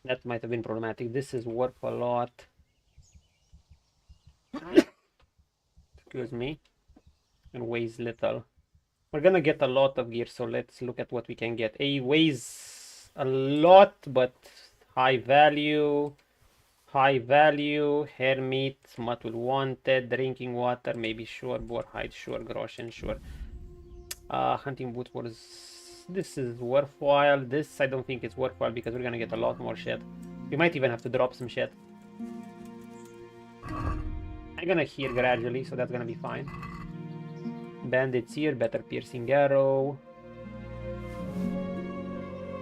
that might have been problematic. This is worth a lot. Excuse me. And weighs little. We're gonna get a lot of gear, so let's look at what we can get. It weighs a lot, but high value. High value, hair meat, Mutt will want it, drinking water, maybe sure, boar hide, sure, groschen, sure. Hunting boot was... This is worthwhile. This I don't think it's worthwhile because we're gonna get a lot more shit. We might even have to drop some shit. I'm gonna heal gradually, so that's gonna be fine. Bandits here, better piercing arrow.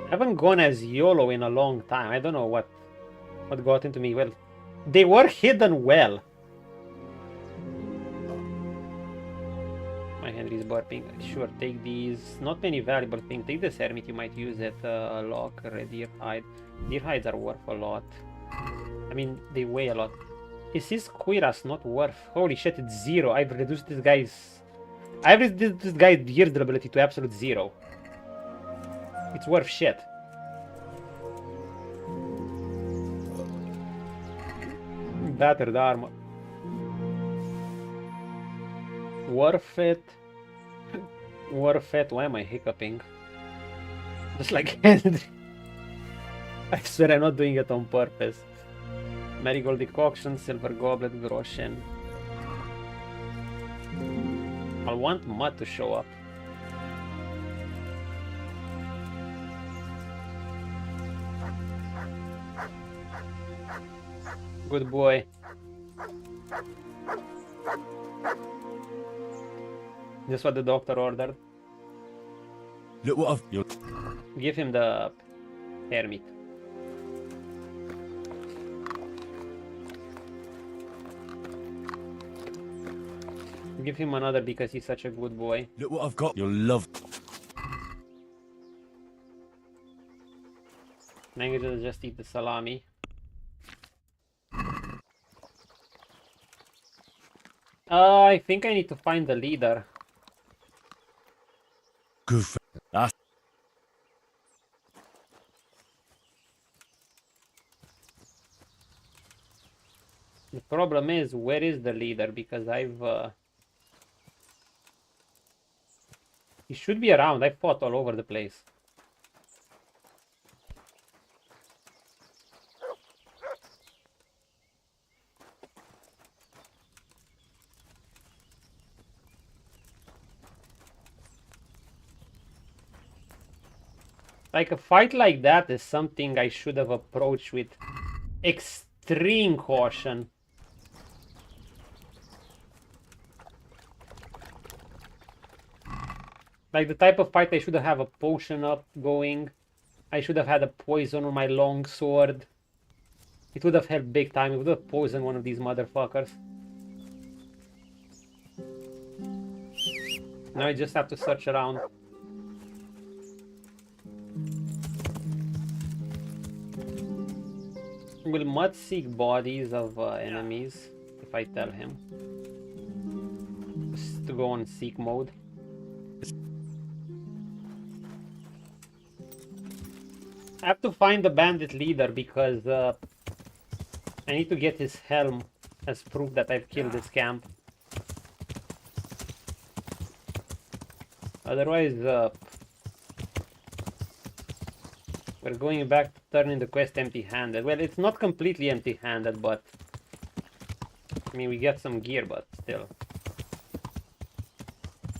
I haven't gone as YOLO in a long time. I don't know what got into me. Well, they were hidden well. My Henry's burping. Sure, take these. Not many valuable things. Take this hermit, you might use it. Locker, deer hide. Deer hides are worth a lot. I mean, they weigh a lot. Is this cuirass not worth? Holy shit, it's 0. I've reduced this guy's gear durability to absolute 0. It's worth shit. Battered armor. Worth it. Worth it. Why am I hiccuping? Just like Henry. I swear I'm not doing it on purpose. Marigold decoction, silver goblet, groschen. I want Mutt to show up. Good boy. This is what the doctor ordered. Look what I've... Give him the hermit. Give him another because he's such a good boy. Look what I've got. You'll love... I'm gonna just eat the salami. I think I need to find the leader. Good for... That's... The problem is, where is the leader? Because I've... He should be around. I fought all over the place. Like a fight like that is something I should have approached with extreme caution. Like the type of fight I should have a potion up going. I should have had a poison on my long sword. It would have helped big time. It would have poisoned one of these motherfuckers. Now I just have to search around. Will Mud seek bodies of enemies if I tell him? Just to go on seek mode. I have to find the bandit leader because I need to get his helm as proof that I've killed this camp. Otherwise, we're going back to turning the quest empty-handed. Well, it's not completely empty-handed, but I mean, we get some gear, but still.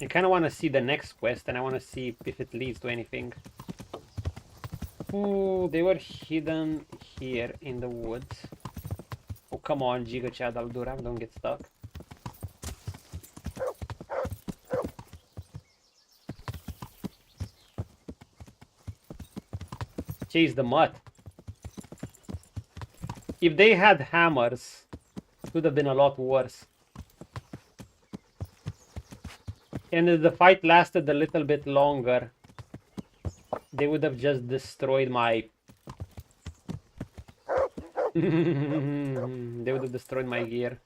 I kind of want to see the next quest, and I want to see if it leads to anything. Oh, they were hidden here in the woods. Oh, come on, Giga Chad Al Durak, don't get stuck. Chase the mutt. If they had hammers, it would have been a lot worse. And if the fight lasted a little bit longer, they would have just destroyed my... They would have destroyed my gear.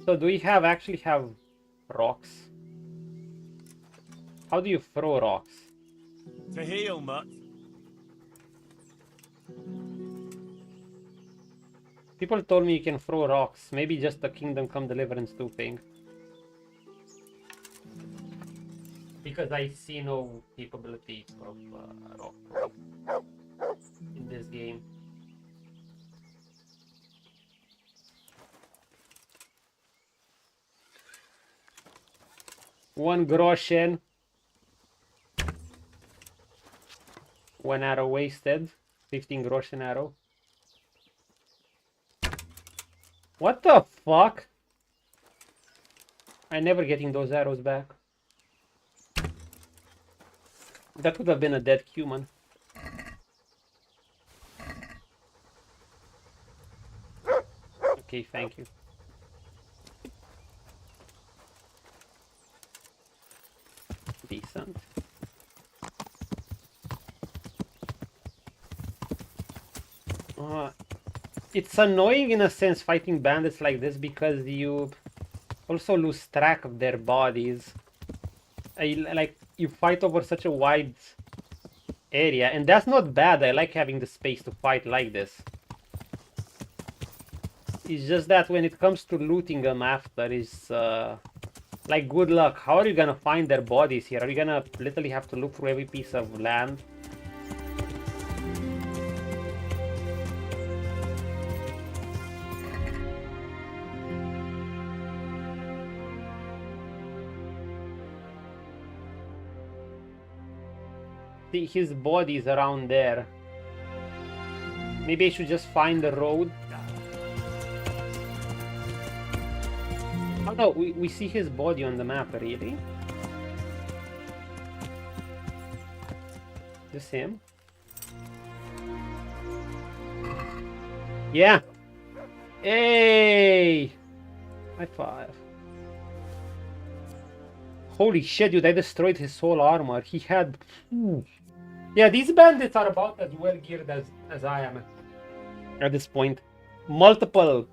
So do we actually have rocks? How do you throw rocks? To heal, Mutt. People told me you can throw rocks. Maybe just the Kingdom Come Deliverance 2 thing. Because I see no capability of rock in this game. One groschen. One arrow wasted. 15 groschen arrow. What the fuck? I'm never getting those arrows back. That would have been a dead human. Okay, thank you. Decent. It's annoying in a sense fighting bandits like this because you also lose track of their bodies. Like you fight over such a wide area, and that's not bad. I like having the space to fight like this. It's just that when it comes to looting them after, is like good luck. How are you gonna find their bodies here? Are you gonna literally have to look through every piece of land? See, his body's around there. Maybe I should just find the road. Oh no, we see his body on the map, really? This him? Yeah! Hey! High five. Holy shit, dude, I destroyed his whole armor. He had... Yeah, these bandits are about as well geared as I am at this point. Multiple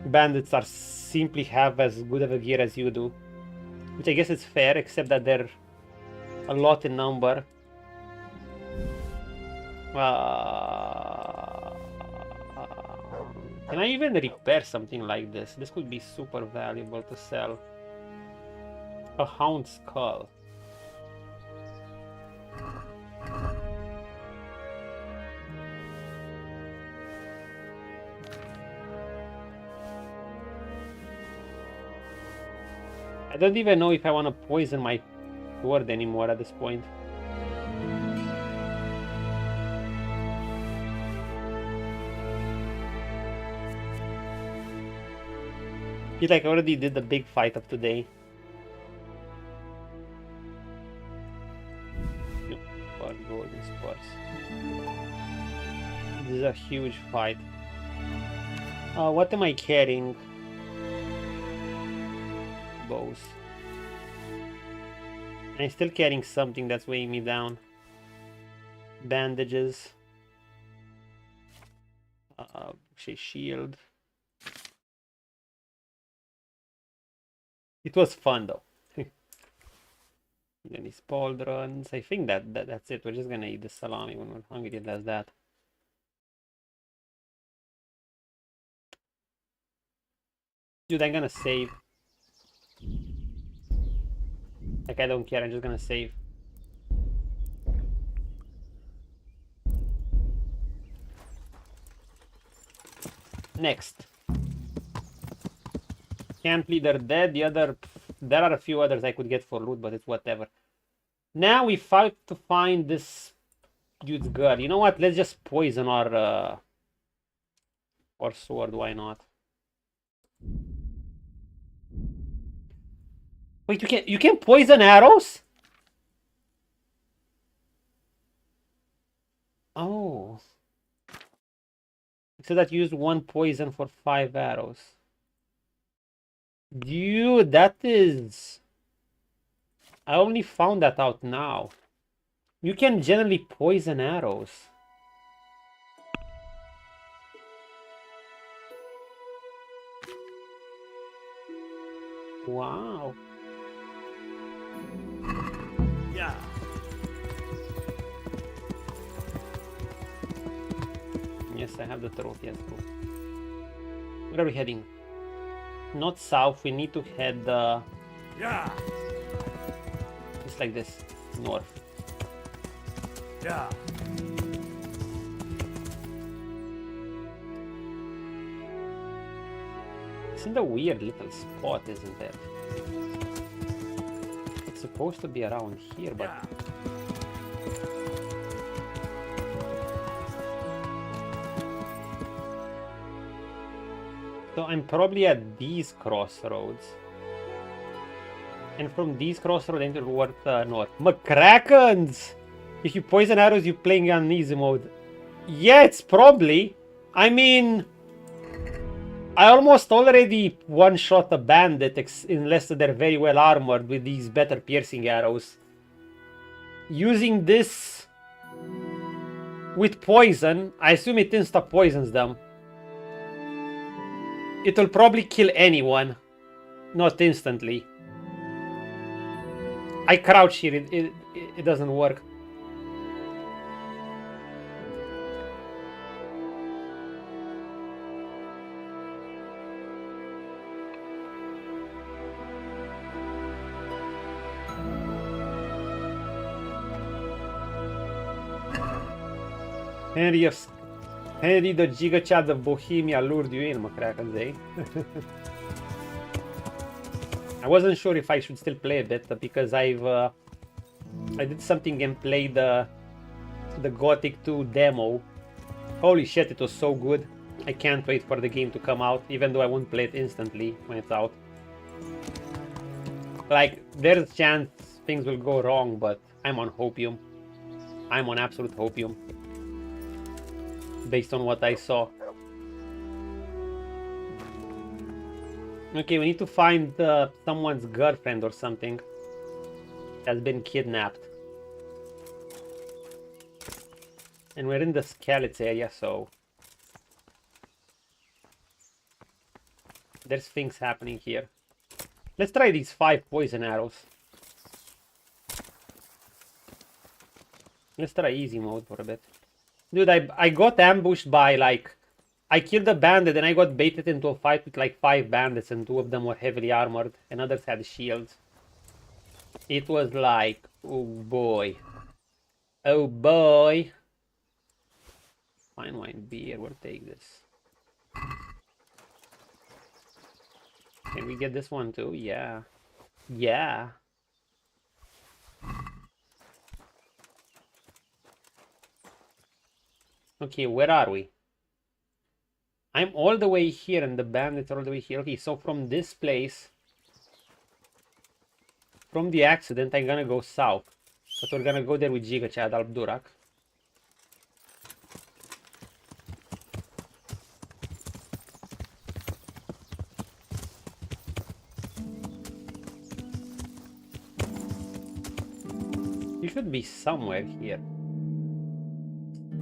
bandits are simply have as good of a gear as you do. Which I guess is fair, except that they're a lot in number. Can I even repair something like this? This could be super valuable to sell. A hound skull. I don't even know if I want to poison my sword anymore at this point. I feel like I already did the big fight of today. a huge fight. What am I carrying? Bows. I'm still carrying something that's weighing me down. Bandages. Shield. It was fun though. Any pauldrons. I think that's it. We're just gonna eat the salami when we're hungry. That's that. Dude, I'm gonna save. Like, I don't care. I'm just gonna save. Next. Camp leader dead. There are a few others I could get for loot, but it's whatever. Now we fight to find this dude's girl. You know what? Let's just poison our sword. Why not? Wait, you can poison arrows? Oh. So that used 1 poison for 5 arrows. Dude, that is... I only found that out now. You can generally poison arrows. Wow. Yeah. Yes, I have the trophy. Yes, cool. Where are we heading? Not south. We need to head Yeah. just like this, north. Yeah. It's in the weird little spot, isn't it? It's supposed to be around here, but... So I'm probably at these crossroads. And from these crossroads enter towards north. McCrackens! If you poison arrows, you're playing on easy mode. Yeah, it's probably. I mean... I almost already one-shot a bandit unless they're very well armored with these better piercing arrows. Using this with poison, I assume it insta-poisons them. It'll probably kill anyone, not instantly. I crouch here, it doesn't work. Henry the Giga Chad of Bohemia lured you in, McCrackens, eh? I wasn't sure if I should still play a bit because I did something and played the Gothic 2 demo. Holy shit, it was so good. I can't wait for the game to come out, even though I won't play it instantly when it's out. Like, there's a chance things will go wrong, but I'm on hopium. I'm on absolute hopium. Based on what I saw. Okay, we need to find someone's girlfriend or something that's been kidnapped. And we're in the Skalitz area, so there's things happening here. Let's try these 5 poison arrows. Let's try easy mode for a bit. Dude, I got ambushed by, like... I killed a bandit and I got baited into a fight with like 5 bandits and 2 of them were heavily armored and others had shields. It was like, oh boy. Oh boy. Fine wine beer, we'll take this. Can we get this one too? Yeah. Yeah. Okay, where are we? I'm all the way here and the bandits are all the way here. Okay, so from this place, from the accident, I'm gonna go south. But we're gonna go there with Giga Chad Alp Durak. should be somewhere here.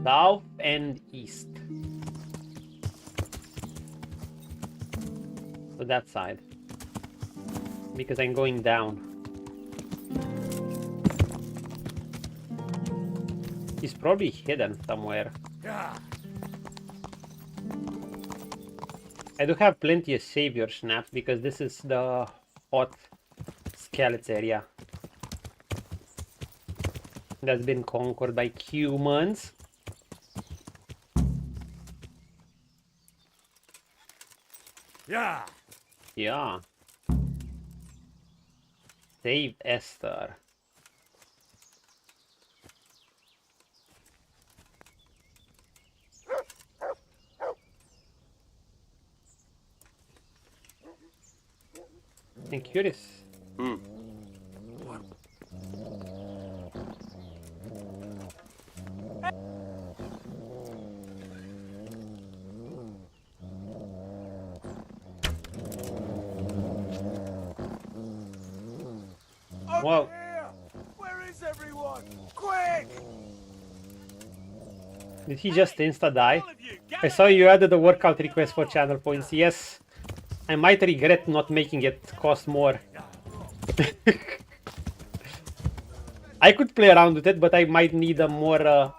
South and east. So that side. Because I'm going down. He's probably hidden somewhere. I do have plenty of savior snaps because this is the hot skeleton area that's been conquered by humans. Yeah. Yeah. Save Esther. I'm curious. Well, Where is everyone? Quick! did he just insta-die? I saw you added a workout request for channel points. Yes. I might regret not making it cost more. I could play around with it, but I might need a more...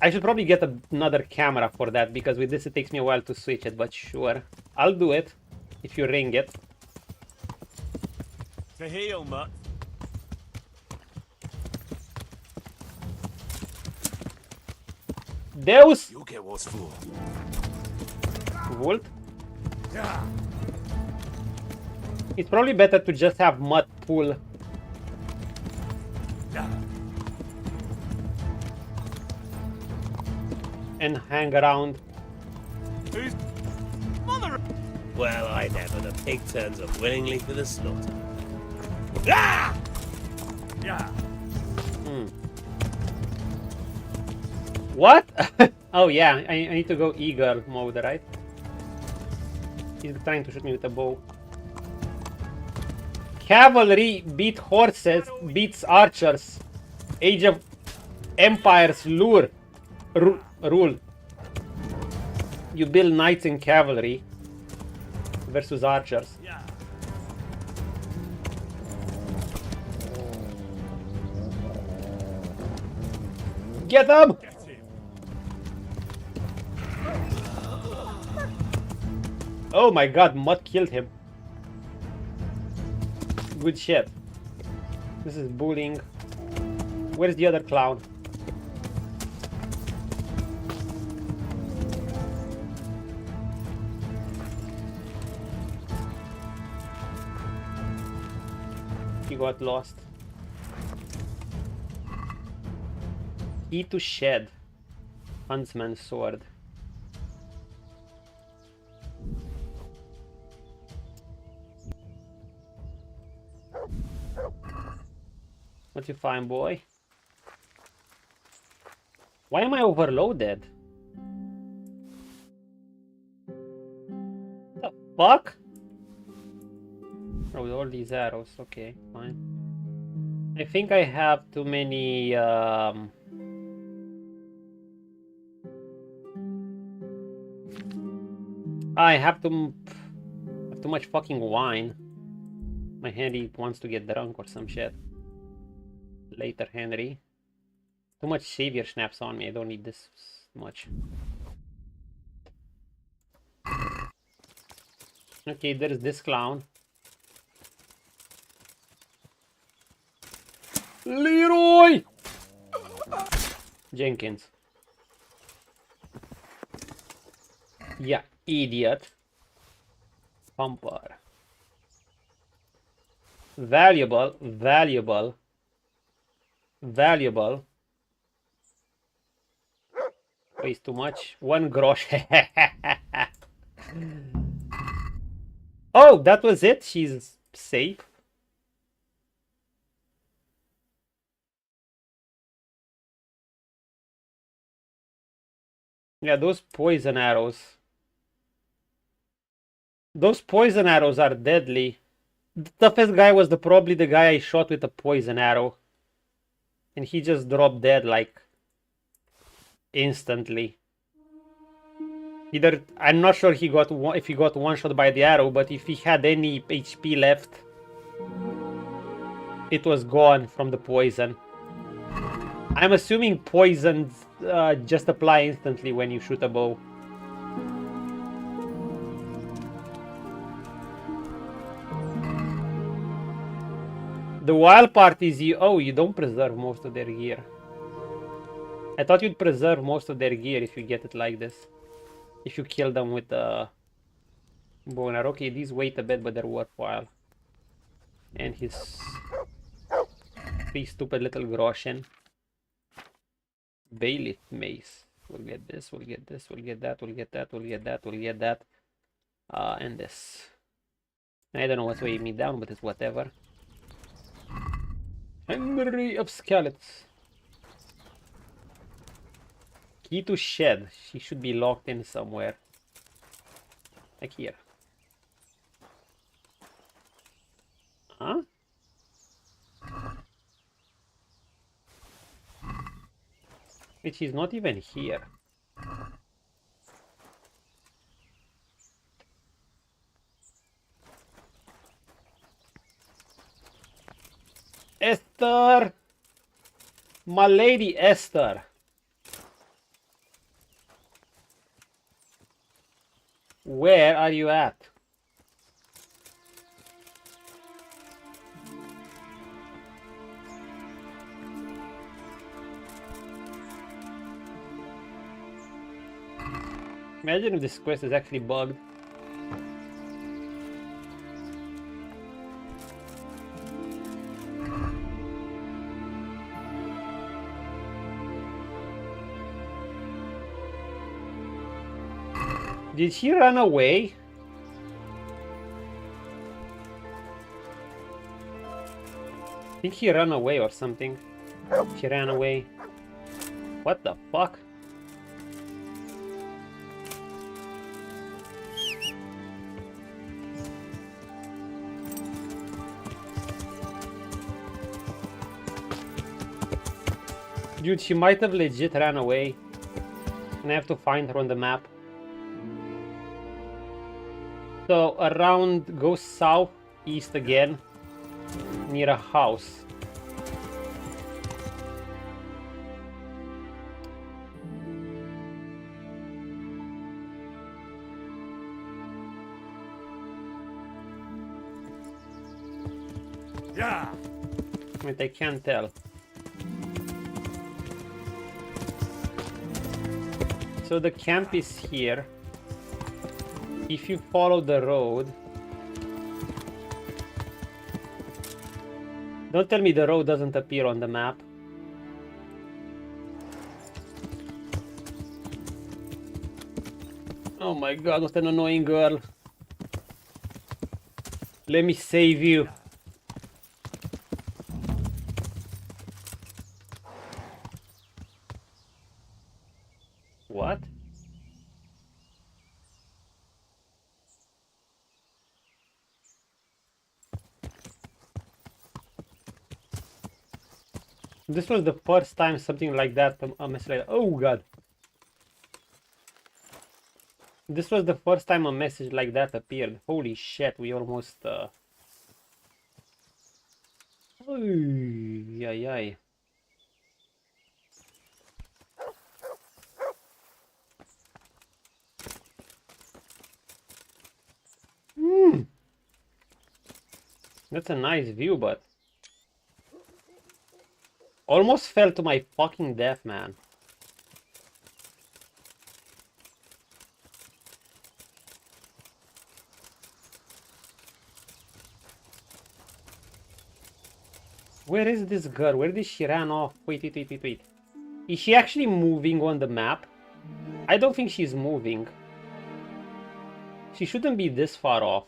I should probably get another camera for that, because with this it takes me a while to switch it, but sure. I'll do it, if you ring it. To heal, mutt. Deus! You'll get what's for. Volt? It's probably better to just have mud pull. And hang around. Well, I never. The pig turns up willingly for the slaughter. Ah! Yeah. What? Oh yeah, I need to go eagle mode, right? He's trying to shoot me with a bow. Cavalry beat horses, beats archers. Age of Empires lure. Rule. You build knights and cavalry versus archers. Get them! Oh my god, Mutt killed him. Good shit. This is bullying. Where's the other clown? He got lost. Key to shed. Huntsman's sword. What you find, boy? Why am I overloaded? The fuck? Oh, with all these arrows. Okay, fine. I think I have too many I have too much fucking wine. My Henry wants to get drunk or some shit. Later, Henry. Too much savior snaps on me. I don't need this much. Okay, there's this clown. Leroy Jenkins. Yeah, idiot. Pumper. Valuable, valuable, valuable. Weighs too much. 1 grosh. Oh, that was it. She's safe. Yeah, those poison arrows. Those poison arrows are deadly. The toughest guy was probably the guy I shot with a poison arrow. And he just dropped dead like instantly. Either I'm not sure if he got one shot by the arrow, but if he had any HP left, it was gone from the poison. I'm assuming poisons just apply instantly when you shoot a bow. The wild part is you don't preserve most of their gear. I thought you'd preserve most of their gear if you get it like this. If you kill them with a bow and arrow. Okay, these weight a bit, but they're worthwhile. And his 3 stupid little groschen. Bailiff mace. We'll get this, we'll get this, we'll get that, we'll get that, we'll get that, we'll get that. And this. I don't know what's weighing me down, but it's whatever. Hungry of skeletons. Key to shed. She should be locked in somewhere. Like here. Huh? Which is not even here. Esther! My lady Esther! Where are you at? Imagine if this quest is actually bugged. Did she run away? I think he ran away or something. She ran away. What the fuck? Dude, she might have legit ran away. And I have to find her on the map. So around, go south, east again, near a house. Yeah. Wait, I can't tell. So the camp is here. If you follow the road... Don't tell me the road doesn't appear on the map. Oh my god, what an annoying girl. Let me save you. What? This was the first time something like that, a message like, oh god. This was the first time a message like that appeared. Holy shit, we almost Ay. That's a nice view, but almost fell to my fucking death, man. Where is this girl? Where did she run off? Wait. Is she actually moving on the map? I don't think she's moving. She shouldn't be this far off.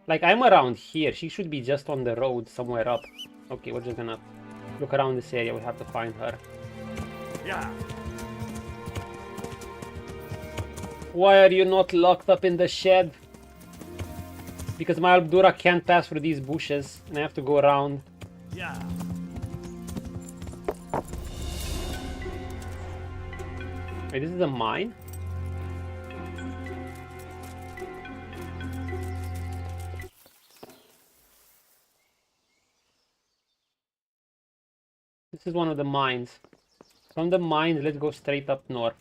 Like, I'm around here. She should be just on the road somewhere up. Okay, we're just gonna look around this area. We have to find her. Yeah. Why are you not locked up in the shed? Because my Albdura can't pass through these bushes, and I have to go around. Yeah. Wait, this is a mine? This is one of the mines. From the mines, let's go straight up north.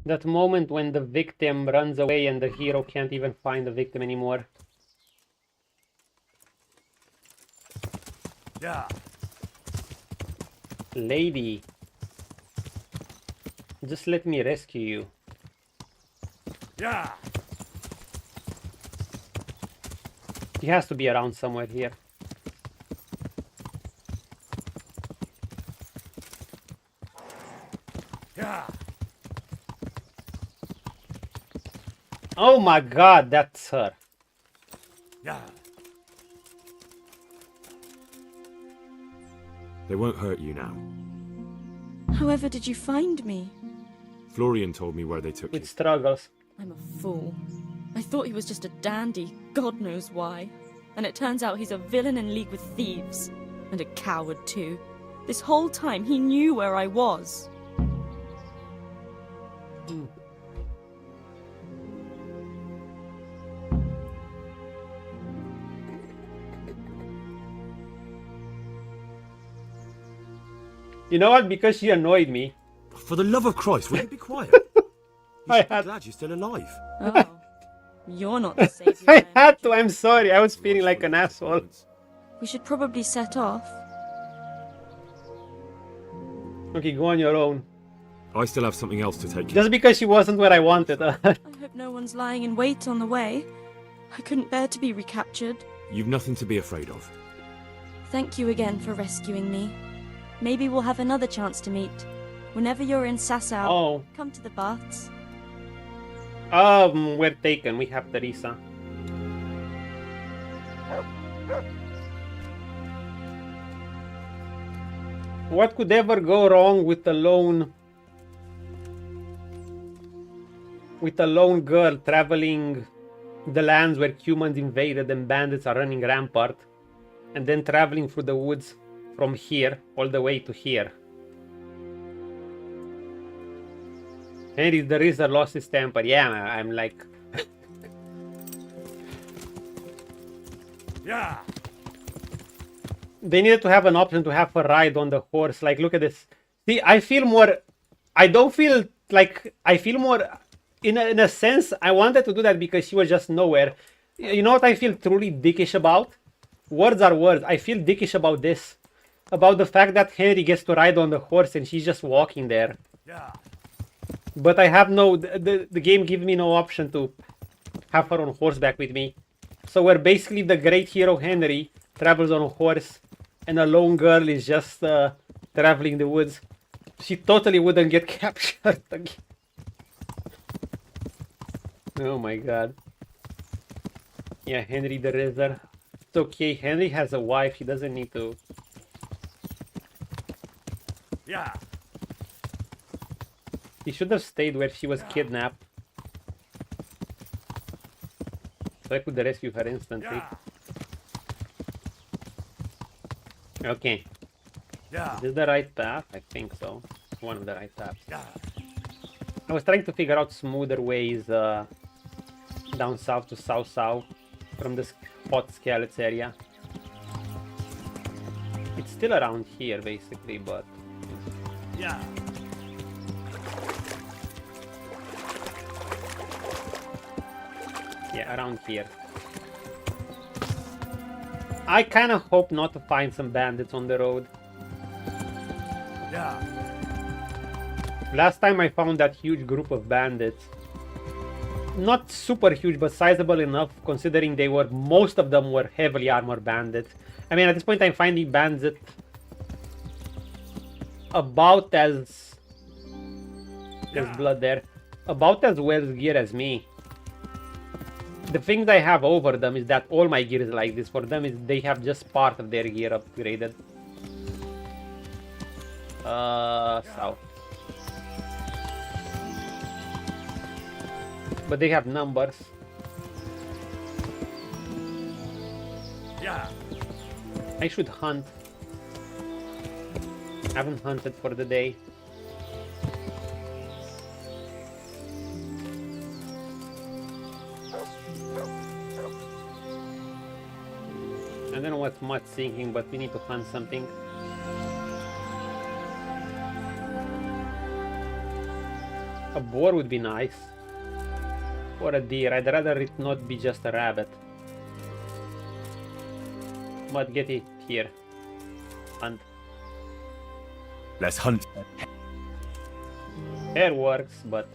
That moment when the victim runs away and the hero can't even find the victim anymore. Yeah. Lady. Just let me rescue you. Yeah. He has to be around somewhere here. Yeah. Oh my god, that's her. Yeah. They won't hurt you now. However did you find me? Florian told me where they took you. With struggles. I'm a fool. I thought he was just a dandy, God knows why. And it turns out he's a villain in league with thieves. And a coward too. This whole time he knew where I was. You know what? Because she annoyed me. For the love of Christ, will you be quiet? I had... glad you're still alive. Oh, you're not the savior. I had to, I'm sorry. I was feeling like an asshole. We should probably set off. Okay, go on your own. I still have something else to take. Just because she wasn't where I wanted. I hope no one's lying in wait on the way. I couldn't bear to be recaptured. You've nothing to be afraid of. Thank you again for rescuing me. Maybe we'll have another chance to meet. Whenever you're in Sausau, come to the baths. We're taken. We have Teresa. What could ever go wrong with a lone girl traveling the lands where humans invaded and bandits are running rampart, and then traveling through the woods from here all the way to here? Henry the Rizzer lost his temper. Yeah, I'm like... Yeah. They needed to have an option to have her ride on the horse. Like, look at this. See, I feel more... I don't feel like... I feel more... In a sense, I wanted to do that because she was just nowhere. You know what I feel truly dickish about? Words are words. I feel dickish about this. About the fact that Henry gets to ride on the horse and she's just walking there. Yeah. But I have no... The game gives me no option to have her on horseback with me. So where basically the great hero Henry travels on a horse and a lone girl is just traveling the woods. She totally wouldn't get captured again. Oh my god. Yeah, Henry the Rizzer. It's okay, Henry has a wife, he doesn't need to... Yeah. He should have stayed where she was kidnapped. So I could rescue her instantly. Okay. Yeah. Is this the right path? I think so. One of the right paths. I was trying to figure out smoother ways down south to Sausau from this hot Skeleton area. It's still around here basically, but... Yeah. Yeah, around here. I kind of hope not to find some bandits on the road. Yeah. Last time I found that huge group of bandits. Not super huge, but sizable enough considering they were, most of them were heavily armored bandits. I mean, at this point I'm finding bandits about as... There's blood there. About as well geared as me. The things I have over them is that all my gear is like this. For them, is they have just part of their gear upgraded. South. But they have numbers. Yeah. I should hunt. I haven't hunted for the day. I don't know what Mutt's thinking, but we need to hunt something. A boar would be nice. Or a deer. I'd rather it not be just a rabbit. But get it here. Hunt. Let's hunt. Hair works, but...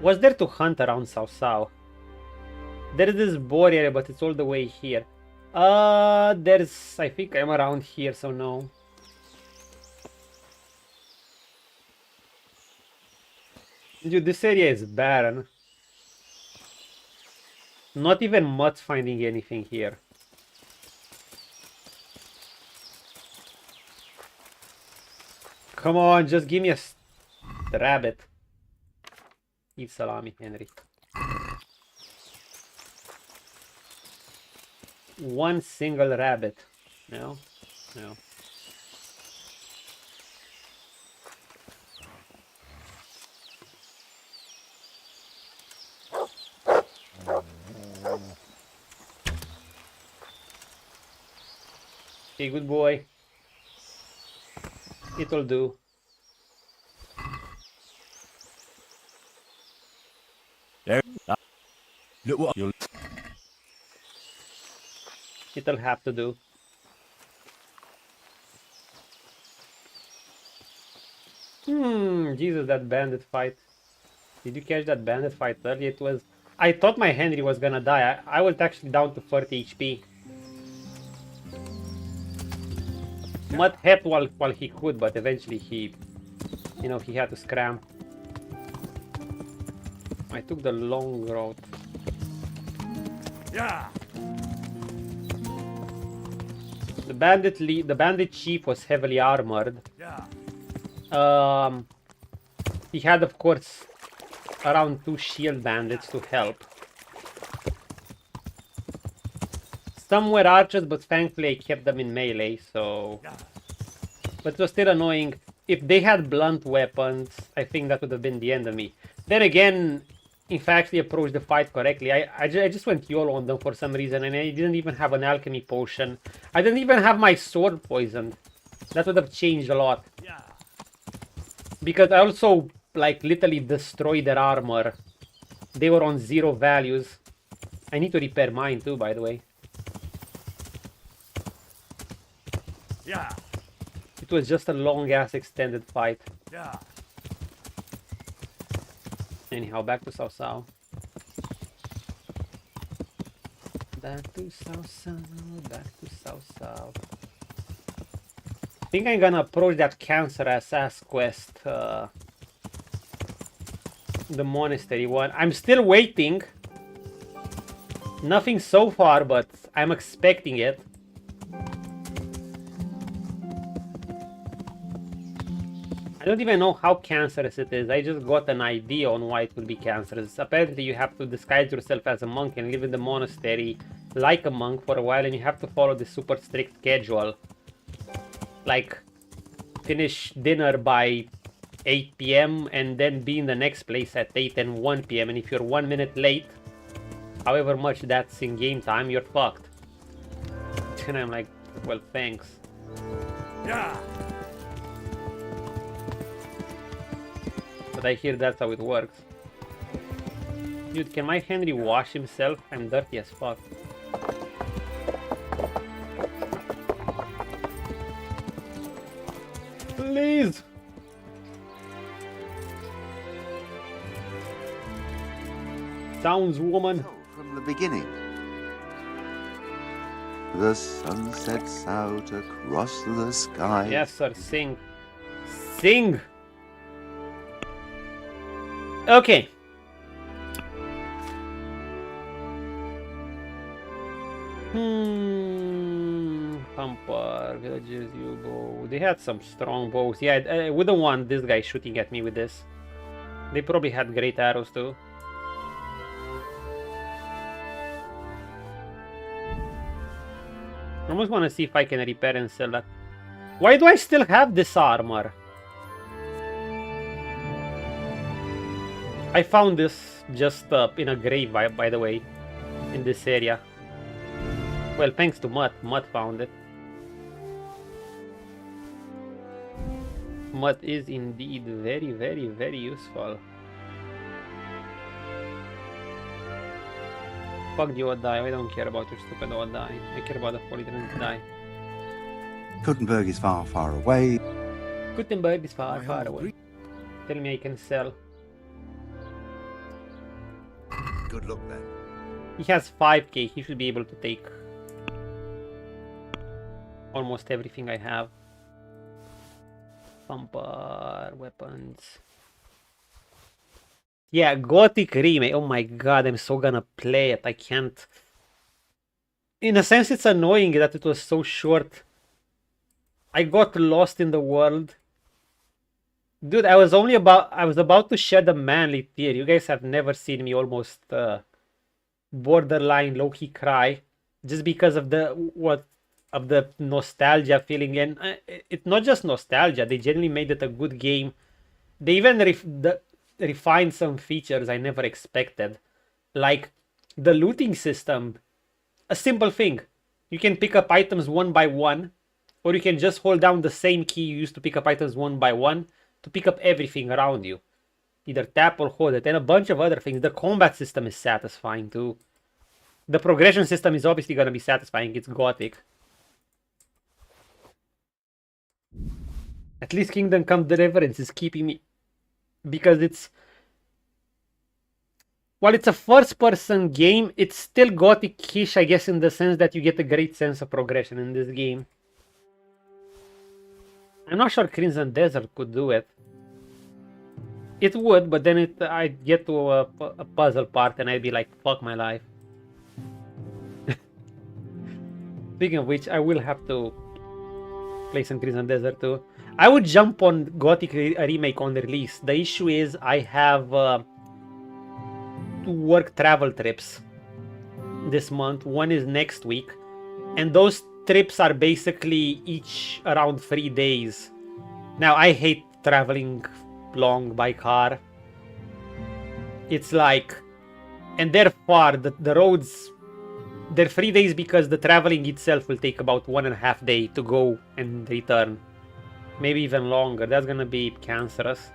Was there to hunt around Sausau? There is this boar area, but it's all the way here. There's... I think I'm around here, so no. Dude, this area is barren. Not even Mutt's finding anything here. Come on, just give me a rabbit. Eat salami, Henry. One single rabbit. No? No. Okay, good boy. It'll do. There. Look what you'll. It'll have to do. Jesus, that bandit fight. Did you catch that bandit fight earlier? It was... I thought my Henry was gonna die. I was actually down to 30 HP. Mutt helped while he could, but eventually he... You know, he had to scram. I took the long road. Yeah. The bandit chief was heavily armored. Yeah. He had, of course, around 2 shield bandits to help. Some were archers, but thankfully I kept them in melee, so... But it was still annoying. If they had blunt weapons, I think that would have been the end of me. Then again, if I actually approached the fight correctly, I just went YOLO on them for some reason, and I didn't even have an alchemy potion. I didn't even have my sword poisoned. That would have changed a lot. Because I also, like, literally destroyed their armor. They were on 0 values. I need to repair mine too, by the way. Yeah. It was just a long-ass extended fight. Yeah. Anyhow, back to Sausau. Back to Sausau, back to Sausau. I think I'm gonna approach that cancerous ass quest. The monastery one. I'm still waiting. Nothing so far, but I'm expecting it. I don't even know how cancerous it is. I just got an idea on why it would be cancerous. Apparently you have to disguise yourself as a monk and live in the monastery like a monk for a while, and you have to follow this super strict schedule. Like, finish dinner by 8 PM and then be in the next place at 8 and 1 PM, and if you're 1 minute late, however much that's in game time, you're fucked. And I'm like, well, thanks. Yeah. But I hear that's how it works. Dude, can my Henry wash himself? I'm dirty as fuck. Please! Sounds, woman. From the beginning. The sun sets out across the sky. Yes, sir, sing. Sing! Okay. Hamper, villagers, you go. They had some strong bows. Yeah, I wouldn't want this guy shooting at me with this. They probably had great arrows too. I almost want to see if I can repair and sell that. Why do I still have this armor? I found this just in a grave, by the way, in this area. Well, thanks to Mutt. Mutt found it. Mutt is indeed very, very, very useful. Fuck the odd die. I don't care about your stupid odd die. I care about the 40 die. Kuttenberg is far, far away. Gutenberg is far, far away. Tell me I can sell. Good luck then. He has 5k. He should be able to take almost everything I have. Bumper, weapons. Yeah, Gothic Remake. Oh my god, I'm so gonna play it. I can't. In a sense, it's annoying that it was so short. I got lost in the world. Dude, I was about to shed a manly tear. You guys have never seen me almost borderline low-key cry just because of the nostalgia feeling. And it's not just nostalgia. They generally made it a good game. They even refined some features I never expected, like the looting system. A simple thing: you can pick up items one by one, or you can just hold down the same key you used to pick up items one by one to pick up everything around you. Either tap or hold it, and a bunch of other things. The combat system is satisfying too. The progression system is obviously going to be satisfying. It's Gothic. At least Kingdom Come Deliverance is keeping me, because it's, while it's a first-person game, it's still Gothic-ish, I guess, in the sense that you get a great sense of progression in this game. I'm not sure Crimson Desert could do it. It would, but then I'd get to a puzzle part and I'd be like, fuck my life. Speaking of which, I will have to play some Crimson Desert too. I would jump on Gothic Remake on release. The issue is I have 2 work travel trips this month. One is next week. And those trips are basically each around 3 days. Now, I hate traveling long by car. It's like, and they're far. The roads, they're 3 days because the traveling itself will take about 1.5 days to go and return. Maybe even longer. That's gonna be cancerous.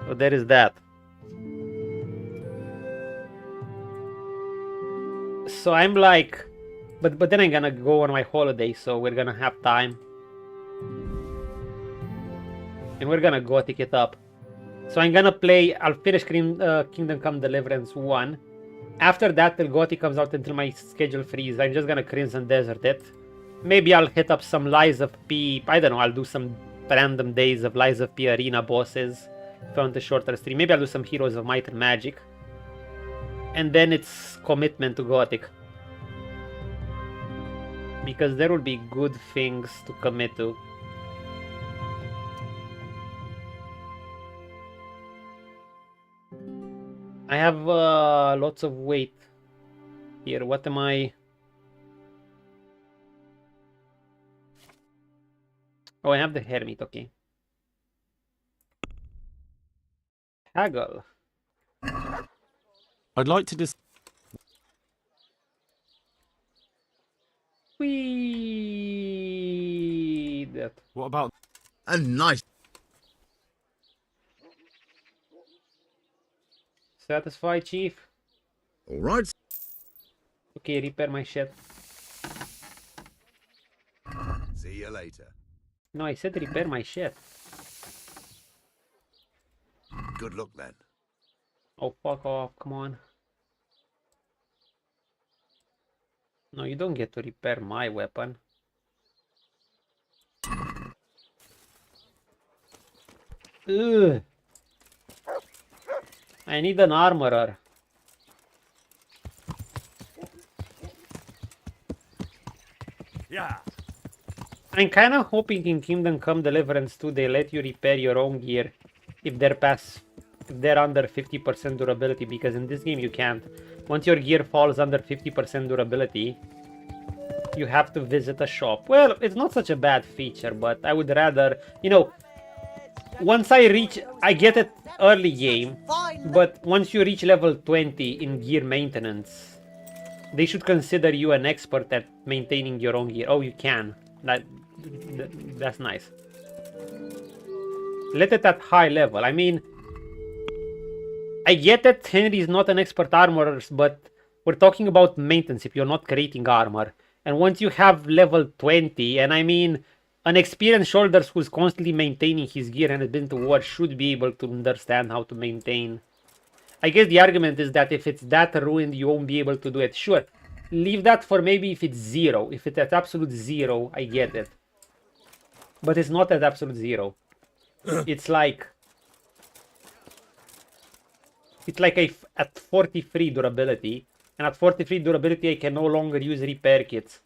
So there is that. So I'm like, but then I'm gonna go on my holiday, so we're gonna have time. And we're gonna Gothic it up. So I'm gonna play, I'll finish Kingdom Come Deliverance 1. After that, till Gothic comes out, until my schedule frees, I'm just gonna Crimson Desert it. Maybe I'll hit up some Lies of P. I don't know, I'll do some random days of Lies of P arena bosses if I want a shorter stream. Maybe I'll do some Heroes of Might and Magic. And then it's commitment to Gothic. Because there will be good things to commit to. I have lots of weight here. What am I? Oh, I have the Hermit, okay. Haggle. I'd like to just... What about... A nice... Satisfied, Chief? Alright. Okay, repair my shit. See you later. No, I said repair my shit. Good luck then. Oh, fuck off, come on. No, you don't get to repair my weapon. Ugh. I need an armorer. Yeah. I'm kind of hoping in Kingdom Come Deliverance 2 they let you repair your own gear if they're under 50% durability, because in this game you can't. Once your gear falls under 50% durability, you have to visit a shop. Well, it's not such a bad feature, but I would rather, you know, once I get it early game, but once you reach level 20 in gear maintenance, they should consider you an expert at maintaining your own gear. Oh, you can. That's nice. Let it at high level. I mean, I get that Henry's not an expert armorer, but we're talking about maintenance if you're not creating armor. And once you have level 20, and I mean, an experienced soldier who's constantly maintaining his gear and has been to war should be able to understand how to maintain. I guess the argument is that if it's that ruined, you won't be able to do it. Sure, leave that for maybe if it's 0. If it's at absolute 0, I get it. But it's not at absolute 0. It's like at 43 durability. And at 43 durability, I can no longer use repair kits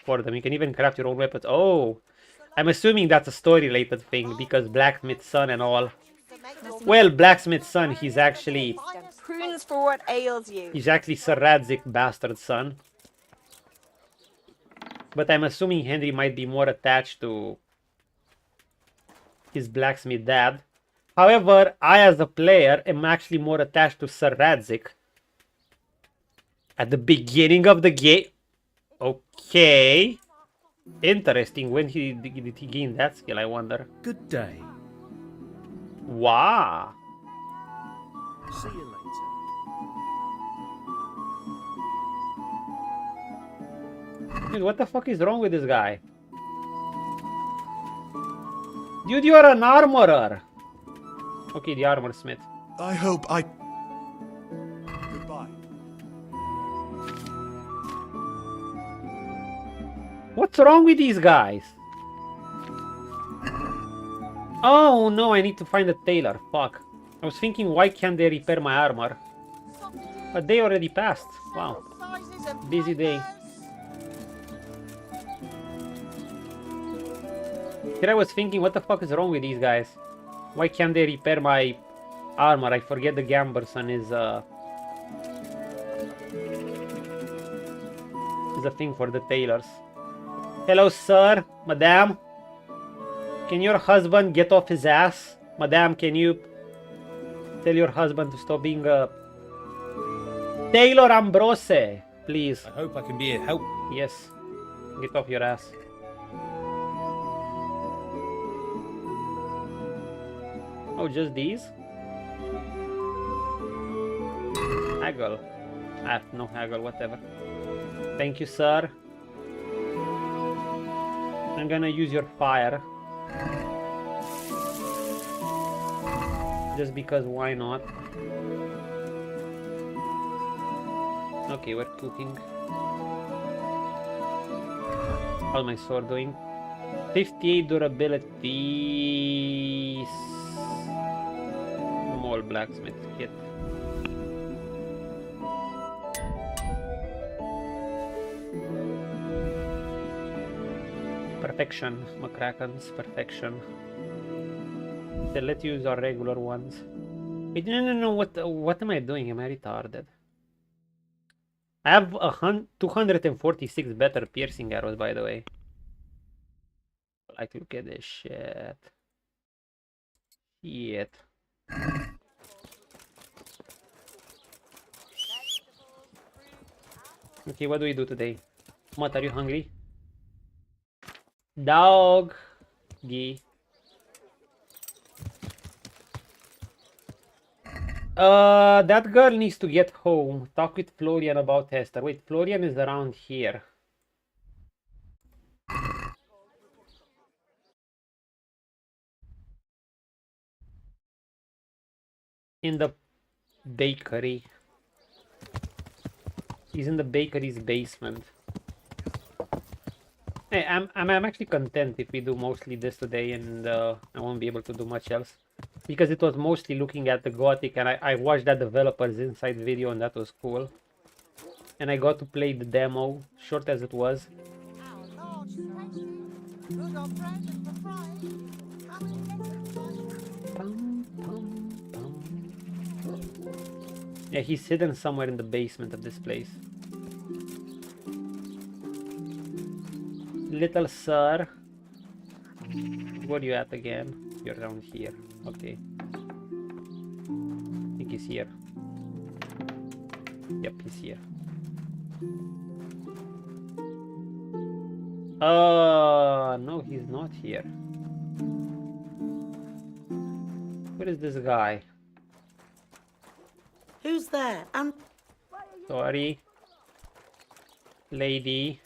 for them. You can even craft your own weapons. Oh, I'm assuming that's a story-related thing, because Blacksmith's son and all. Well, Blacksmith's son, he's actually... Prunes for what ails you. He's actually Sir Radzik's bastard son. But I'm assuming Henry might be more attached to his blacksmith dad. However, I as a player am actually more attached to Sir Radzik. At the beginning of the game. Okay. Interesting. When did he gain that skill, I wonder? Good day. Wow. See you later. Dude, what the fuck is wrong with this guy? Dude, you're an armorer. Okay, the armor smith. I hope I... Goodbye. What's wrong with these guys? Oh no, I need to find a tailor. Fuck. I was thinking, why can't they repair my armor? But they already passed. Wow. Busy day. Here I was thinking, what the fuck is wrong with these guys? Why can't they repair my armor? I forget the Gamberson is a thing for the tailors. Hello, sir, madam. Can your husband get off his ass? Madam, can you tell your husband to stop being a Tailor Ambrose, please? I hope I can be a help. Yes. Get off your ass. Oh, just these? Haggle. Ah, no haggle, whatever. Thank you, sir. I'm gonna use your fire. Just because, why not? Okay, we're cooking. How's my sword doing? 58 durability. Small blacksmith kit. Perfection, McCracken's perfection. So let's use our regular ones. Wait, no, what am I doing? Am I retarded? I have 246 better piercing arrows, by the way. Like, look at this shit. Shit. Okay, what do we do today? Matt, are you hungry? Doggy. That girl needs to get home. Talk with Florian about Hester. Wait, Florian is around here. In the bakery. He's in the bakery's basement. Hey, I'm actually content if we do mostly this today, and I won't be able to do much else. Because it was mostly looking at the Gothic, and I watched that developer's inside video, and that was cool. And I got to play the demo, short as it was. Yeah, he's hidden somewhere in the basement of this place. Little sir. Where are you at again? You're around here. Okay. I think he's here. Yep, he's here. No, he's not here. Where is this guy? Who's there? Sorry. Lady.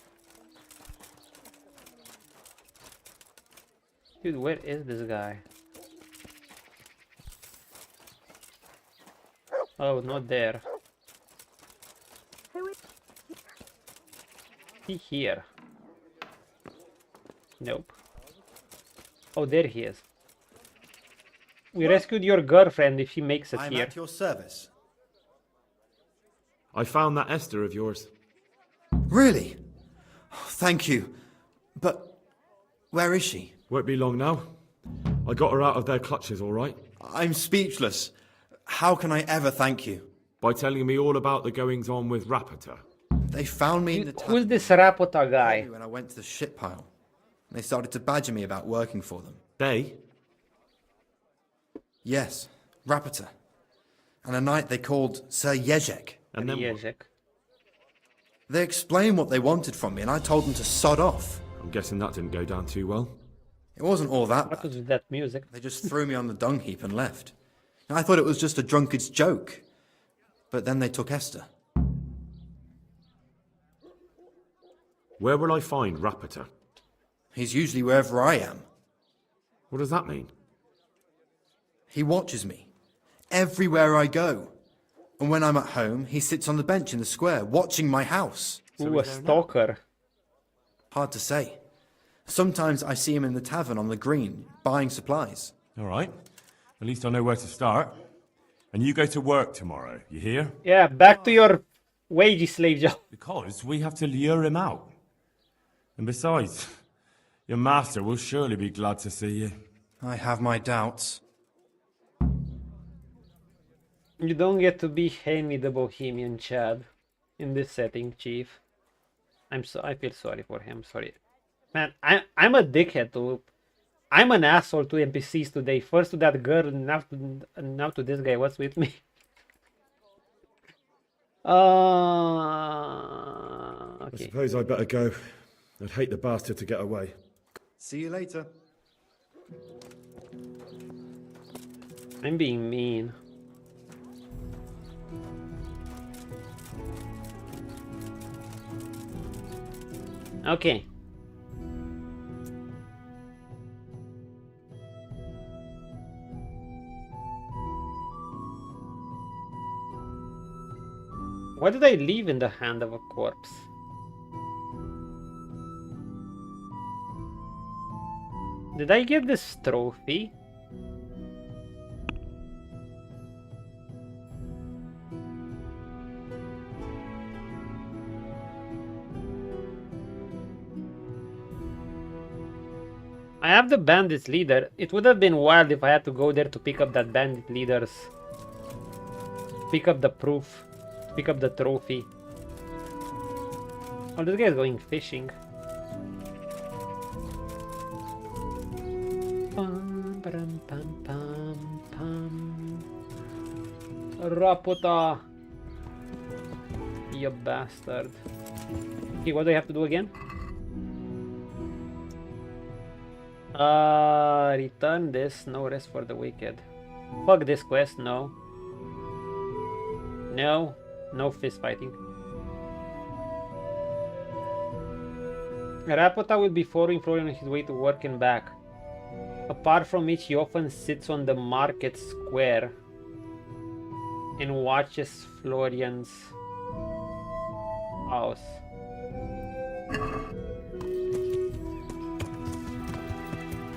Dude, where is this guy? Oh, not there. He here? Nope. Oh, there he is. We rescued your girlfriend if he makes it I'm here. at your service. I found that Esther of yours. Really? Oh, thank you. But where is she? Won't be long now. I got her out of their clutches, all right? I'm speechless. How can I ever thank you? By telling me all about the goings-on with Rapata. They found me in the Who's this Rapota guy? when I went to the ship pile. They started to badger me about working for them. They? Yes, Rapata. And a knight they called Sir Jezek. And then Jezek. They explained what they wanted from me, and I told them to sod off. I'm guessing that didn't go down too well. It wasn't all that What bad. was with that music? They just threw me on the dung heap and left. I thought it was just a drunkard's joke. But then they took Esther. Where will I find Rapata? He's usually wherever I am. What does that mean? He watches me. Everywhere I go. And when I'm at home, he sits on the bench in the square, watching my house. Ooh, a stalker. Hard to say. Sometimes I see him in the tavern on the green, buying supplies. All right. At least I know where to start. And you go to work tomorrow, you hear? Yeah, back to your wage slave job. Because we have to lure him out. And besides, your master will surely be glad to see you. I have my doubts. You don't get to be Henry the Bohemian, Chad, in this setting, Chief. I feel sorry for him. Sorry, man. I'm a dickhead to. I'm an asshole to NPCs today. First to that girl, now to this guy. What's with me? Okay. I suppose I'd better go. I'd hate the bastard to get away. See you later. I'm being mean. Okay. What did I leave in the hand of a corpse? Did I get this trophy? I have the bandits leader. It would have been wild if I had to go there to pick up that bandit leader's... Pick up the proof. Pick up the trophy. Oh, this guy's going fishing. Pam, pam, pam, pam, pam. Rapota. You bastard. Okay, what do I have to do again? Return this. No rest for the wicked. Fuck this quest. No. No. No fist fighting. Rapota will be following Florian on his way to work and back. Apart from it, he often sits on the market square and watches Florian's house.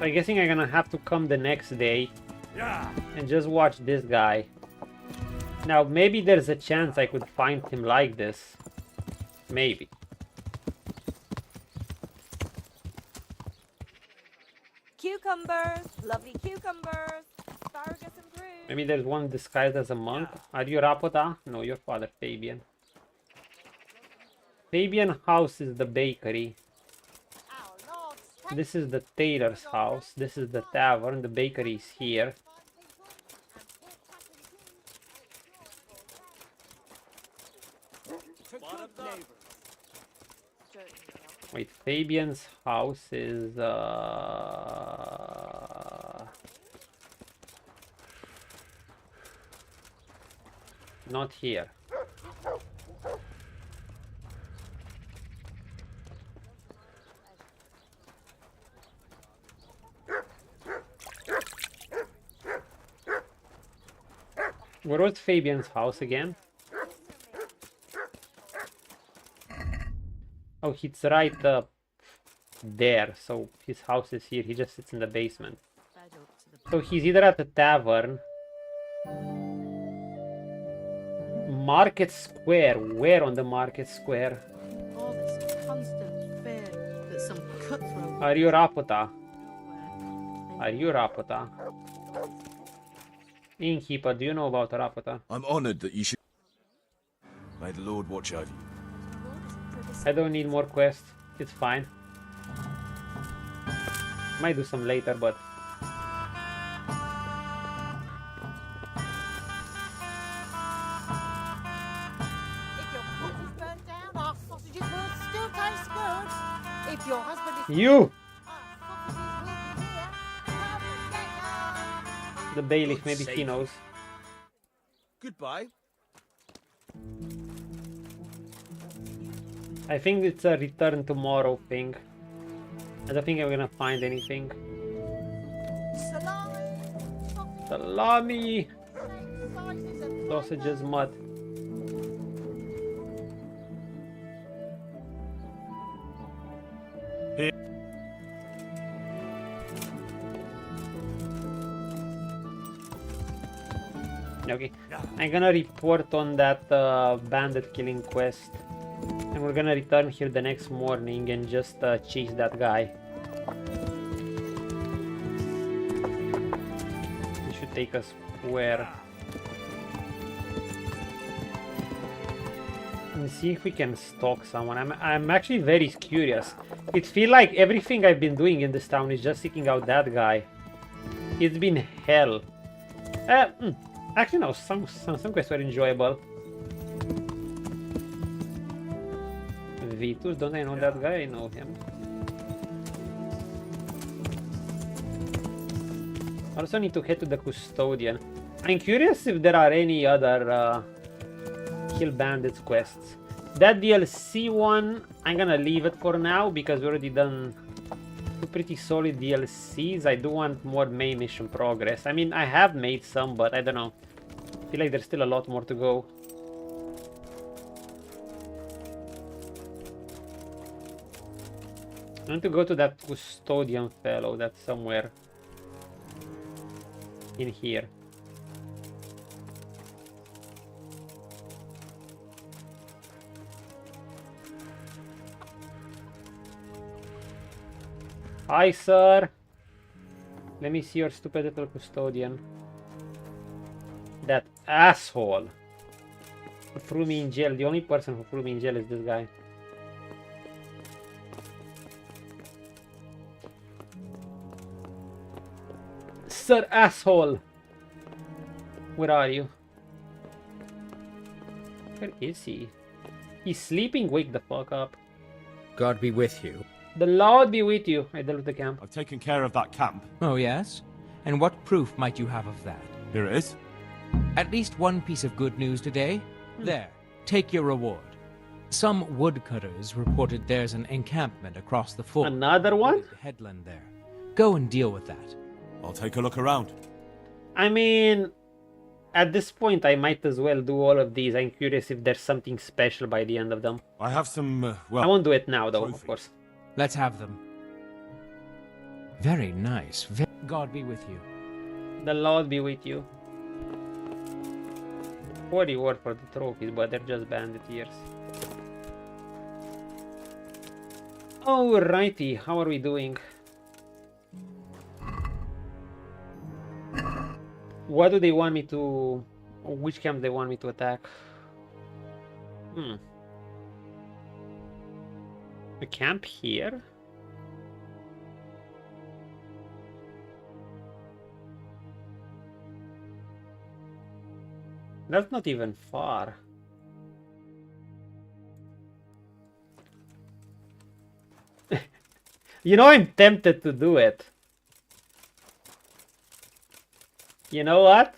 I'm guessing I'm gonna have to come the next day and just watch this guy. Now, maybe there's a chance I could find him like this. Maybe. cucumbers, lovely cucumbers, asparagus and fruit. Maybe there's one disguised as a monk. Are you Rapota? No, your father, Fabian. Fabian house is the bakery. This is the tailor's house. This is the tavern. The bakery is here. Wait, Fabian's house is not here. Where was Fabian's house again? Oh, it's right there. So his house is here. He just sits in the basement. So he's either at the tavern, Market Square. Where on the Market Square? All this constant fear that some cutthroat. Are you Rapota? Are you Rapota? Innkeeper, do you know about Rapota? I'm honored that you should. May the Lord watch over you. I don't need more quests. It's fine. Might do some later, but you! The bailiff, maybe he knows. Goodbye. I think it's a return tomorrow thing. I don't think I'm gonna find anything. Salami! Sausages, mud. Okay, I'm gonna report on that bandit killing quest. And we're gonna return here the next morning and just chase that guy. It should take us where? And see if we can stalk someone. I'm actually very curious. It feels like everything I've been doing in this town is just seeking out that guy. It's been hell. Actually no, some quests were enjoyable. Vitus, don't I know that guy? I know him. I also need to head to the custodian. I'm curious if there are any other kill bandits quests. That DLC one, I'm gonna leave it for now because we already done two pretty solid DLCs. I do want more main mission progress. I mean, I have made some, but I don't know. I feel like there's still a lot more to go. I want to go to that custodian fellow that's somewhere in here. Hi, sir. Let me see your stupid little custodian. That asshole who threw me in jail. The only person who threw me in jail is this guy. Sir asshole! Where are you? Where is he? He's sleeping? Wake the fuck up. God be with you. The Lord be with you. I dealt with the camp. I've taken care of that camp. Oh, yes? And what proof might you have of that? Here it is. At least one piece of good news today. There, take your reward. Some woodcutters reported there's an encampment across the ford. Another one? The headland there. Go and deal with that. I'll take a look around. I mean, at this point I might as well do all of these. I'm curious if there's something special by the end of them. I have some, well... I won't do it now though, of course. Let's have them. Very nice. God be with you. The Lord be with you. 40 reward for the trophies, but they're just bandit ears. Alrighty, how are we doing? What do they want me to... Which camp they want me to attack? A camp here? That's not even far. You know, I'm tempted to do it. You know what?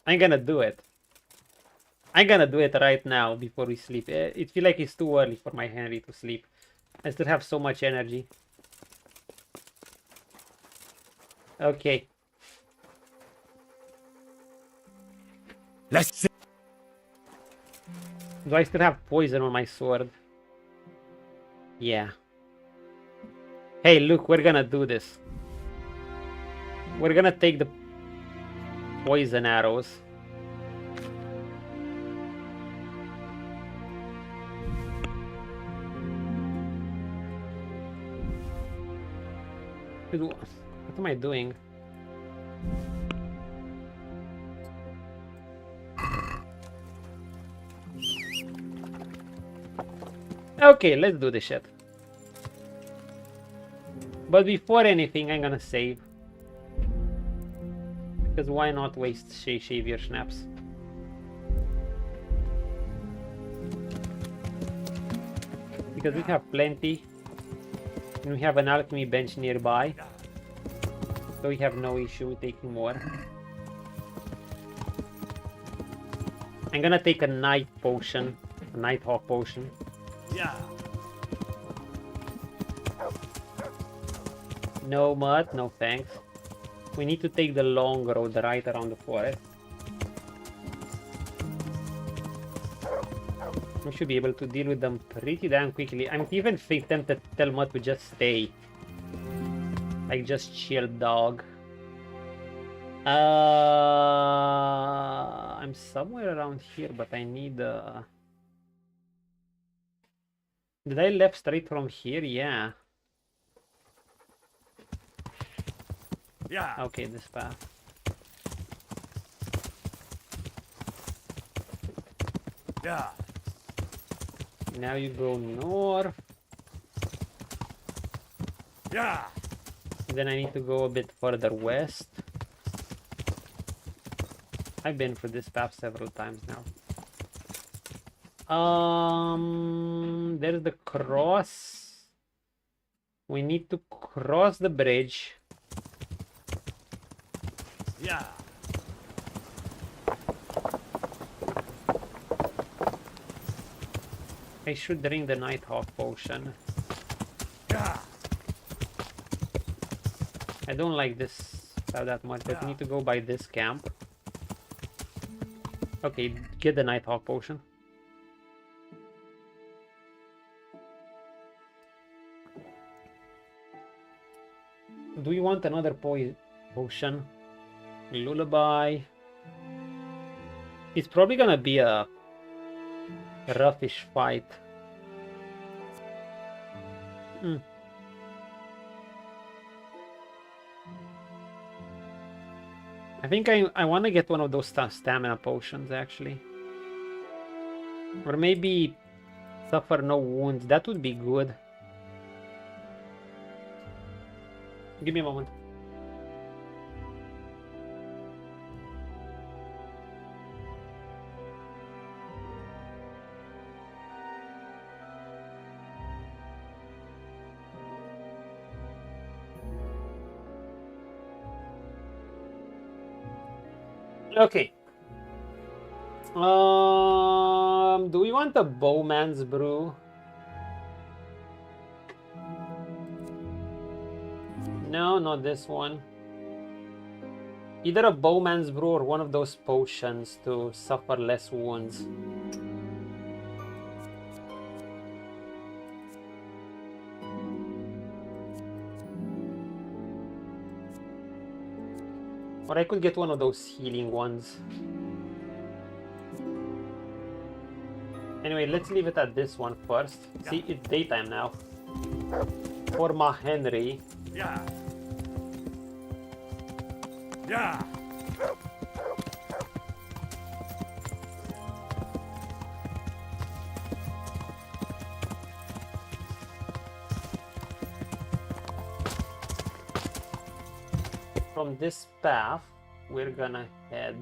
I'm gonna do it. I'm gonna do it right now before we sleep. It feels like it's too early for my Henry to sleep. I still have so much energy. Okay. Let's see. Do I still have poison on my sword? Yeah. Hey, look, we're gonna do this. We're gonna take the poison arrows. What am I doing? Okay, let's do this shit. But before anything, I'm gonna save. Because why not waste Shavier Schnapps? Because we have plenty. And we have an alchemy bench nearby. So we have no issue with taking more. I'm gonna take a night potion. A Nighthawk potion. Yeah. No mud, no thanks. We need to take the long road right around the forest. We should be able to deal with them pretty damn quickly. I'm even tempted to tell Mud to just stay. Like, just chill, dog. I'm somewhere around here, but I need... Did I left straight from here? Yeah. Yeah. Okay, this path. Yeah. Now you go north. Yeah. Then I need to go a bit further west. I've been through this path several times now. There's the cross. We need to cross the bridge. Yeah. I should drink the Nighthawk potion. Yeah. I don't like this that much, but we need to go by this camp. Okay, get the Nighthawk potion. Do we want another potion? Lullaby. It's probably gonna be a roughish fight. I think I want to get one of those stamina potions, actually. Or maybe suffer no wounds. That would be good. Give me a moment. Okay. Do we want a bowman's brew? No, not this one. Either a bowman's brew or one of those potions to suffer less wounds. Or I could get one of those healing ones. Anyway, let's leave it at this one first. See, it's daytime now. For my Henry. Yeah. Yeah. from this path, we're gonna head.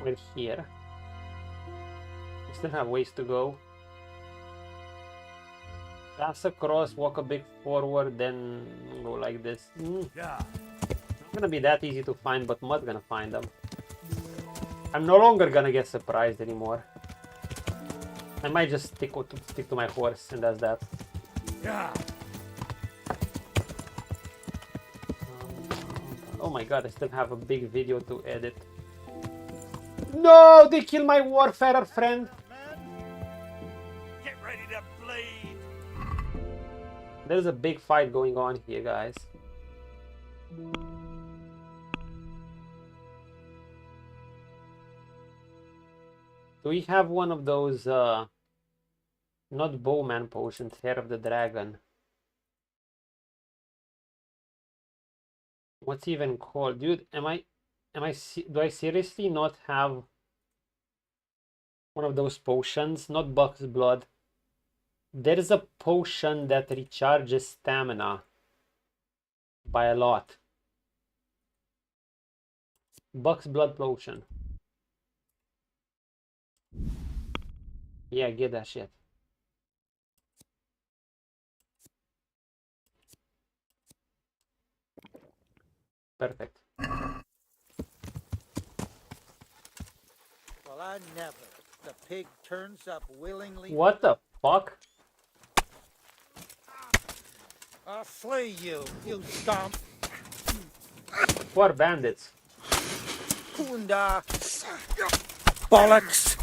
We're here. We still have ways to go. Pass across, walk a bit forward, then go like this. Not gonna be that easy to find, but Mud's gonna find them. I'm no longer gonna get surprised anymore. I might just stick to my horse, and that's that. Oh my god, I still have a big video to edit. No, they killed my warfarer friend. Get ready to bleed. There's a big fight going on here, guys. Do we have one of those, not bowman potions, Hair of the Dragon? What's even called? Dude, do I seriously not have one of those potions? Not Buck's Blood. There is a potion that recharges stamina by a lot. Buck's Blood potion. Yeah, get that shit. Perfect. Well, I never. The pig turns up willingly. What the fuck? I'll slay you, you scum. Poor bandits. Kunda. Bollocks.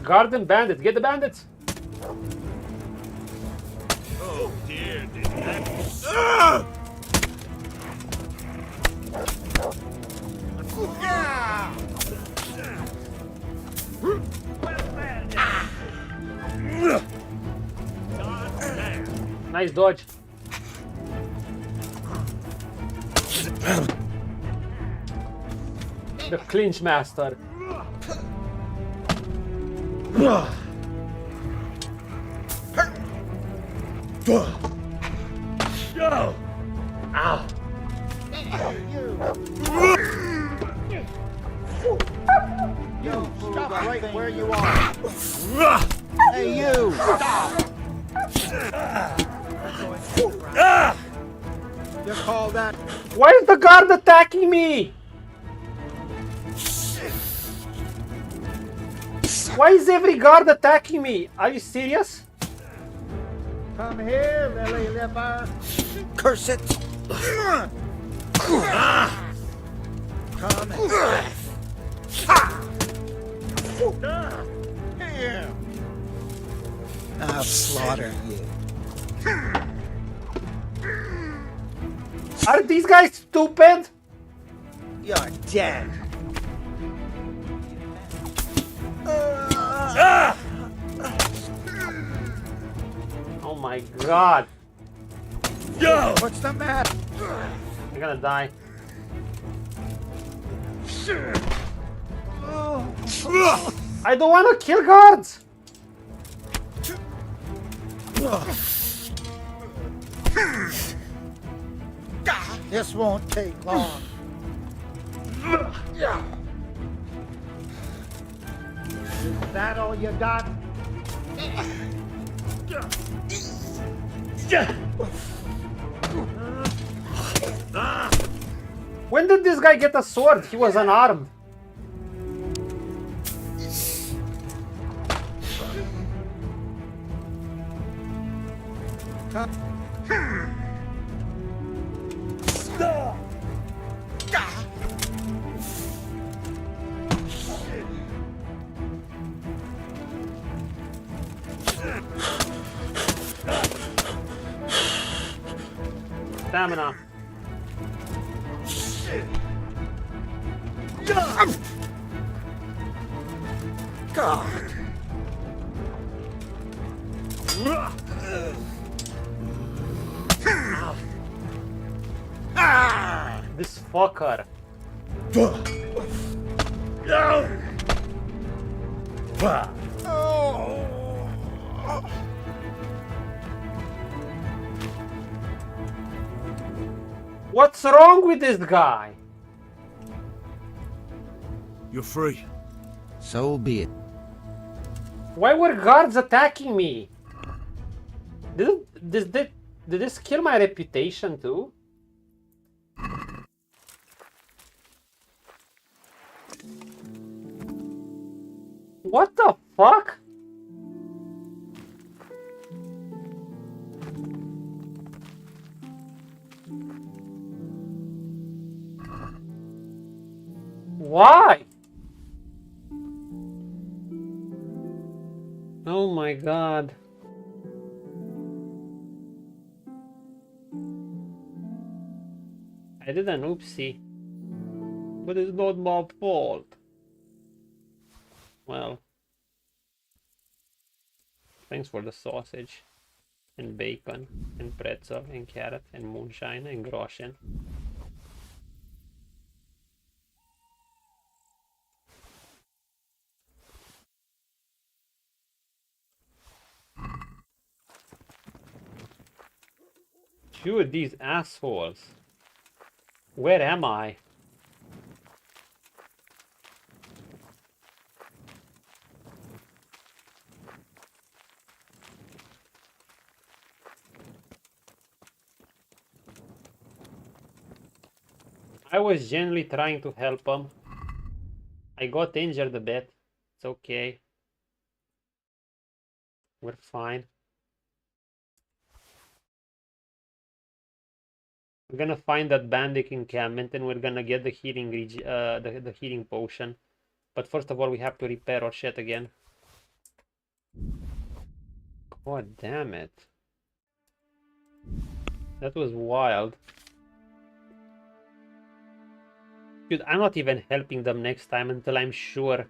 Garden bandits, get the bandits. Oh dear, did that... Nice dodge. The clinch master. Ow. You stop right where you are. Hey, you! Stop! You call that? Why is the guard attacking me? Why is every guard attacking me? Are you serious? Come here, lily liver. Curse it! Come here. Here. I'll slaughter you. Are these guys stupid? You're dead. Oh my god. Yo! What's the matter? I'm gonna die. I don't want to kill guards. This won't take long. Is that all you got? When did this guy get a sword? He was unarmed. Stamina. God. This fucker. What's wrong with this guy? You're free. So be it. Why were guards attacking me? Did this kill my reputation too? What the fuck? Why? Oh my god. I did an oopsie. But it's not my fault. Well. Thanks for the sausage. And bacon. And pretzel. And carrot. And moonshine. And groschen. Shoot these assholes. Where am I? I was genuinely trying to help him. I got injured a bit. It's okay. We're fine. We're gonna find that bandit encampment and we're gonna get the healing the healing potion. But first of all, we have to repair our shit again. God damn it. That was wild. Dude, I'm not even helping them next time until I'm sure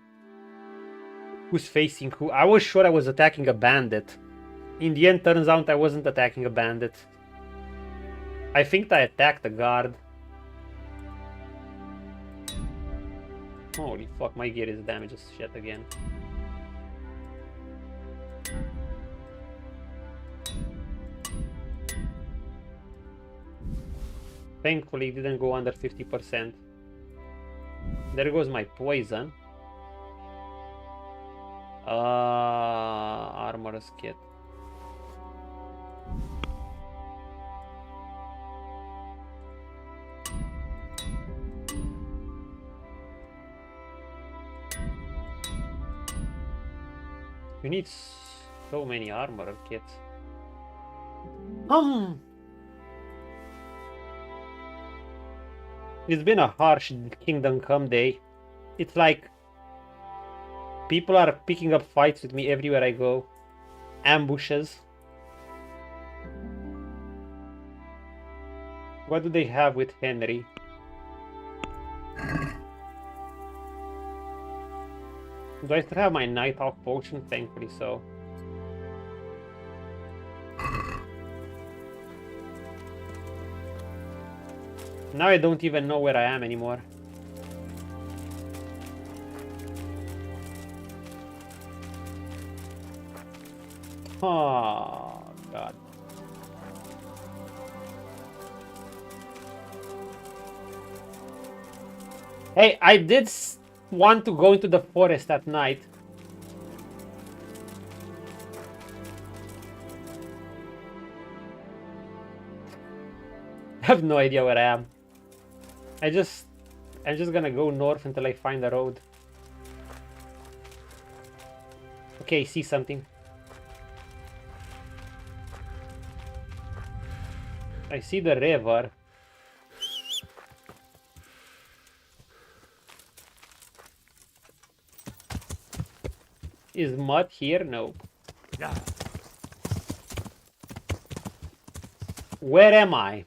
who's facing who. I was sure I was attacking a bandit. In the end, turns out I wasn't attacking a bandit. I think I attacked a guard. Holy fuck, my gear is damaged as shit again. Thankfully it didn't go under 50%. There goes my poison. Armor's kit. You need so many armor kits. It's been a harsh Kingdom Come day. It's like people are picking up fights with me everywhere I go. Ambushes. What do they have with Henry? Do I still have my Night Hawk potion? Thankfully so. Now I don't even know where I am anymore. Oh, God. Hey, I did want to go into the forest at night. I have no idea where I am. I'm just gonna go north until I find the road. Okay, see something. I see the river. Is mud here? No. Where am I?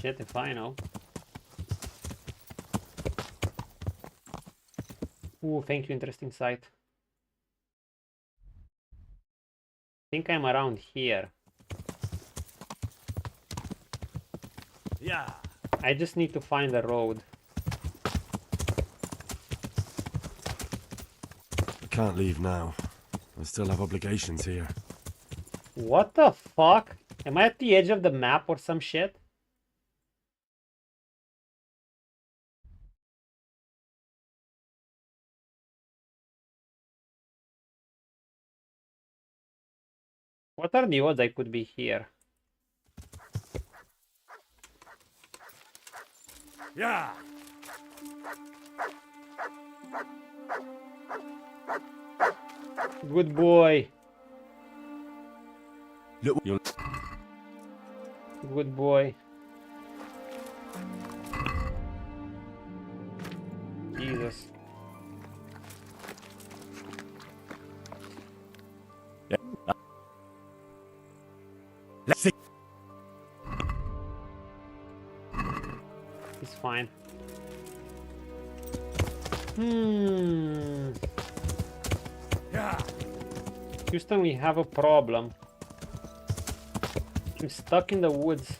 Shit, if I know. Ooh, thank you, interesting sight. I think I'm around here. Yeah. I just need to find a road. can't leave now. I still have obligations here. What the fuck? Am I at the edge of the map or some shit? What are the odds I could be here? Yeah. Good boy. Good boy. Jesus. Let's see. He's fine. Houston, we have a problem. I'm stuck in the woods.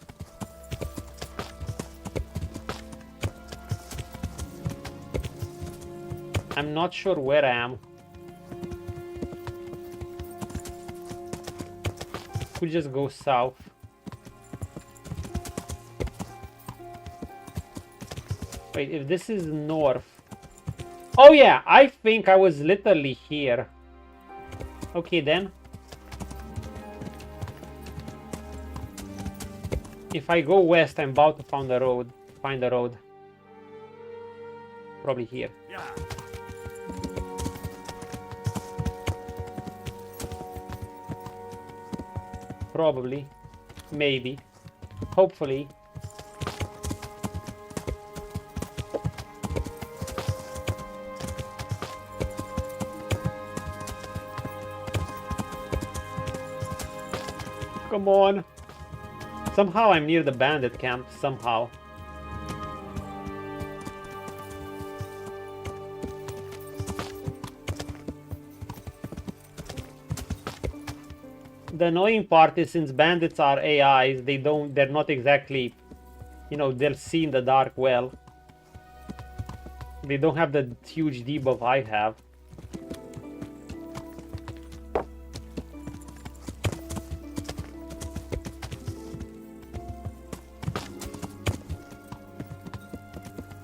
I'm not sure where I am. Could just go south. Wait, if this is north. Oh yeah, I think I was literally here. Okay then. If I go west, I'm about to find the road. Probably here. Yeah. Probably. Maybe. Hopefully. Come on. Somehow I'm near the bandit camp. Somehow. The annoying part is, since bandits are AIs, they're not exactly, you know, they'll see in the dark well. They don't have the huge debuff I have.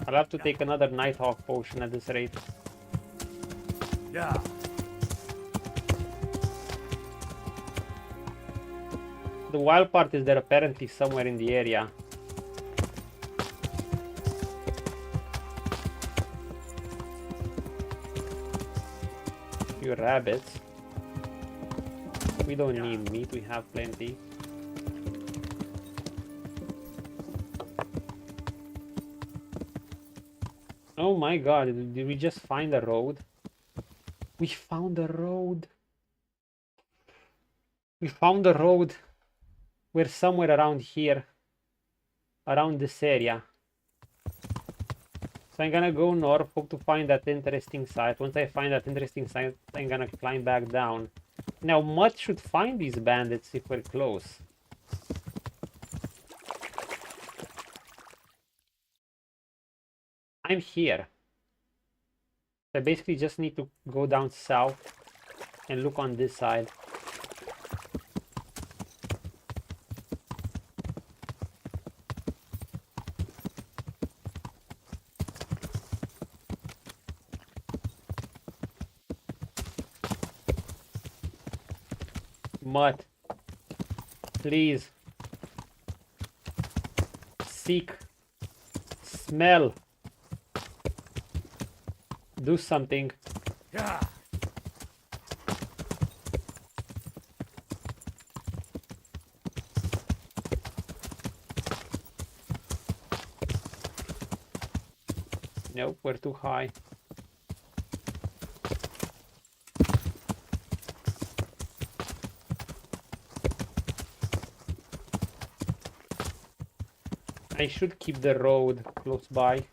I'll have to take another Nighthawk potion at this rate. Yeah. The wild part is they're apparently somewhere in the area. Few rabbits. We don't need meat, we have plenty. Oh my god, did we just find a road? We found a road. We found a road. We're somewhere around here. Around this area. So I'm gonna go north, hope to find that interesting site. Once I find that interesting site, I'm gonna climb back down. Now, Mutt should find these bandits if we're close. I'm here. I basically just need to go down south and look on this side. Mutt, please. Seek. Smell. Do something. Yeah. Nope, we're too high. I should keep the road close by,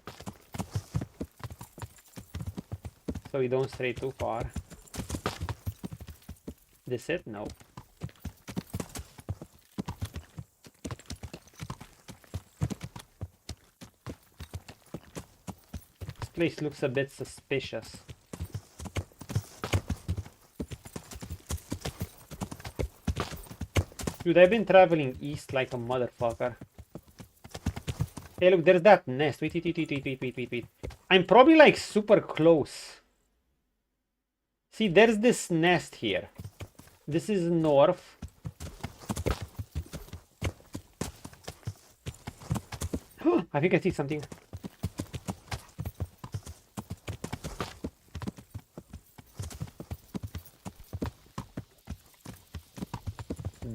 so we don't stray too far. This it? No. This place looks a bit suspicious. Dude, I've been traveling east like a motherfucker. Hey, look, there's that nest. Wait. I'm probably like super close. See, there's this nest here. This is north. I think I see something.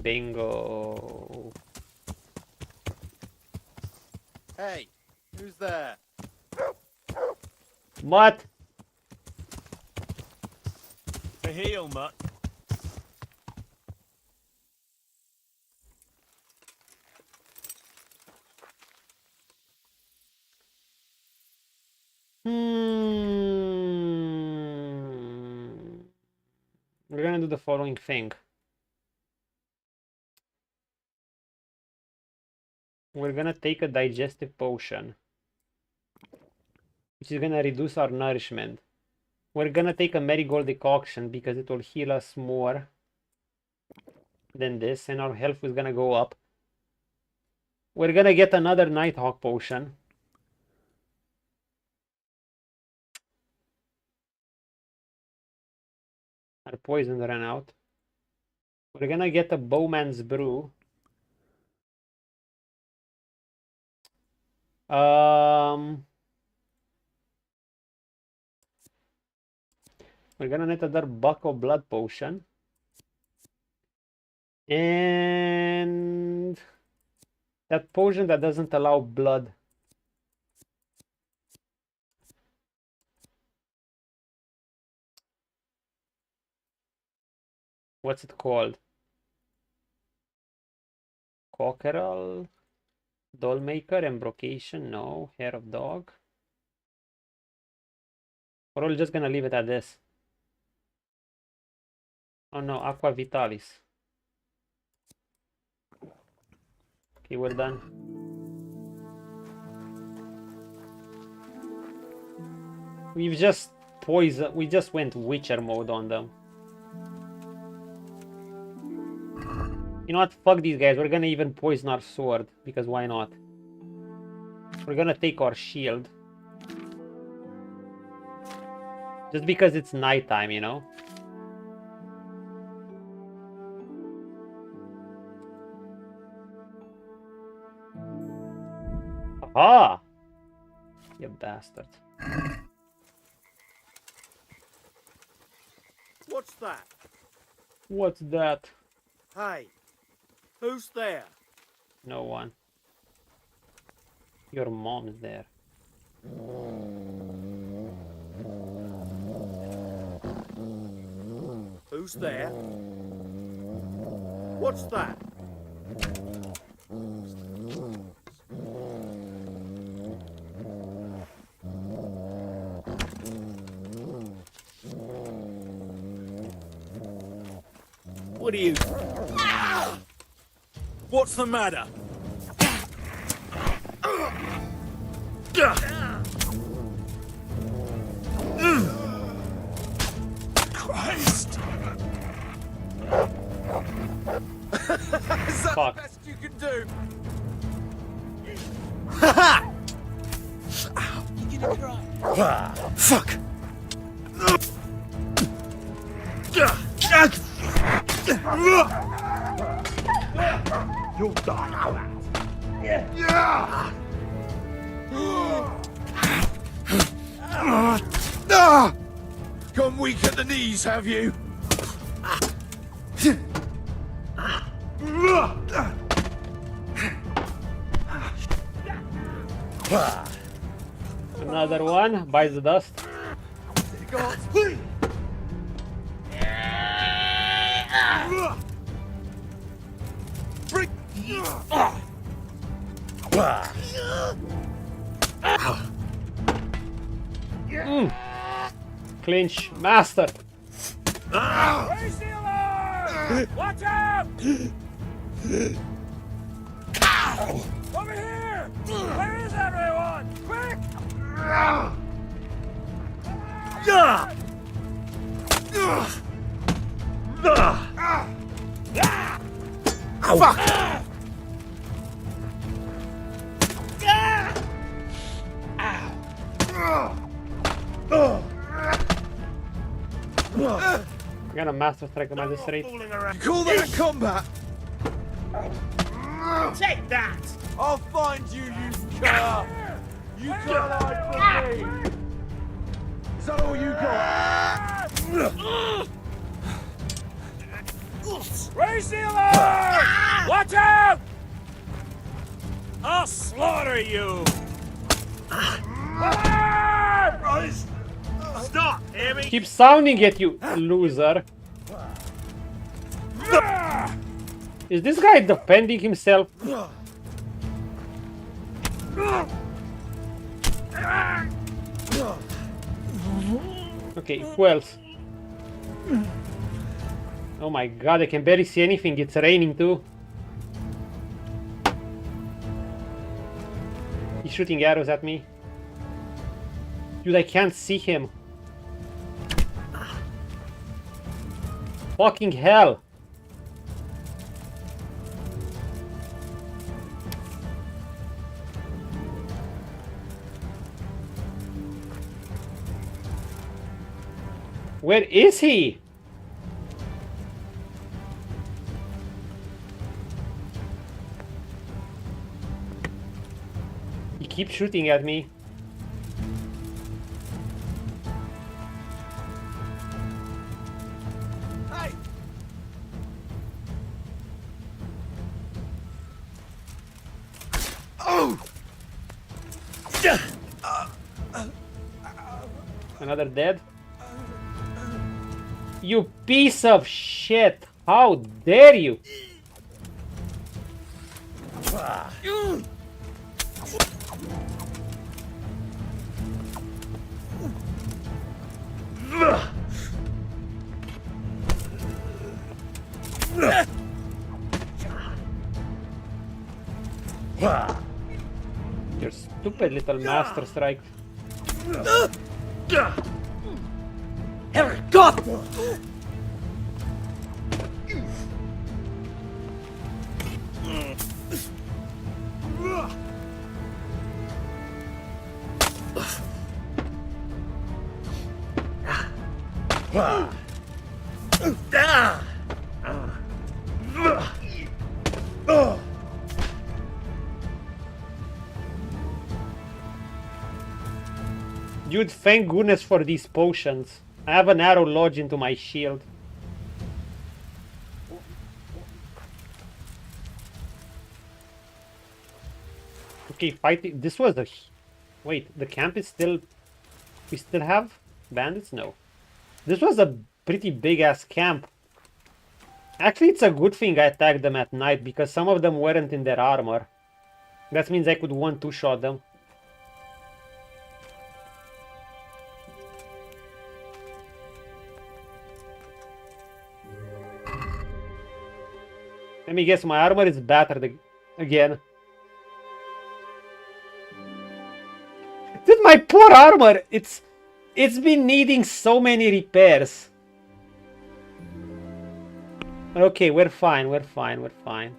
Bingo. Hey, who's there? What? A heel, mutt. We're gonna do the following thing. We're gonna take a digestive potion, which is gonna reduce our nourishment. We're gonna take a marigold decoction because it will heal us more than this, and our health is gonna go up. We're gonna get another Nighthawk potion. Our poison ran out. We're gonna get a Bowman's Brew. We're gonna need another Bucko blood potion. And that potion that doesn't allow blood. What's it called? Cockerel? Dollmaker? Embrocation? No. Hair of dog? We're all just gonna leave it at this. Oh no, Aqua Vitalis. Okay, we're done. We just went Witcher mode on them. You know what? Fuck these guys. We're gonna even poison our sword, because why not? We're gonna take our shield. Just because it's nighttime, you know? Aha! You bastard. What's that? What's that? Hey, who's there? No one. Your mom's there. Who's there? What's that? What are you? What's the matter? Christ! Is that Fuck. the best you can do? You're gonna cry. Fuck! You'll die now. Gone weak at the knees, have you? Another one. Bites the dust. Clinch master. Raise the alarm! Watch out! Over here! Where is everyone? Quick! Fuck! I'm gonna master strike on magistrate. You call that combat? Take that! I'll find you, you cur! You can't hide from me! Is that all you got? Raise the alarm! Watch out! I'll slaughter you! Stop! Hear me? Keep sounding it, you loser. Is this guy defending himself? Okay, who else? Oh my god, I can barely see anything. It's raining too. He's shooting arrows at me. Dude, I can't see him. Fucking hell. Where is he? He keeps shooting at me. Hey! Oh! Another dead? You piece of shit! How dare you! Your stupid little master strike. Herrgott! Dude, thank goodness for these potions. I have an arrow lodged into my shield. Okay, fighting. This was a... Wait, the camp is still... We still have bandits? No. This was a pretty big-ass camp. Actually, it's a good thing I attacked them at night, because some of them weren't in their armor. That means I could 1-2-shot them. Let me guess, my armor is battered again. Dude, my poor armor! It's been needing so many repairs. Okay, we're fine, we're fine, we're fine.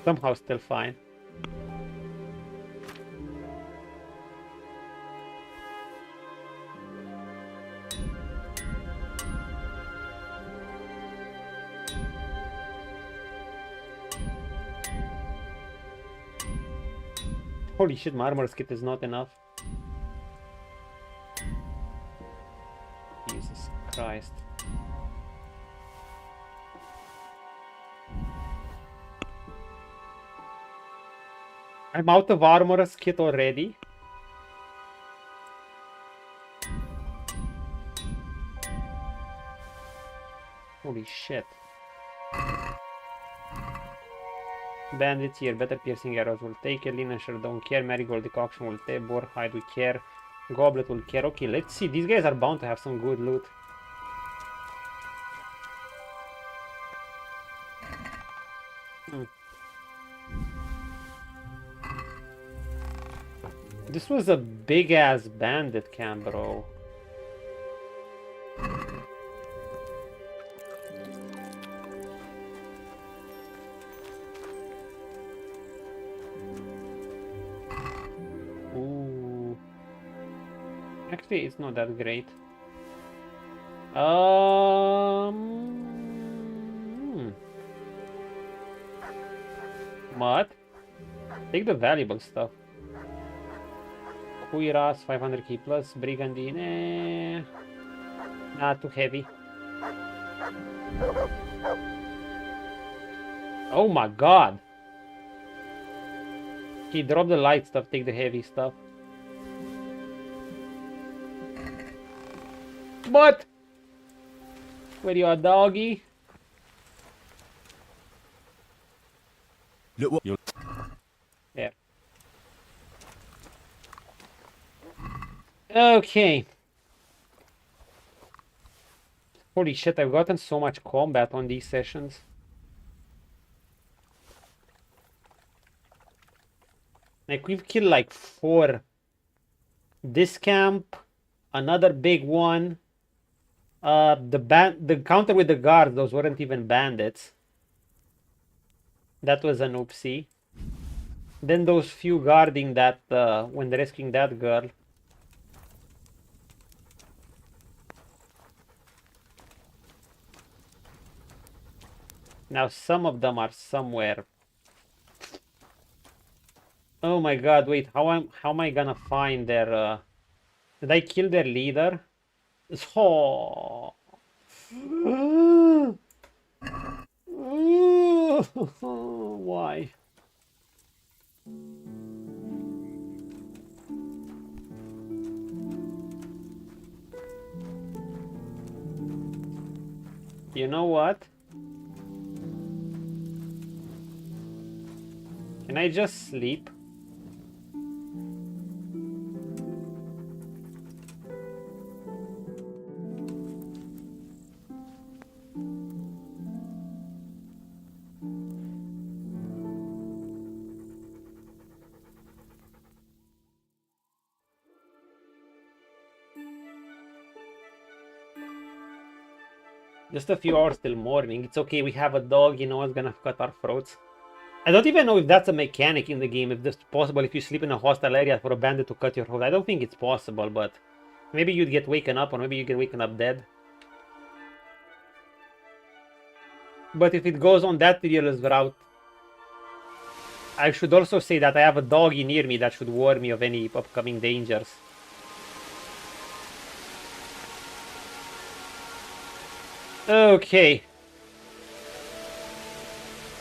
Somehow still fine. Holy shit, my armor kit is not enough. Jesus Christ. I'm out of armor kit already. Holy shit. Bandits here, better piercing arrows will take, Linensher don't care, Marigold decoction will take, Boarhide will care, Goblet will care. Okay, let's see, these guys are bound to have some good loot. This was a big ass bandit camp, bro. Actually, it's not that great. What? Take the valuable stuff. Nyras 500k plus, Brigandine. Nah, too heavy. Oh my god! Okay, drop the light stuff, take the heavy stuff. What? Where you are, doggy? Look what you're. There. Okay. Holy shit, I've gotten so much combat on these sessions. Like, we've killed like 4. This camp, another big one. The counter with the guards, those weren't even bandits. That was an oopsie. Then those few guarding that, when they're rescuing that girl. Now some of them are somewhere. Oh my god, wait, how am I gonna find their did I kill their leader? Oh. Why? You know what? Can I just sleep? Just a few hours till morning. It's okay, we have a dog, you know what's gonna cut our throats. I don't even know if that's a mechanic in the game, if it's possible if you sleep in a hostile area for a bandit to cut your throat. I don't think it's possible, but maybe you'd get waken up, or maybe you get waken up dead. But if it goes on that perilous route, I should also say that I have a doggy near me that should warn me of any upcoming dangers. Okay.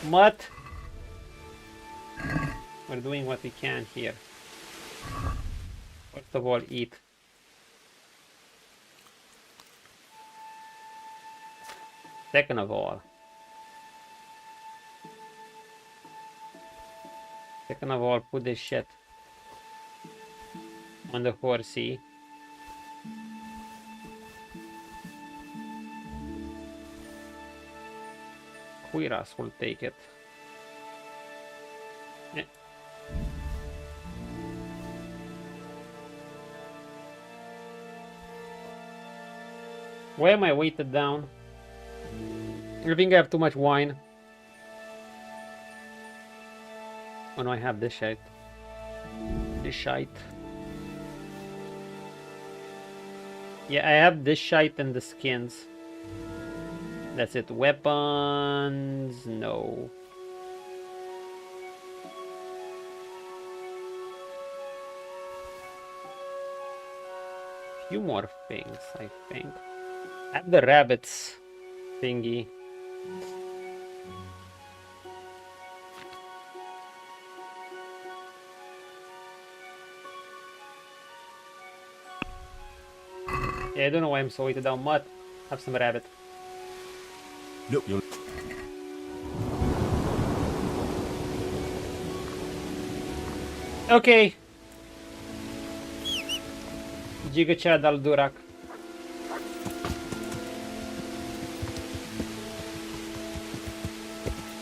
What? We're doing what we can here. First of all, eat. Second of all, put this shit on the horsey. Nyras will take it. Yeah. Why am I weighted down? I think I have too much wine. Oh no, I have this shite. This shite. Yeah, I have this shite and the skins. That's it. Weapons, no. Few more things, I think. I have the rabbits thingy. Yeah, I don't know why I'm so weighted down. Mud. Have some rabbit. Look, you're... Okay. Giga Al Durak.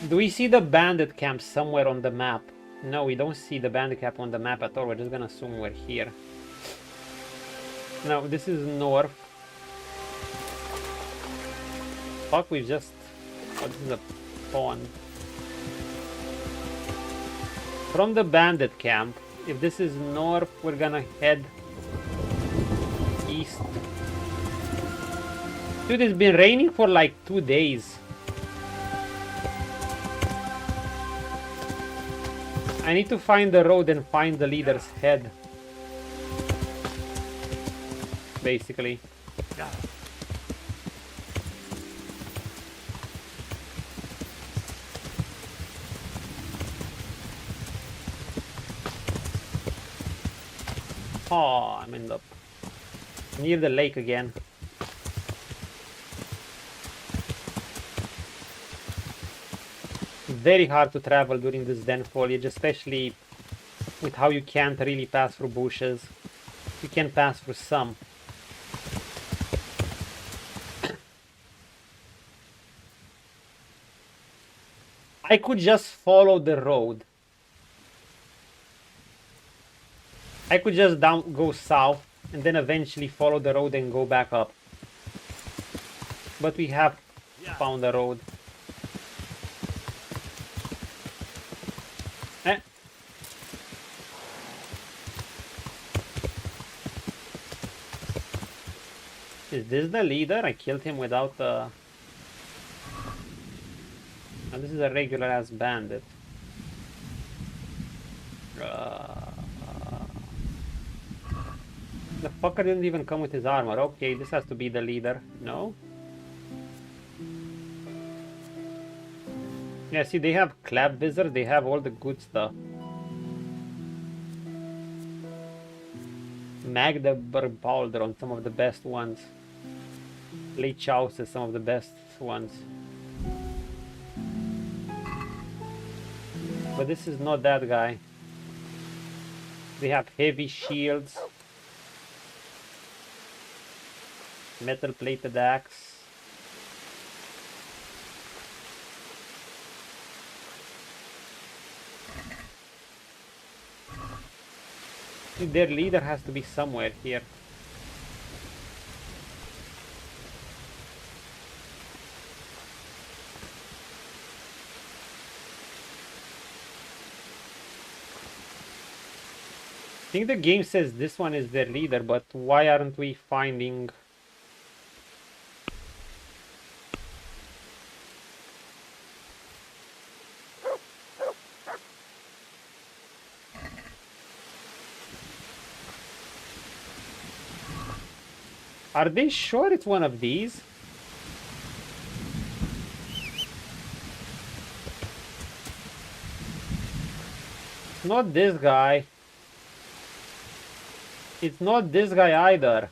Do we see the bandit camp somewhere on the map? No, we don't see the bandit camp on the map at all. We're just gonna assume we're here. Now, this is north. Fuck, we just... Oh, this is a pond. From the bandit camp, if this is north, we're gonna head least. Dude, it's been raining for like 2 days. I need to find the road and find the leader's head. Basically. Oh, I'm in the near the lake again. Very hard to travel during this dense foliage, especially with how you can't really pass through bushes. You can pass through some. I could just follow the road. I could just go south and then eventually follow the road and go back up. But we have found the road. Is this the leader? I killed him without the... Oh, this is a regular ass bandit. The fucker didn't even come with his armor. Okay, this has to be the leader. No? Yeah, see, they have clap wizards. They have all the good stuff. Magdeburg Balder on some of the best ones. Late Chaos is some of the best ones. But this is not that guy. They have heavy shields. Metal plated axe. Their leader has to be somewhere here. I think the game says this one is their leader, but why aren't we finding... Are they sure it's one of these? It's not this guy. It's not this guy either.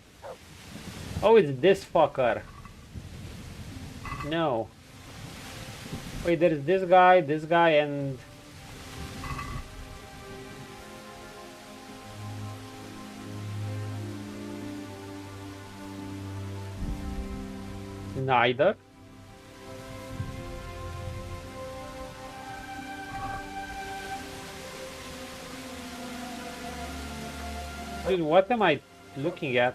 Oh, it's this fucker. No. Wait, there's this guy, and... Neither. Dude, what am I looking at?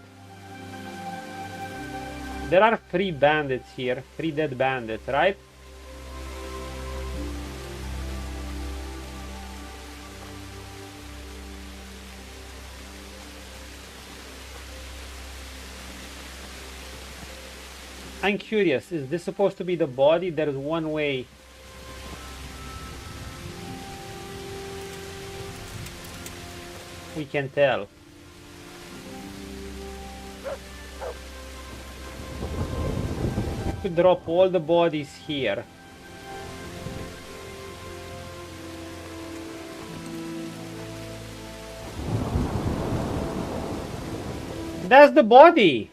There are 3 bandits here. 3 dead bandits, right? I'm curious, is this supposed to be the body? There's one way. We can tell. Could drop all the bodies here. That's the body.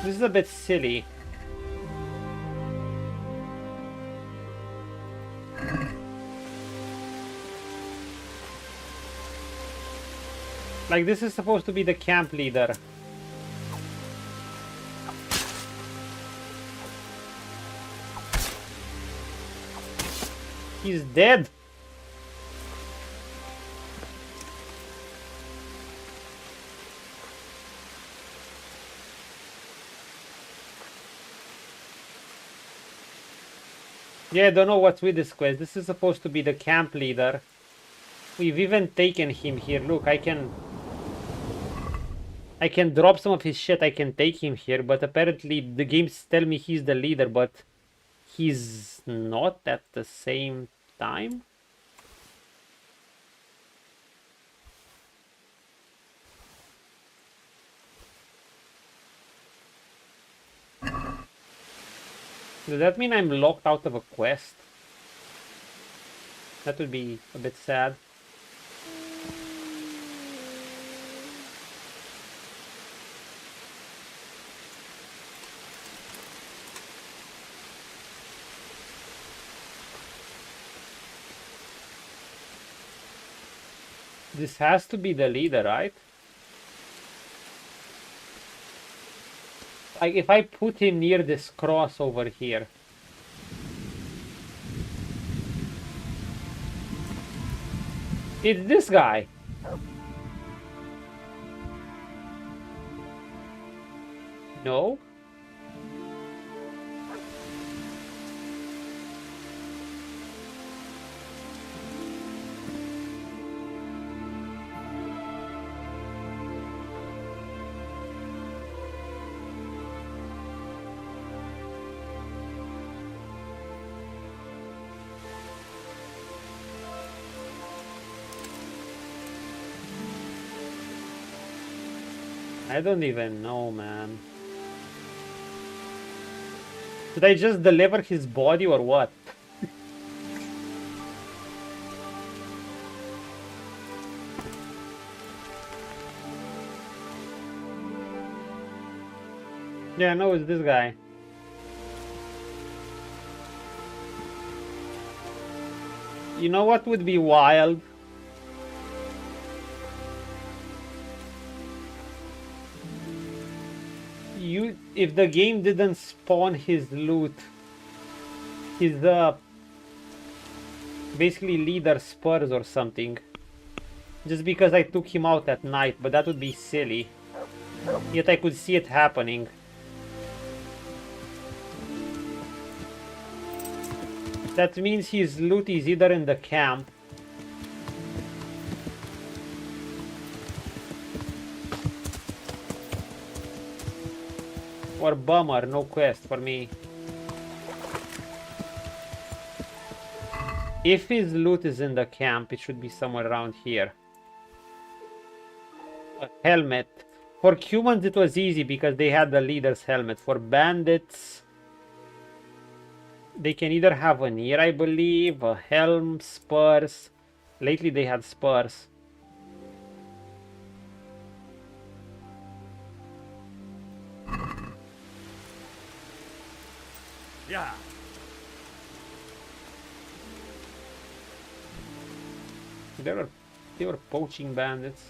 This is a bit silly. Like, this is supposed to be the camp leader. He's dead. Yeah, I don't know what's with this quest. This is supposed to be the camp leader. We've even taken him here. Look, I can drop some of his shit. I can take him here, but apparently the games tell me he's the leader, but he's not at the same time. Does that mean I'm locked out of a quest? That would be a bit sad. This has to be the leader, right? Like, if I put him near this cross over here. It's this guy. No? I don't even know, man. Did I just deliver his body or what? Yeah, no, it's this guy. You know what would be wild? If the game didn't spawn his loot, his basically leader spurs or something, just because I took him out at night, but that would be silly. Yet I could see it happening. That means his loot is either in the camp or bummer, no quest for me. If his loot is in the camp, it should be somewhere around here. A helmet. For humans it was easy because they had the leader's helmet. For bandits, they can either have an ear, I believe, a helm, spurs. Lately they had spurs. Yeah. They were poaching bandits.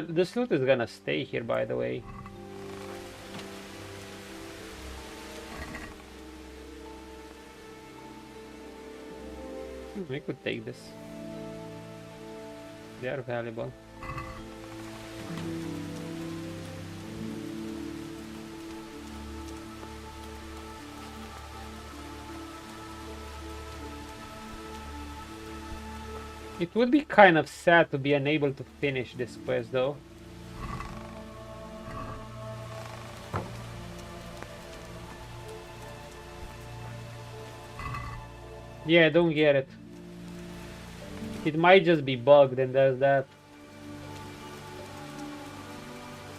This loot is gonna stay here, by the way. I could take this. They are valuable. It would be kind of sad to be unable to finish this quest, though. Yeah, I don't get it. It might just be bugged and there's that.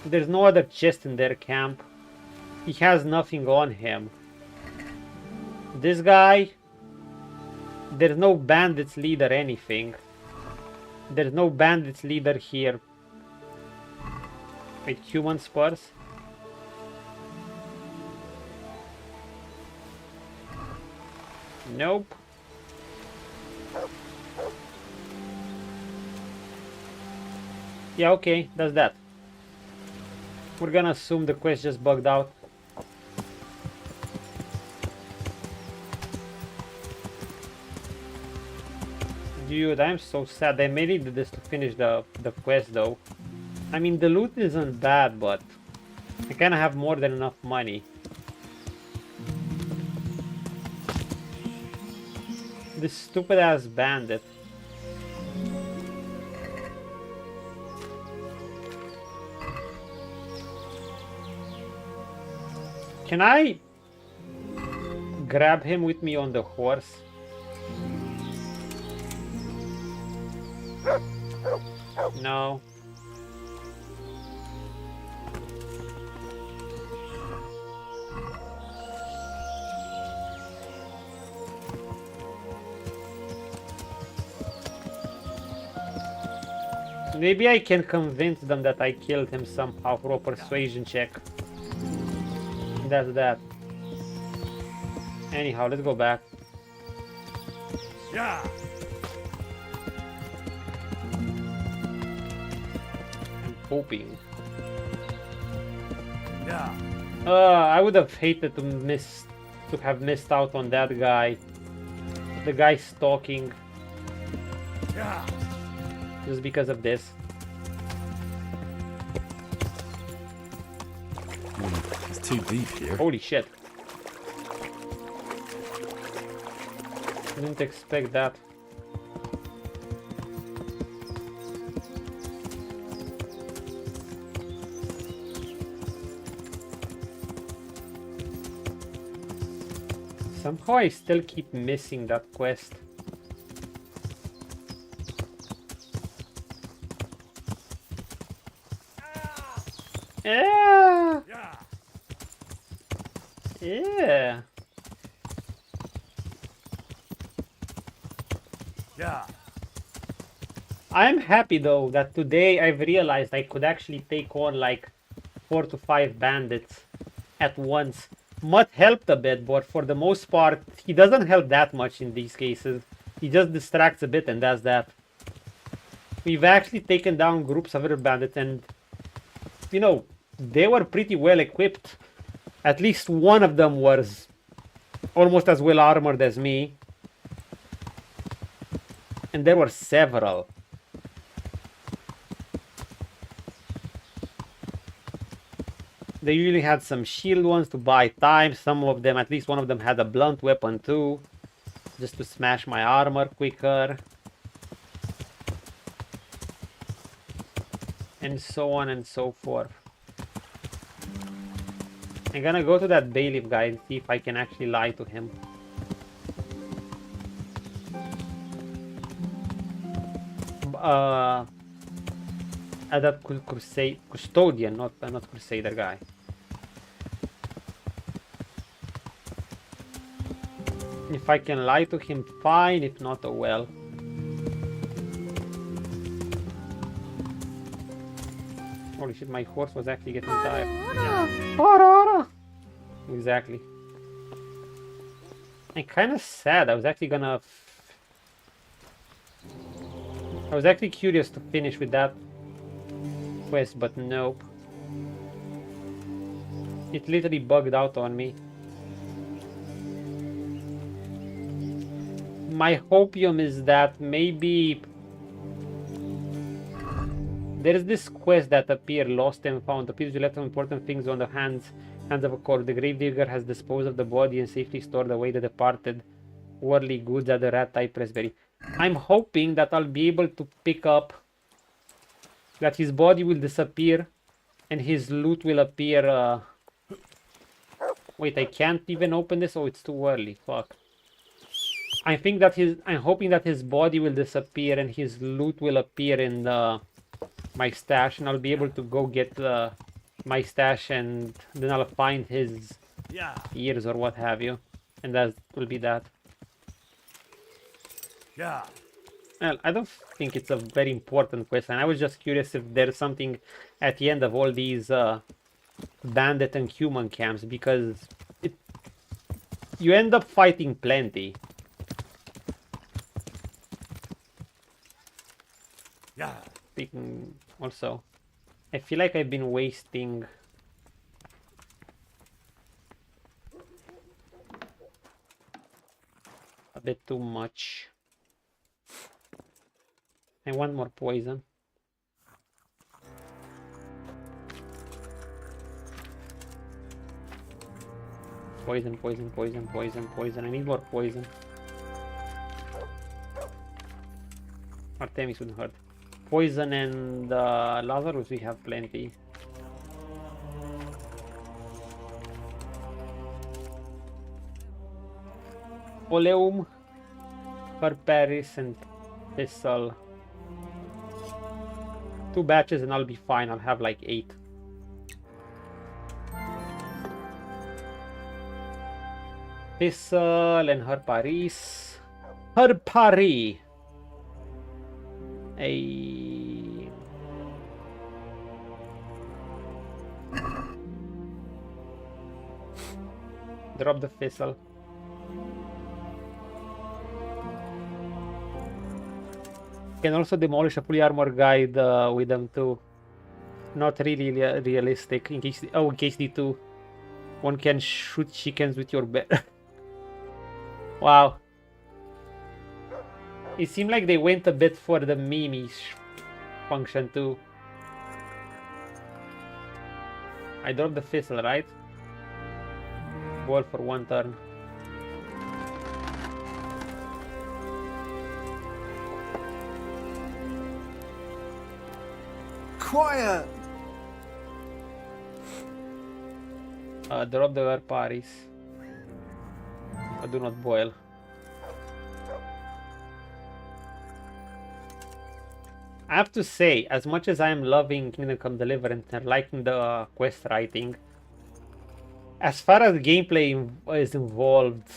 There's no other chest in their camp. He has nothing on him. This guy, there's no bandits leader anything. There's no bandits leader here. Wait, human spurs? Nope. Yeah, okay, that's that. We're gonna assume the quest just bugged out. Dude, I'm so sad. I made it this to finish the quest though. I mean, the loot isn't bad, but I kind of have more than enough money. This stupid ass bandit. Can I grab him with me on the horse? No. Maybe I can convince them that I killed him somehow for a persuasion check. That's that. Anyhow, let's go back. Yeah. I'm hoping. Yeah. I would have hated to have missed out on that guy. The guy stalking. Yeah. Just because of this. It's too deep here. Holy shit. Didn't expect that. Somehow I still keep missing that quest. Yeah. Yeah. Yeah. I'm happy though that today I've realized I could actually take on like 4 to 5 bandits at once. Mutt helped a bit, but for the most part, he doesn't help that much in these cases. He just distracts a bit and does that. We've actually taken down groups of other bandits and, you know, they were pretty well equipped. At least one of them was almost as well armored as me. And there were several. They usually had some shield ones to buy time. Some of them, at least one of them, had a blunt weapon too, just to smash my armor quicker. And so on and so forth. I'm gonna go to that bailiff guy and see if I can actually lie to him. That custodian, not crusader guy. If I can lie to him, fine. If not, oh well. Holy shit, my horse was actually getting tired. Yeah. Exactly. I'm kind of sad. I was actually gonna... I was actually curious to finish with that quest, but nope. It literally bugged out on me. My hopium is that maybe there's this quest that appeared lost and found. Appears you left some important things on the hands of a corpse. The gravedigger has disposed of the body and safely stored away the departed worldly goods at the rat type raspberry. I'm hoping that I'll be able to pick up that his body will disappear and his loot will appear. Wait, I can't even open this. Oh, it's too early. Fuck. I'm hoping that his body will disappear and his loot will appear in my stash, and I'll be able to go get my stash, and then I'll find his ears or what have you, and that will be that. Yeah. Well, I don't think it's a very important quest, and I was just curious if there's something at the end of all these bandit and human camps, because you end up fighting plenty. Yeah. Speaking also, I feel like I've been wasting a bit too much. I want more poison. Poison, poison, poison, poison, poison. I need more poison. Artemis wouldn't hurt. Poison and Lazarus we have plenty. Oleum, Paris and Thistle. 2 batches and I'll be fine. I'll have like 8. Thistle and Paris. Paris. A drop the Thistle. Can also demolish a fully armored guide with them too. Not really realistic. In case in case D2, one can shoot chickens with your bed. Wow. It seemed like they went a bit for the meme-ish function too. I dropped the Thistle, right? Ball for 1 turn. Quiet! Drop the Paris. Do not boil. I have to say, as much as I am loving Kingdom Come Deliverance and liking the quest writing, as far as gameplay is involved,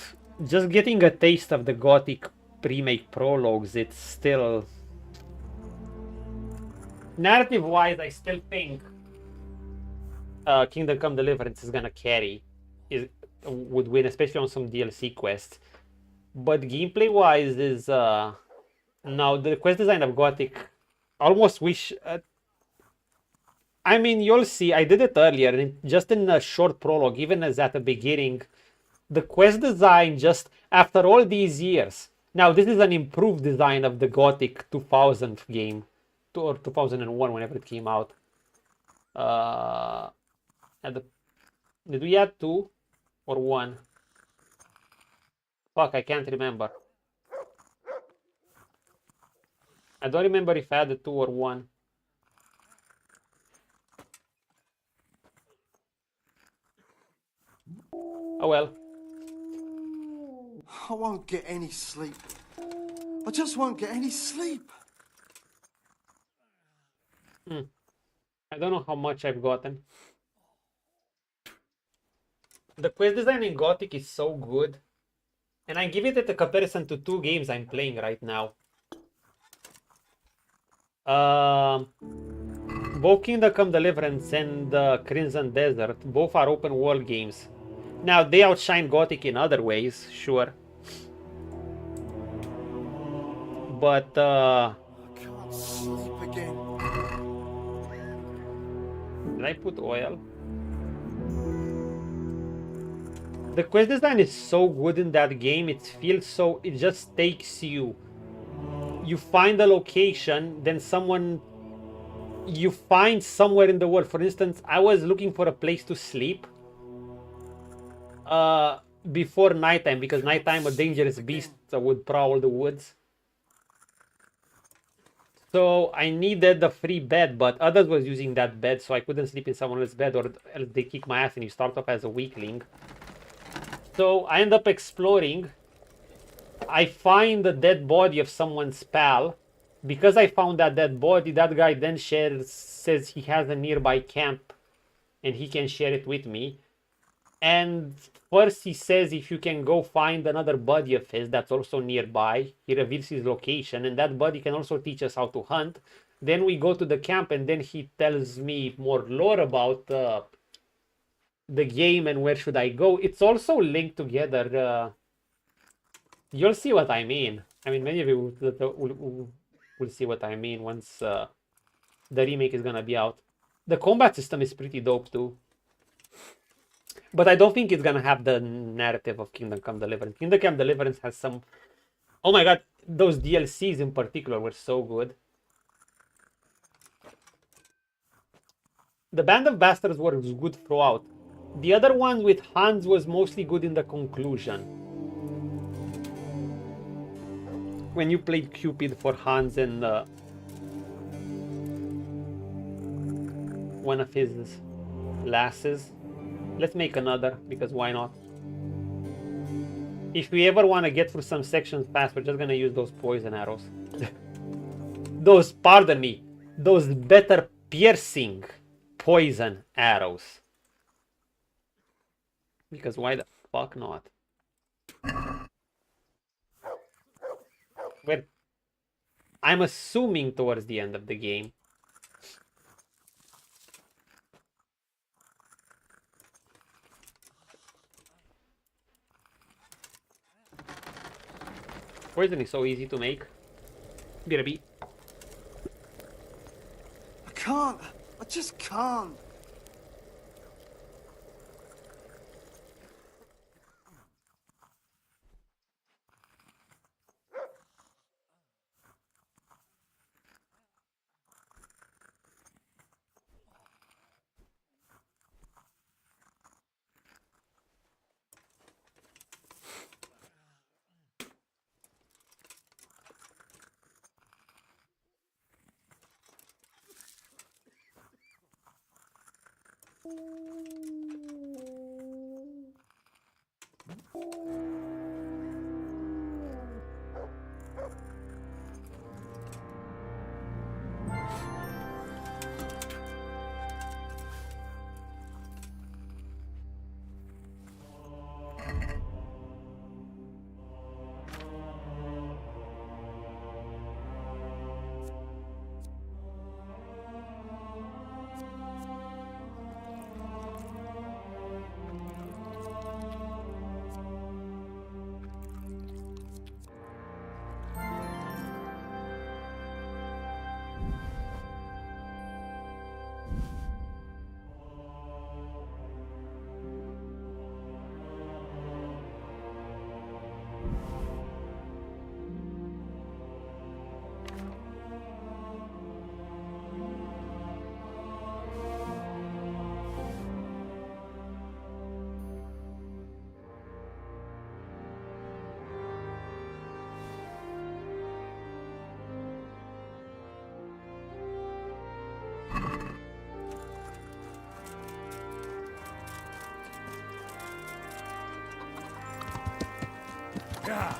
just getting a taste of the Gothic Remake Prologues, it's still... Narrative-wise, I still think Kingdom Come Deliverance is gonna carry, would win, especially on some DLC quests. But gameplay-wise is... now, the quest design of Gothic... almost wish I mean, you'll see, I did it earlier and just in a short prologue, even as at the beginning, the quest design just after all these years. Now this is an improved design of the Gothic 2000 game or 2001 whenever it came out. Did we add 2 or 1? Fuck, I can't remember. I don't remember if I added 2 or 1. Oh well. I won't get any sleep. I just won't get any sleep. I don't know how much I've gotten. The quest design in Gothic is so good. And I give it a comparison to 2 games I'm playing right now. Both Kingdom Come Deliverance and Crimson Desert, both are open world games. Now they outshine Gothic in other ways, sure. But I can't sleep again. did I put oil? The quest design is so good in that game, it feels so, it just takes you. You find a location, then you find somewhere in the world. For instance, I was looking for a place to sleep before nighttime, because nighttime a dangerous beast would prowl the woods. So I needed a free bed, but others was using that bed, so I couldn't sleep in someone else's bed, or else they kick my ass and you start off as a weakling. So I end up exploring. I find the dead body of someone's pal. Because I found that dead body, that guy then says he has a nearby camp and he can share it with me. And first he says if you can go find another buddy of his that's also nearby, he reveals his location, and that buddy can also teach us how to hunt. Then we go to the camp and then he tells me more lore about the game and where should I go. It's also linked together. You'll see what I mean. I mean, many of you will see what I mean once the remake is gonna be out. The combat system is pretty dope too. But I don't think it's gonna have the narrative of Kingdom Come Deliverance. Kingdom Come Deliverance has some... Oh my god, those DLCs in particular were so good. The Band of Bastards was good throughout. The other one with Hans was mostly good in the conclusion. When you played Cupid for Hans and one of his lasses. Let's make another, because why not? If we ever want to get through some sections fast, we're just gonna use those poison arrows. Those, pardon me, those better piercing poison arrows. Because why the fuck not? Well, I'm assuming towards the end of the game. Poison is so easy to make. BRB. I can't. I just can't. Yeah.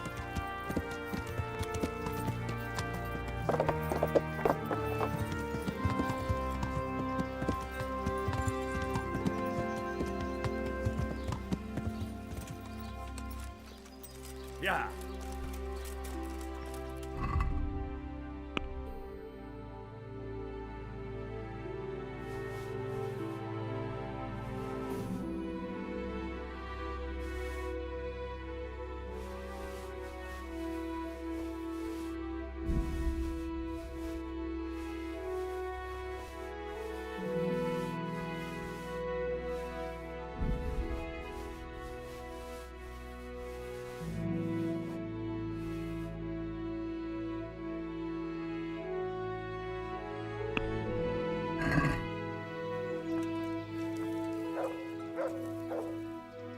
Yeah.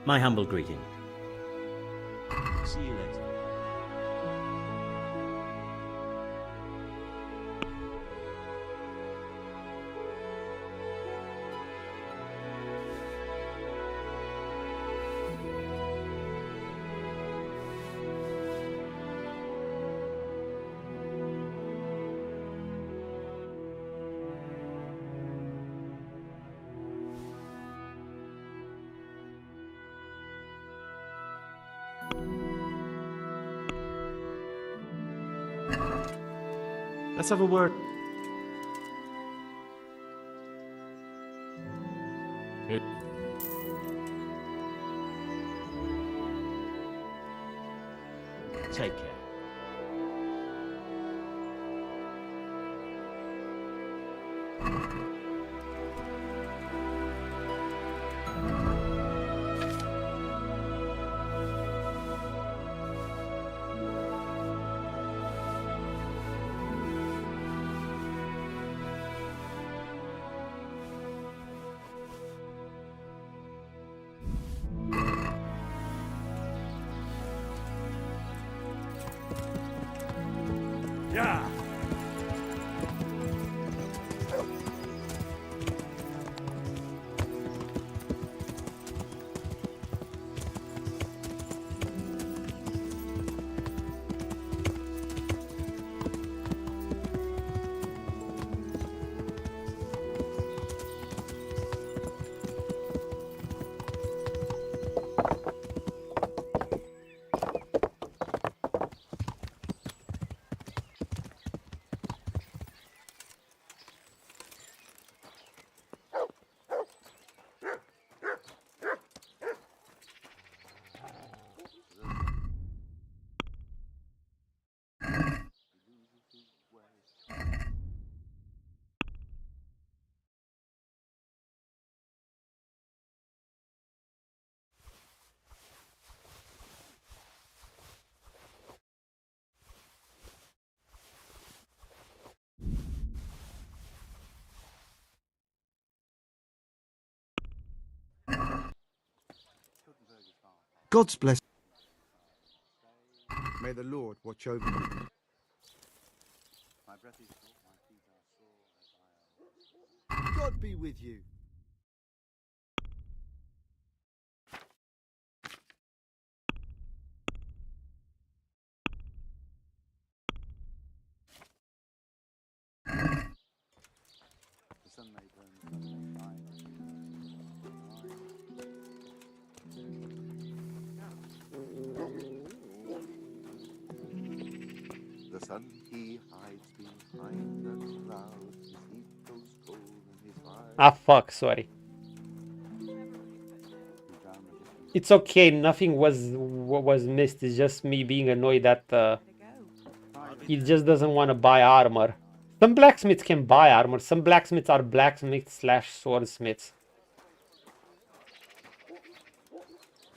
My humble greeting. See you later. Let's have a word. Good. Take care. Yeah. God's bless. May the Lord watch over you. My breath is short, my feet are sore as I God be with you. The sun may burn, the sun may shine. The sun he hides behind the clouds, his heat goes cold and his fire. Ah, fuck, sorry. It's okay, nothing was missed, it's just me being annoyed that he just doesn't want to buy armor. Some blacksmiths can buy armor, some blacksmiths are blacksmiths slash swordsmiths.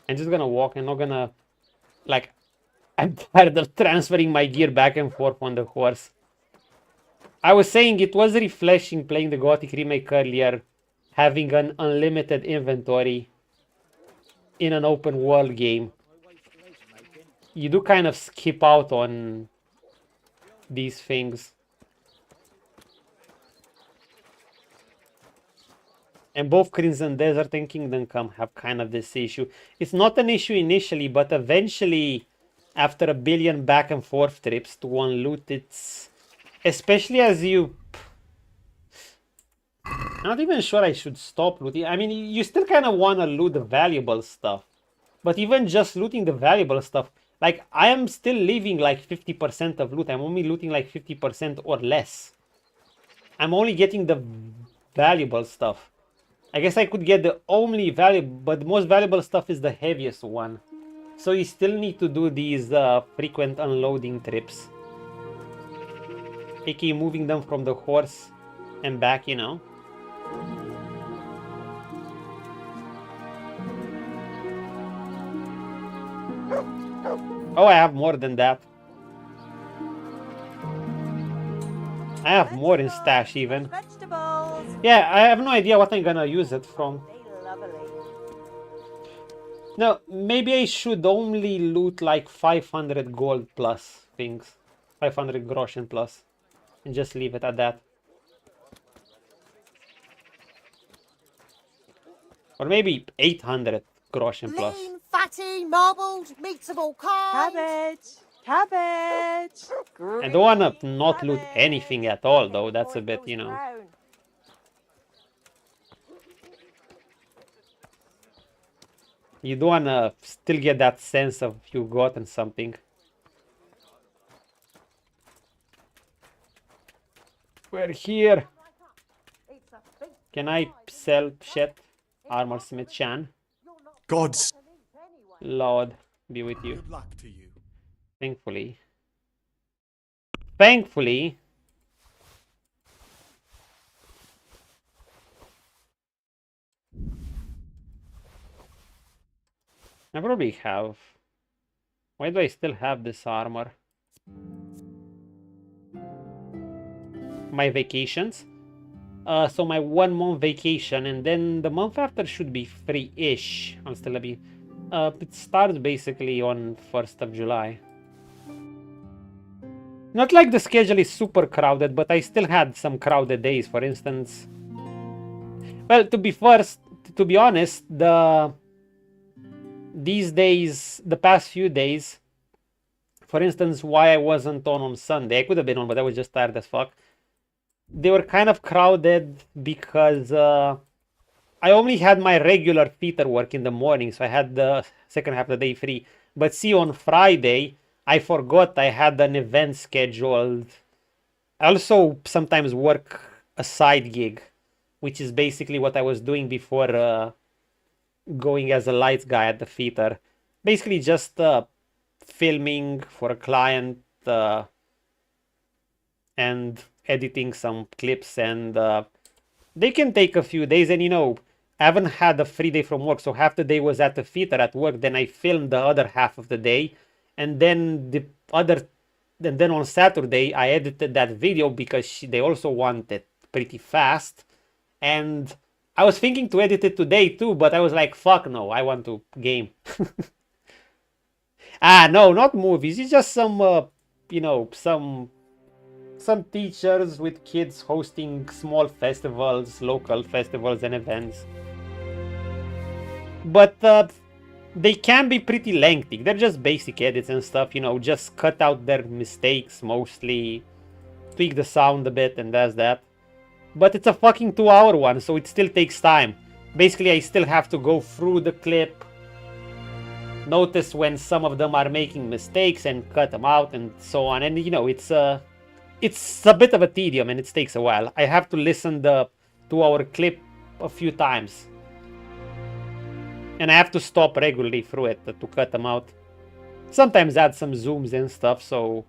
I'm just gonna walk, I'm not gonna... Like, I'm tired of transferring my gear back and forth on the horse. I was saying it was refreshing playing the Gothic Remake earlier, having an unlimited inventory in an open world game. You do kind of skip out on these things. And both Crimson Desert and Kingdom Come have kind of this issue. It's not an issue initially, but eventually, after a billion back and forth trips to one loot, it's... Especially as you... I'm not even sure I should stop looting. I mean, you still kind of want to loot the valuable stuff. But even just looting the valuable stuff, like, I am still leaving like 50% of loot. I'm only looting like 50% or less. I'm only getting the valuable stuff. I guess I could get the only valuable, but the most valuable stuff is the heaviest one. So you still need to do these frequent unloading trips. aka moving them from the horse and back, you know. Oh, I have more than that. I have more in stash even. Yeah, I have no idea what I'm gonna use it from. No, maybe I should only loot like 500 gold plus things. 500 groschen plus. And just leave it at that. Or maybe 800 groschen plus. Lean, fatty, marbled, meats of all kinds. Cabbage, cabbage. I don't wanna not loot anything at all though, that's a bit, you know. You don't wanna still get that sense of you've gotten something. We're here. Can I sell shit? Armor Smith Chan. Gods. Lord be with you. Good luck to you. Thankfully. Thankfully. I probably have. Why do I still have this armor? My vacations. So my 1 month vacation, and then the month after should be free-ish. I'm still a bit. It starts basically on 1st of July. Not like the schedule is super crowded, but I still had some crowded days. For instance, well, to be honest, these days, the past few days, for instance, why I wasn't on Sunday, I could have been on, but I was just tired as fuck. They were kind of crowded because I only had my regular theater work in the morning, so I had the second half of the day free. But see, on Friday, I forgot I had an event scheduled. I also sometimes work a side gig, which is basically what I was doing before going as a lights guy at the theater. Basically just filming for a client and editing some clips, and they can take a few days. And you know, I haven't had a free day from work, so half the day was at the theater at work, then I filmed the other half of the day, and then on Saturday I edited that video because they also want it pretty fast. And I was thinking to edit it today too, but I was like, fuck no, I want to game. No, not movies. It's just some you know, some teachers with kids hosting small festivals, local festivals and events. But they can be pretty lengthy. They're just basic edits and stuff, you know, just cut out their mistakes mostly, tweak the sound a bit, and that's that. But it's a fucking 2-hour one, so it still takes time. Basically, I still have to go through the clip, notice when some of them are making mistakes and cut them out and so on. And you know, it's a bit of a tedium and it takes a while. I have to listen the 2-hour clip a few times. And I have to stop regularly through it to cut them out. Sometimes add some zooms and stuff, so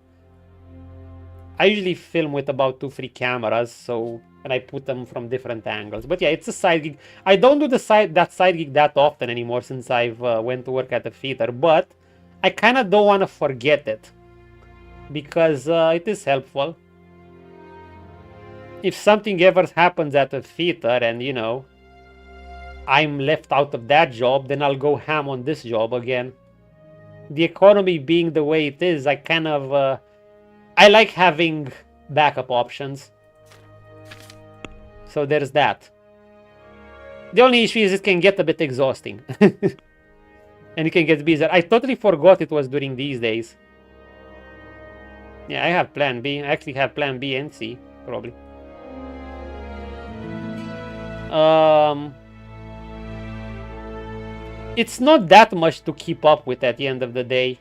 I usually film with about 2-3 cameras, and I put them from different angles. But yeah, it's a side gig. I don't do that side gig that often anymore since I've went to work at the theater, but I kind of don't want to forget it because it is helpful. If something ever happens at the theater and, you know, I'm left out of that job, then I'll go ham on this job again. The economy being the way it is, I kind of I like having backup options. So there's that. The only issue is it can get a bit exhausting. And it can get busy. I totally forgot it was during these days. Yeah, I have plan B. I actually have plan B and C, probably. It's not that much to keep up with at the end of the day.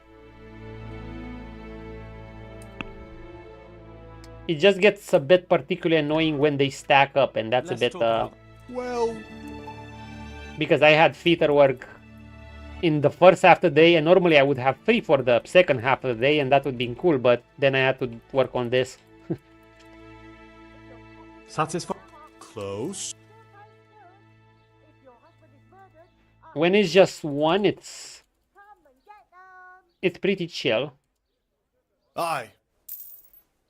It just gets a bit particularly annoying when they stack up, and that's a bit well, because I had theater work in the first half of the day, and normally I would have free for the second half of the day, and that would be cool, but then I had to work on this. Satisfied? Close. When it's just one, it's pretty chill. aye.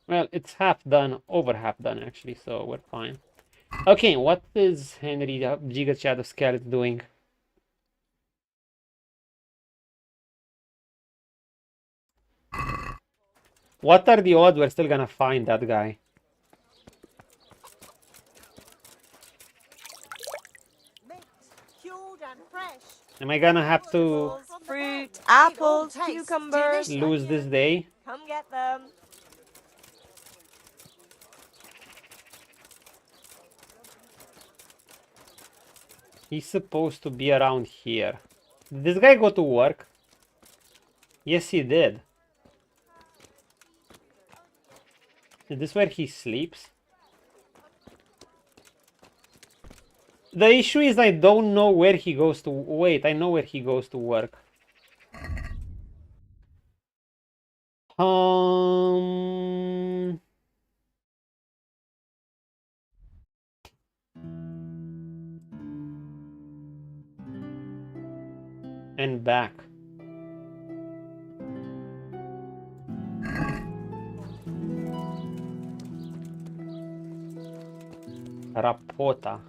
Well, it's half done, over half done actually, so we're fine. Okay, what is Henry Giga Chat of Scarlet doing? What are the odds we're still gonna find that guy? Am I gonna have to Fruit, apples, cucumbers. lose this day? Come get them. He's supposed to be around here. Did this guy go to work? Yes, he did. Is this where he sleeps? The issue is I don't know where he goes to... Wait, I know where he goes to work. And back. Rapota.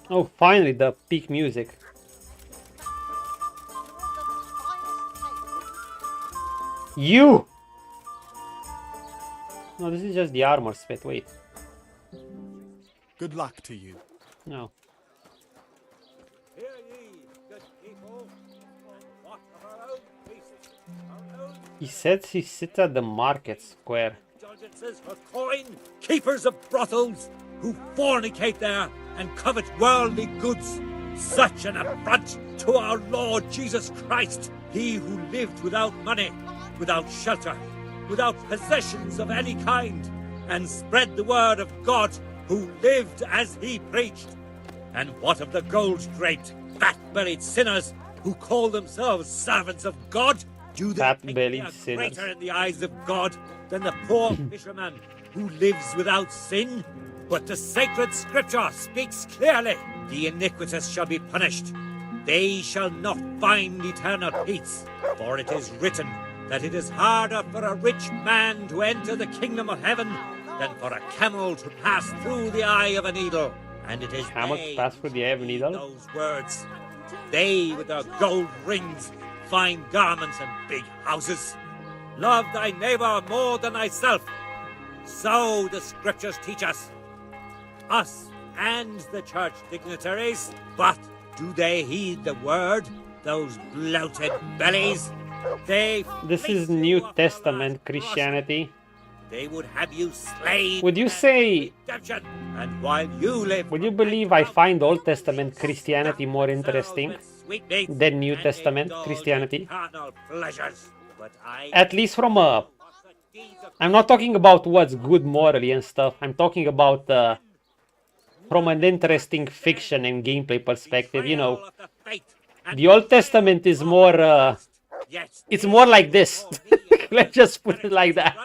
Oh, finally, the peak music. You! No, this is just the armor spit. Wait. Good luck to you. No. Hear ye, good people, and what of our own priests, our own He says he sits at the market square. indulgences for coin, keepers of brothels, who fornicate there and covet worldly goods. Such an affront to our Lord Jesus Christ, he who lived without money, without shelter, without possessions of any kind, and spread the word of God, who lived as he preached. And what of the gold-draped, fat-bellied sinners who call themselves servants of God? Do they think they are greater in the eyes of God than the poor fisherman who lives without sin? But the sacred scripture speaks clearly. The iniquitous shall be punished. They shall not find eternal peace. For it is written that it is harder for a rich man to enter the kingdom of heaven than for a camel to pass through the eye of a needle. And it is Camel to pass through the eye of a needle? Those words. They with their gold rings, fine garments and big houses. Love thy neighbor more than thyself. So the scriptures teach us. Us and the church dignitaries. But do they heed the word? Those bloated bellies? This is New Testament Christianity. They would have you slain. Would you say... Redemption. And while you live... Would you believe I find Old Testament Christianity more interesting than New Testament Christianity? At least from a... I'm not talking about what's good morally and stuff. I'm talking about from an interesting fiction and gameplay perspective, you know. The Old Testament is more... it's more like this. Let's just put it like that.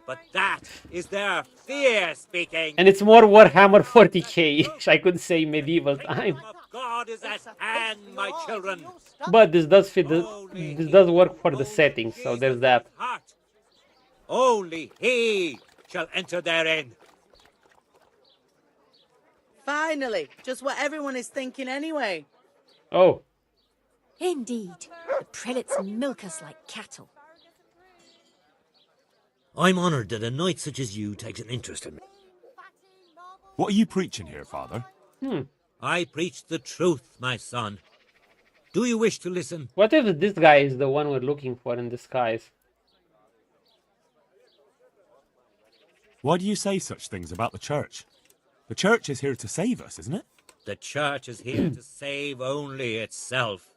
But that is their fear speaking. And it's more Warhammer 40k, I could say medieval time. God is at hand, my children. But this does fit this does work for the setting, so there's that. Only he shall enter therein. Finally, just what everyone is thinking anyway. Oh. Indeed. The prelates milk us like cattle. I'm honoured that a knight such as you takes an interest in me. What are you preaching here, Father? I preach the truth, my son. Do you wish to listen? What if this guy is the one we're looking for in disguise? Why do you say such things about the church? The church is here to save us, isn't it? The church is here to save only itself.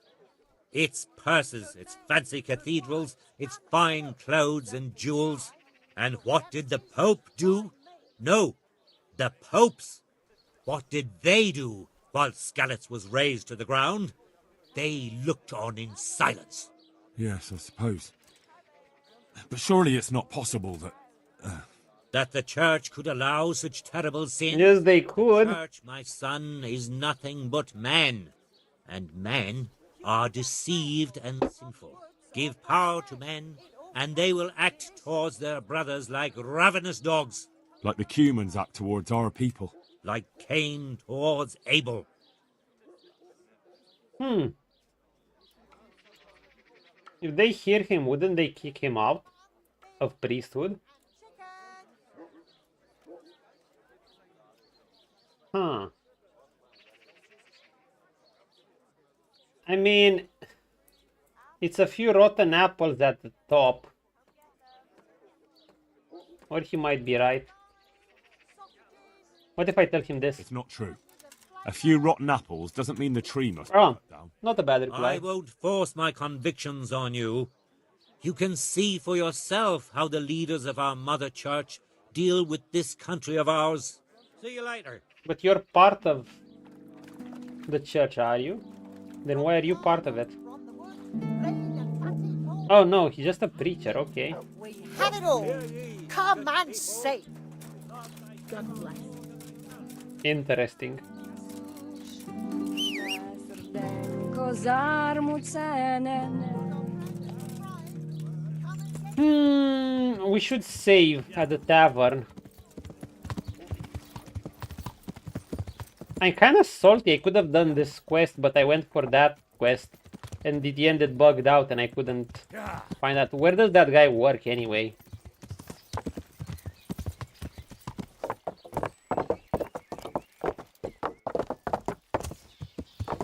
Its purses, its fancy cathedrals, its fine clothes and jewels. And what did the Pope do? No, the popes. What did they do while Skalitz was razed to the ground? They looked on in silence. Yes, I suppose. But surely it's not possible that... That the church could allow such terrible sins? Yes, they could. The church, my son, is nothing but men. And men are deceived and sinful. Give power to men, and they will act towards their brothers like ravenous dogs. Like the Cumans act towards our people. Like Cain towards Abel. If they hear him, wouldn't they kick him out of priesthood? I mean, it's a few rotten apples at the top. Or he might be right. What if I tell him this? It's not true. A few rotten apples doesn't mean the tree must be cut down. Not a bad reply. I won't force my convictions on you. You can see for yourself how the leaders of our mother church deal with this country of ours. See you later. But you're part of the church, are you? Then why are you part of it? Oh no, he's just a preacher, okay. We have it all. Come and see. God bless. Interesting. We should save at the tavern. I'm kind of salty. I could have done this quest, but I went for that quest. And at the end it bugged out and I couldn't find out. Where does that guy work anyway?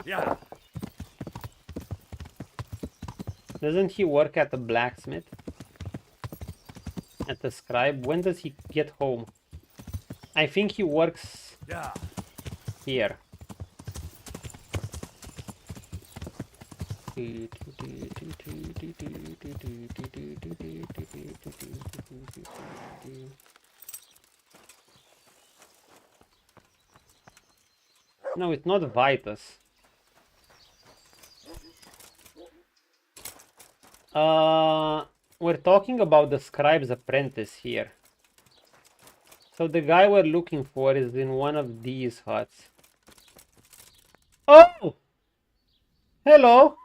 Yeah. Doesn't he work at the blacksmith? At the scribe? When does he get home? I think he works here. No, it's not Vitus. We're talking about the scribe's apprentice here. So the guy we're looking for is in one of these huts. Oh! Hello!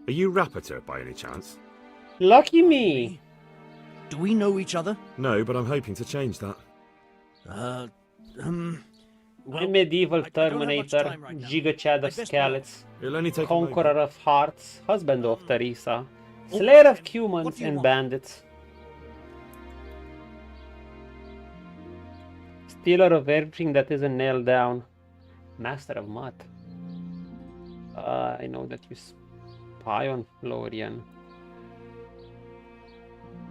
Are you Rapiter by any chance? Lucky me! Do we know each other? No, but I'm hoping to change that. A medieval Terminator, Giga Chad of Scalets, Conqueror of Hearts, husband of Teresa, Slayer of humans and bandits, stealer of everything that isn't nailed down, master of mud. I know that you spy on Florian.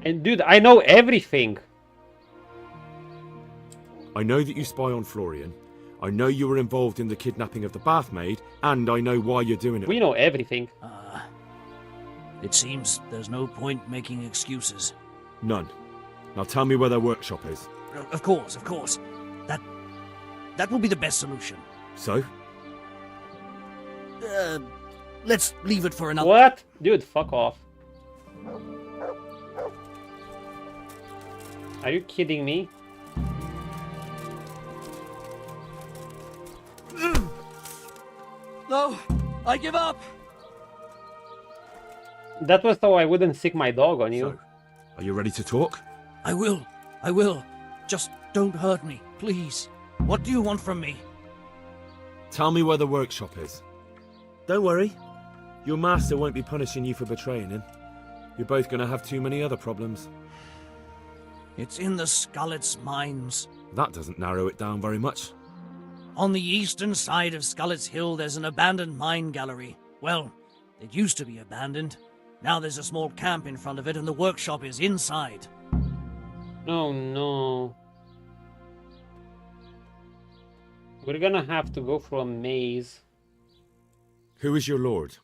And dude, I know everything! I know that you spy on Florian. I know you were involved in the kidnapping of the bathmaid, and I know why you're doing it. We know everything. It seems there's no point making excuses. None. Now tell me where their workshop is. Of course, of course. That will be the best solution. So? Let's leave it for another... What? Dude, fuck off. Are you kidding me? No, I give up. That was so I wouldn't sick my dog on you. So, are you ready to talk? I will. Just don't hurt me, please. What do you want from me? Tell me where the workshop is. Don't worry. Your master won't be punishing you for betraying him. You're both going to have too many other problems. It's in the Skullet's mines. That doesn't narrow it down very much. On the eastern side of Skullet's Hill, there's an abandoned mine gallery. Well, it used to be abandoned. Now there's a small camp in front of it, and the workshop is inside. Oh no. We're gonna have to go through a maze. Who is your lord?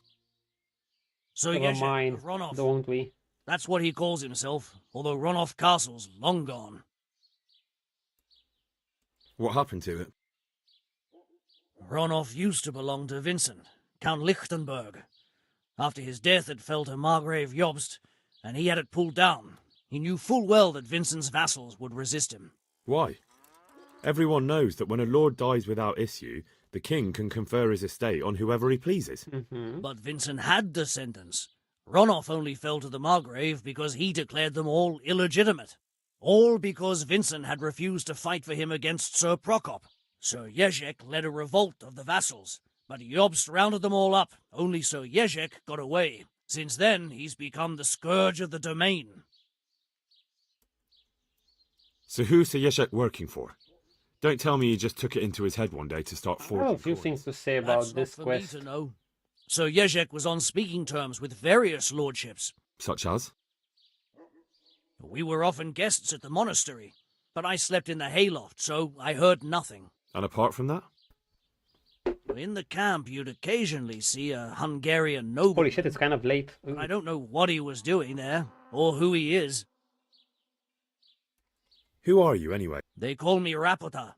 Sir Yezhek of Ronov. Don't we? That's what he calls himself, although Ronov Castle's long gone. What happened to it? Ronov used to belong to Vincent, Count Lichtenberg. After his death, it fell to Margrave Jobst, and he had it pulled down. He knew full well that Vincent's vassals would resist him. Why? Everyone knows that when a lord dies without issue, the king can confer his estate on whoever he pleases. But Vincent had descendants. Ronov only fell to the Margrave because he declared them all illegitimate. All because Vincent had refused to fight for him against Sir Prokop. Sir Yezhek led a revolt of the vassals, but Jobst rounded them all up. Only Sir Yezhek got away. Since then, he's become the scourge of the domain. So who's Sir Yezhek working for? Don't tell me he just took it into his head one day to start forging. I have a few things to say about this quest. That's not for me to know. Sir Yezhek was on speaking terms with various lordships. Such as? We were often guests at the monastery, but I slept in the hayloft, so I heard nothing. And apart from that? In the camp, you'd occasionally see a Hungarian noble. Holy shit, it's kind of late. Ooh. I don't know what he was doing there, or who he is. Who are you, anyway? They call me Rapota.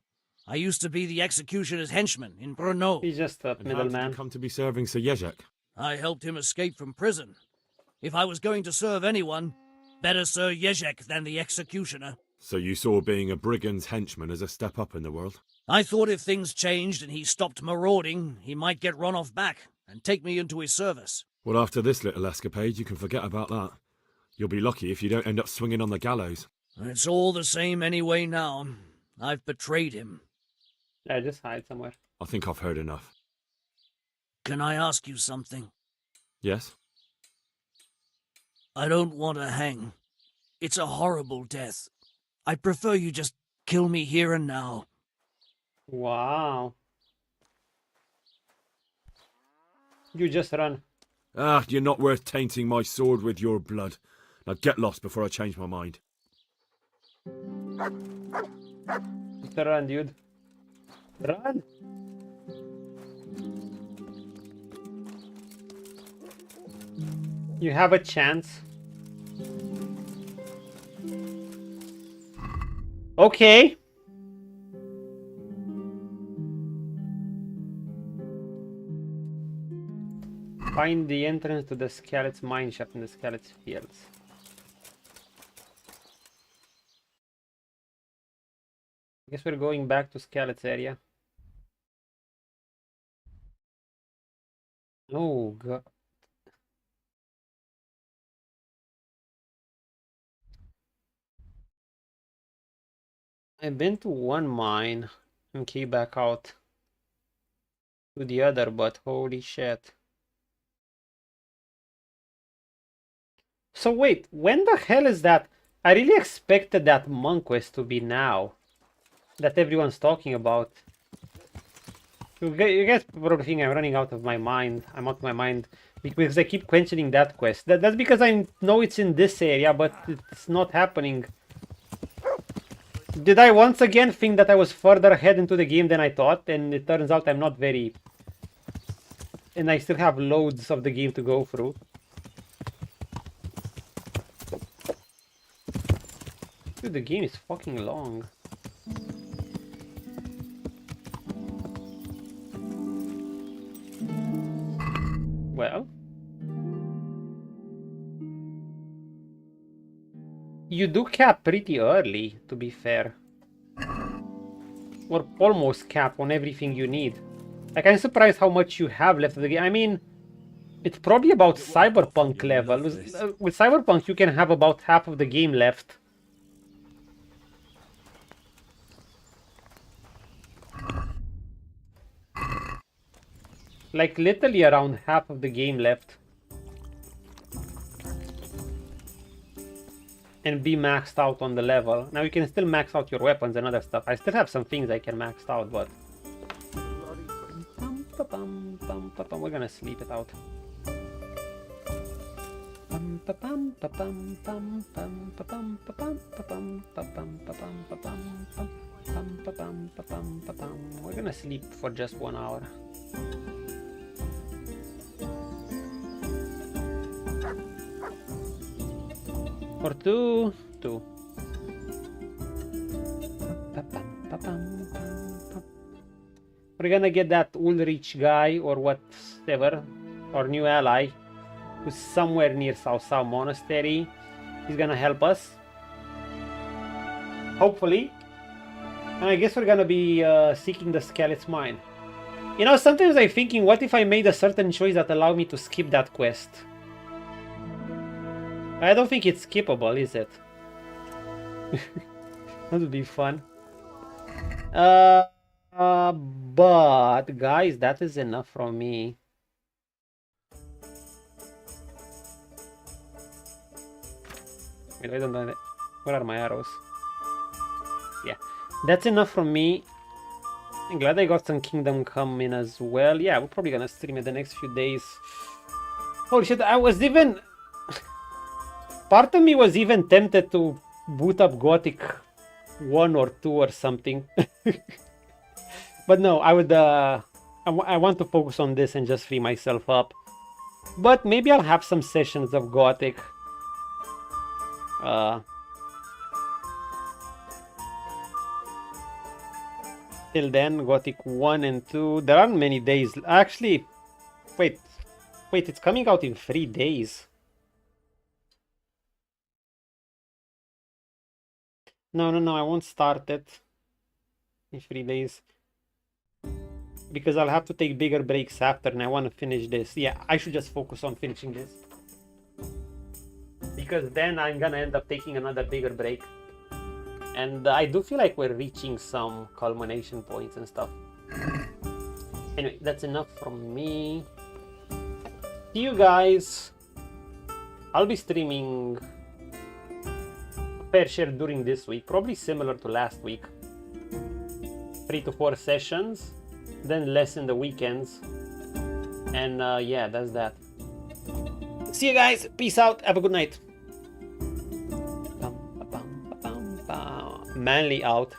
I used to be the executioner's henchman in Brno. He's just a middleman. How did you come to be serving Sir Yezhek? I helped him escape from prison. If I was going to serve anyone, better Sir Yezhek than the executioner. So you saw being a brigand's henchman as a step up in the world? I thought if things changed and he stopped marauding, he might get Ronov back and take me into his service. Well, after this little escapade, you can forget about that. You'll be lucky if you don't end up swinging on the gallows. It's all the same anyway now. I've betrayed him. Yeah, just hide somewhere. I think I've heard enough. Can I ask you something? Yes? I don't want to hang. It's a horrible death. I'd prefer you just kill me here and now. Wow. You just run. Ah, you're not worth tainting my sword with your blood. Now get lost before I change my mind. Just run, dude. Run! You have a chance. Okay. Find the entrance to the Skeleton's mine shaft in the Skeleton's fields. I guess we're going back to Skeleton's area. Oh god. I've been to one mine and came back out to the other, but holy shit. So wait, when the hell is that? I really expected that monk quest to be now. That everyone's talking about. You guys probably think I'm running out of my mind. I'm out of my mind because I keep questioning that quest. That's because I know it's in this area, but it's not happening. Did I once again think that I was further ahead into the game than I thought? And it turns out I'm not very... And I still have loads of the game to go through. Dude, the game is fucking long. Well... You do cap pretty early, to be fair. Or almost cap on everything you need. Like, I'm surprised how much you have left of the game. I mean, it's probably about Cyberpunk level. With Cyberpunk, you can have about half of the game left. Like, literally around half of the game left. And be maxed out on the level. Now you can still max out your weapons and other stuff. I still have some things I can max out, but... We're gonna sleep it out. We're gonna sleep for just 1 hour. Or two. We're gonna get that Ulrich guy or whatever, or new ally, who's somewhere near Sausau monastery. He's gonna help us, hopefully. And I guess we're gonna be seeking the Skeleton's mine. You know, sometimes I'm thinking, what if I made a certain choice that allowed me to skip that quest? I don't think it's skippable, is it? That would be fun. But guys, that is enough from me. Wait, I don't know. Where are my arrows? Yeah, that's enough from me. I'm glad I got some Kingdom Come in as well. Yeah, we're probably gonna stream it the next few days. Holy shit, I was even... Part of me was even tempted to boot up Gothic 1 or 2 or something. But no, I would... I want to focus on this and just free myself up. But maybe I'll have some sessions of Gothic. Till then, Gothic 1 and 2. There aren't many days. Actually, wait, it's coming out in 3 days. No, I won't start it in 3 days. Because I'll have to take bigger breaks after and I want to finish this. Yeah, I should just focus on finishing this. Because then I'm gonna end up taking another bigger break. And I do feel like we're reaching some culmination points and stuff. Anyway, that's enough from me. see you guys. I'll be streaming fair share during this week, probably similar to last week. 3 to 4 sessions, then less in the weekends. And yeah, that's that. See you guys. Peace out. Have a good night. Manly out.